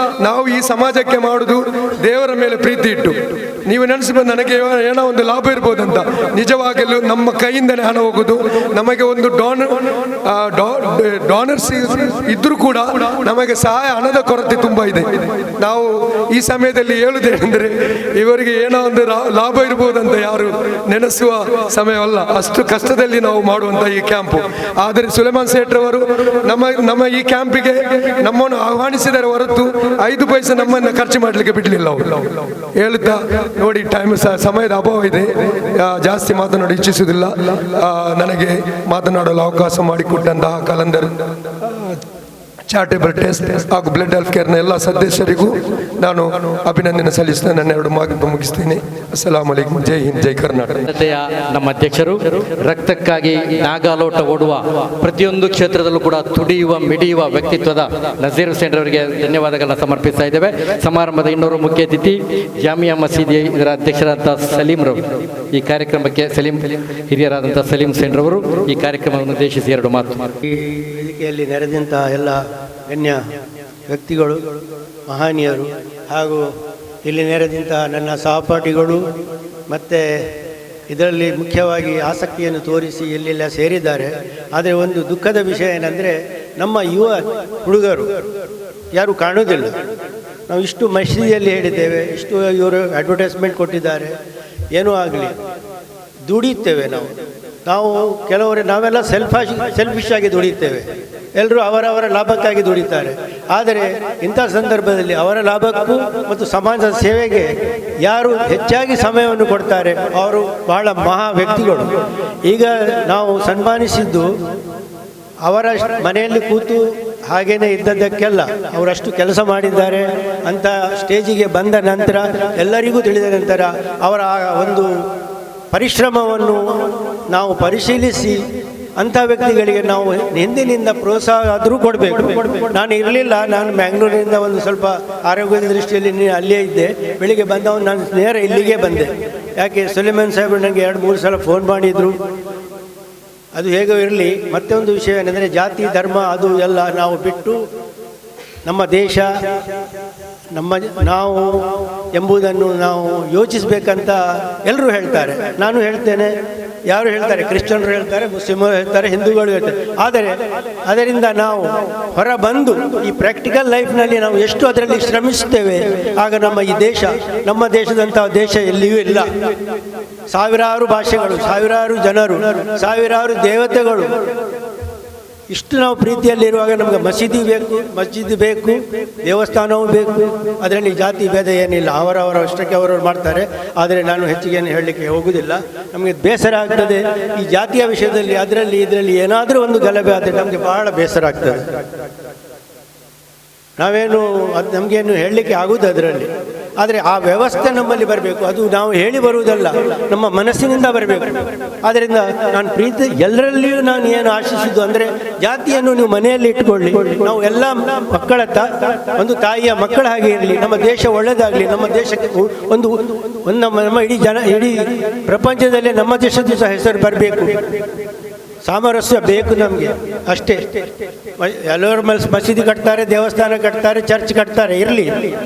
ನಾವು ಈ ಸಮಾಜಕ್ಕೆ ಮಾಡುವುದು ದೇವರ ಮೇಲೆ ಪ್ರೀತಿ ಇಟ್ಟು. ನೀವು ನೆನೆಸ್ಬೋದು ನನಗೆ ಏನೋ ಒಂದು ಲಾಭ ಇರ್ಬೋದಂತ. ನಿಜವಾಗಲೂ ನಮ್ಮ ಕೈಯಿಂದನೇ ಹಣ ಹೋಗುದು. ನಮಗೆ ಒಂದು ಡೋನರ್ಸ್ ಇದ್ರೂ ಕೂಡ ನಮಗೆ ಸಹಾಯ ಹಣದ ಕೊರತೆ ತುಂಬ ಇದೆ. ನಾವು ಈ ಸಮಯದಲ್ಲಿ ಹೇಳುವುದೇನೆಂದರೆ ಇವರಿಗೆ ಏನೋ ಒಂದು ಲಾಭ ಇರ್ಬೋದಂತ ಯಾರು ನೆನೆಸುವ ಸಮಯವಲ್ಲ. ಅಷ್ಟು ಕಷ್ಟದಲ್ಲಿ ನಾವು ಮಾಡುವಂಥ ಈ ಕ್ಯಾಂಪು. ಆದರೆ ಸುಲೇಮಾನ್ ಸೇಠ್ರವರು ನಮ್ಮ ಈ ಕ್ಯಾಂಪಿಗೆ ನಮ್ಮನ್ನು ಆಹ್ವಾನಿಸಿದರೆ ಹೊರತು 5 ಪೈಸೆ ನಮ್ಮನ್ನು ಖರ್ಚು ಮಾಡಲಿಕ್ಕೆ ಬಿಡಲಿಲ್ಲ ಅವರು. ಹೇಳುತ್ತಾ ನೋಡಿ, ಟೈಮ್ ಸಮಯದ ಅಭಾವ ಇದೆ, ಜಾಸ್ತಿ ಮಾತನಾಡಿ ಇಚ್ಛಿಸುವುದಿಲ್ಲ. ನನಗೆ ಮಾತನಾಡಲು ಅವಕಾಶ ಮಾಡಿಕೊಟ್ಟಂತಹ ಕಲಂದರ್ ಚಾರಿಟೇಬಲ್ ಟ್ರಸ್ಟ್ ಹಾಗೂ ಬ್ಲಡ್ ಹೆಲ್ತ್ ಕೇರ್ನ ಎಲ್ಲ ಸದಸ್ಯರಿಗೂ ನಾನು ಅಭಿನಂದನೆ ಸಲ್ಲಿಸ್ತಾ ನನ್ನ 2 ಮಾತು ಮುಗಿಸ್ತೀನಿ. ಅಸ್ಸಲಾಮು ಅಲೈಕುಂ. ಜೈ ಹಿಂದ್, ಜೈ ಕರ್ನಾಟಕ. ನಮ್ಮ ಅಧ್ಯಕ್ಷರು ರಕ್ತಕ್ಕಾಗಿ ನಾಗಾಲೋಟ ಓಡುವ ಪ್ರತಿಯೊಂದು ಕ್ಷೇತ್ರದಲ್ಲೂ ಕೂಡ ತುಡಿಯುವ ಮಿಡಿಯುವ ವ್ಯಕ್ತಿತ್ವದ ನಜೀರ್ ಹುಸೇನ್ ಅವರಿಗೆ ಧನ್ಯವಾದಗಳನ್ನ ಸಮರ್ಪಿಸ್ತಾ ಇದ್ದೇವೆ. ಸಮಾರಂಭದ ಇನ್ನೊರು ಮುಖ್ಯ ಅತಿಥಿ ಜಾಮಿಯಾ ಮಸೀದಿ ಇದರ ಅಧ್ಯಕ್ಷರಾದಂಥ ಸಲೀಂ ರವರು ಈ ಕಾರ್ಯಕ್ರಮಕ್ಕೆ ಹಿರಿಯರಾದಂಥ ಸಲೀಂ ಹುಸೇನ್ ರವರು ಈ ಕಾರ್ಯಕ್ರಮವನ್ನು ಉದ್ದೇಶಿಸಿ 2 ಮಾತು. ಈ ವೇದಿಕೆಯಲ್ಲಿ ನೆರೆದಂತಹ ಎಲ್ಲ ಗಣ್ಯ ವ್ಯಕ್ತಿಗಳು, ಮಹನೀಯರು ಹಾಗೂ ಇಲ್ಲಿ ನೆರೆದಂತಹ ನನ್ನ ಸಹಪಾಠಿಗಳು ಮತ್ತು ಇದರಲ್ಲಿ ಮುಖ್ಯವಾಗಿ ಆಸಕ್ತಿಯನ್ನು ತೋರಿಸಿ ಎಲ್ಲೆಲ್ಲ ಸೇರಿದ್ದಾರೆ. ಆದರೆ ಒಂದು ದುಃಖದ ವಿಷಯ ಏನಂದರೆ ನಮ್ಮ ಯುವ ಹುಡುಗರು ಯಾರು ಕಾಣುವುದಿಲ್ಲ. ನಾವು ಇಷ್ಟು ಮಸೀದಿಯಲ್ಲಿ ಹೇಳಿದ್ದೇವೆ, ಇಷ್ಟು ಇವರು ಅಡ್ವರ್ಟೈಸ್ಮೆಂಟ್ ಕೊಟ್ಟಿದ್ದಾರೆ, ಏನೂ ಆಗಲಿ ದುಡಿಯುತ್ತೇವೆ ನಾವು ಕೆಲವರು ನಾವೆಲ್ಲ ಸೆಲ್ಫಿಶ್ ಆಗಿ ದುಡಿಯುತ್ತೇವೆ. ಎಲ್ಲರೂ ಅವರವರ ಲಾಭಕ್ಕಾಗಿ ದುಡಿತಾರೆ. ಆದರೆ ಇಂಥ ಸಂದರ್ಭದಲ್ಲಿ ಅವರ ಲಾಭಕ್ಕೂ ಮತ್ತು ಸಮಾಜದ ಸೇವೆಗೆ ಯಾರು ಹೆಚ್ಚಾಗಿ ಸಮಯವನ್ನು ಕೊಡ್ತಾರೆ ಅವರು ಬಹಳ ಮಹಾ ವ್ಯಕ್ತಿಗಳು. ಈಗ ನಾವು ಸನ್ಮಾನಿಸಿದ್ದು ಅವರ ಮನೆಯಲ್ಲಿ ಕೂತು ಹಾಗೇನೆ ಇದ್ದದ್ದಕ್ಕೆಲ್ಲ ಅವರಷ್ಟು ಕೆಲಸ ಮಾಡಿದ್ದಾರೆ ಅಂತ ಸ್ಟೇಜಿಗೆ ಬಂದ ನಂತರ ಎಲ್ಲರಿಗೂ ತಿಳಿದ ನಂತರ ಅವರ ಒಂದು ಪರಿಶ್ರಮವನ್ನು ನಾವು ಪರಿಶೀಲಿಸಿ ಅಂಥ ವ್ಯಕ್ತಿಗಳಿಗೆ ನಾವು ಹಿಂದಿನಿಂದ ಪ್ರೋತ್ಸಾಹ ಆದರೂ ಕೊಡಬೇಕು. ನಾನು ಇರಲಿಲ್ಲ, ನಾನು ಬ್ಯಾಂಗ್ಳೂರಿನಿಂದ ಒಂದು ಸ್ವಲ್ಪ ಆರೋಗ್ಯದ ದೃಷ್ಟಿಯಲ್ಲಿ ಅಲ್ಲೇ ಇದ್ದೆ. ಬೆಳಿಗ್ಗೆ ಬಂದವನು ನಾನು ನೇರ ಇಲ್ಲಿಗೆ ಬಂದೆ. ಯಾಕೆ ಸುಲೇಮಾನ್ ಸಾಹೇಬರು ನನಗೆ 2-3 ಸಲ ಫೋನ್ ಮಾಡಿದರು. ಅದು ಹೇಗೋ ಇರಲಿ. ಮತ್ತೆ ಒಂದು ವಿಷಯ ಏನೆಂದರೆ ಜಾತಿ ಧರ್ಮ ಅದು ಎಲ್ಲ ನಾವು ಬಿಟ್ಟು ನಮ್ಮ ದೇಶ ನಾವು ಎಂಬುದನ್ನು ನಾವು ಯೋಚಿಸಬೇಕಂತ ಎಲ್ಲರೂ ಹೇಳ್ತಾರೆ. ನಾನು ಹೇಳ್ತೇನೆ, ಯಾರು ಹೇಳ್ತಾರೆ, ಕ್ರಿಶ್ಚಿಯನ್ರು ಹೇಳ್ತಾರೆ, ಮುಸ್ಲಿಮರು ಹೇಳ್ತಾರೆ, ಹಿಂದೂಗಳು ಹೇಳ್ತಾರೆ. ಆದರೆ ಅದರಿಂದ ನಾವು ಹೊರ ಬಂದು ಈ ಪ್ರಾಕ್ಟಿಕಲ್ ಲೈಫ್ನಲ್ಲಿ ನಾವು ಎಷ್ಟು ಅದರಲ್ಲಿ ಶ್ರಮಿಸುತ್ತೇವೆ ಆಗ ನಮ್ಮ ಈ ದೇಶ, ನಮ್ಮ ದೇಶದಂತಹ ದೇಶ ಎಲ್ಲಿಯೂ ಇಲ್ಲ. ಸಾವಿರಾರು ಭಾಷೆಗಳು, ಸಾವಿರಾರು ಜನರು, ಸಾವಿರಾರು ದೇವತೆಗಳು, ಇಷ್ಟು ನಾವು ಪ್ರೀತಿಯಲ್ಲಿರುವಾಗ ನಮಗೆ ಮಸೀದಿ ಬೇಕು, ದೇವಸ್ಥಾನವೂ ಬೇಕು. ಅದರಲ್ಲಿ ಜಾತಿ ಭೇದ ಏನಿಲ್ಲ, ಅವರವರ ಅಷ್ಟಕ್ಕೆ ಅವರವರು ಮಾಡ್ತಾರೆ. ಆದರೆ ನಾನು ಹೆಚ್ಚಿಗೆ ಏನು ಹೇಳಲಿಕ್ಕೆ ಹೋಗುವುದಿಲ್ಲ. ನಮಗೆ ಬೇಸರ ಆಗ್ತದೆ ಈ ಜಾತಿಯ ವಿಷಯದಲ್ಲಿ. ಇದರಲ್ಲಿ ಏನಾದರೂ ಒಂದು ಗಲಭೆ ಆದರೆ ನಮಗೆ ಬಹಳ ಬೇಸರ ಆಗ್ತದೆ. ನಮಗೇನು ಹೇಳಲಿಕ್ಕೆ ಆಗುವುದು ಅದರಲ್ಲಿ. ಆದರೆ ಆ ವ್ಯವಸ್ಥೆ ನಮ್ಮಲ್ಲಿ ಬರಬೇಕು. ಅದು ನಾವು ಹೇಳಿ ಬರುವುದಲ್ಲ, ನಮ್ಮ ಮನಸ್ಸಿನಿಂದ ಬರಬೇಕು. ಆದ್ದರಿಂದ ನಾನು ಎಲ್ಲರಲ್ಲಿಯೂ ನಾನು ಏನು ಆಶಿಸಿದ್ದು ಅಂದರೆ ಜಾತಿಯನ್ನು ನೀವು ಮನೆಯಲ್ಲಿ ಇಟ್ಟುಕೊಳ್ಳಿ. ನಾವು ಎಲ್ಲ ಮಕ್ಕಳ ಒಂದು ತಾಯಿಯ ಮಕ್ಕಳ ಹಾಗೆ ಇರಲಿ. ನಮ್ಮ ದೇಶ ಒಳ್ಳೆಯದಾಗಲಿ. ನಮ್ಮ ದೇಶಕ್ಕೆ ನಮ್ಮ ಇಡೀ ಪ್ರಪಂಚದಲ್ಲೇ ನಮ್ಮ ದೇಶದ ಸಹ ಹೆಸರು ಬರಬೇಕು. ಸಾಮರಸ್ಯ ಬೇಕು ನಮಗೆ, ಅಷ್ಟೇ. ಎಲ್ಲರೂ ಮಸೀದಿ ಕಟ್ತಾರೆ, ದೇವಸ್ಥಾನ ಕಟ್ತಾರೆ, ಚರ್ಚ್ ಕಟ್ತಾರೆ,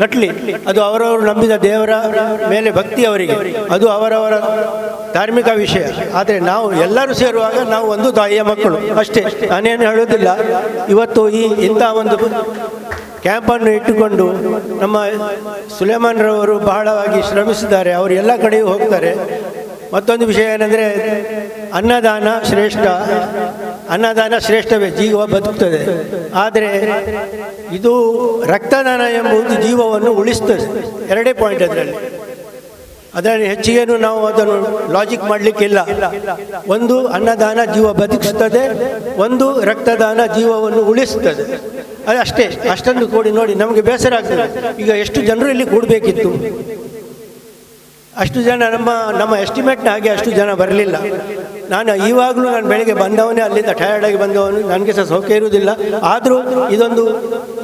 ಕಟ್ಟಲಿ. ಅದು ಅವರವರು ನಂಬಿದ ದೇವರ ಮೇಲೆ ಭಕ್ತಿ ಅವರಿಗೆ, ಅದು ಅವರವರ ಧಾರ್ಮಿಕ ವಿಷಯ. ಆದರೆ ನಾವು ಎಲ್ಲರೂ ಸೇರುವಾಗ ನಾವು ಒಂದು ತಾಯಿಯ ಮಕ್ಕಳು, ಅಷ್ಟೇ. ನಾನೇನು ಹೇಳೋದಿಲ್ಲ. ಇವತ್ತು ಇಂಥ ಒಂದು ಕ್ಯಾಂಪನ್ನು ಇಟ್ಟುಕೊಂಡು ನಮ್ಮ ಸುಲೇಮಾನ್ ರವರು ಬಹಳವಾಗಿ ಶ್ರಮಿಸಿದ್ದಾರೆ. ಅವರು ಎಲ್ಲ ಕಡೆಯೂ ಹೋಗ್ತಾರೆ. ಮತ್ತೊಂದು ವಿಷಯ ಏನೆಂದರೆ ಅನ್ನದಾನ ಶ್ರೇಷ್ಠವೇ, ಜೀವ ಬದುಕ್ತದೆ. ಆದರೆ ಇದು ರಕ್ತದಾನ ಎಂಬುದು ಜೀವವನ್ನು ಉಳಿಸ್ತದೆ. 2 ಪಾಯಿಂಟ್ ಅದರಲ್ಲಿ ಹೆಚ್ಚಿಗೇನು ನಾವು ಅದನ್ನು ಲಾಜಿಕ್ ಮಾಡಲಿಕ್ಕಿಲ್ಲ. ಒಂದು ಅನ್ನದಾನ ಜೀವ ಬದುಕಿಸ್ತದೆ, ಒಂದು ರಕ್ತದಾನ ಜೀವವನ್ನು ಉಳಿಸ್ತದೆ. ಅದು ಅಷ್ಟೇ. ಅಷ್ಟೊಂದು ಕೂಡಿ ನೋಡಿ ನಮಗೆ ಬೇಸರ ಆಗ್ತದೆ. ಈಗ ಎಷ್ಟು ಜನರು ಇಲ್ಲಿ ಕೂಡಬೇಕಿತ್ತು, ಅಷ್ಟು ಜನ ನಮ್ಮ ಎಸ್ಟಿಮೇಟ್ನ ಹಾಗೆ ಅಷ್ಟು ಜನ ಬರಲಿಲ್ಲ. ಇವಾಗಲೂ ನಾನು ಬೆಳಗ್ಗೆ ಬಂದವನೇ, ಅಲ್ಲಿಂದ ಟಯರ್ಡಾಗಿ ಬಂದವನು, ನನಗೆ ಸಹ ಸೌಖ್ಯ ಇರುವುದಿಲ್ಲ. ಆದರೂ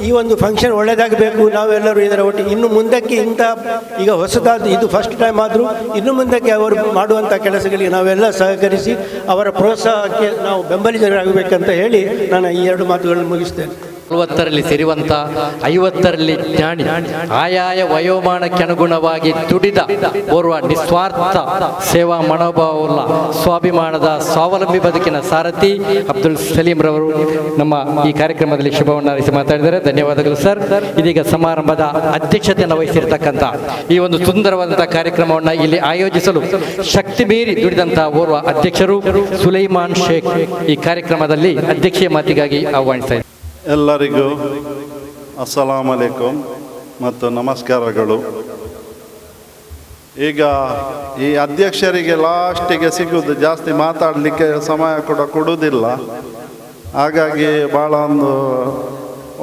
ಈ ಒಂದು ಫಂಕ್ಷನ್ ಒಳ್ಳೆಯದಾಗಬೇಕು. ನಾವೆಲ್ಲರೂ ಇದರ ಒಟ್ಟಿಗೆ ಇನ್ನು ಮುಂದಕ್ಕೆ ಈಗ ಹೊಸದಾದ ಇದು ಫಸ್ಟ್ ಟೈಮ್ ಆದರೂ ಇನ್ನು ಮುಂದಕ್ಕೆ ಅವರು ಮಾಡುವಂಥ ಕೆಲಸಗಳಿಗೆ ನಾವೆಲ್ಲ ಸಹಕರಿಸಿ ಅವರ ಪ್ರೋತ್ಸಾಹಕ್ಕೆ ನಾವು ಬೆಂಬಲಿತರಾಗಬೇಕಂತ ಹೇಳಿ ನಾನು ಈ 2 ಮಾತುಗಳನ್ನು ಮುಗಿಸ್ತೇನೆ. 40ರಲ್ಲಿ ಸಿರಿವಂತ, 50ರಲ್ಲಿ ಜ್ಞಾನಿ, ಆಯಾಯ ವಯೋಮಾನಕ್ಕೆ ಅನುಗುಣವಾಗಿ ದುಡಿದ ಓರ್ವ ನಿಸ್ವಾರ್ಥ ಸೇವಾ ಮನೋಭಾವವುಳ್ಳ ಸ್ವಾಭಿಮಾನದ ಸ್ವಾವಲಂಬಿ ಬದುಕಿನ ಸಾರಥಿ ಅಬ್ದುಲ್ ಸಲೀಂ ರವರು ನಮ್ಮ ಈ ಕಾರ್ಯಕ್ರಮದಲ್ಲಿ ಶುಭವನ್ನು ಹಾರೈಸಿ ಮಾತಾಡಿದ್ದಾರೆ. ಧನ್ಯವಾದಗಳು ಸರ್. ಇದೀಗ ಸಮಾರಂಭದ ಅಧ್ಯಕ್ಷತೆಯನ್ನು ವಹಿಸಿರ್ತಕ್ಕಂಥ ಈ ಒಂದು ಸುಂದರವಾದಂತಹ ಕಾರ್ಯಕ್ರಮವನ್ನು ಇಲ್ಲಿ ಆಯೋಜಿಸಲು ಶಕ್ತಿ ಮೀರಿ ದುಡಿದಂತಹ ಓರ್ವ ಅಧ್ಯಕ್ಷರು ಸುಲೈಮಾನ್ ಶೇಖ್ ಈ ಕಾರ್ಯಕ್ರಮದಲ್ಲಿ ಅಧ್ಯಕ್ಷೀಯ ಮಾತಿಗಾಗಿ ಆಹ್ವಾನಿಸ್ತಾ ಇದ್ದಾರೆ. ಎಲ್ಲರಿಗೂ ಅಸ್ಸಲಾಂ ಅಲೈಕುಂ ಮತ್ತು ನಮಸ್ಕಾರಗಳು. ಈಗ ಈ ಅಧ್ಯಕ್ಷರಿಗೆ ಲಾಸ್ಟಿಗೆ ಸಿಗುವುದು, ಜಾಸ್ತಿ ಮಾತಾಡಲಿಕ್ಕೆ ಸಮಯ ಕೂಡ ಕೊಡುವುದಿಲ್ಲ. ಹಾಗಾಗಿ ಭಾಳ ಒಂದು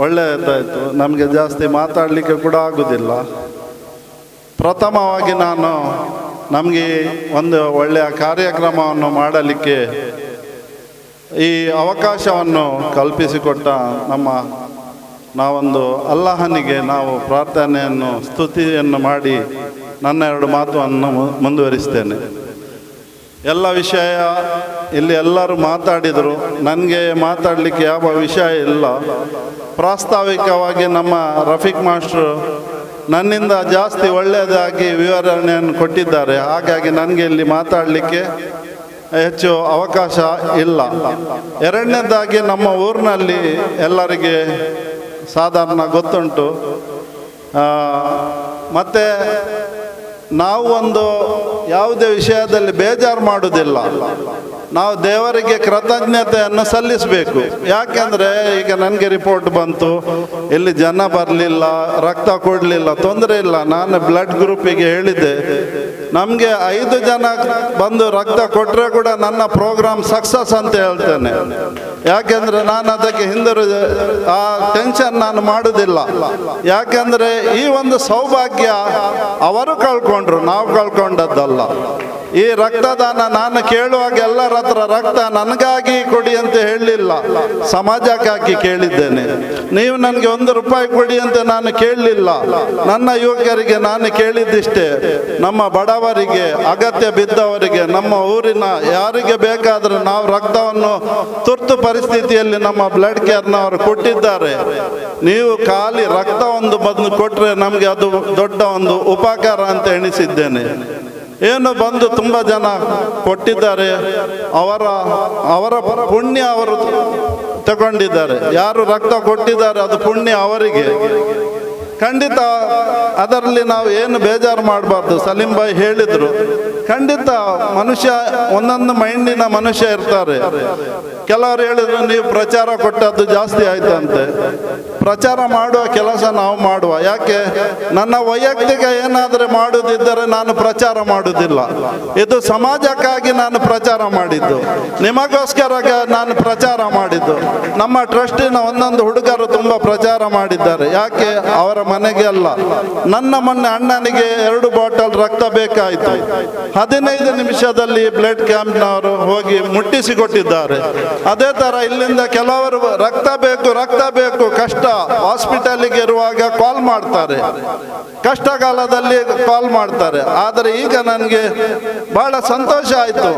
ಒಳ್ಳೆಯದಾಯಿತು, ನಮಗೆ ಜಾಸ್ತಿ ಮಾತಾಡಲಿಕ್ಕೆ ಕೂಡ ಆಗೋದಿಲ್ಲ. ಪ್ರಥಮವಾಗಿ ನಾನು ನಮಗೆ ಒಂದು ಒಳ್ಳೆಯ ಕಾರ್ಯಕ್ರಮವನ್ನು ಮಾಡಲಿಕ್ಕೆ ಈ ಅವಕಾಶವನ್ನು ಕಲ್ಪಿಸಿಕೊಟ್ಟ ನಾವೊಂದು ಅಲ್ಲಾಹನಿಗೆ ನಾವು ಪ್ರಾರ್ಥನೆಯನ್ನು ಸ್ತುತಿಯನ್ನು ಮಾಡಿ ನನ್ನ 2 ಮಾತನ್ನು ಮುಂದುವರಿಸ್ತೇನೆ. ಎಲ್ಲ ವಿಷಯ ಇಲ್ಲಿ ಎಲ್ಲರೂ ಮಾತಾಡಿದರು, ನನಗೆ ಮಾತಾಡಲಿಕ್ಕೆ ಯಾವ ವಿಷಯ ಇಲ್ಲ. ಪ್ರಾಸ್ತಾವಿಕವಾಗಿ ನಮ್ಮ ರಫೀಕ್ ಮಾಸ್ಟ್ರು ನನ್ನಿಂದ ಜಾಸ್ತಿ ಒಳ್ಳೆಯದಾಗಿ ವಿವರಣೆಯನ್ನು ಕೊಟ್ಟಿದ್ದಾರೆ. ಹಾಗಾಗಿ ನನಗೆ ಇಲ್ಲಿ ಮಾತಾಡಲಿಕ್ಕೆ ಹೆಚ್ಚು ಅವಕಾಶ ಇಲ್ಲ. ಎರಡನೇದಾಗಿ ನಮ್ಮ ಊರಿನಲ್ಲಿ ಎಲ್ಲರಿಗೆ ಸಾಧಾರಣ ಗೊತ್ತುಂಟು. ಮತ್ತು ನಾವು ಒಂದು ಯಾವುದೇ ವಿಷಯದಲ್ಲಿ ಬೇಜಾರು ಮಾಡುವುದಿಲ್ಲ. ನಾವು ದೇವರಿಗೆ ಕೃತಜ್ಞತೆಯನ್ನು ಸಲ್ಲಿಸಬೇಕು. ಯಾಕೆಂದರೆ ಈಗ ನನಗೆ ರಿಪೋರ್ಟ್ ಬಂತು, ಇಲ್ಲಿ ಜನ ಬರಲಿಲ್ಲ, ರಕ್ತ ಕೊಡಲಿಲ್ಲ, ತೊಂದರೆ ಇಲ್ಲ. ನಾನು ಬ್ಲಡ್ ಗ್ರೂಪಿಗೆ ಹೇಳಿದ್ದೆ, ನಮಗೆ 5 ಜನ ಬಂದು ರಕ್ತ ಕೊಟ್ಟರೆ ಕೂಡ ನನ್ನ ಪ್ರೋಗ್ರಾಮ್ ಸಕ್ಸಸ್ ಅಂತ ಹೇಳ್ತೇನೆ. ಯಾಕೆಂದರೆ ನಾನು ಅದಕ್ಕೆ ಆ ಟೆನ್ಷನ್ ನಾನು ಮಾಡುವುದಿಲ್ಲ. ಯಾಕೆಂದರೆ ಈ ಒಂದು ಸೌಭಾಗ್ಯ ಅವರು ಕಳ್ಕೊಂಡ್ರು, ನಾವು ಕಳ್ಕೊಂಡದ್ದಲ್ಲ. ಈ ರಕ್ತದಾನ ನಾನು ಕೇಳುವಾಗ ಎಲ್ಲರ ಹತ್ರ ರಕ್ತ ನನಗಾಗಿ ಕೊಡಿ ಅಂತ ಹೇಳಲಿಲ್ಲ, ಸಮಾಜಕ್ಕಾಗಿ ಕೇಳಿದ್ದೇನೆ. ನೀವು ನನಗೆ 1 ರೂಪಾಯಿ ಕೊಡಿ ಅಂತ ನಾನು ಕೇಳಲಿಲ್ಲ. ನನ್ನ ಯುವಕರಿಗೆ ನಾನು ಕೇಳಿದ್ದಿಷ್ಟೇ, ನಮ್ಮ ಬಡವರಿಗೆ, ಅಗತ್ಯ ಬಿದ್ದವರಿಗೆ, ನಮ್ಮ ಊರಿನ ಯಾರಿಗೆ ಬೇಕಾದರೂ ನಾವು ರಕ್ತವನ್ನು ತುರ್ತು ಪರಿಸ್ಥಿತಿಯಲ್ಲಿ ನಮ್ಮ ಬ್ಲಡ್ ಕೇರ್ನವರು ಕೊಟ್ಟಿದ್ದಾರೆ. ನೀವು ಖಾಲಿ ರಕ್ತ ಒಂದು ಬಂದು ಕೊಟ್ಟರೆ ನಮಗೆ ಅದು ದೊಡ್ಡ ಒಂದು ಉಪಕಾರ ಅಂತ ಎಣಿಸಿದ್ದೇನೆ. ಏನು ಬಂದು ತುಂಬ ಜನ ಕೊಟ್ಟಿದ್ದಾರೆ, ಅವರ ಪುಣ್ಯ ಅವರು ತಗೊಂಡಿದ್ದಾರೆ. ಯಾರು ರಕ್ತ ಕೊಟ್ಟಿದ್ದಾರೆ ಅದು ಪುಣ್ಯ ಅವರಿಗೆ. ಖಂಡಿತ ಅದರಲ್ಲಿ ನಾವು ಏನು ಬೇಜಾರು ಮಾಡಬಾರ್ದು. ಸಲೀಂ ಭಾಯ್ ಹೇಳಿದರು, ಖಂಡಿತ ಮನುಷ್ಯ ಒಂದೊಂದು ಮೈಂಡಿನ ಮನುಷ್ಯ ಇರ್ತಾರೆ. ಕೆಲವರು ಹೇಳಿದ್ರು ನೀವು ಪ್ರಚಾರ ಕೊಟ್ಟದ್ದು ಜಾಸ್ತಿ ಆಯ್ತಂತೆ. ಪ್ರಚಾರ ಮಾಡುವ ಕೆಲಸ ನಾವು ಮಾಡುವ. ಯಾಕೆ, ನನ್ನ ವೈಯಕ್ತಿಕ ಏನಾದರೂ ಮಾಡುವುದಿದ್ದರೆ ನಾನು ಪ್ರಚಾರ ಮಾಡುವುದಿಲ್ಲ. ಇದು ಸಮಾಜಕ್ಕಾಗಿ ನಾನು ಪ್ರಚಾರ ಮಾಡಿದ್ದು, ನಿಮಗೋಸ್ಕರ ನಾನು ಪ್ರಚಾರ ಮಾಡಿದ್ದು. ನಮ್ಮ ಟ್ರಸ್ಟಿನ ಒಂದೊಂದು ಹುಡುಗರು ತುಂಬ ಪ್ರಚಾರ ಮಾಡಿದ್ದಾರೆ. ಯಾಕೆ, ಅವರ ಮನೆಗೆ ಅಲ್ಲ, ನನ್ನ ಮೊನ್ನೆ ಅಣ್ಣನಿಗೆ 2 ಬಾಟಲ್ ರಕ್ತ ಬೇಕಾಯಿತು. 15 ನಿಮಿಷದಲ್ಲಿ ಬ್ಲಡ್ ಕ್ಯಾಂಪ್ನವರು ಹೋಗಿ ಮುಟ್ಟಿಸಿಕೊಟ್ಟಿದ್ದಾರೆ. ಅದೇ ಥರ ಇಲ್ಲಿಂದ ಕೆಲವರು ರಕ್ತ ಬೇಕು ಕಷ್ಟ ಹಾಸ್ಪಿಟಲಿಗೆ ಇರುವಾಗ ಕಾಲ್ ಮಾಡ್ತಾರೆ, ಕಷ್ಟ ಕಾಲದಲ್ಲಿ ಕಾಲ್ ಮಾಡ್ತಾರೆ. ಆದರೆ ಈಗ ನನಗೆ ಬಹಳ ಸಂತೋಷ ಆಯಿತು.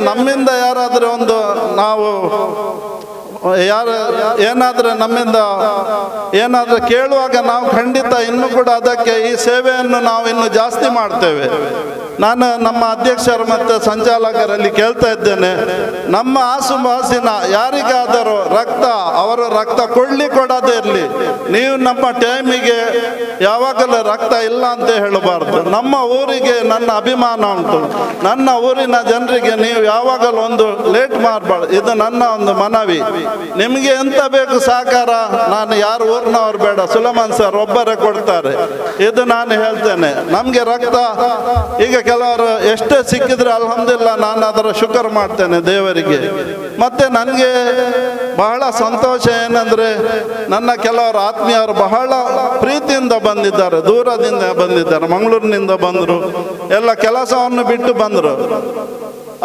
ನಮ್ಮಿಂದ ಯಾರಾದರೂ ಒಂದು ನಾವು ಏನಾದರೂ ನಮ್ಮಿಂದ ಏನಾದರೂ ಕೇಳುವಾಗ ನಾವು ಖಂಡಿತ ಇನ್ನೂ ಕೂಡ ಅದಕ್ಕೆ ಈ ಸೇವೆಯನ್ನು ನಾವು ಇನ್ನೂ ಜಾಸ್ತಿ ಮಾಡ್ತೇವೆ. ನಾನು ನಮ್ಮ ಅಧ್ಯಕ್ಷರು ಮತ್ತು ಸಂಚಾಲಕರಲ್ಲಿ ಕೇಳ್ತಾ ಇದ್ದೇನೆ, ನಮ್ಮ ಆಸುಪಾಸಿನ ಯಾರಿಗಾದರೂ ಅವರು ರಕ್ತ ಕೊಡದೇ ಇರಲಿ, ನೀವು ನಮ್ಮ ಟೈಮಿಗೆ ಯಾವಾಗಲೂ ರಕ್ತ ಇಲ್ಲ ಅಂತ ಹೇಳಬಾರ್ದು. ನಮ್ಮ ಊರಿಗೆ ನನ್ನ ಅಭಿಮಾನ ಉಂಟು. ನನ್ನ ಊರಿನ ಜನರಿಗೆ ನೀವು ಯಾವಾಗಲೂ ಒಂದು ಲೇಟ್ ಮಾಡಬಾರ್ದು. ಇದು ನನ್ನ ಒಂದು ಮನವಿ. ನಿಮಗೆ ಎಂತ ಬೇಕು ಸಹಕಾರ, ನಾನು ಯಾರು ಊರಿನವರು ಬೇಡ, ಸುಲೈಮಾನ್ ಸರ್ ಒಬ್ಬರೇ ಕೊಡ್ತಾರೆ. ಇದು ನಾನು ಹೇಳ್ತೇನೆ. ನಮಗೆ ರಕ್ತ ಈಗ ಕೆಲವರು ಎಷ್ಟೇ ಸಿಕ್ಕಿದ್ರೆ ಅಲ್ಹಮ್ದುಲಿಲ್ಲಾಹ್ ನಾನು ಅದರ ಶುಕ್ರ್ ಮಾಡ್ತೇನೆ ದೇವರಿಗೆ. ಮತ್ತೆ ನನಗೆ ಬಹಳ ಸಂತೋಷ ಏನಂದ್ರೆ, ನನ್ನ ಕೆಲವರು ಆತ್ಮೀಯರು ಬಹಳ ಪ್ರೀತಿಯಿಂದ ಬಂದಿದ್ದಾರೆ, ದೂರದಿಂದ ಬಂದಿದ್ದಾರೆ, ಮಂಗಳೂರಿನಿಂದ ಬಂದರು, ಎಲ್ಲ ಕೆಲಸವನ್ನು ಬಿಟ್ಟು ಬಂದರು.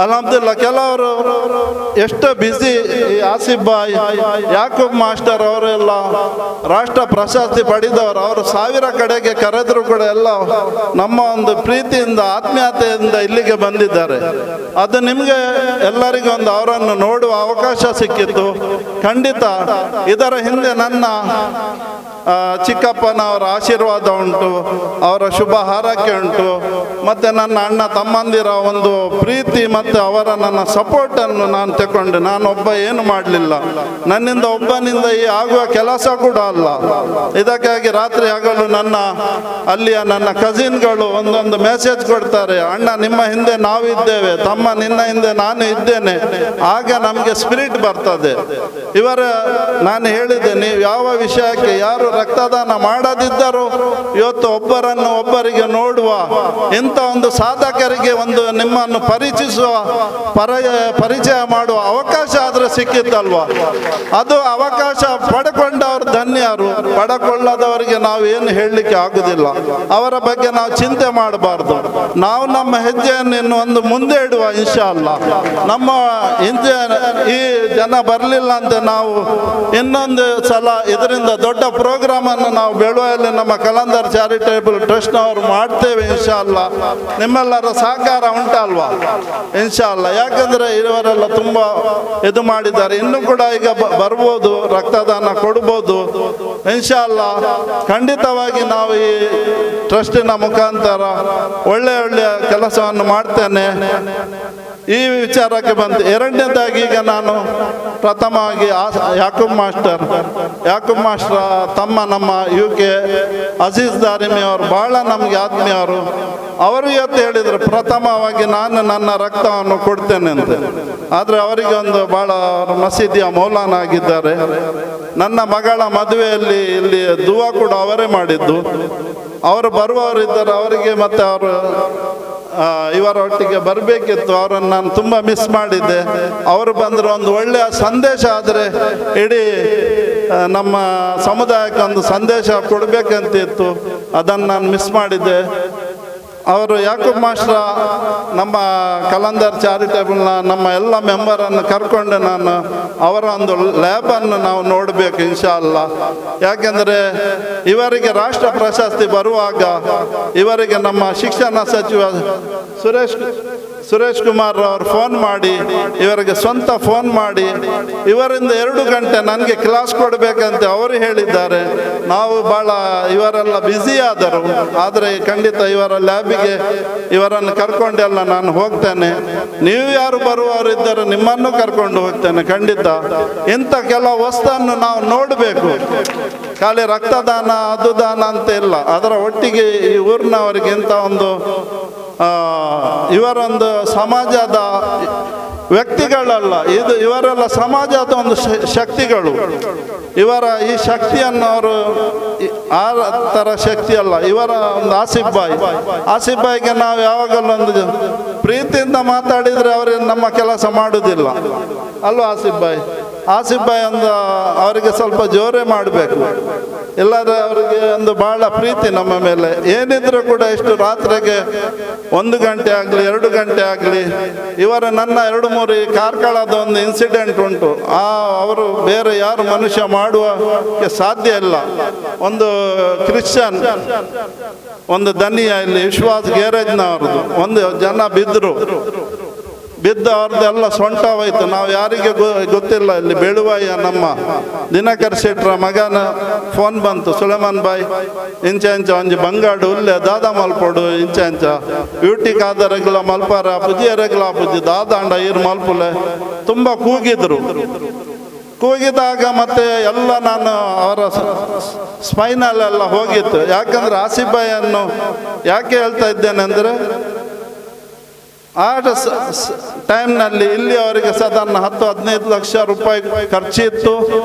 ಅಲ್ಹಮ್ದುಲಿಲ್ಲಾಹ್ ಕೆಲವರು ಎಷ್ಟು ಬ್ಯುಸಿ. ಆಸಿಫ್ ಬಾಯ್, ಯಾಕೂಬ್ ಮಾಸ್ಟರ್ ಅವರೆಲ್ಲ ರಾಷ್ಟ್ರ ಪ್ರಶಸ್ತಿ ಪಡೆದವರು, ಅವರು 1000 ಕಡೆಗೆ ಕರೆದ್ರು ಕೂಡ ಎಲ್ಲ ನಮ್ಮ ಒಂದು ಪ್ರೀತಿಯಿಂದ ಆತ್ಮೀಯತೆಯಿಂದ ಇಲ್ಲಿಗೆ ಬಂದಿದ್ದಾರೆ. ಅದು ನಿಮಗೆ ಎಲ್ಲರಿಗೂ ಒಂದು ಅವರನ್ನು ನೋಡುವ ಅವಕಾಶ ಸಿಕ್ಕಿತ್ತು. ಖಂಡಿತ ಇದರ ಹಿಂದೆ ನನ್ನ ಚಿಕ್ಕಪ್ಪನವರ ಆಶೀರ್ವಾದ ಉಂಟು, ಅವರ ಶುಭ ಹಾರೈಕೆ ಉಂಟು, ಮತ್ತು ನನ್ನ ಅಣ್ಣ ತಮ್ಮಂದಿರ ಒಂದು ಪ್ರೀತಿ ಮತ್ತು ಅವರ ನನ್ನ ಸಪೋರ್ಟನ್ನು ನಾನು ತಗೊಂಡು ನಾನೊಬ್ಬ ಏನು ಮಾಡಲಿಲ್ಲ. ನನ್ನಿಂದ ಒಬ್ಬನಿಂದ ಈ ಆಗುವ ಕೆಲಸ ಕೂಡ ಅಲ್ಲ. ಇದಕ್ಕಾಗಿ ರಾತ್ರಿ ಹಗಲು ಅಲ್ಲಿಯ ನನ್ನ ಕಸಿನ್ಗಳು ಒಂದೊಂದು ಮೆಸೇಜ್ ಕೊಡ್ತಾರೆ, ಅಣ್ಣ ನಿಮ್ಮ ಹಿಂದೆ ನಾವಿದ್ದೇವೆ, ತಮ್ಮ ನಿನ್ನ ಹಿಂದೆ ನಾನು ಇದ್ದೇನೆ. ಆಗ ನಮಗೆ ಸ್ಪಿರಿಟ್ ಬರ್ತದೆ. ನಾನು ಹೇಳಿದ್ದೆ, ನೀವು ಯಾವ ವಿಷಯಕ್ಕೆ ಯಾರು ರಕ್ತದಾನ ಮಾಡದಿದ್ದರೂ ಇವತ್ತು ಒಬ್ಬರಿಗೆ ನೋಡುವ ಇಂಥ ಒಂದು ಸಾಧಕರಿಗೆ ಒಂದು ನಿಮ್ಮನ್ನು ಪರಿಚಯ ಮಾಡುವ ಅವಕಾಶ ಆದ್ರೆ ಸಿಕ್ಕಿತ್ತಲ್ವ, ಅದು ಅವಕಾಶ ಪಡ್ಕೊಂಡವರು ಧನ್ಯರು. ಪಡ್ಕೊಳ್ಳದವರಿಗೆ ನಾವು ಏನು ಹೇಳಲಿಕ್ಕೆ ಆಗುದಿಲ್ಲ. ಅವರ ಬಗ್ಗೆ ನಾವು ಚಿಂತೆ ಮಾಡಬಾರ್ದು. ನಾವು ನಮ್ಮ ಹೆಜ್ಜೆಯನ್ನು ಇನ್ನು ಒಂದು ಮುಂದೆ ಇಡುವ ಇನ್ಶಾ ಅಲ್ಲಾ. ನಮ್ಮ ಈ ಜನ ಬರಲಿಲ್ಲ ಅಂತ ನಾವು ಇನ್ನೊಂದು ಸಲ ಇದರಿಂದ ದೊಡ್ಡ ಪ್ರೋಗ್ರಾಮ್ ಅನ್ನು ನಾವು ಬೆಳುವಲ್ಲಿ ನಮ್ಮ ಕಲಂದರ್ ಚಾರಿಟೇಬಲ್ ಟ್ರಸ್ಟ್ನವರು ಮಾಡ್ತೇವೆ ಇನ್ಶಾ ಅಲ್ಲಾ. ನಿಮ್ಮೆಲ್ಲರ ಸಹಕಾರ ಉಂಟಲ್ವಾ ಇನ್ಶಾ ಅಲ್ಲಾ. ಯಾಕಂದ್ರೆ ಇವರೆಲ್ಲ ತುಂಬಾ ಇದು ಮಾಡಿದ್ದಾರೆ. ಇನ್ನೂ ಕೂಡ ಈಗ ಬರ್ಬೋದು, ರಕ್ತದಾನ ಕೊಡ್ಬೋದು ಇನ್ಶಾ ಅಲ್ಲಾ. ಖಂಡಿತವಾಗಿ ನಾವು ಈ ಟ್ರಸ್ಟಿನ ಮುಖಾಂತರ ಒಳ್ಳೆಯ ಕೆಲಸವನ್ನು ಮಾಡ್ತೇನೆ. ಈ ವಿಚಾರಕ್ಕೆ ಬಂತು. ಎರಡನೇದಾಗಿ ಈಗ ನಾನು ಪ್ರಥಮವಾಗಿ ಯಾಕೂಬ್ ಮಾಸ್ಟರ್ ತಮ್ಮ ನಮ್ಮ UK ಅಜೀಜ್ ದಾರಿಮಿ ಅವರು ಬಹಳ ನಮಗೆ ಆತ್ಮೀಯರು. ಅವರು ಇವತ್ತು ಹೇಳಿದರು ಪ್ರಥಮವಾಗಿ ನಾನು ನನ್ನ ರಕ್ತವನ್ನು ಕೊಡ್ತೇನೆ ಅಂತ. ಆದರೆ ಅವರಿಗೆ ಒಂದು ಬಹಳ ಮಸೀದಿಯ ಮೌಲಾನ ಆಗಿದ್ದಾರೆ. ನನ್ನ ಮಗಳ ಮದುವೆಯಲ್ಲಿ ಇಲ್ಲಿ ದುವಾ ಕೂಡ ಅವರೇ ಮಾಡಿದ್ದು. ಅವರು ಬರುವವರಿದ್ದರು, ಅವರಿಗೆ ಮತ್ತೆ ಅವರು ಇವರೊಟ್ಟಿಗೆ ಬರಬೇಕಿತ್ತು. ಅವರನ್ನು ನಾನು ತುಂಬ ಮಿಸ್ ಮಾಡಿದ್ದೆ. ಅವರು ಬಂದರು, ಒಂದು ಒಳ್ಳೆಯ ಸಂದೇಶ ಆದರೆ ಇಡೀ ನಮ್ಮ ಸಮುದಾಯಕ್ಕೆ ಒಂದು ಸಂದೇಶ ಕೊಡಬೇಕಂತಿತ್ತು. ಅದನ್ನು ನಾನು ಮಿಸ್ ಮಾಡಿದ್ದೆ. ಅವರು ಯಾಕೂಬ್ ಮಾಸ್ಟರ್ ನಮ್ಮ ಕಲಂದರ್ ಚಾರಿಟೇಬಲ್ನ ನಮ್ಮ ಎಲ್ಲ ಮೆಂಬರನ್ನು ಕರ್ಕೊಂಡು ನಾನು ಅವರ ಒಂದು ಲ್ಯಾಬನ್ನು ನಾವು ನೋಡಬೇಕು ಇನ್ಶಾ ಅಲ್ಲಾ. ಯಾಕೆಂದರೆ ಇವರಿಗೆ ರಾಷ್ಟ್ರ ಪ್ರಶಸ್ತಿ ಬರುವಾಗ ಇವರಿಗೆ ನಮ್ಮ ಶಿಕ್ಷಣ ಸಚಿವ ಸುರೇಶ್ ಕುಮಾರ್ ಅವರು ಫೋನ್ ಮಾಡಿ, ಇವರಿಗೆ ಸ್ವಂತ ಫೋನ್ ಮಾಡಿ ಇವರಿಂದ 2 ಗಂಟೆ ನನಗೆ ಕ್ಲಾಸ್ ಕೊಡಬೇಕಂತ ಅವರು ಹೇಳಿದ್ದಾರೆ. ನಾವು ಭಾಳ ಇವರೆಲ್ಲ ಬ್ಯುಸಿ ಆದರು. ಆದರೆ ಖಂಡಿತ ಇವರ ಲ್ಯಾಬಿಗೆ ಇವರನ್ನು ಕರ್ಕೊಂಡೆಲ್ಲ ನಾನು ಹೋಗ್ತೇನೆ. ನೀವು ಯಾರು ಬರುವವರಿದ್ದರೆ ನಿಮ್ಮನ್ನು ಕರ್ಕೊಂಡು ಹೋಗ್ತೇನೆ ಖಂಡಿತ. ಇಂಥ ಕೆಲವು ವಸ್ತುವನ್ನು ನಾವು ನೋಡಬೇಕು. ಖಾಲಿ ರಕ್ತದಾನ ಅದು ದಾನ ಅಂತ ಇಲ್ಲ, ಅದರ ಒಟ್ಟಿಗೆ ಈ ಊರಿನವರಿಗೆ ಇಂಥ ಒಂದು ಇವರೊಂದು ಸಮಾಜದ ವ್ಯಕ್ತಿಗಳಲ್ಲ, ಇವರೆಲ್ಲ ಸಮಾಜದ ಒಂದು ಶಕ್ತಿಗಳು. ಇವರ ಈ ಶಕ್ತಿಯನ್ನು ಅವರು ಆ ಥರ ಶಕ್ತಿ ಅಲ್ಲ. ಇವರ ಒಂದು ಆಸಿಫ್ ಬಾಯಿಗೆ ನಾವು ಯಾವಾಗಲೂ ಒಂದು ಪ್ರೀತಿಯಿಂದ ಮಾತಾಡಿದರೆ ಅವರಿಗೆ ನಮ್ಮ ಕೆಲಸ ಮಾಡುವುದಿಲ್ಲ ಅಲ್ವಾ ಆಸಿಫ್ ಬಾಯ್ ಒಂದು ಅವರಿಗೆ ಸ್ವಲ್ಪ ಜೋರೇ ಮಾಡಬೇಕು. ಇಲ್ಲದ್ರೆ ಅವರಿಗೆ ಒಂದು ಭಾಳ ಪ್ರೀತಿ ನಮ್ಮ ಮೇಲೆ. ಏನಿದ್ರು ಕೂಡ ಎಷ್ಟು ರಾತ್ರಿಗೆ 1 ಗಂಟೆ ಆಗಲಿ 2 ಗಂಟೆ ಆಗಲಿ ನನ್ನ 2-3 ಕಾರ್ಕಳದ ಒಂದು ಇನ್ಸಿಡೆಂಟ್ ಉಂಟು. ಅವರು ಬೇರೆ ಯಾರು ಮನುಷ್ಯ ಮಾಡುವಕ್ಕೆ ಸಾಧ್ಯ ಇಲ್ಲ. ಒಂದು ಕ್ರಿಶ್ಚಿಯನ್ ಒಂದು ದನಿಯ ಇಲ್ಲಿ ವಿಶ್ವಾಸ್ ಗ್ಯಾರೇಜ್ನವ್ರದ್ದು ಒಂದು ಜನ ಬಿದ್ದು ಅವ್ರದ್ದೆಲ್ಲ ಸೊಂಟ ಹೋಯ್ತು. ನಾವು ಯಾರಿಗೆ ಗೊತ್ತಿಲ್ಲ. ಇಲ್ಲಿ ಬೆಳುವಾಯ ನಮ್ಮ ದಿನಕರ್ ಶೆಟ್ರ ಮಗನ ಫೋನ್ ಬಂತು, ಸುಲೇಮಾನ್ ಬಾಯ್ ಇಂಚ ಒಂಜಿ ಬಂಗಾಡು ಉಲ್ಲೆ ದಾದ ಮಲ್ಪೋಡು ಇಂಚ ಬ್ಯೂಟಿ ಕಾದ ರೆಗ್ಲ ಮಲ್ಪಾರ ಪುಜಿಯ ರೆಗ್ಲ ಪುಜಿ ದಾದಾಂಡ ಈರ್ ಮಲ್ಪುಲೆ ತುಂಬ ಕೂಗಿದಾಗ ಮತ್ತೆ ಎಲ್ಲ ನಾನು ಅವರ ಸ್ಪೈನಲ್ಲೆಲ್ಲ ಹೋಗಿತ್ತು. ಯಾಕಂದ್ರೆ ಆಸಿಫ್ ಬಾಯನ್ನು ಯಾಕೆ ಹೇಳ್ತಾ ಇದ್ದೇನೆ ಅಂದರೆ ಆ ಟೈಮ್ನಲ್ಲಿ ಇಲ್ಲಿ ಅವರಿಗೆ ಸಾಧಾರಣ 10-15 ಲಕ್ಷ ರೂಪಾಯಿ ಖರ್ಚಿತ್ತು.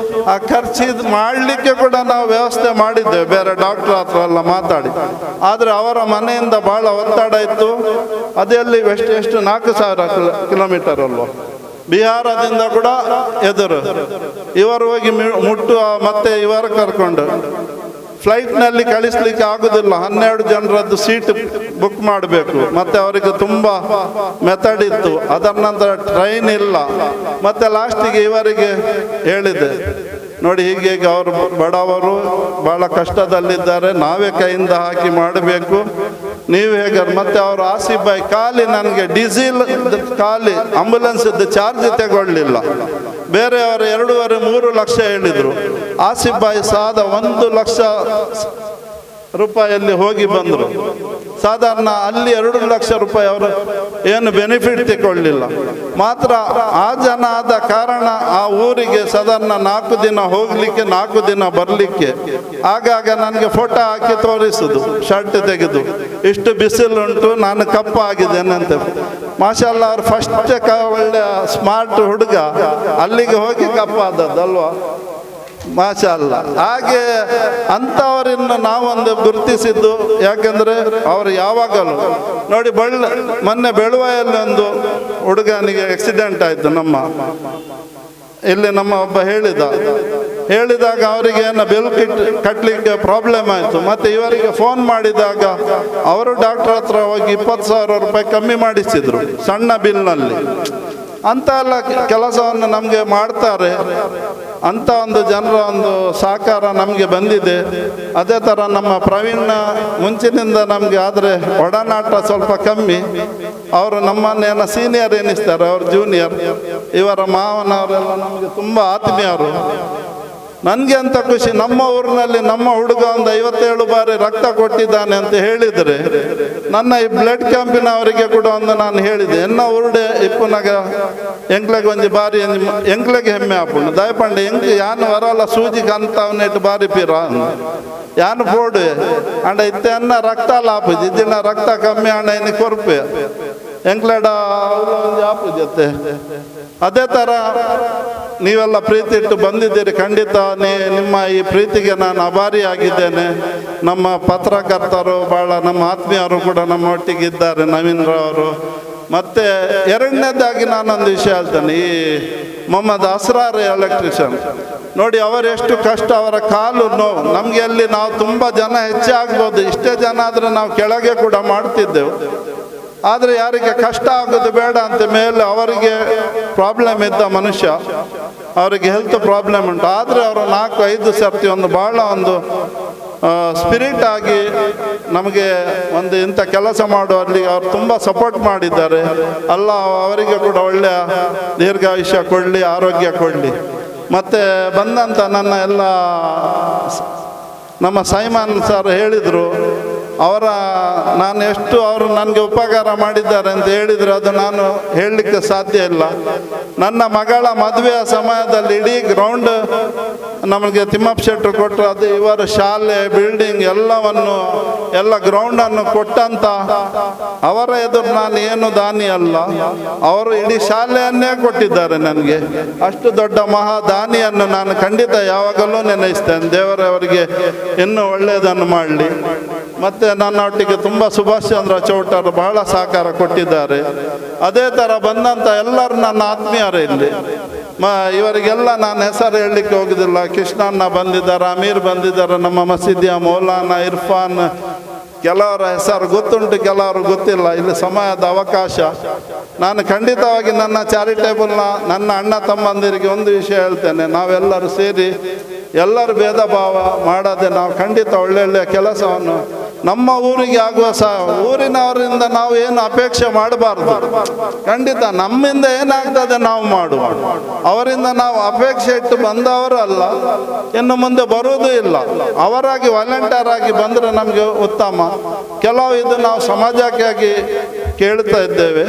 ಆ ಖರ್ಚಿದು ಮಾಡಲಿಕ್ಕೆ ಕೂಡ ನಾವು ವ್ಯವಸ್ಥೆ ಮಾಡಿದ್ದೇವೆ ಬೇರೆ ಡಾಕ್ಟರ್ ಹತ್ರ ಎಲ್ಲ ಮಾತಾಡಿ. ಆದರೆ ಅವರ ಮನೆಯಿಂದ ಭಾಳ ಒತ್ತಡ ಇತ್ತು. ಅದೆಲ್ಲಿ ಎಷ್ಟು 4,000 ಕಿಲೋಮೀಟರ್ ಅಲ್ವ, ಬಿಹಾರದಿಂದ ಕೂಡ ಎದುರು ಇವರು ಹೋಗಿ ಮುಟ್ಟುವ ಮತ್ತೆ ಇವರು ಕರ್ಕೊಂಡು ಫ್ಲೈಟ್ನಲ್ಲಿ ಕಳಿಸ್ಲಿಕ್ಕೆ ಆಗುದಿಲ್ಲ. 12 ಜನರದ್ದು ಸೀಟ್ ಬುಕ್ ಮಾಡಬೇಕು. ಮತ್ತೆ ಅವರಿಗೆ ತುಂಬ ಮೆಥಡ್ ಇತ್ತು. ಅದರ ನಂತರ ಟ್ರೈನ್ ಇಲ್ಲ. ಮತ್ತೆ ಲಾಸ್ಟಿಗೆ ಇವರಿಗೆ ಹೇಳಿದೆ, ನೋಡಿ ಹೀಗೆ ಅವರು ಬಡವರು ಭಾಳ ಕಷ್ಟದಲ್ಲಿದ್ದಾರೆ, ನಾವೇ ಕೈಯಿಂದ ಹಾಕಿ ಮಾಡಬೇಕು. ನೀವು ಹೇಗೆ ಮತ್ತೆ ಅವರು ಆಸಿಫ್ ಭಾಯ್ ಖಾಲಿ ನನಗೆ ಡೀಸೆಲ್ ಖಾಲಿ ಆಂಬುಲೆನ್ಸ್ದು ಚಾರ್ಜ್ ತಗೊಳ್ಳಿಲ್ಲ. ಬೇರೆಯವರು 2.5-3 ಲಕ್ಷ ಹೇಳಿದರು. ಆಸಿಫ್ ಭಾಯ್ ಸಾದ 1 ಲಕ್ಷ ರೂಪಾಯಲ್ಲಿ ಹೋಗಿ ಬಂದರು. ಸಾಧಾರಣ ಅಲ್ಲಿ 2 ಲಕ್ಷ ರೂಪಾಯಿ ಅವರು ಏನು ಬೆನಿಫಿಟ್ ತಗೊಳ್ಳಿಲ್ಲ. ಮಾತ್ರ ಆ ಜನ ಆದ ಕಾರಣ ಆ ಊರಿಗೆ ಸಾಧಾರಣ 4 ದಿನ ಹೋಗ್ಲಿಕ್ಕೆ 4 ದಿನ ಬರಲಿಕ್ಕೆ ಆಗಾಗ ನನಗೆ ಫೋಟೋ ಹಾಕಿ ತೋರಿಸುದು, ಶರ್ಟ್ ತೆಗೆದು ಇಷ್ಟು ಬಿಸಿಲುಂಟು ನಾನು ಕಪ್ಪ ಆಗಿದ್ದೇನೆ ಅಂತ. ಮಾಷಾಲ್ಲ ಅವ್ರು ಫಸ್ಟ್ ಒಳ್ಳೆ ಸ್ಮಾರ್ಟ್ ಹುಡುಗ, ಅಲ್ಲಿಗೆ ಹೋಗಿ ಕಪ್ಪ ಆದದ್ದಲ್ವಾ, ಮಾಷಾಲ್ಲ. ಹಾಗೆ ಅಂಥವರನ್ನು ನಾವೊಂದು ಗುರುತಿಸಿದ್ದು, ಯಾಕೆಂದರೆ ಅವರು ಯಾವಾಗಲೂ ನೋಡಿ ಮೊನ್ನೆ ಬೆಳುವಾಯಲ್ಲಿ ಒಂದು ಹುಡುಗನಿಗೆ ಆಕ್ಸಿಡೆಂಟ್ ಆಯಿತು. ಇಲ್ಲಿ ನಮ್ಮ ಒಬ್ಬ ಹೇಳಿದಾಗ ಅವರಿಗೆ ಏನು ಬಿಲ್ ಕಟ್ಟಲಿಕ್ಕೆ ಪ್ರಾಬ್ಲಮ್ ಆಯಿತು. ಮತ್ತು ಇವರಿಗೆ ಫೋನ್ ಮಾಡಿದಾಗ ಅವರು ಡಾಕ್ಟರ್ ಹತ್ರ ಹೋಗಿ 20,000 ರೂಪಾಯಿ ಕಮ್ಮಿ ಮಾಡಿಸಿದ್ರು ಸಣ್ಣ ಬಿಲ್ನಲ್ಲಿ. ಅಂತ ಎಲ್ಲ ಕೆಲಸವನ್ನು ನಮಗೆ ಮಾಡ್ತಾರೆ. ಅಂಥ ಒಂದು ಜನರ ಒಂದು ಸಹಕಾರ ನಮಗೆ ಬಂದಿದೆ. ಅದೇ ಥರ ನಮ್ಮ ಪ್ರವೀಣ್ ಮುಂಚಿನಿಂದ ನಮಗೆ ಆದರೆ ಒಡನಾಟ ಸ್ವಲ್ಪ ಕಮ್ಮಿ. ಅವರು ನಮ್ಮನ್ನೇನೋ ಸೀನಿಯರ್ ಎನಿಸ್ತಾರೆ, ಅವರು ಜೂನಿಯರ್. ಇವರ ಮಾವನವರೆಲ್ಲ ನಮಗೆ ತುಂಬ ಆತ್ಮೀಯರು. ನನಗೆ ಅಂತ ಖುಷಿ, ನಮ್ಮ ಊರಿನಲ್ಲಿ ನಮ್ಮ ಹುಡುಗ ಒಂದು 57 ಬಾರಿ ರಕ್ತ ಕೊಟ್ಟಿದ್ದಾನೆ ಅಂತ ಹೇಳಿದರೆ, ನನ್ನ ಈ ಬ್ಲಡ್ ಕ್ಯಾಂಪಿನವರಿಗೆ ಕೂಡ ಒಂದು ನಾನು ಹೇಳಿದೆ, ಎನ್ನ ಊರುಡೆ ಇಪ್ಪನಾಗ ಎಂಕ್ಲೆಗೆ ಒಂದು ಬಾರಿ ಎಂಕ್ಲೆಗೆ ಹೆಮ್ಮೆ ಹಾಪುಂಡು ದಯಪಂಡೆ ಎಂಕ್ ಯಾನು ವರಲ್ಲ ಸೂಜಿ ಕಂತವನ್ನಿಟ್ಟು ಬಾರಿ ಪೀರ ಯಾನು ಪೋಡು ಅಂಡ ಇತ್ತೆ ಅನ್ನ ರಕ್ತ ಲಾಪುಜಿ ಇದ್ದಿನ ರಕ್ತ ಕಮ್ಮಿ ಅಣ್ಣ ಇನ್ನು ಕೊರ್ಪೆ ಎಂಕ್ಲೆಡ ಒಂದು ಆಪು ಜೊತೆ. ಅದೇ ಥರ ನೀವೆಲ್ಲ ಪ್ರೀತಿ ಇಟ್ಟು ಬಂದಿದ್ದೀರಿ. ಖಂಡಿತ ನಿಮ್ಮ ಈ ಪ್ರೀತಿಗೆ ನಾನು ಆಭಾರಿಯಾಗಿದ್ದೇನೆ. ನಮ್ಮ ಪತ್ರಕರ್ತರು ಭಾಳ ನಮ್ಮ ಆತ್ಮೀಯರು ಕೂಡ ನಮ್ಮ ಒಟ್ಟಿಗೆ ಇದ್ದಾರೆ, ನವೀನ್ ರಾವ್. ಮತ್ತು ಎರಡನೇದಾಗಿ ನಾನೊಂದು ವಿಷಯ ಹೇಳ್ತೇನೆ. ಈ ಮೊಹಮ್ಮದ್ ಅಸ್ರಾರ್ ಎಲೆಕ್ಟ್ರಿಷಿಯನ್ ನೋಡಿ, ಅವರೆಷ್ಟು ಕಷ್ಟ, ಅವರ ಕಾಲು ನೋವು. ನಮಗೆ ಅಲ್ಲಿ ನಾವು ತುಂಬ ಜನ ಹೆಚ್ಚಾಗ್ಬೋದು, ಇಷ್ಟೇ ಜನ ಆದರೆ ನಾವು ಕೆಳಗೆ ಕೂಡ ಮಾಡ್ತಿದ್ದೆವು. ಆದರೆ ಯಾರಿಗೆ ಕಷ್ಟ ಆಗೋದು ಬೇಡ ಅಂತ ಮೇಲೆ ಅವರಿಗೆ ಪ್ರಾಬ್ಲಮ್ ಇದ್ದ ಮನುಷ್ಯ, ಅವರಿಗೆ ಹೆಲ್ತ್ ಪ್ರಾಬ್ಲಮ್ ಉಂಟು. ಆದರೆ ಅವರು 4-5 ಸರ್ತಿ ಒಂದು ಭಾಳ ಒಂದು ಸ್ಪಿರಿಟ್ ಆಗಿ ನಮಗೆ ಒಂದು ಇಂಥ ಕೆಲಸ ಮಾಡುವಲ್ಲಿ ಅವರು ತುಂಬ ಸಪೋರ್ಟ್ ಮಾಡಿದ್ದಾರೆ. ಅಲ್ಲ ಅವರಿಗೆ ಕೂಡ ಒಳ್ಳೆಯ ದೀರ್ಘಾಯುಷ್ಯ ಕೊಡಲಿ, ಆರೋಗ್ಯ ಕೊಡಲಿ. ಮತ್ತು ಬಂದಂಥ ನನ್ನ ಎಲ್ಲ ನಮ್ಮ ಸೈಮಾನ್ ಸರ್ ಹೇಳಿದರು, ನಾನು ಎಷ್ಟು ಅವರು ನನಗೆ ಉಪಕಾರ ಮಾಡಿದ್ದಾರೆ ಅಂತ ಹೇಳಿದರೆ ಅದು ನಾನು ಹೇಳಲಿಕ್ಕೆ ಸಾಧ್ಯ ಇಲ್ಲ. ನನ್ನ ಮಗಳ ಮದುವೆಯ ಸಮಯದಲ್ಲಿ ಇಡೀ ಗ್ರೌಂಡ್ ನಮಗೆ ತಿಮ್ಮಪ್ಪ ಶೆಟ್ಟರು ಕೊಟ್ಟರು. ಅದು ಇವರ ಶಾಲೆ, ಬಿಲ್ಡಿಂಗ್ ಎಲ್ಲ ಗ್ರೌಂಡನ್ನು ಕೊಟ್ಟಂತ ಅವರ ಎದುರು ನಾನು ಏನು ದಾನಿ ಅಲ್ಲ, ಅವರು ಇಡೀ ಶಾಲೆಯನ್ನೇ ಕೊಟ್ಟಿದ್ದಾರೆ ನನಗೆ. ಅಷ್ಟು ದೊಡ್ಡ ಮಹಾ ದಾನಿಯನ್ನು ನಾನು ಖಂಡಿತ ಯಾವಾಗಲೂ ನೆನೆಸ್ತೇನೆ. ದೇವರವರಿಗೆ ಇನ್ನೂ ಒಳ್ಳೆಯದನ್ನು ಮಾಡಲಿ. ಮತ್ತು ನನ್ನೊಟ್ಟಿಗೆ ತುಂಬ ಸುಭಾಷ್ ಚಂದ್ರ ಚೌಟರು ಬಹಳ ಸಹಕಾರ ಕೊಟ್ಟಿದ್ದಾರೆ. ಅದೇ ಥರ ಬಂದಂಥ ಎಲ್ಲರೂ ನನ್ನ ಆತ್ಮೀಯರೇ. ಇಲ್ಲಿ ಇವರಿಗೆಲ್ಲ ನಾನು ಹೆಸರು ಹೇಳಲಿಕ್ಕೆ ಹೋಗುದಿಲ್ಲ. ಕೃಷ್ಣಣ್ಣ ಬಂದಿದ್ದಾರೆ, ಅಮೀರ್ ಬಂದಿದ್ದಾರೆ, ನಮ್ಮ ಮಸೀದಿಯ ಮೌಲಾನ, ಇರ್ಫಾನ್, ಕೆಲವರ ಹೆಸರು ಗೊತ್ತುಂಟು, ಕೆಲವರು ಗೊತ್ತಿಲ್ಲ. ಇಲ್ಲಿ ಸಮಯದ ಅವಕಾಶ. ನಾನು ಖಂಡಿತವಾಗಿ ನನ್ನ ಚಾರಿಟೇಬಲ್ನ ನನ್ನ ಅಣ್ಣ ತಮ್ಮಂದಿರಿಗೆ ಒಂದು ವಿಷಯ ಹೇಳ್ತೇನೆ. ನಾವೆಲ್ಲರೂ ಸೇರಿ ಎಲ್ಲರೂ ಭೇದ ಭಾವ ಮಾಡದೆ ನಾವು ಖಂಡಿತ ಒಳ್ಳೊಳ್ಳೆಯ ಕೆಲಸವನ್ನು ನಮ್ಮ ಊರಿಗೆ ಆಗುವ ಊರಿನವರಿಂದ ನಾವು ಏನು ಅಪೇಕ್ಷೆ ಮಾಡಬಾರ್ದು. ಖಂಡಿತ ನಮ್ಮಿಂದ ಏನಾಗ್ತದೆ ನಾವು ಮಾಡುವ. ಅವರಿಂದ ನಾವು ಅಪೇಕ್ಷೆ ಇಟ್ಟು ಬಂದವರು ಅಲ್ಲ, ಇನ್ನು ಮುಂದೆ ಬರುವುದೂ ಇಲ್ಲ. ಅವರಾಗಿ ವಾಲಂಟಿಯರ್ ಆಗಿ ಬಂದರೆ ನಮಗೆ ಉತ್ತಮ. ಕೆಲವು ಇದು ನಾವು ಸಮಾಜಕ್ಕಾಗಿ ಕೇಳ್ತಾ ಇದ್ದೇವೆ.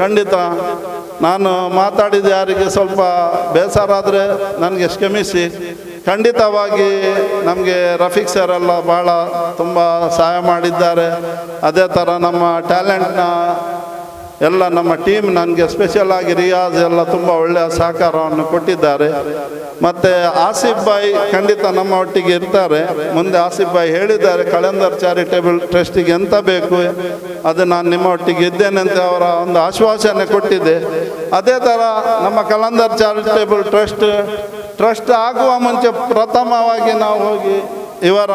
ಖಂಡಿತ ನಾನು ಮಾತಾಡಿದ ಯಾರಿಗೆ ಸ್ವಲ್ಪ ಬೇಸರ ಆದರೆ ನನಗೆ ಕ್ಷಮಿಸಿ. ಖಂಡಿತವಾಗಿ ನಮಗೆ ರಫೀಕ್ ಸರ್ ಎಲ್ಲ ಭಾಳ ತುಂಬ ಸಹಾಯ ಮಾಡಿದ್ದಾರೆ. ಅದೇ ಥರ ನಮ್ಮ ಟ್ಯಾಲೆಂಟ್ನ ಎಲ್ಲ ನಮ್ಮ ಟೀಮ್ ನನಗೆ ಸ್ಪೆಷಲ್ ಆಗಿ ರಿಯಾಜ್ ಎಲ್ಲ ತುಂಬ ಒಳ್ಳೆಯ ಸಹಕಾರವನ್ನು ಕೊಟ್ಟಿದ್ದಾರೆ. ಮತ್ತು ಆಸಿಫ್ ಭಾಯ್ ಖಂಡಿತ ನಮ್ಮ ಒಟ್ಟಿಗೆ ಇರ್ತಾರೆ. ಮುಂದೆ ಆಸಿಫ್ ಭಾಯ್ ಹೇಳಿದ್ದಾರೆ ಕಲಂದರ್ ಚಾರಿಟೇಬಲ್ ಟ್ರಸ್ಟಿಗೆ ಎಂತ ಬೇಕು ಅದು ನಾನು ನಿಮ್ಮ ಒಟ್ಟಿಗೆ ಇದ್ದೇನೆ ಅಂತ ಅವರ ಒಂದು ಆಶ್ವಾಸನೆ ಕೊಟ್ಟಿದೆ. ಅದೇ ಥರ ನಮ್ಮ ಕಲಂದರ್ ಚಾರಿಟೇಬಲ್ ಟ್ರಸ್ಟ್ ಆಗುವ ಮುಂಚೆ ಪ್ರಥಮವಾಗಿ ನಾವು ಹೋಗಿ ಇವರ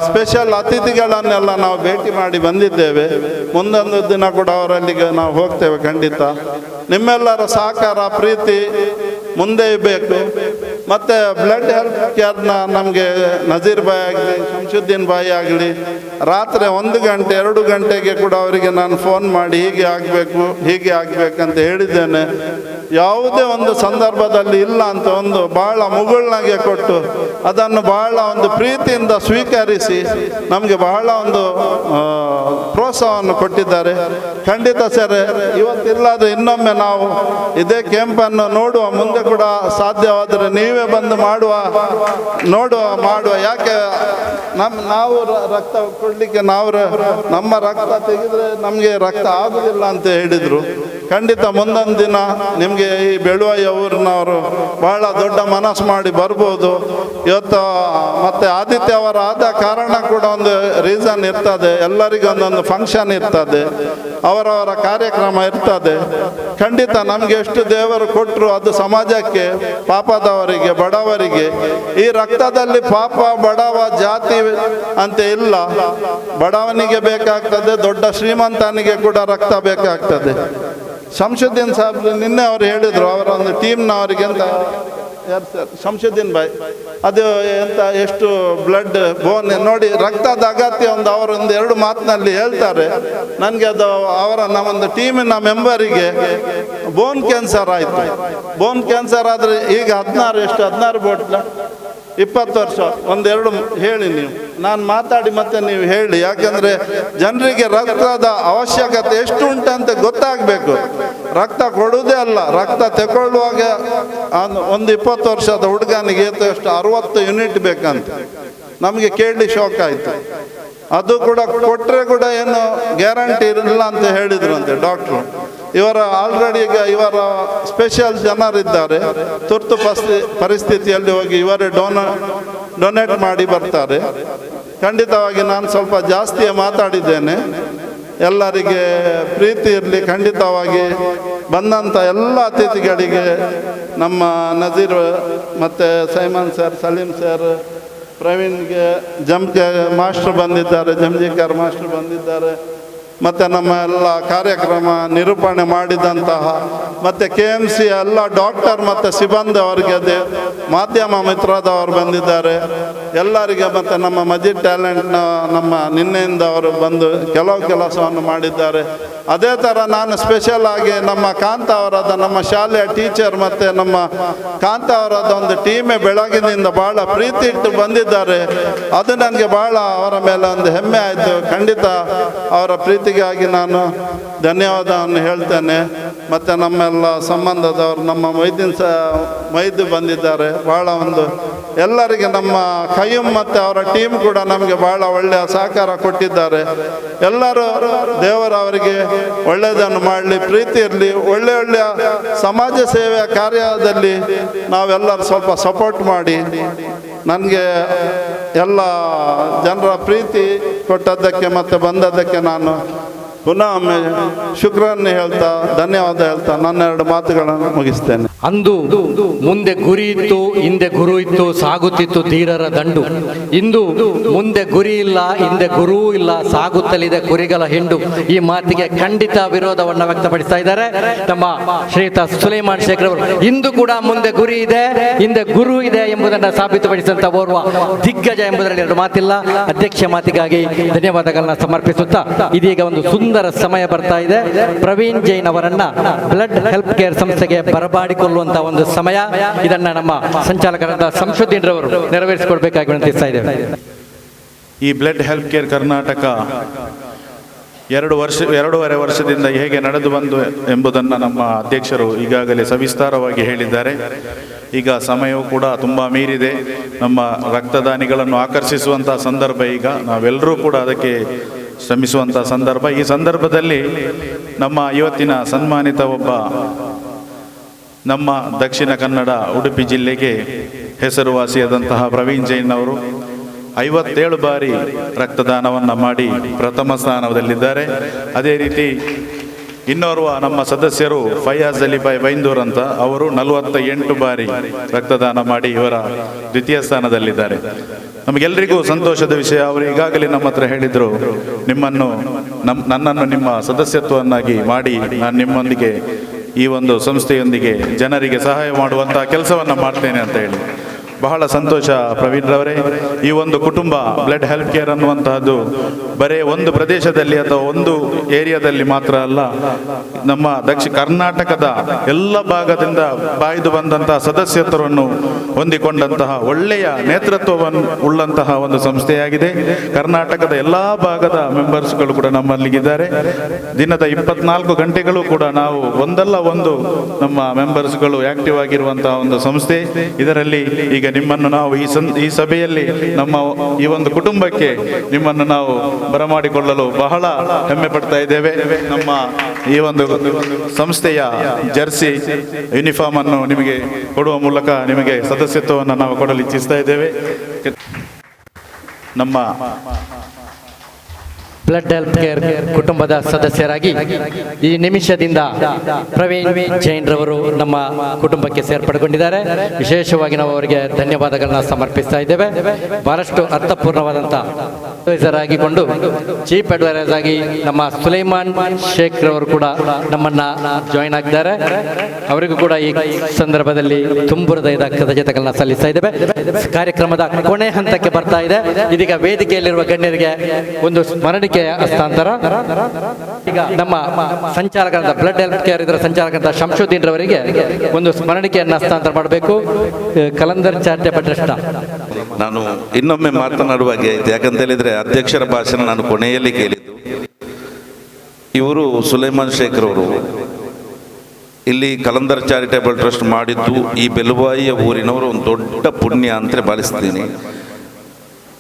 ಸ್ಪೆಷಲ್ ಅತಿಥಿಗಳನ್ನೆಲ್ಲ ನಾವು ಭೇಟಿ ಮಾಡಿ ಬಂದಿದ್ದೇವೆ. ಮುಂದೊಂದು ದಿನ ಕೂಡ ಅವರಲ್ಲಿಗೆ ನಾವು ಹೋಗ್ತೇವೆ. ಖಂಡಿತ ನಿಮ್ಮೆಲ್ಲರ ಸಹಕಾರ ಪ್ರೀತಿ ಮುಂದೆ ಬೇಕು. ಮತ್ತು ಬ್ಲಡ್ ಹೆಲ್ತ್ ಕೇರ್ನ ನಮಗೆ ನಜೀರ್ ಬಾಯ್ ಆಗಲಿ ಶಂಶುದ್ದೀನ್ ಬಾಯಿ ಆಗಲಿ ರಾತ್ರಿ 1 ಗಂಟೆ 2 ಗಂಟೆಗೆ ಕೂಡ ಅವರಿಗೆ ನಾನು ಫೋನ್ ಮಾಡಿ ಹೀಗೆ ಆಗಬೇಕಂತ ಹೇಳಿದ್ದೇನೆ. ಯಾವುದೇ ಒಂದು ಸಂದರ್ಭದಲ್ಲಿ ಇಲ್ಲ ಅಂತ ಒಂದು ಭಾಳ ಮುಗುಳ್ನಾಗೆ ಕೊಟ್ಟು ಅದನ್ನು ಬಹಳ ಒಂದು ಪ್ರೀತಿಯಿಂದ ಸ್ವೀಕರಿಸಿ ನಮಗೆ ಬಹಳ ಒಂದು ಪ್ರೋತ್ಸಾಹವನ್ನು ಕೊಟ್ಟಿದ್ದಾರೆ. ಖಂಡಿತ ಸರ್, ಇವತ್ತಿಲ್ಲಾದ್ರೆ ಇನ್ನೊಮ್ಮೆ ನಾವು ಇದೇ ಕ್ಯಾಂಪನ್ನು ನೋಡುವ, ಮುಂದೆ ಕೂಡ ಸಾಧ್ಯವಾದರೆ ನೀವೇ ಬಂದು ಮಾಡುವ. ಯಾಕೆ ನಾವು ರಕ್ತ ಕೊಡಲಿಕ್ಕೆ ನಮ್ಮ ರಕ್ತ ತೆಗೆದ್ರೆ ನಮಗೆ ರಕ್ತ ಆಗುದಿಲ್ಲ ಅಂತ ಹೇಳಿದರು. ಖಂಡಿತ ಮುಂದೊಂದು ದಿನ ನಿಮಗೆ ಈ ಬೆಳುವಾಯಿ ಊರಿನವರು ಬಹಳ ದೊಡ್ಡ ಮನಸ್ಸು ಮಾಡಿ ಬರ್ಬೋದು. ಇವತ್ತು ಮತ್ತೆ ಆದಿತ್ಯ ಅವರ ಆದ ಕಾರಣ ಕೂಡ ಒಂದು ರೀಸನ್ ಇರ್ತದೆ, ಎಲ್ಲರಿಗೂ ಒಂದೊಂದು ಫಂಕ್ಷನ್ ಇರ್ತದೆ, ಅವರವರ ಕಾರ್ಯಕ್ರಮ ಇರ್ತದೆ. ಖಂಡಿತ ನಮಗೆ ಎಷ್ಟು ದೇವರು ಕೊಟ್ಟರು ಅದು ಸಮಾಜಕ್ಕೆ, ಪಾಪದವರಿಗೆ, ಬಡವರಿಗೆ. ಈ ರಕ್ತದಲ್ಲಿ ಪಾಪ ಬಡವ ಜಾತಿ ಅಂತ ಇಲ್ಲ. ಬಡವನಿಗೆ ಬೇಕಾಗ್ತದೆ, ದೊಡ್ಡ ಶ್ರೀಮಂತನಿಗೆ ಕೂಡ ರಕ್ತ ಬೇಕಾಗ್ತದೆ. ಶಂಶುದ್ದೀನ್ ಸಾಹೇಬ್ ನಿನ್ನೆ ಅವರು ಹೇಳಿದರು, ಅವರ ಒಂದು ಟೀಮ್ನವರಿಗೆ ಅಂತ ಯಾರು ಸರ್, ಶಂಶುದ್ದೀನ್ ಬಾಯ್, ಅದು ಎಂತ ಎಷ್ಟು ಬ್ಲಡ್ ಬೋನ್ ನೋಡಿ ರಕ್ತದ ಅಗತ್ಯ ಒಂದು ಅವರೊಂದು 2 ಮಾತಿನಲ್ಲಿ ಹೇಳ್ತಾರೆ. ನನಗೆ ಅದು ನಮ್ಮೊಂದು ಟೀಮಿನ ಮೆಂಬರಿಗೆ ಬೋನ್ ಕ್ಯಾನ್ಸರ್ ಆಯಿತು. ಬೋನ್ ಕ್ಯಾನ್ಸರ್ ಆದರೆ ಈಗ 16 ಬೋಟ್ಲ 20 ವರ್ಷ 1-2 ಹೇಳಿ ನೀವು, ನಾನು ಮಾತಾಡಿ ಮತ್ತೆ ನೀವು ಹೇಳಿ. ಯಾಕಂದರೆ ಜನರಿಗೆ ರಕ್ತದ ಅವಶ್ಯಕತೆ ಎಷ್ಟು ಉಂಟಂತ ಗೊತ್ತಾಗಬೇಕು. ರಕ್ತ ಕೊಡುವುದೇ ಅಲ್ಲ, ರಕ್ತ ತಗೊಳ್ಳುವಾಗ ಒಂದು 20 ವರ್ಷದ ಹುಡುಗನಿಗೆ ಎಷ್ಟು 60 ಯೂನಿಟ್ ಬೇಕಂತ ನಮಗೆ ಕೇಳಿ ಶಾಕ್ ಆಯಿತು. ಅದು ಕೂಡ ಕೊಟ್ಟರೆ ಕೂಡ ಏನು ಗ್ಯಾರಂಟಿ ಇರಲಿಲ್ಲ ಅಂತ ಹೇಳಿದ್ರಂತೆ ಡಾಕ್ಟ್ರು. ಆಲ್ರೆಡಿ ಈಗ ಇವರ ಸ್ಪೆಷಲ್ ಜನರಿದ್ದಾರೆ, ತುರ್ತು ಪರಿಸ್ಥಿತಿಯಲ್ಲಿ ಹೋಗಿ ಇವರೇ ಡೊನೇಟ್ ಮಾಡಿ ಬರ್ತಾರೆ. ಖಂಡಿತವಾಗಿ ನಾನು ಸ್ವಲ್ಪ ಜಾಸ್ತಿಯೇ ಮಾತಾಡಿದ್ದೇನೆ. ಎಲ್ಲರಿಗೆ ಪ್ರೀತಿ ಇರಲಿ. ಖಂಡಿತವಾಗಿ ಬಂದಂಥ ಎಲ್ಲ ಅತಿಥಿಗಳಿಗೆ, ನಮ್ಮ ನಜೀರ್ ಮತ್ತು ಸೈಮನ್ ಸರ್, ಸಲೀಂ ಸರ್, ಪ್ರವೀಣ್ಗೆ ಮಾಸ್ಟರ್ ಬಂದಿದ್ದಾರೆ, ಜಂಜೀಕರ್ ಮಾಸ್ಟರ್ ಬಂದಿದ್ದಾರೆ, ಮತ್ತು ನಮ್ಮ ಎಲ್ಲ ಕಾರ್ಯಕ್ರಮ ನಿರೂಪಣೆ ಮಾಡಿದಂತಹ ಮತ್ತು KMC ಎಲ್ಲ ಡಾಕ್ಟರ್ ಮತ್ತು ಸಿಬ್ಬಂದಿ ಅವರಿಗೆ, ಮಾಧ್ಯಮ ಮಿತ್ರದವರು ಬಂದಿದ್ದಾರೆ ಎಲ್ಲರಿಗೆ, ಮತ್ತು ನಮ್ಮ ಮಜಿದ್ ಟ್ಯಾಲೆಂಟ್ನ ನಮ್ಮ ನಿನ್ನೆಯಿಂದ ಅವರು ಬಂದು ಕೆಲವು ಕೆಲಸವನ್ನು ಮಾಡಿದ್ದಾರೆ. ಅದೇ ಥರ ನಾನು ಸ್ಪೆಷಲ್ ಆಗಿ ನಮ್ಮ ಕಾಂತ ಅವರಾದ ನಮ್ಮ ಶಾಲೆಯ ಟೀಚರ್ ಮತ್ತು ನಮ್ಮ ಕಾಂತ ಅವರಾದ ಒಂದು ಟೀಮೇ ಬೆಳಗಿನಿಂದ ಭಾಳ ಪ್ರೀತಿ ಇಟ್ಟು ಬಂದಿದ್ದಾರೆ. ಅದು ನನಗೆ ಭಾಳ ಅವರ ಮೇಲೆ ಒಂದು ಹೆಮ್ಮೆ ಆಯಿತು. ಖಂಡಿತ ಅವರ ಪ್ರೀತಿಗಾಗಿ ನಾನು ಧನ್ಯವಾದವನ್ನು ಹೇಳ್ತೇನೆ. ಮತ್ತು ನಮ್ಮೆಲ್ಲ ಸಂಬಂಧದವರು, ನಮ್ಮ ಮೈದು ಬಂದಿದ್ದಾರೆ. ಭಾಳ ಒಂದು ಎಲ್ಲರಿಗೆ ನಮ್ಮ ಕಯ್ಯೂಮ್ ಮತ್ತು ಅವರ ಟೀಮ್ ಕೂಡ ನಮಗೆ ಭಾಳ ಒಳ್ಳೆಯ ಸಹಕಾರ ಕೊಟ್ಟಿದ್ದಾರೆ. ಎಲ್ಲರೂ ದೇವರ ಅವರಿಗೆ ಒಳ್ಳೆಯದನ್ನು ಮಾಡಲಿ, ಪ್ರೀತಿ ಇರಲಿ, ಒಳ್ಳೆಯ ಸಮಾಜ ಸೇವೆಯ ಕಾರ್ಯದಲ್ಲಿ ನಾವೆಲ್ಲರೂ ಸ್ವಲ್ಪ ಸಪೋರ್ಟ್ ಮಾಡಿ. ನನಗೆ ಎಲ್ಲ ಜನರ ಪ್ರೀತಿ ಕೊಟ್ಟದ್ದಕ್ಕೆ ಮತ್ತು ಬಂದದ್ದಕ್ಕೆ ನಾನು ಪುನಃ ಒಮ್ಮೆ ಶುಕ್ರನ್ನು ಹೇಳ್ತಾ, ಧನ್ಯವಾದ ಹೇಳ್ತಾ ನನ್ನ 2 ಮಾತುಗಳನ್ನು ಮುಗಿಸ್ತೇನೆ. ಅಂದು ಮುಂದೆ ಗುರಿ ಇತ್ತು, ಹಿಂದೆ ಗುರು ಇತ್ತು, ಸಾಗುತ್ತಿತ್ತು ಧೀರರ ದಂಡು. ಇಂದು ಮುಂದೆ ಗುರಿ ಇಲ್ಲ, ಹಿಂದೆ ಗುರು ಇಲ್ಲ, ಸಾಗುತ್ತಲಿದೆ ಕುರಿಗಳ ಹಿಂಡು. ಈ ಮಾತಿಗೆ ಖಂಡಿತ ವಿರೋಧವನ್ನು ವ್ಯಕ್ತಪಡಿಸ್ತಾ ಇದ್ದಾರೆ ನಮ್ಮ ಶ್ರೀಯುತ ಸುಲೈಮಾನ್ ಶೇಖರ್ ಅವರು. ಇಂದು ಕೂಡ ಮುಂದೆ ಗುರಿ ಇದೆ, ಹಿಂದೆ ಗುರು ಇದೆ ಎಂಬುದನ್ನು ಸಾಬೀತುಪಡಿಸಿದಂತ ಓರ್ವ ದಿಗ್ಗಜ ಎಂಬುದರಲ್ಲಿ 2 ಮಾತಿಲ್ಲ. ಅಧ್ಯಕ್ಷ ಮಾತಿಗಾಗಿ ಧನ್ಯವಾದಗಳನ್ನ ಸಮರ್ಪಿಸುತ್ತಾ ಇದೀಗ ಒಂದು ಸುಂದರ ಸಮಯ ಬರ್ತಾ ಇದೆ. ಪ್ರವೀಣ್ ಜೈನ್ ಅವರನ್ನ ಬ್ಲಡ್ ಹೆಲ್ತ್ ಕೇರ್ ಸಂಸ್ಥೆಗೆ ಬರಮಾಡಿಕೊಳ್ಳುವಂತಹ ಒಂದು ಸಮಯ. ಇದನ್ನ ನಮ್ಮ ಸಂಚಾಲಕರಾದ ಶಂಶುದ್ದೀನ್ ರವರು ನೆರವೇರಿಸಿಕೊಡ್ಬೇಕಾಗಿ ವಿನಂತಿಸ್ತಾ ಇದ್ದೇವೆ. ಈ ಬ್ಲಡ್ ಹೆಲ್ತ್ ಕೇರ್ ಕರ್ನಾಟಕ 2.5 ವರ್ಷದಿಂದ ಹೇಗೆ ನಡೆದು ಬಂದು ಎಂಬುದನ್ನು ನಮ್ಮ ಅಧ್ಯಕ್ಷರು ಈಗಾಗಲೇ ಸವಿಸ್ತಾರವಾಗಿ ಹೇಳಿದ್ದಾರೆ. ಈಗ ಸಮಯವು ಕೂಡ ತುಂಬ ಮೀರಿದೆ. ನಮ್ಮ ರಕ್ತದಾನಿಗಳನ್ನು ಆಕರ್ಷಿಸುವಂತಹ ಸಂದರ್ಭ ಈಗ ನಾವೆಲ್ಲರೂ ಕೂಡ ಅದಕ್ಕೆ ಶ್ರಮಿಸುವಂಥ ಸಂದರ್ಭ. ಈ ಸಂದರ್ಭದಲ್ಲಿ ನಮ್ಮ ಇವತ್ತಿನ ಸನ್ಮಾನಿತ ಒಬ್ಬ ನಮ್ಮ ದಕ್ಷಿಣ ಕನ್ನಡ ಉಡುಪಿ ಜಿಲ್ಲೆಗೆ ಹೆಸರುವಾಸಿಯಾದಂತಹ ಪ್ರವೀಣ್ ಜೈನ್ ಅವರು 57 ಬಾರಿ ರಕ್ತದಾನವನ್ನು ಮಾಡಿ ಪ್ರಥಮ ಸ್ಥಾನದಲ್ಲಿದ್ದಾರೆ. ಅದೇ ರೀತಿ ಇನ್ನೋರ್ವ ನಮ್ಮ ಸದಸ್ಯರು ಫಯಾಜ್ ಅಲಿಬಾಯ್ ಬೈಂದೂರ್ ಅಂತ, ಅವರು 48 ಬಾರಿ ರಕ್ತದಾನ ಮಾಡಿ ಇವರ ದ್ವಿತೀಯ ಸ್ಥಾನದಲ್ಲಿದ್ದಾರೆ. ನಮಗೆಲ್ಲರಿಗೂ ಸಂತೋಷದ ವಿಷಯ. ಅವರು ಈಗಾಗಲೇ ನಮ್ಮ ಹತ್ರ ಹೇಳಿದರು, ನನ್ನನ್ನು ನಿಮ್ಮ ಸದಸ್ಯತ್ವವನ್ನಾಗಿ ಮಾಡಿ ನಾನು ನಿಮ್ಮೊಂದಿಗೆ ಈ ಒಂದು ಸಂಸ್ಥೆಯೊಂದಿಗೆ ಜನರಿಗೆ ಸಹಾಯ ಮಾಡುವಂತಹ ಕೆಲಸವನ್ನು ಮಾಡ್ತೇನೆ ಅಂತ ಹೇಳಿ ಬಹಳ ಸಂತೋಷ. ಪ್ರವೀಣ್ ರವರೇ, ಈ ಒಂದು ಕುಟುಂಬ ಬ್ಲಡ್ ಹೆಲ್ತ್ ಕೇರ್ ಅನ್ನುವಂತಹದ್ದು ಬರೇ ಒಂದು ಪ್ರದೇಶದಲ್ಲಿ ಅಥವಾ ಒಂದು ಏರಿಯಾದಲ್ಲಿ ಮಾತ್ರ ಅಲ್ಲ, ನಮ್ಮ ದಕ್ಷಿಣ ಕರ್ನಾಟಕದ ಎಲ್ಲ ಭಾಗದಿಂದ ಬಾಯ್ದು ಬಂದಂತಹ ಸದಸ್ಯತ್ವವನ್ನು ಹೊಂದಿಕೊಂಡಂತಹ ಒಳ್ಳೆಯ ನೇತೃತ್ವವನ್ನು ಉಳ್ಳಂತಹ ಒಂದು ಸಂಸ್ಥೆಯಾಗಿದೆ. ಕರ್ನಾಟಕದ ಎಲ್ಲ ಭಾಗದ ಮೆಂಬರ್ಸ್ಗಳು ಕೂಡ ನಮ್ಮಲ್ಲಿಗಿದ್ದಾರೆ. ದಿನದ 24 ಗಂಟೆಗಳು ಕೂಡ ನಾವು ಒಂದಲ್ಲ ಒಂದು ನಮ್ಮ ಮೆಂಬರ್ಸ್ಗಳು ಆಕ್ಟಿವ್ ಆಗಿರುವಂತಹ ಒಂದು ಸಂಸ್ಥೆ. ಇದರಲ್ಲಿ ಈಗ ನಿಮ್ಮನ್ನು ನಾವು ಈ ಸಭೆಯಲ್ಲಿ ನಮ್ಮ ಈ ಒಂದು ಕುಟುಂಬಕ್ಕೆ ನಿಮ್ಮನ್ನು ನಾವು ಬರಮಾಡಿಕೊಳ್ಳಲು ಬಹಳ ಹೆಮ್ಮೆ ಪಡ್ತಾ ಇದ್ದೇವೆ. ನಮ್ಮ ಈ ಒಂದು ಸಂಸ್ಥೆಯ ಜರ್ಸಿ ಯೂನಿಫಾರ್ಮ್ ಅನ್ನು ನಿಮಗೆ ಕೊಡುವ ಮೂಲಕ ನಿಮಗೆ ಸದಸ್ಯತ್ವವನ್ನು ನಾವು ಕೊಡಲು ಇಚ್ಛಿಸ್ತಾ ಇದ್ದೇವೆ. ನಮ್ಮ ಬ್ಲಡ್ ಹೆಲ್ತ್ ಕೇರ್ ಕುಟುಂಬದ ಸದಸ್ಯರಾಗಿ ಈ ನಿಮಿಷದಿಂದ ಪ್ರವೀಣ್ ಜೈನ್ ರವರು ನಮ್ಮ ಕುಟುಂಬಕ್ಕೆ ಸೇರ್ಪಡೆಗೊಂಡಿದ್ದಾರೆ. ವಿಶೇಷವಾಗಿ ನಾವು ಅವರಿಗೆ ಧನ್ಯವಾದಗಳನ್ನ ಸಮರ್ಪಿಸ್ತಾ ಇದ್ದೇವೆ. ಬಹಳಷ್ಟು ಅರ್ಥಪೂರ್ಣವಾದಂಥ ಅಡ್ವೈಸರ್ ಆಗಿಕೊಂಡು ಚೀಫ್ ಅಡ್ವೈಸರ್ ಆಗಿ ನಮ್ಮ ಸುಲೈಮಾನ್ ಶೇಖ್ ರವರು ಕೂಡ ನಮ್ಮನ್ನ ಜಾಯಿನ್ ಆಗಿದ್ದಾರೆ. ಅವರಿಗೂ ಕೂಡ ಈ ಸಂದರ್ಭದಲ್ಲಿ ತುಂಬು ಹೃದಯದ ಕೃತಜ್ಞತೆಗಳನ್ನ ಸಲ್ಲಿಸ್ತಾ ಇದ್ದೇವೆ. ಕಾರ್ಯಕ್ರಮದ ಕೊನೆ ಹಂತಕ್ಕೆ ಬರ್ತಾ ಇದೆ. ಇದೀಗ ವೇದಿಕೆಯಲ್ಲಿರುವ ಗಣ್ಯರಿಗೆ ಒಂದು ಸ್ಮರಣಿಕೆ ಹಸ್ತಾಂತರ. ಈಗ ನಮ್ಮ ಸಂಚಾಲಕರಾದ ಬ್ಲಡ್ ಹೆಲ್ತ್ ಕೇರ್ ಇದರ ಸಂಚಾಲಕರಾದ ಶಂಶುದ್ದೀನ್ ರವರಿಗೆ ಒಂದು ಸ್ಮರಣಿಕೆಯನ್ನು ಹಸ್ತಾಂತರ ಮಾಡಬೇಕು. ಕಲಂದರ್ ಚಾರಿಟೇಬಲ್ ಟ್ರಸ್ಟ್ ನಾನು ಇನ್ನೊಮ್ಮೆ ಮಾತನಾಡುವಾಗೆ ಆಯ್ತು. ಯಾಕಂತ ಹೇಳಿದ್ರೆ ಅಧ್ಯಕ್ಷರ ಭಾಷಣ ನಾನು ಕೊನೆಯಲ್ಲಿ ಕೇಳಿದ್ದು. ಇವರು ಸುಲೈಮಾನ್ ಶೇಖ್ ಅವರು ಇಲ್ಲಿ ಕಲಂದರ್ ಚಾರಿಟೇಬಲ್ ಟ್ರಸ್ಟ್ ಮಾಡಿದ್ದು ಈ ಬೆಲುವಾಯಿಯ ಊರಿನವರು ಒಂದು ದೊಡ್ಡ ಪುಣ್ಯ ಅಂತ ಭಾವಿಸ್ತೀನಿ.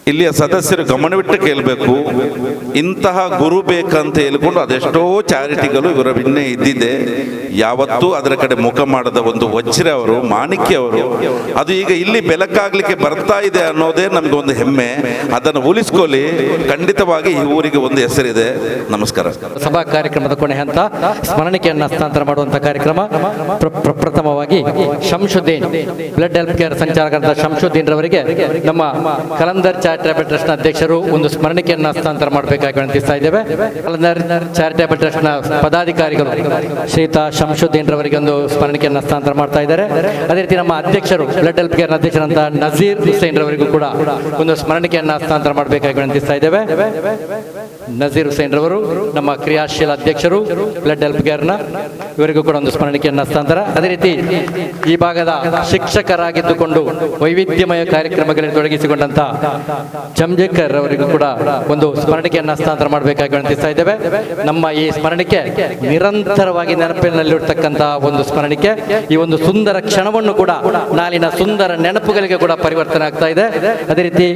ಇಲ್ಲಿಯ ಸದಸ್ಯರು ಗಮನವಿಟ್ಟು ಕೇಳಬೇಕು. ಇಂತಹ ಗುರು ಬೇಕಂತ ಹೇಳ್ಕೊಂಡು ಅದೆಷ್ಟೋ ಚಾರಿಟಿಗಳು ಇವರ ಬಿನ್ನೆ ಇದ್ದಿದೆ. ಯಾವತ್ತೂ ಅದರ ಕಡೆ ಮುಖ ಮಾಡದ ಒಂದು ವಜ್ರ ಅವರು, ಮಾಣಿಕ್ಯ ಅವರು, ಅದು ಈಗ ಇಲ್ಲಿ ಬೆಳಕಾಗ್ಲಿಕ್ಕೆ ಬರ್ತಾ ಇದೆ ಅನ್ನೋದೇ ನಮ್ಗೆ ಒಂದು ಹೆಮ್ಮೆ. ಅದನ್ನು ಉಳಿಸ್ಕೊಳ್ಳಿ. ಖಂಡಿತವಾಗಿ ಈ ಊರಿಗೆ ಒಂದು ಹೆಸರಿದೆ. ನಮಸ್ಕಾರ. ಸಭಾ ಕಾರ್ಯಕ್ರಮದ ಕೊನೆ ಹಂತ ಸ್ಮರಣಿಕೆಯನ್ನು ಹಸ್ತಾಂತರ ಮಾಡುವಂತಹ ಕಾರ್ಯಕ್ರಮ. ಪ್ರಥಮವಾಗಿ ಶಂಶುದ್ದೀನ್ ಬ್ಲಡ್ ಹೆಲ್ತ್ ಕೇರ್ ಸಂಚಾಲಕರಾದ ಶಂಶುದ್ದೀನ್ ರವರಿಗೆ ನಮ್ಮ ಕಲಂದರ್ ಚಾರಿಟೇಬಲ್ ಟ್ರಸ್ಟ್ ನ ಅಧ್ಯಕ್ಷರು ಒಂದು ಸ್ಮರಣಿಕೆಯನ್ನು ಹಸ್ತಾಂತರ ಮಾಡಬೇಕಾಗಿ ವಿನಂತಿಸ್ತಾ ಇದ್ದೇವೆ. ಕಲಂದರ್ ಚಾರಿಟೇಬಲ್ ಟ್ರಸ್ಟ್ ನ ಪದಾಧಿಕಾರಿಗಳು ಶ್ರೀಯುತ ಶಂಶುದ್ದೀನ್ ರವರಿಗೆ ಒಂದು ಸ್ಮರಣಿಕೆಯನ್ನು ಹಸ್ತಾಂತರ ಮಾಡ್ತಾ ಇದ್ದಾರೆ. ಅದೇ ರೀತಿ ನಮ್ಮ ಅಧ್ಯಕ್ಷರು ಬ್ಲಡ್ ಹೆಲ್ತ್ ಕೇರ್ ಅಧ್ಯಕ್ಷರಂತ ನಜೀರ್ ಹುಸೇನ್ ರವರಿಗೂ ಕೂಡ ಒಂದು ಸ್ಮರಣಿಕೆಯನ್ನು ಹಸ್ತಾಂತರ ಮಾಡಬೇಕಾಗಿ ವಿನಂತಿಸ್ತಾ ಇದ್ದೇವೆ. ನಜೀರ್ ಹುಸೇನ್ ರವರು ನಮ್ಮ ಕ್ರಿಯಾಶೀಲ ಅಧ್ಯಕ್ಷರು ಬ್ಲಡ್ ಹೆಲ್ತ್ ಕೇರ್ನ, ಇವರಿಗೂ ಕೂಡ ಒಂದು ಸ್ಮರಣಿಕೆಯನ್ನು ಹಸ್ತಾಂತರ. ಅದೇ ರೀತಿ ಈ ಭಾಗದ ಶಿಕ್ಷಕರಾಗಿದ್ದುಕೊಂಡು ವೈವಿಧ್ಯಮಯ ಕಾರ್ಯಕ್ರಮಗಳಲ್ಲಿ ತೊಡಗಿಸಿಕೊಂಡಂತ ಜಂಜೇಕರ್ ಅವರಿಗೂ ಕೂಡ ಒಂದು ಸ್ಮರಣಿಕೆಯನ್ನು ಹಸ್ತಾಂತರ ಮಾಡಬೇಕಾಗಿ ವಿನಂತಿಸ್ತಾ ಇದ್ದೇವೆ. ನಮ್ಮ ಈ ಸ್ಮರಣಿಕೆ ನಿರಂತರವಾಗಿ ನೆನಪಿನಲ್ಲಿರ್ತಕ್ಕಂತಹ ಒಂದು ಸ್ಮರಣಿಕೆ. ಈ ಒಂದು ಸುಂದರ ಕ್ಷಣವನ್ನು ಕೂಡ ನಾಳಿನ ಸುಂದರ ನೆನಪುಗಳಿಗೆ ಕೂಡ ಪರಿವರ್ತನೆ ಆಗ್ತಾ ಇದೆ. ಅದೇ ರೀತಿ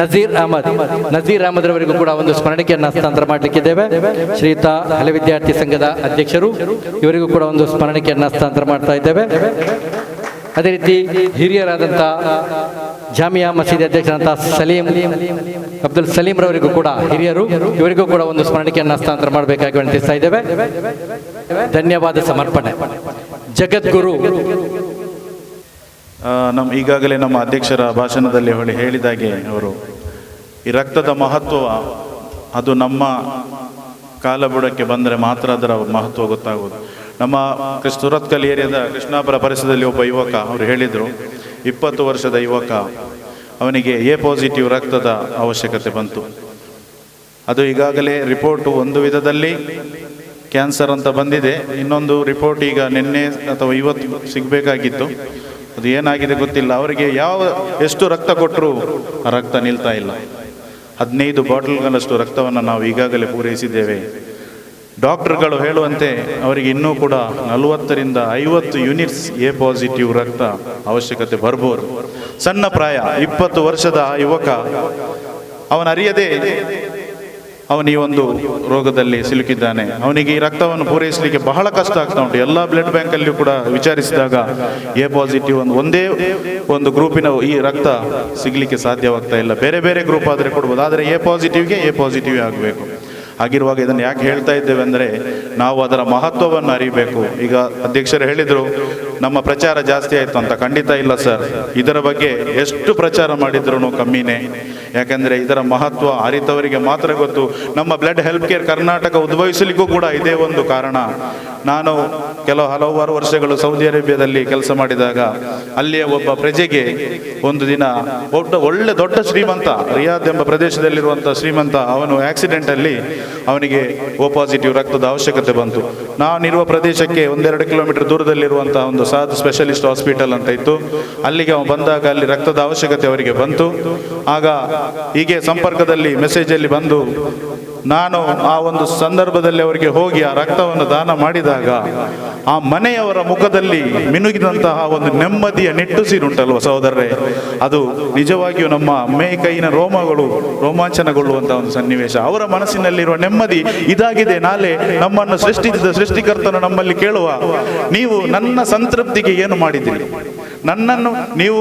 ನಜೀರ್ ಅಹಮದ್ ರವರಿಗೂ ಕೂಡ ಒಂದು ಸ್ಮರಣಿಕೆಯನ್ನು ಹಸ್ತಾಂತರ ಮಾಡಲಿಕ್ಕಿದ್ದೇವೆ. ಶ್ರೀಯುತ ಹಳೆ ವಿದ್ಯಾರ್ಥಿ ಸಂಘದ ಅಧ್ಯಕ್ಷರು, ಇವರಿಗೂ ಕೂಡ ಒಂದು ಸ್ಮರಣಿಕೆಯನ್ನು ಹಸ್ತಾಂತರ ಮಾಡ್ತಾ ಇದ್ದೇವೆ. ಅದೇ ರೀತಿ ಹಿರಿಯರಾದಂಥ ಜಾಮಿಯಾ ಮಸೀದಿ ಅಧ್ಯಕ್ಷರಂತ ಅಬ್ದುಲ್ ಸಲೀಂ ರವರಿಗೂ ಕೂಡ ಹಿರಿಯರು, ಇವರಿಗೂ ಕೂಡ ಒಂದು ಸ್ಮರಣಿಕೆಯನ್ನು ಹಸ್ತಾಂತರ ಮಾಡಬೇಕಾಗಿ ವಿನಂತಿಸ್ತಾ ಇದ್ದೇವೆ. ಧನ್ಯವಾದ ಸಮರ್ಪಣೆ. ಜಗದ್ಗುರು ಈಗಾಗಲೇ ನಮ್ಮ ಅಧ್ಯಕ್ಷರ ಭಾಷಣದಲ್ಲಿ ಹೇಳಿದಾಗೆ ಅವರು ಈ ರಕ್ತದ ಮಹತ್ವ ಅದು ನಮ್ಮ ಕಾಲಬುಡಕ್ಕೆ ಬಂದರೆ ಮಾತ್ರ ಅದರ ಮಹತ್ವ ಗೊತ್ತಾಗೋದು. ನಮ್ಮ ಸುರತ್ಕಲ್ ಏರಿಯಾದ ಕೃಷ್ಣಾಪುರ ಪರಿಸರದಲ್ಲಿ ಒಬ್ಬ ಯುವಕ ಅವರು ಹೇಳಿದರು, 20 ವರ್ಷದ ಯುವಕ, ಅವನಿಗೆ ಎ ಪಾಸಿಟಿವ್ ರಕ್ತದ ಅವಶ್ಯಕತೆ ಬಂತು. ಅದು ಈಗಾಗಲೇ ರಿಪೋರ್ಟು ಒಂದು ವಿಧದಲ್ಲಿ ಕ್ಯಾನ್ಸರ್ ಅಂತ ಬಂದಿದೆ. ಇನ್ನೊಂದು ರಿಪೋರ್ಟ್ ಈಗ ನಿನ್ನೆ ಅಥವಾ ಇವತ್ತು ಸಿಗಬೇಕಾಗಿತ್ತು. ಅದು ಏನಾಗಿದೆ ಗೊತ್ತಿಲ್ಲ. ಅವರಿಗೆ ಎಷ್ಟು ರಕ್ತ ಕೊಟ್ಟರೂ ಆ ರಕ್ತ ನಿಲ್ತಾ ಇಲ್ಲ. 15 ಬಾಟಲ್ಗಳಷ್ಟು ರಕ್ತವನ್ನು ನಾವು ಈಗಾಗಲೇ ಪೂರೈಸಿದ್ದೇವೆ. ಡಾಕ್ಟರ್ಗಳು ಹೇಳುವಂತೆ ಅವರಿಗೆ ಇನ್ನೂ ಕೂಡ 40 ರಿಂದ 50 ಯೂನಿಟ್ಸ್ ಎ ಪಾಸಿಟಿವ್ ರಕ್ತ ಅವಶ್ಯಕತೆ ಬರ್ಬೋದು. ಸಣ್ಣ ಪ್ರಾಯ 20 ವರ್ಷದ ಯುವಕ, ಅವನರಿಯದೆ ಅವನು ಈ ಒಂದು ರೋಗದಲ್ಲಿ ಸಿಲುಕಿದ್ದಾನೆ. ಅವನಿಗೆ ಈ ರಕ್ತವನ್ನು ಪೂರೈಸಲಿಕ್ಕೆ ಬಹಳ ಕಷ್ಟ ಆಗ್ತಾ ಉಂಟು. ಎಲ್ಲ ಬ್ಲಡ್ ಬ್ಯಾಂಕಲ್ಲಿಯೂ ಕೂಡ ವಿಚಾರಿಸಿದಾಗ ಎ ಪಾಸಿಟಿವ್ ಒಂದೇ ಒಂದು ಗ್ರೂಪಿನ ಈ ರಕ್ತ ಸಿಗಲಿಕ್ಕೆ ಸಾಧ್ಯವಾಗ್ತಾ ಇಲ್ಲ. ಬೇರೆ ಬೇರೆ ಗ್ರೂಪ್ ಆದರೆ ಕೊಡ್ಬೋದು, ಆದರೆ ಎ ಪಾಸಿಟಿವ್ಗೆ ಎ ಪಾಸಿಟಿವ್ ಆಗಬೇಕು. ಹಾಗಿರುವಾಗ ಇದನ್ನು ಯಾಕೆ ಹೇಳ್ತಾ ಇದ್ದೇವೆ ಅಂದರೆ ನಾವು ಅದರ ಮಹತ್ವವನ್ನು ಅರಿಬೇಕು. ಈಗ ಅಧ್ಯಕ್ಷರು ಹೇಳಿದರು ನಮ್ಮ ಪ್ರಚಾರ ಜಾಸ್ತಿ ಆಯಿತು ಅಂತ. ಖಂಡಿತ ಇಲ್ಲ ಸರ್, ಇದರ ಬಗ್ಗೆ ಎಷ್ಟು ಪ್ರಚಾರ ಮಾಡಿದ್ರು ಕಮ್ಮಿನೇ. ಯಾಕಂದರೆ ಇದರ ಮಹತ್ವ ಅರಿತವರಿಗೆ ಮಾತ್ರ ಗೊತ್ತು. ನಮ್ಮ ಬ್ಲಡ್ ಹೆಲ್ಪ್ ಕೇರ್ ಕರ್ನಾಟಕ ಉದ್ಭವಿಸಲಿಕ್ಕೂ ಕೂಡ ಇದೇ ಒಂದು ಕಾರಣ. ನಾನು ಹಲವಾರು ವರ್ಷಗಳು ಸೌದಿ ಅರೇಬಿಯಾದಲ್ಲಿ ಕೆಲಸ ಮಾಡಿದಾಗ ಅಲ್ಲಿಯ ಒಬ್ಬ ಪ್ರಜೆಗೆ ಒಂದು ದಿನ ಒಳ್ಳೆ ದೊಡ್ಡ ಶ್ರೀಮಂತ, ರಿಯಾದ್ ಎಂಬ ಪ್ರದೇಶದಲ್ಲಿರುವಂಥ ಶ್ರೀಮಂತ, ಅವನು ಆಕ್ಸಿಡೆಂಟಲ್ಲಿ ಅವನಿಗೆ ಓ ಪಾಸಿಟಿವ್ ರಕ್ತದ ಅವಶ್ಯಕತೆ ಬಂತು. ನಾನಿರುವ ಪ್ರದೇಶಕ್ಕೆ 1-2 ಕಿಲೋಮೀಟರ್ ದೂರದಲ್ಲಿರುವಂಥ ಒಂದು ಸಾಧು ಸ್ಪೆಷಲಿಸ್ಟ್ ಹಾಸ್ಪಿಟಲ್ ಅಂತ ಇತ್ತು. ಅಲ್ಲಿಗೆ ಅವನು ಬಂದಾಗ ಅಲ್ಲಿ ರಕ್ತದ ಅವಶ್ಯಕತೆ ಅವರಿಗೆ ಬಂತು. ಆಗ ಹೀಗೆ ಸಂಪರ್ಕದಲ್ಲಿ ಮೆಸೇಜಲ್ಲಿ ಬಂದು ನಾನು ಆ ಒಂದು ಸಂದರ್ಭದಲ್ಲಿ ಅವರಿಗೆ ಹೋಗಿ ಆ ರಕ್ತವನ್ನು ದಾನ ಮಾಡಿದಾಗ ಆ ಮನೆಯವರ ಮುಖದಲ್ಲಿ ಮಿನುಗಿದಂತಹ ಒಂದು ನೆಮ್ಮದಿಯ ನಿಟ್ಟುಸಿರುಂಟಲ್ವ ಸಹೋದರರೇ, ಅದು ನಿಜವಾಗಿಯೂ ನಮ್ಮ ಕೈನ ರೋಮಗಳು ರೋಮಾಂಚನಗೊಳ್ಳುವಂತಹ ಒಂದು ಸನ್ನಿವೇಶ. ಅವರ ಮನಸ್ಸಿನಲ್ಲಿರುವ ನೆಮ್ಮದಿ ಇದಾಗಿದೆ. ನಾಳೆ ನಮ್ಮನ್ನು ಸೃಷ್ಟಿಸಿದ ಸೃಷ್ಟಿಕರ್ತನು ನಮ್ಮಲ್ಲಿ ಕೇಳುವ, ನೀವು ನನ್ನ ಸಂತೃಪ್ತಿಗೆ ಏನು ಮಾಡಿದ್ದೀರಿ? ನನ್ನನ್ನು ನೀವು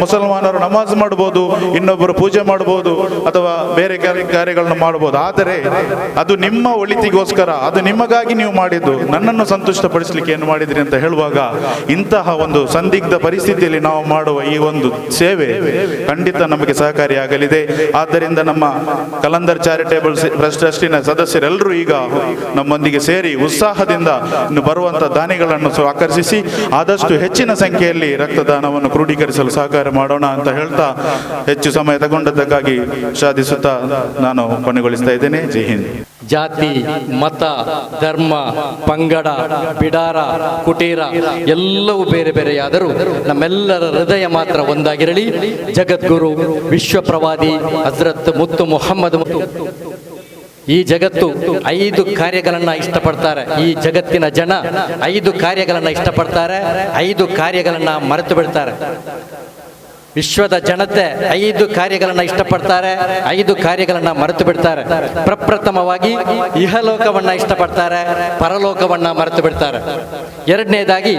ಮುಸಲ್ಮಾನರು ನಮಾಜ್ ಮಾಡ್ಬೋದು, ಇನ್ನೊಬ್ಬರು ಪೂಜೆ ಮಾಡ್ಬೋದು, ಅಥವಾ ಬೇರೆ ಕಾರ್ಯಗಳನ್ನು ಮಾಡ್ಬೋದು, ಆದರೆ ಅದು ನಿಮ್ಮ ಒಳಿತಿಗೋಸ್ಕರ, ಅದು ನಿಮಗಾಗಿ ನೀವು ಮಾಡಿದ್ದು, ನನ್ನನ್ನು ಸಂತುಷ್ಟಪಡಿಸಲಿಕ್ಕೆ ಏನು ಮಾಡಿದ್ರಿ ಅಂತ ಹೇಳುವಾಗ ಇಂತಹ ಒಂದು ಸಂದಿಗ್ಧ ಪರಿಸ್ಥಿತಿಯಲ್ಲಿ ನಾವು ಮಾಡುವ ಈ ಒಂದು ಸೇವೆ ಖಂಡಿತ ನಮಗೆ ಸಹಕಾರಿಯಾಗಲಿದೆ. ಆದ್ದರಿಂದ ನಮ್ಮ ಕಲಂದರ್ ಚಾರಿಟೇಬಲ್ ಟ್ರಸ್ಟಿನ ಸದಸ್ಯರೆಲ್ಲರೂ ಈಗ ನಮ್ಮೊಂದಿಗೆ ಸೇರಿ ಉತ್ಸಾಹದಿಂದ ಇನ್ನು ಬರುವಂಥ ದಾನಿಗಳನ್ನು ಆಕರ್ಷಿಸಿ ಆದಷ್ಟು ಹೆಚ್ಚಿನ ಸಂಖ್ಯೆಯಲ್ಲಿ ರಕ್ತದಾನವನ್ನು ಕ್ರೋಢೀಕರಿಸಲು ಸಹಕಾರ ಮಾಡೋಣ ಅಂತ ಹೇಳ್ತಾ ಹೆಚ್ಚು ಸಮಯ ತಗೊಂಡದ್ದಕ್ಕಾಗಿ ಸಾಧಿಸುತ್ತಾ ನಾನು ಕೊನೆಗೊಳಿಸ್ತಾ ಇದ್ದೇನೆ. ಜೈ ಹಿಂದ್. ಜಾತಿ, ಮತ, ಧರ್ಮ, ಪಂಗಡ, ಬಿಡಾರ, ಕುಟೀರ ಎಲ್ಲವೂ ಬೇರೆ ಬೇರೆಯಾದರೂ ನಮ್ಮೆಲ್ಲರ ಹೃದಯ ಮಾತ್ರ ಒಂದಾಗಿರಲಿ. ಜಗದ್ಗುರು ವಿಶ್ವಪ್ರವಾದಿ ಹಜರತ್ ಮುತ್ತು ಮೊಹಮ್ಮದ್ ಈ ಜಗತ್ತು 5 ಕಾರ್ಯಗಳನ್ನ ಇಷ್ಟಪಡ್ತಾರೆ. ಈ ಜಗತ್ತಿನ ಜನ 5 ಕಾರ್ಯಗಳನ್ನ ಇಷ್ಟಪಡ್ತಾರೆ, 5 ಕಾರ್ಯಗಳನ್ನ ಮರೆತು ಬಿಡ್ತಾರೆ. ವಿಶ್ವದ ಜನತೆ 5 ಕಾರ್ಯಗಳನ್ನ ಇಷ್ಟಪಡ್ತಾರೆ, 5 ಕಾರ್ಯಗಳನ್ನ ಮರೆತು ಬಿಡ್ತಾರೆ. ಪ್ರಪ್ರಥಮವಾಗಿ ಇಹಲೋಕವನ್ನ ಇಷ್ಟಪಡ್ತಾರೆ, ಪರಲೋಕವನ್ನ ಮರೆತು ಬಿಡ್ತಾರೆ. ಎರಡನೇದಾಗಿ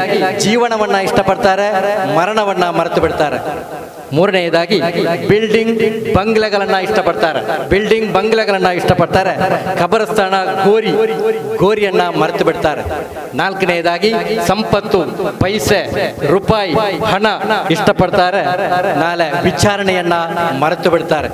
ಜೀವನವನ್ನ ಇಷ್ಟಪಡ್ತಾರೆ, ಮರಣವನ್ನ ಮರೆತು ಬಿಡ್ತಾರೆ. ಮೂರನೆಯದಾಗಿ ಬಿಲ್ಡಿಂಗ್ ಬಂಗ್ಲೆಗಳನ್ನ ಇಷ್ಟಪಡ್ತಾರೆ, ಇಷ್ಟಪಡ್ತಾರೆ. ಕಬರಸ್ಥಾನ ಗೋರಿಯನ್ನ ಮರೆತು ಬಿಡ್ತಾರೆ. ನಾಲ್ಕನೆಯದಾಗಿ ಸಂಪತ್ತು, ಪೈಸೆ, ರೂಪಾಯಿ, ಹಣ ಇಷ್ಟಪಡ್ತಾರೆ, ನಾಳೆ ವಿಚಾರಣೆಯನ್ನ ಮರೆತು ಬಿಡ್ತಾರೆ.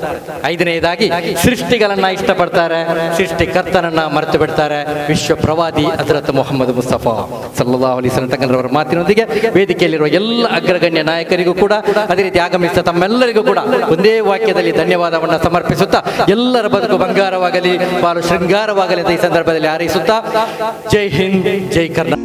ಐದನೆಯದಾಗಿ ಸೃಷ್ಟಿಗಳನ್ನ ಇಷ್ಟಪಡ್ತಾರೆ, ಸೃಷ್ಟಿಕರ್ತನನ್ನ ಮರೆತು ಬಿಡ್ತಾರೆ. ವಿಶ್ವ ಪ್ರವಾದಿ ಹಜರತ್ ಮೊಹಮ್ಮದ್ ಮುಸ್ತಫಾ ಸಲ್ಲಲ್ಲಾಹು ಅಲೈಹಿ ವಸಲ್ಲಂ ಅವರ ಮಾತಿನೊಂದಿಗೆ ವೇದಿಕೆಯಲ್ಲಿರುವ ಎಲ್ಲ ಅಗ್ರಗಣ್ಯ ನಾಯಕರಿಗೂ ಕೂಡ ಅದೇ ರೀತಿ ಆಗಮಿಸಿದ ತಮ್ಮೆಲ್ಲರಿಗೂ ಕೂಡ ಒಂದೇ ವಾಕ್ಯದಲ್ಲಿ ಧನ್ಯವಾದವನ್ನು ಸಮರ್ಪಿಸುತ್ತಾ ಎಲ್ಲರ ಬದುಕು ಬಂಗಾರವಾಗಲಿ, ಬಾಳು ಶೃಂಗಾರವಾಗಲಿ ಅಂತ ಈ ಸಂದರ್ಭದಲ್ಲಿ ಹಾರೈಸುತ್ತಾ ಜೈ ಹಿಂದ್, ಜೈ ಕರ್ನಾಟಕ.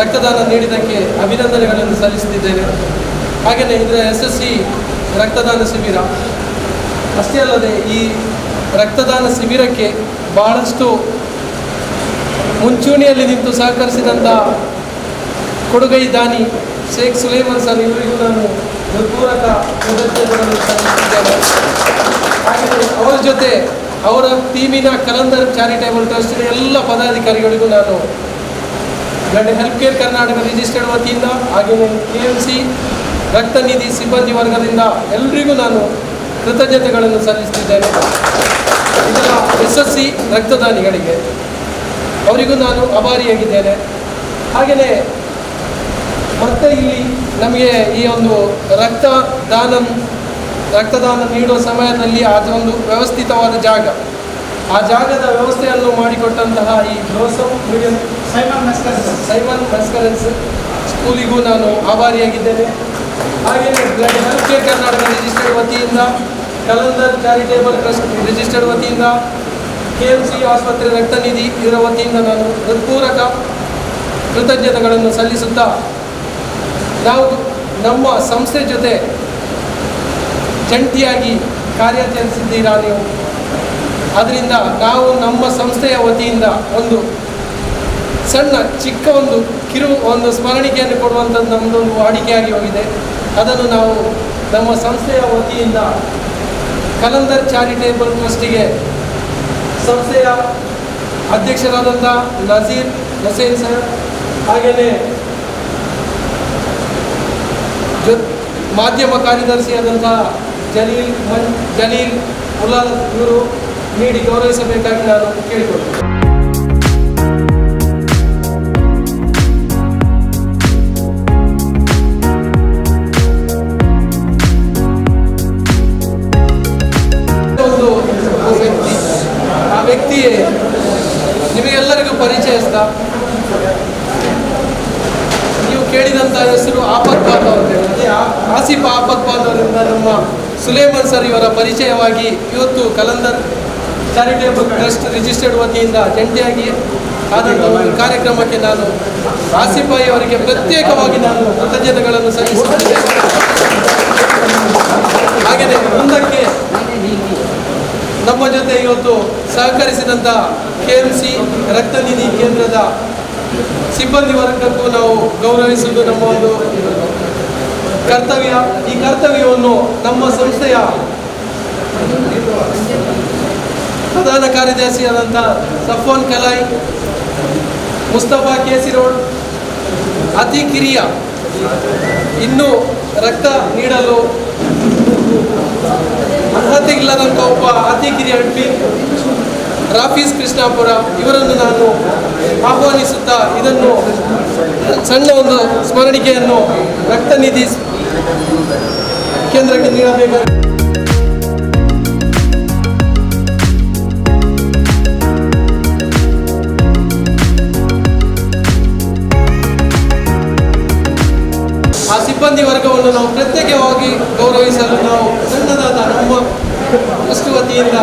ರಕ್ತದಾನ ನೀಡಿದ್ದಕ್ಕೆ ಅಭಿನಂದನೆಗಳನ್ನು ಸಲ್ಲಿಸುತ್ತಿದ್ದೇನೆ. ಹಾಗೆಯೇ ಇದರ ಯಶಸ್ವಿ ರಕ್ತದಾನ ಶಿಬಿರ ಅಷ್ಟೇ ಅಲ್ಲದೆ ಈ ರಕ್ತದಾನ ಶಿಬಿರಕ್ಕೆ ಬಹಳಷ್ಟು ಮುಂಚೂಣಿಯಲ್ಲಿ ನಿಂತು ಸಹಕರಿಸಿದಂಥ ಕೊಡುಗೈ ದಾನಿ ಶೇಖ್ ಸುಲೇಮಾನ್ ಸರ್ ಇವರಿಗೂ ನಾನು ಹೃತ್ಪೂರ್ವಕ ಕೃತಜ್ಞತೆಗಳನ್ನು ಸಲ್ಲಿಸುತ್ತಿದ್ದೇನೆ. ಹಾಗೆಯೇ ಅವರ ಜೊತೆ ಅವರ ಟೀಮಿನ ಕಲಂದರ್ ಚಾರಿಟೇಬಲ್ ಟ್ರಸ್ಟಿನ ಎಲ್ಲ ಪದಾಧಿಕಾರಿಗಳಿಗೂ ನಾನು blood help care Karnataka registered ವತಿಯಿಂದ ಹಾಗೆಯೇ KMC ರಕ್ತ ನಿಧಿ ಸಿಬ್ಬಂದಿ ವರ್ಗದಿಂದ ಎಲ್ಲರಿಗೂ ನಾನು ಕೃತಜ್ಞತೆಗಳನ್ನು ಸಲ್ಲಿಸುತ್ತಿದ್ದೇನೆ. ಇದರ ಯಶಸ್ವಿ ರಕ್ತದಾನಿಗಳಿಗೆ ಅವರಿಗೂ ನಾನು ಆಭಾರಿಯಾಗಿದ್ದೇನೆ. ಹಾಗೆಯೇ ಮತ್ತೆ ಇಲ್ಲಿ ನಮಗೆ ಈ ಒಂದು ರಕ್ತದಾನ ನೀಡುವ ಸಮಯದಲ್ಲಿ ಅದೊಂದು ವ್ಯವಸ್ಥಿತವಾದ ಜಾಗ, ಆ ಜಾಗದ ವ್ಯವಸ್ಥೆಯನ್ನು ಮಾಡಿಕೊಟ್ಟಂತಹ ಈ ಬ್ಲೋಸಮ್ ಮೀಡಿಯಂ ಸೈಮನ್ ಮೆಸ್ಕರೆನ್ಸ್ ಸ್ಕೂಲಿಗೂ ನಾನು ಆಭಾರಿಯಾಗಿದ್ದೇನೆ. ಹಾಗೆಯೇ blood help care Karnataka registered ವತಿಯಿಂದ, ಕಲಂದರ್ ಚಾರಿಟೇಬಲ್ ಟ್ರಸ್ಟ್ ರಿಜಿಸ್ಟರ್ಡ್ ವತಿಯಿಂದ, KMC ಆಸ್ಪತ್ರೆ ರಕ್ತ ನಿಧಿ ಇದರ ವತಿಯಿಂದ ನಾನು ಹೃತ್ಪೂರ್ವಕ ಕೃತಜ್ಞತೆಗಳನ್ನು ಸಲ್ಲಿಸುತ್ತಾ, ನಾವು ನಮ್ಮ ಸಂಸ್ಥೆ ಜೊತೆ ಜಂಟಿಯಾಗಿ ಕಾರ್ಯಾಚರಿಸಿದ್ದೀರಾ ನೀವು. ಅದರಿಂದ ನಾವು ನಮ್ಮ ಸಂಸ್ಥೆಯ ವತಿಯಿಂದ ಒಂದು ಸಣ್ಣ ಚಿಕ್ಕ ಒಂದು ಸ್ಮರಣಿಕೆಯನ್ನು ಕೊಡುವಂಥದ್ದು ನಮ್ಮದೊಂದು ವಾಡಿಕೆಯಾಗಿ ಹೋಗಿದೆ. ಅದನ್ನು ನಾವು ನಮ್ಮ ಸಂಸ್ಥೆಯ ವತಿಯಿಂದ ಕಲಂದರ್ ಚಾರಿಟೇಬಲ್ ಟ್ರಸ್ಟಿಗೆ ಸಂಸ್ಥೆಯ ಅಧ್ಯಕ್ಷರಾದಂಥ ನಜೀರ್ ಹುಸೇನ್ ಸರ್, ಹಾಗೆಯೇ ಮಾಧ್ಯಮ ಕಾರ್ಯದರ್ಶಿಯಾದಂಥ ಜಲೀಲ್ ಉಲಾಲ್ ಇವರು ನೀಡಿ ಗೌರವಿಸಬೇಕಾಗಿ ನಾನು ಕೇಳಿಕೊಳ್ತೇನೆ. ಆ ವ್ಯಕ್ತಿಯೇ ನಿಮಗೆಲ್ಲರಿಗೂ ಪರಿಚಯಿಸ್ತ, ನೀವು ಕೇಳಿದಂಥ ಹೆಸರು ಆಪತ್ ಬಾಂಧವರು, ಅದೇ ಆಸಿಫ್ ಆಪತ್ ಬಾಂಧವರಿಂದ ನಮ್ಮ ಸುಲೇಮಾನ್ ಸರ್ ಇವರ ಪರಿಚಯವಾಗಿ ಇವತ್ತು ಕಲಂದರ್ ಚಾರಿಟೇಬಲ್ ಟ್ರಸ್ಟ್ ರಿಜಿಸ್ಟರ್ಡ್ ವತಿಯಿಂದ ಜಂಟಿಯಾಗಿ ಆದಂಥ ಒಂದು ಕಾರ್ಯಕ್ರಮಕ್ಕೆ ನಾನು ಆಸಿಫ್ ಭಾಯಿ ಅವರಿಗೆ ಪ್ರತ್ಯೇಕವಾಗಿ ನಾನು ಕೃತಜ್ಞತೆಗಳನ್ನು ಸಲ್ಲಿಸುತ್ತೇನೆ. ಹಾಗೆಯೇ ಮುಂದಕ್ಕೆ ನಮ್ಮ ಜೊತೆ ಇವತ್ತು ಸಹಕರಿಸಿದಂಥ KMC ರಕ್ತ ನಿಧಿ ಕೇಂದ್ರದ ಸಿಬ್ಬಂದಿ ವರ್ಗಕ್ಕೂ ನಾವು ಗೌರವಿಸುವುದು ನಮ್ಮ ಒಂದು ಕರ್ತವ್ಯ. ಈ ಕರ್ತವ್ಯವನ್ನು ನಮ್ಮ ಸಂಸ್ಥೆಯ ಪ್ರಧಾನ ಕಾರ್ಯದರ್ಶಿಯಾದಂಥ ಸಫ್ವಾನ್ ಕಲಾಯ್, ಮುಸ್ತಫಾ KC ರೋಡ್, ಅತಿ ಕಿರಿಯ ಇನ್ನೂ ರಕ್ತ ನೀಡಲು ಅರ್ಹತೆ ಇಲ್ಲದಂಥ ಒಬ್ಬ ಅತಿ ಕಿರಿಯ ರಾಫೀಸ್ ಕೃಷ್ಣಾಪುರ ಇವರನ್ನು ನಾನು ಆಹ್ವಾನಿಸುತ್ತಾ ಇದನ್ನು ಸಣ್ಣ ಒಂದು ಸ್ಮರಣಿಕೆಯನ್ನು ರಕ್ತ ನಿಧಿ ಕೇಂದ್ರಕ್ಕೆ ನೀಡಬೇಕು. ಆ ಸಿಬ್ಬಂದಿ ವರ್ಗವನ್ನು ನಾವು ಪ್ರತ್ಯೇಕವಾಗಿ ಗೌರವಿಸಲು ನಾವು ಸಣ್ಣದಾದ ನಮ್ಮ ಟ್ರಸ್ಟ್ ವತಿಯಿಂದ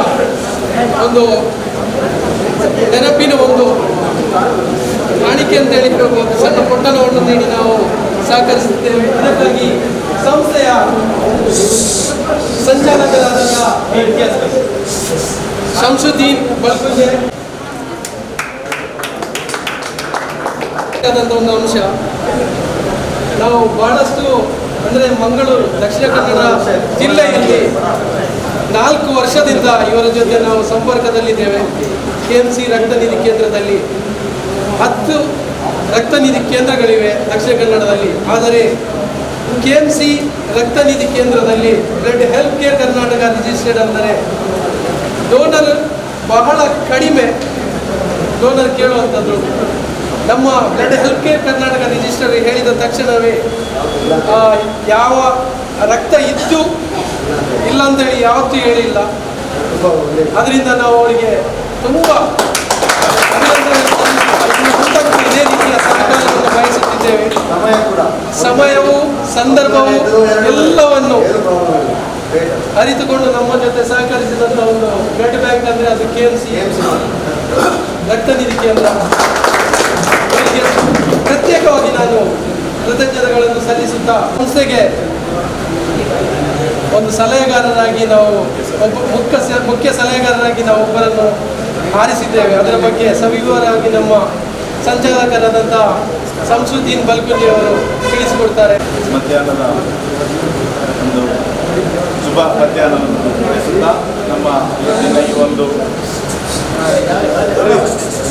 ಒಂದು ನೆನಪಿನ ಒಂದು ಕಾಣಿಕೆ ಅಂತ ಹೇಳಿ ಒಂದು ಸಣ್ಣ ಪೊಟ್ಟಣವನ್ನು ನೀಡಿ ನಾವು ಸಹಕರಿಸುತ್ತೇವೆ. ಇದಕ್ಕಾಗಿ ಸಂಸ್ಥೆಯ ಸಂಚಾಲಕರಾದಂಥ ಶಂಸುದ್ದೀನ್ ಬಲ್ಕುಂಜೆ ಒಂದು ಅಂಶ, ನಾವು ಬಹಳಷ್ಟು ಅಂದರೆ ಮಂಗಳೂರು ದಕ್ಷಿಣ ಕನ್ನಡ ಜಿಲ್ಲೆಯಲ್ಲಿ 4 ವರ್ಷದಿಂದ ಇವರ ಜೊತೆ ನಾವು ಸಂಪರ್ಕದಲ್ಲಿದ್ದೇವೆ. KMC ರಕ್ತ ನಿಧಿ ಕೇಂದ್ರದಲ್ಲಿ 10 ರಕ್ತ ನಿಧಿ ಕೇಂದ್ರಗಳಿವೆ ದಕ್ಷಿಣ ಕನ್ನಡದಲ್ಲಿ. ಆದರೆ KMC ರಕ್ತ ನಿಧಿ ಕೇಂದ್ರದಲ್ಲಿ blood help care Karnataka registered ಅಂದರೆ ಡೋನರ್ ಬಹಳ ಕಡಿಮೆ ಡೋನರ್ ಕೇಳುವಂಥದ್ದು. ನಮ್ಮ blood help care Karnataka register ಹೇಳಿದ ತಕ್ಷಣವೇ ಯಾವ ರಕ್ತ ಇದ್ದು ಇಲ್ಲ ಅಂತೇಳಿ ಯಾವತ್ತೂ ಹೇಳಿಲ್ಲ. ಅದರಿಂದ ನಾವು ಅವರಿಗೆ ತುಂಬ ಇದೇ ರೀತಿಯ ಸಹಕಾರವನ್ನು ಬಯಸುತ್ತಿದ್ದೇವೆ. ಸಮಯವು ಸಂದರ್ಭವು ಎಲ್ಲವನ್ನು ಅರಿತುಕೊಂಡು ನಮ್ಮ ಜೊತೆ ಸಹಕರಿಸಿದಂಥ ಒಂದು ಬ್ಲಡ್ ಬ್ಯಾಂಕ್ ಅಂದರೆ ಅದು KMC ರಕ್ತ ನಿಧಿ ಕೇಂದ್ರ. ಪ್ರತ್ಯೇಕವಾಗಿ ನಾನು ಕೃತಜ್ಞತೆಗಳನ್ನು ಸಲ್ಲಿಸುತ್ತಾ ಸಂಸ್ಥೆಗೆ ಒಂದು ಸಲಹೆಗಾರರಾಗಿ ನಾವು ಮುಖ್ಯ ಸಲಹೆಗಾರರಾಗಿ ನಾವು ಒಬ್ಬರನ್ನು ಆರಿಸಿದ್ದೇವೆ. ಅದರ ಬಗ್ಗೆ ಸವಿವರವಾಗಿ ನಮ್ಮ ಸಂಚಾಲಕರಾದಂಥ ಸಂಸುದ್ದೀನ್ ಬಲ್ಕುಲಿ ಅವರು ತಿಳಿಸಿಕೊಡ್ತಾರೆ. ಮಧ್ಯಾಹ್ನದ ಒಂದು ಶುಭ ಮಧ್ಯಾಹ್ನವನ್ನು ನಡೆಸುತ್ತಾ ನಮ್ಮ ಇವತ್ತಿನ ಈ ಒಂದು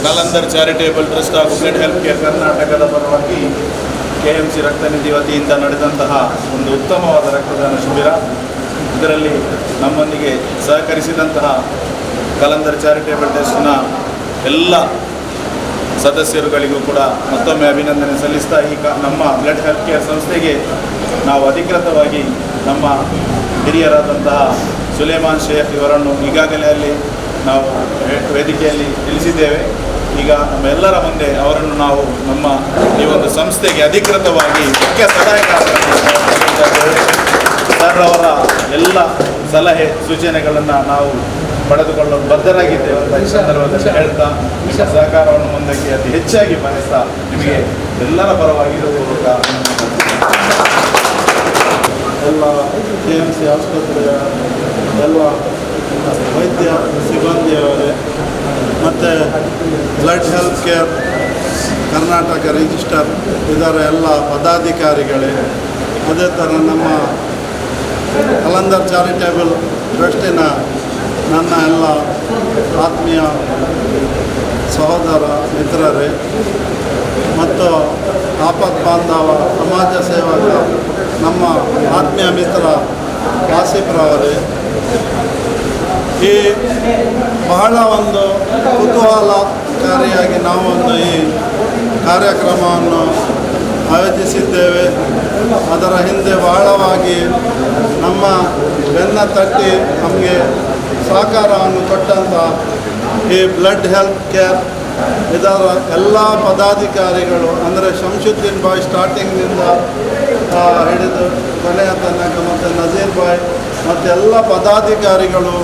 ಕಲಂದರ್ ಚಾರಿಟೇಬಲ್ ಟ್ರಸ್ಟ್ ಹಾಗೂ ಬ್ಲಡ್ ಹೆಲ್ತ್ ಕೇರ್ ಕರ್ನಾಟಕದ ಪರವಾಗಿ KMC ರಕ್ತನಿಧಿ ವತಿಯಿಂದ ನಡೆದಂತಹ ಒಂದು ಉತ್ತಮವಾದ ರಕ್ತದಾನ ಶಿಬಿರ. ಇದರಲ್ಲಿ ನಮ್ಮೊಂದಿಗೆ ಸಹಕರಿಸಿದಂತಹ ಕಲಂದರ್ ಚಾರಿಟೇಬಲ್ ಟ್ರಸ್ಟ್ನ ಎಲ್ಲ ಸದಸ್ಯರುಗಳಿಗೂ ಕೂಡ ಮತ್ತೊಮ್ಮೆ ಅಭಿನಂದನೆ ಸಲ್ಲಿಸ್ತಾ ನಮ್ಮ ಬ್ಲಡ್ ಹೆಲ್ತ್ ಕೇರ್ ಸಂಸ್ಥೆಗೆ ನಾವು ಅಧಿಕೃತವಾಗಿ ನಮ್ಮ ಹಿರಿಯರಾದಂತಹ ಸುಲೇಮಾನ್ ಶೇಖ್ ಇವರನ್ನು ಈಗಾಗಲೇ ಅಲ್ಲಿ ನಾವು ವೇದಿಕೆಯಲ್ಲಿ ತಿಳಿಸಿದ್ದೇವೆ. ಈಗ ನಮ್ಮೆಲ್ಲರ ಮುಂದೆ ಅವರನ್ನು ನಾವು ನಮ್ಮ ಈ ಒಂದು ಸಂಸ್ಥೆಗೆ ಅಧಿಕೃತವಾಗಿ ಮುಖ್ಯ ಸಲಹೆಗಾರರಾಗಿ ಸರ್ ಅವರ ಎಲ್ಲ ಸಲಹೆ ಸೂಚನೆಗಳನ್ನು ನಾವು ಪಡೆದುಕೊಳ್ಳಲು ಬದ್ಧರಾಗಿದ್ದೇವೆ ಅಂತ ಈ ಸಂದರ್ಭದಲ್ಲಿ ಹೇಳ್ತಾ ನಿಮ್ಮ ಸಹಕಾರವನ್ನು ಮುಂದಕ್ಕೆ ಅತಿ ಹೆಚ್ಚಾಗಿ ಬಯಸ್ತಾ ನಿಮಗೆ ಎಲ್ಲರ ಪರವಾಗಿ ಪೂರ್ವಕ ಎಲ್ಲ KMC ಆಸ್ಪತ್ರೆಯ ಎಲ್ಲ ವೈದ್ಯ ಸಿಬ್ಬಂದಿಯವರೇ ಮತ್ತು blood health care Karnataka register ಇದರ ಎಲ್ಲ ಪದಾಧಿಕಾರಿಗಳೇ, ಅದೇ ಥರ ನಮ್ಮ ಕಲಂದರ್ ಚಾರಿಟೇಬಲ್ ಟ್ರಸ್ಟಿನ ನನ್ನ ಎಲ್ಲ ಆತ್ಮೀಯ ಸಹೋದರ ಮಿತ್ರರೇ ಮತ್ತು ಆಪತ್ ಬಾಂಧವ ಸಮಾಜ ಸೇವಕ ನಮ್ಮ ಆತ್ಮೀಯ ಮಿತ್ರ ಆಸಿಫ್ರವರೇ, ಈ ಬಹಳ ಒಂದು ಕುತೂಹಲಕಾರಿಯಾಗಿ ನಾವು ಒಂದು ಈ ಕಾರ್ಯಕ್ರಮವನ್ನು ಆಯೋಜಿಸಿದ್ದೇವೆ. ಅದರ ಹಿಂದೆ ಬಹಳವಾಗಿ ನಮ್ಮ ಬೆನ್ನ ತಟ್ಟಿ ನಮಗೆ ಸಹಕಾರವನ್ನು ಕೊಟ್ಟಂಥ ಈ ಬ್ಲಡ್ ಹೆಲ್ತ್ ಕೇರ್ ಇದರ ಎಲ್ಲ ಪದಾಧಿಕಾರಿಗಳು ಅಂದರೆ ಶಂಶುದ್ದೀನ್ ಬಾಯ್ ಸ್ಟಾರ್ಟಿಂಗ್ನಿಂದ ಹಿಡಿದು ಕೊನೆಯ ತನಕ ಮತ್ತು ನಜೀರ್ ಬಾಯ್ ಮತ್ತು ಎಲ್ಲ ಪದಾಧಿಕಾರಿಗಳು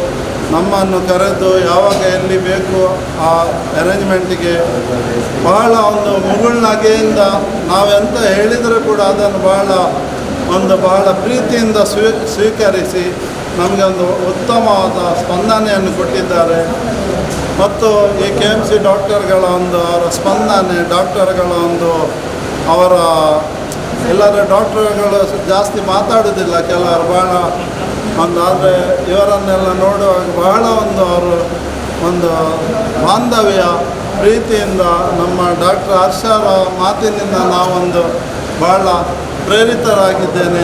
ನಮ್ಮನ್ನು ಕರೆದು ಯಾವಾಗ ಎಲ್ಲಿ ಬೇಕು ಆ ಅರೇಂಜ್ಮೆಂಟಿಗೆ ಬಹಳ ಒಂದು ಮುಗುಳ್ನಗೆಯಿಂದ ನಾವೆಂತ ಹೇಳಿದರೂ ಕೂಡ ಅದನ್ನು ಬಹಳ ಪ್ರೀತಿಯಿಂದ ಸ್ವೀಕರಿಸಿ ನಮಗೆ ಒಂದು ಉತ್ತಮವಾದ ಸ್ಪಂದನೆಯನ್ನು ಕೊಟ್ಟಿದ್ದಾರೆ. ಮತ್ತು ಈ KMC ಡಾಕ್ಟರ್ಗಳ ಒಂದು ಅವರ ಸ್ಪಂದನೆ, ಡಾಕ್ಟರ್ಗಳ ಅವರ ಎಲ್ಲರ ಡಾಕ್ಟರ್ಗಳು ಜಾಸ್ತಿ ಮಾತಾಡೋದಿಲ್ಲ, ಕೆಲವರು ಭಾಳ ಆದರೆ ಇವರನ್ನೆಲ್ಲ ನೋಡುವಾಗ ಬಹಳ ಅವರು ಬಾಂಧವ್ಯ ಪ್ರೀತಿಯಿಂದ ನಮ್ಮ ಡಾಕ್ಟರ್ ಹರ್ಷರ ಮಾತಿನಿಂದ ನಾವೊಂದು ಬಹಳ ಪ್ರೇರಿತರಾಗಿದ್ದೇನೆ.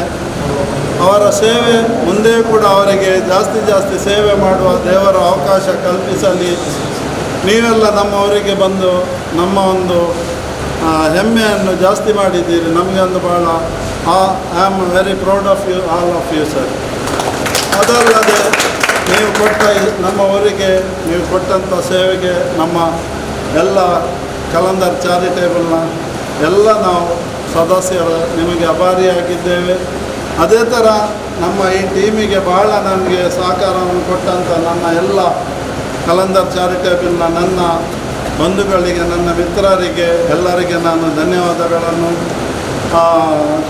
ಅವರ ಸೇವೆ ಮುಂದೆ ಕೂಡ ಅವರಿಗೆ ಜಾಸ್ತಿ ಸೇವೆ ಮಾಡುವ ದೇವರ ಅವಕಾಶ ಕಲ್ಪಿಸಲಿ. ನೀವೆಲ್ಲ ನಮ್ಮವರಿಗೆ ಬಂದು ನಮ್ಮ ಒಂದು ಹೆಮ್ಮೆಯನ್ನು ಜಾಸ್ತಿ ಮಾಡಿದ್ದೀರಿ. ನಮಗೆ ಒಂದು ಭಾಳ I am very proud of you, all of you sir. ಅದಲ್ಲದೆ ನೀವು ನಮ್ಮವರಿಗೆ ನೀವು ಕೊಟ್ಟಂಥ ಸೇವೆಗೆ ನಮ್ಮ ಎಲ್ಲ ಕಲಂದರ್ ಚಾರಿಟೇಬಲ್ನ ಎಲ್ಲ ನಾವು ಸದಸ್ಯರು ನಿಮಗೆ ಆಭಾರಿಯಾಗಿದ್ದೇವೆ. ಅದೇ ಥರ ನಮ್ಮ ಈ ಟೀಮಿಗೆ ಬಹಳ ನನಗೆ ಸಹಕಾರವನ್ನು ಕೊಟ್ಟಂಥ ನನ್ನ ಎಲ್ಲ ಕಲಂದರ್ ಚಾರಿಟೇಬಲ್ನ ನನ್ನ ಬಂಧುಗಳಿಗೆ, ನನ್ನ ಮಿತ್ರರಿಗೆ ಎಲ್ಲರಿಗೆ ನಾನು ಧನ್ಯವಾದಗಳನ್ನು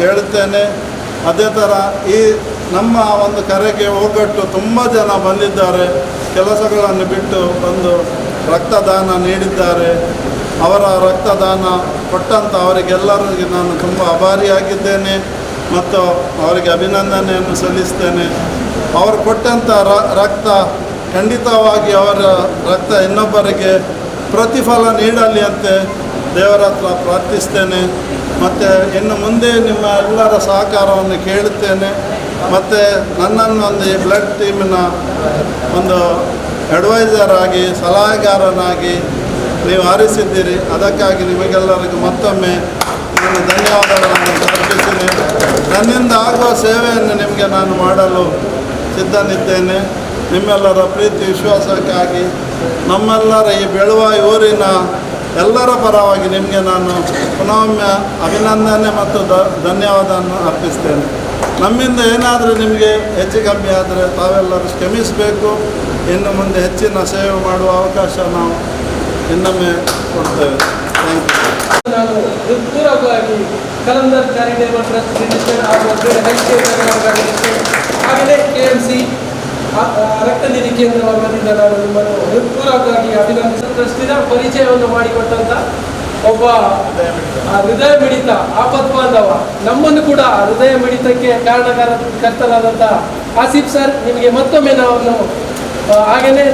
ಹೇಳುತ್ತೇನೆ. ಅದೇ ಥರ ಈ ನಮ್ಮ ಒಂದು ಕರೆಗೆ ಒಗ್ಗಟ್ಟು ತುಂಬ ಜನ ಬಂದಿದ್ದಾರೆ, ಕೆಲಸಗಳನ್ನು ಬಿಟ್ಟು ಬಂದು ರಕ್ತದಾನ ನೀಡಿದ್ದಾರೆ. ಅವರ ರಕ್ತದಾನ ಕೊಟ್ಟಂಥ ಅವರಿಗೆಲ್ಲರಿಗೆ ನಾನು ತುಂಬ ಆಭಾರಿಯಾಗಿದ್ದೇನೆ ಮತ್ತು ಅವರಿಗೆ ಅಭಿನಂದನೆಯನ್ನು ಸಲ್ಲಿಸ್ತೇನೆ. ಅವರು ಕೊಟ್ಟಂಥ ರಕ್ತ ಖಂಡಿತವಾಗಿ ಅವರ ರಕ್ತ ಇನ್ನೊಬ್ಬರಿಗೆ ಪ್ರತಿಫಲ ನೀಡಲಿ ಅಂತ ದೇವರ ಹತ್ರ ಪ್ರಾರ್ಥಿಸ್ತೇನೆ. ಮತ್ತು ಇನ್ನು ಮುಂದೆ ನಿಮ್ಮ ಎಲ್ಲರ ಸಹಕಾರವನ್ನು ಕೇಳುತ್ತೇನೆ. ಮತ್ತು ನನ್ನನ್ನು ಒಂದು ಈ ಬ್ಲಡ್ ಟೀಮಿನ ಒಂದು ಅಡ್ವೈಸರ್ ಆಗಿ, ಸಲಹೆಗಾರನಾಗಿ ನೀವು ಆರಿಸಿದ್ದೀರಿ. ಅದಕ್ಕಾಗಿ ನಿಮಗೆಲ್ಲರಿಗೂ ಮತ್ತೊಮ್ಮೆ ನಾನು ಧನ್ಯವಾದಗಳನ್ನು ಅರ್ಪಿಸಿದ್ದೀನಿ. ನನ್ನಿಂದ ಆಗುವ ಸೇವೆಯನ್ನು ನಿಮಗೆ ನಾನು ಮಾಡಲು ಸಿದ್ಧನಿದ್ದೇನೆ. ನಿಮ್ಮೆಲ್ಲರ ಪ್ರೀತಿ ವಿಶ್ವಾಸಕ್ಕಾಗಿ ನಮ್ಮೆಲ್ಲರ ಈ ಬೆಳುವಾಯಿ ಊರಿನ ಎಲ್ಲರ ಪರವಾಗಿ ನಿಮಗೆ ನಾನು ಪುನೊಮ್ಮೆ ಅಭಿನಂದನೆ ಮತ್ತು ಧನ್ಯವಾದವನ್ನು ಅರ್ಪಿಸ್ತೇನೆ. ನಮ್ಮಿಂದ ಏನಾದರೂ ನಿಮಗೆ ಹೆಚ್ಚು ಕಮ್ಮಿ ಆದರೆ ತಾವೆಲ್ಲರೂ ಕ್ಷಮಿಸಬೇಕು. ಇನ್ನು ಮುಂದೆ ಹೆಚ್ಚಿನ ಸೇವೆ ಮಾಡುವ ಅವಕಾಶ ನಾವು ಇನ್ನೊಮ್ಮೆ ಕೊಡ್ತೇವೆ. Thank you. ನಾನು ಹೃತ್ಪೂರ್ವಕವಾಗಿ ಕಲಂದರ್ ಚಾರಿಟೇಬಲ್ ಟ್ರಸ್ಟ್ ರಿಜಿಸ್ಟರ್ಡ್ ಹಾಗೂ ಹಾಗೆಯೇ KMC ರಕ್ತನಿಧಿ ಕೇಂದ್ರದ ವತಿಯಿಂದ ನಾನು ನಿಮ್ಮನ್ನು ಹೃತ್ಪೂರ್ವಕವಾಗಿ ಅಭಿನಂದಿಸಿ ಟ್ರಸ್ಟಿನ ಪರಿಚಯವನ್ನು ಮಾಡಿಕೊಟ್ಟಂತ ಒಬ್ಬ ಹೃದಯ ಮಿಡಿತ ಆಪತ್ ಬಾಂಧವ, ನಮ್ಮನ್ನು ಕೂಡ ಹೃದಯ ಮಿಡಿತಕ್ಕೆ ಕಾರಣಕರ್ತರಾದಂಥ ಆಸಿಫ್ ಸರ್, ನಿಮಗೆ ಮತ್ತೊಮ್ಮೆ ನಾವು ಹಾಗೆಯೇ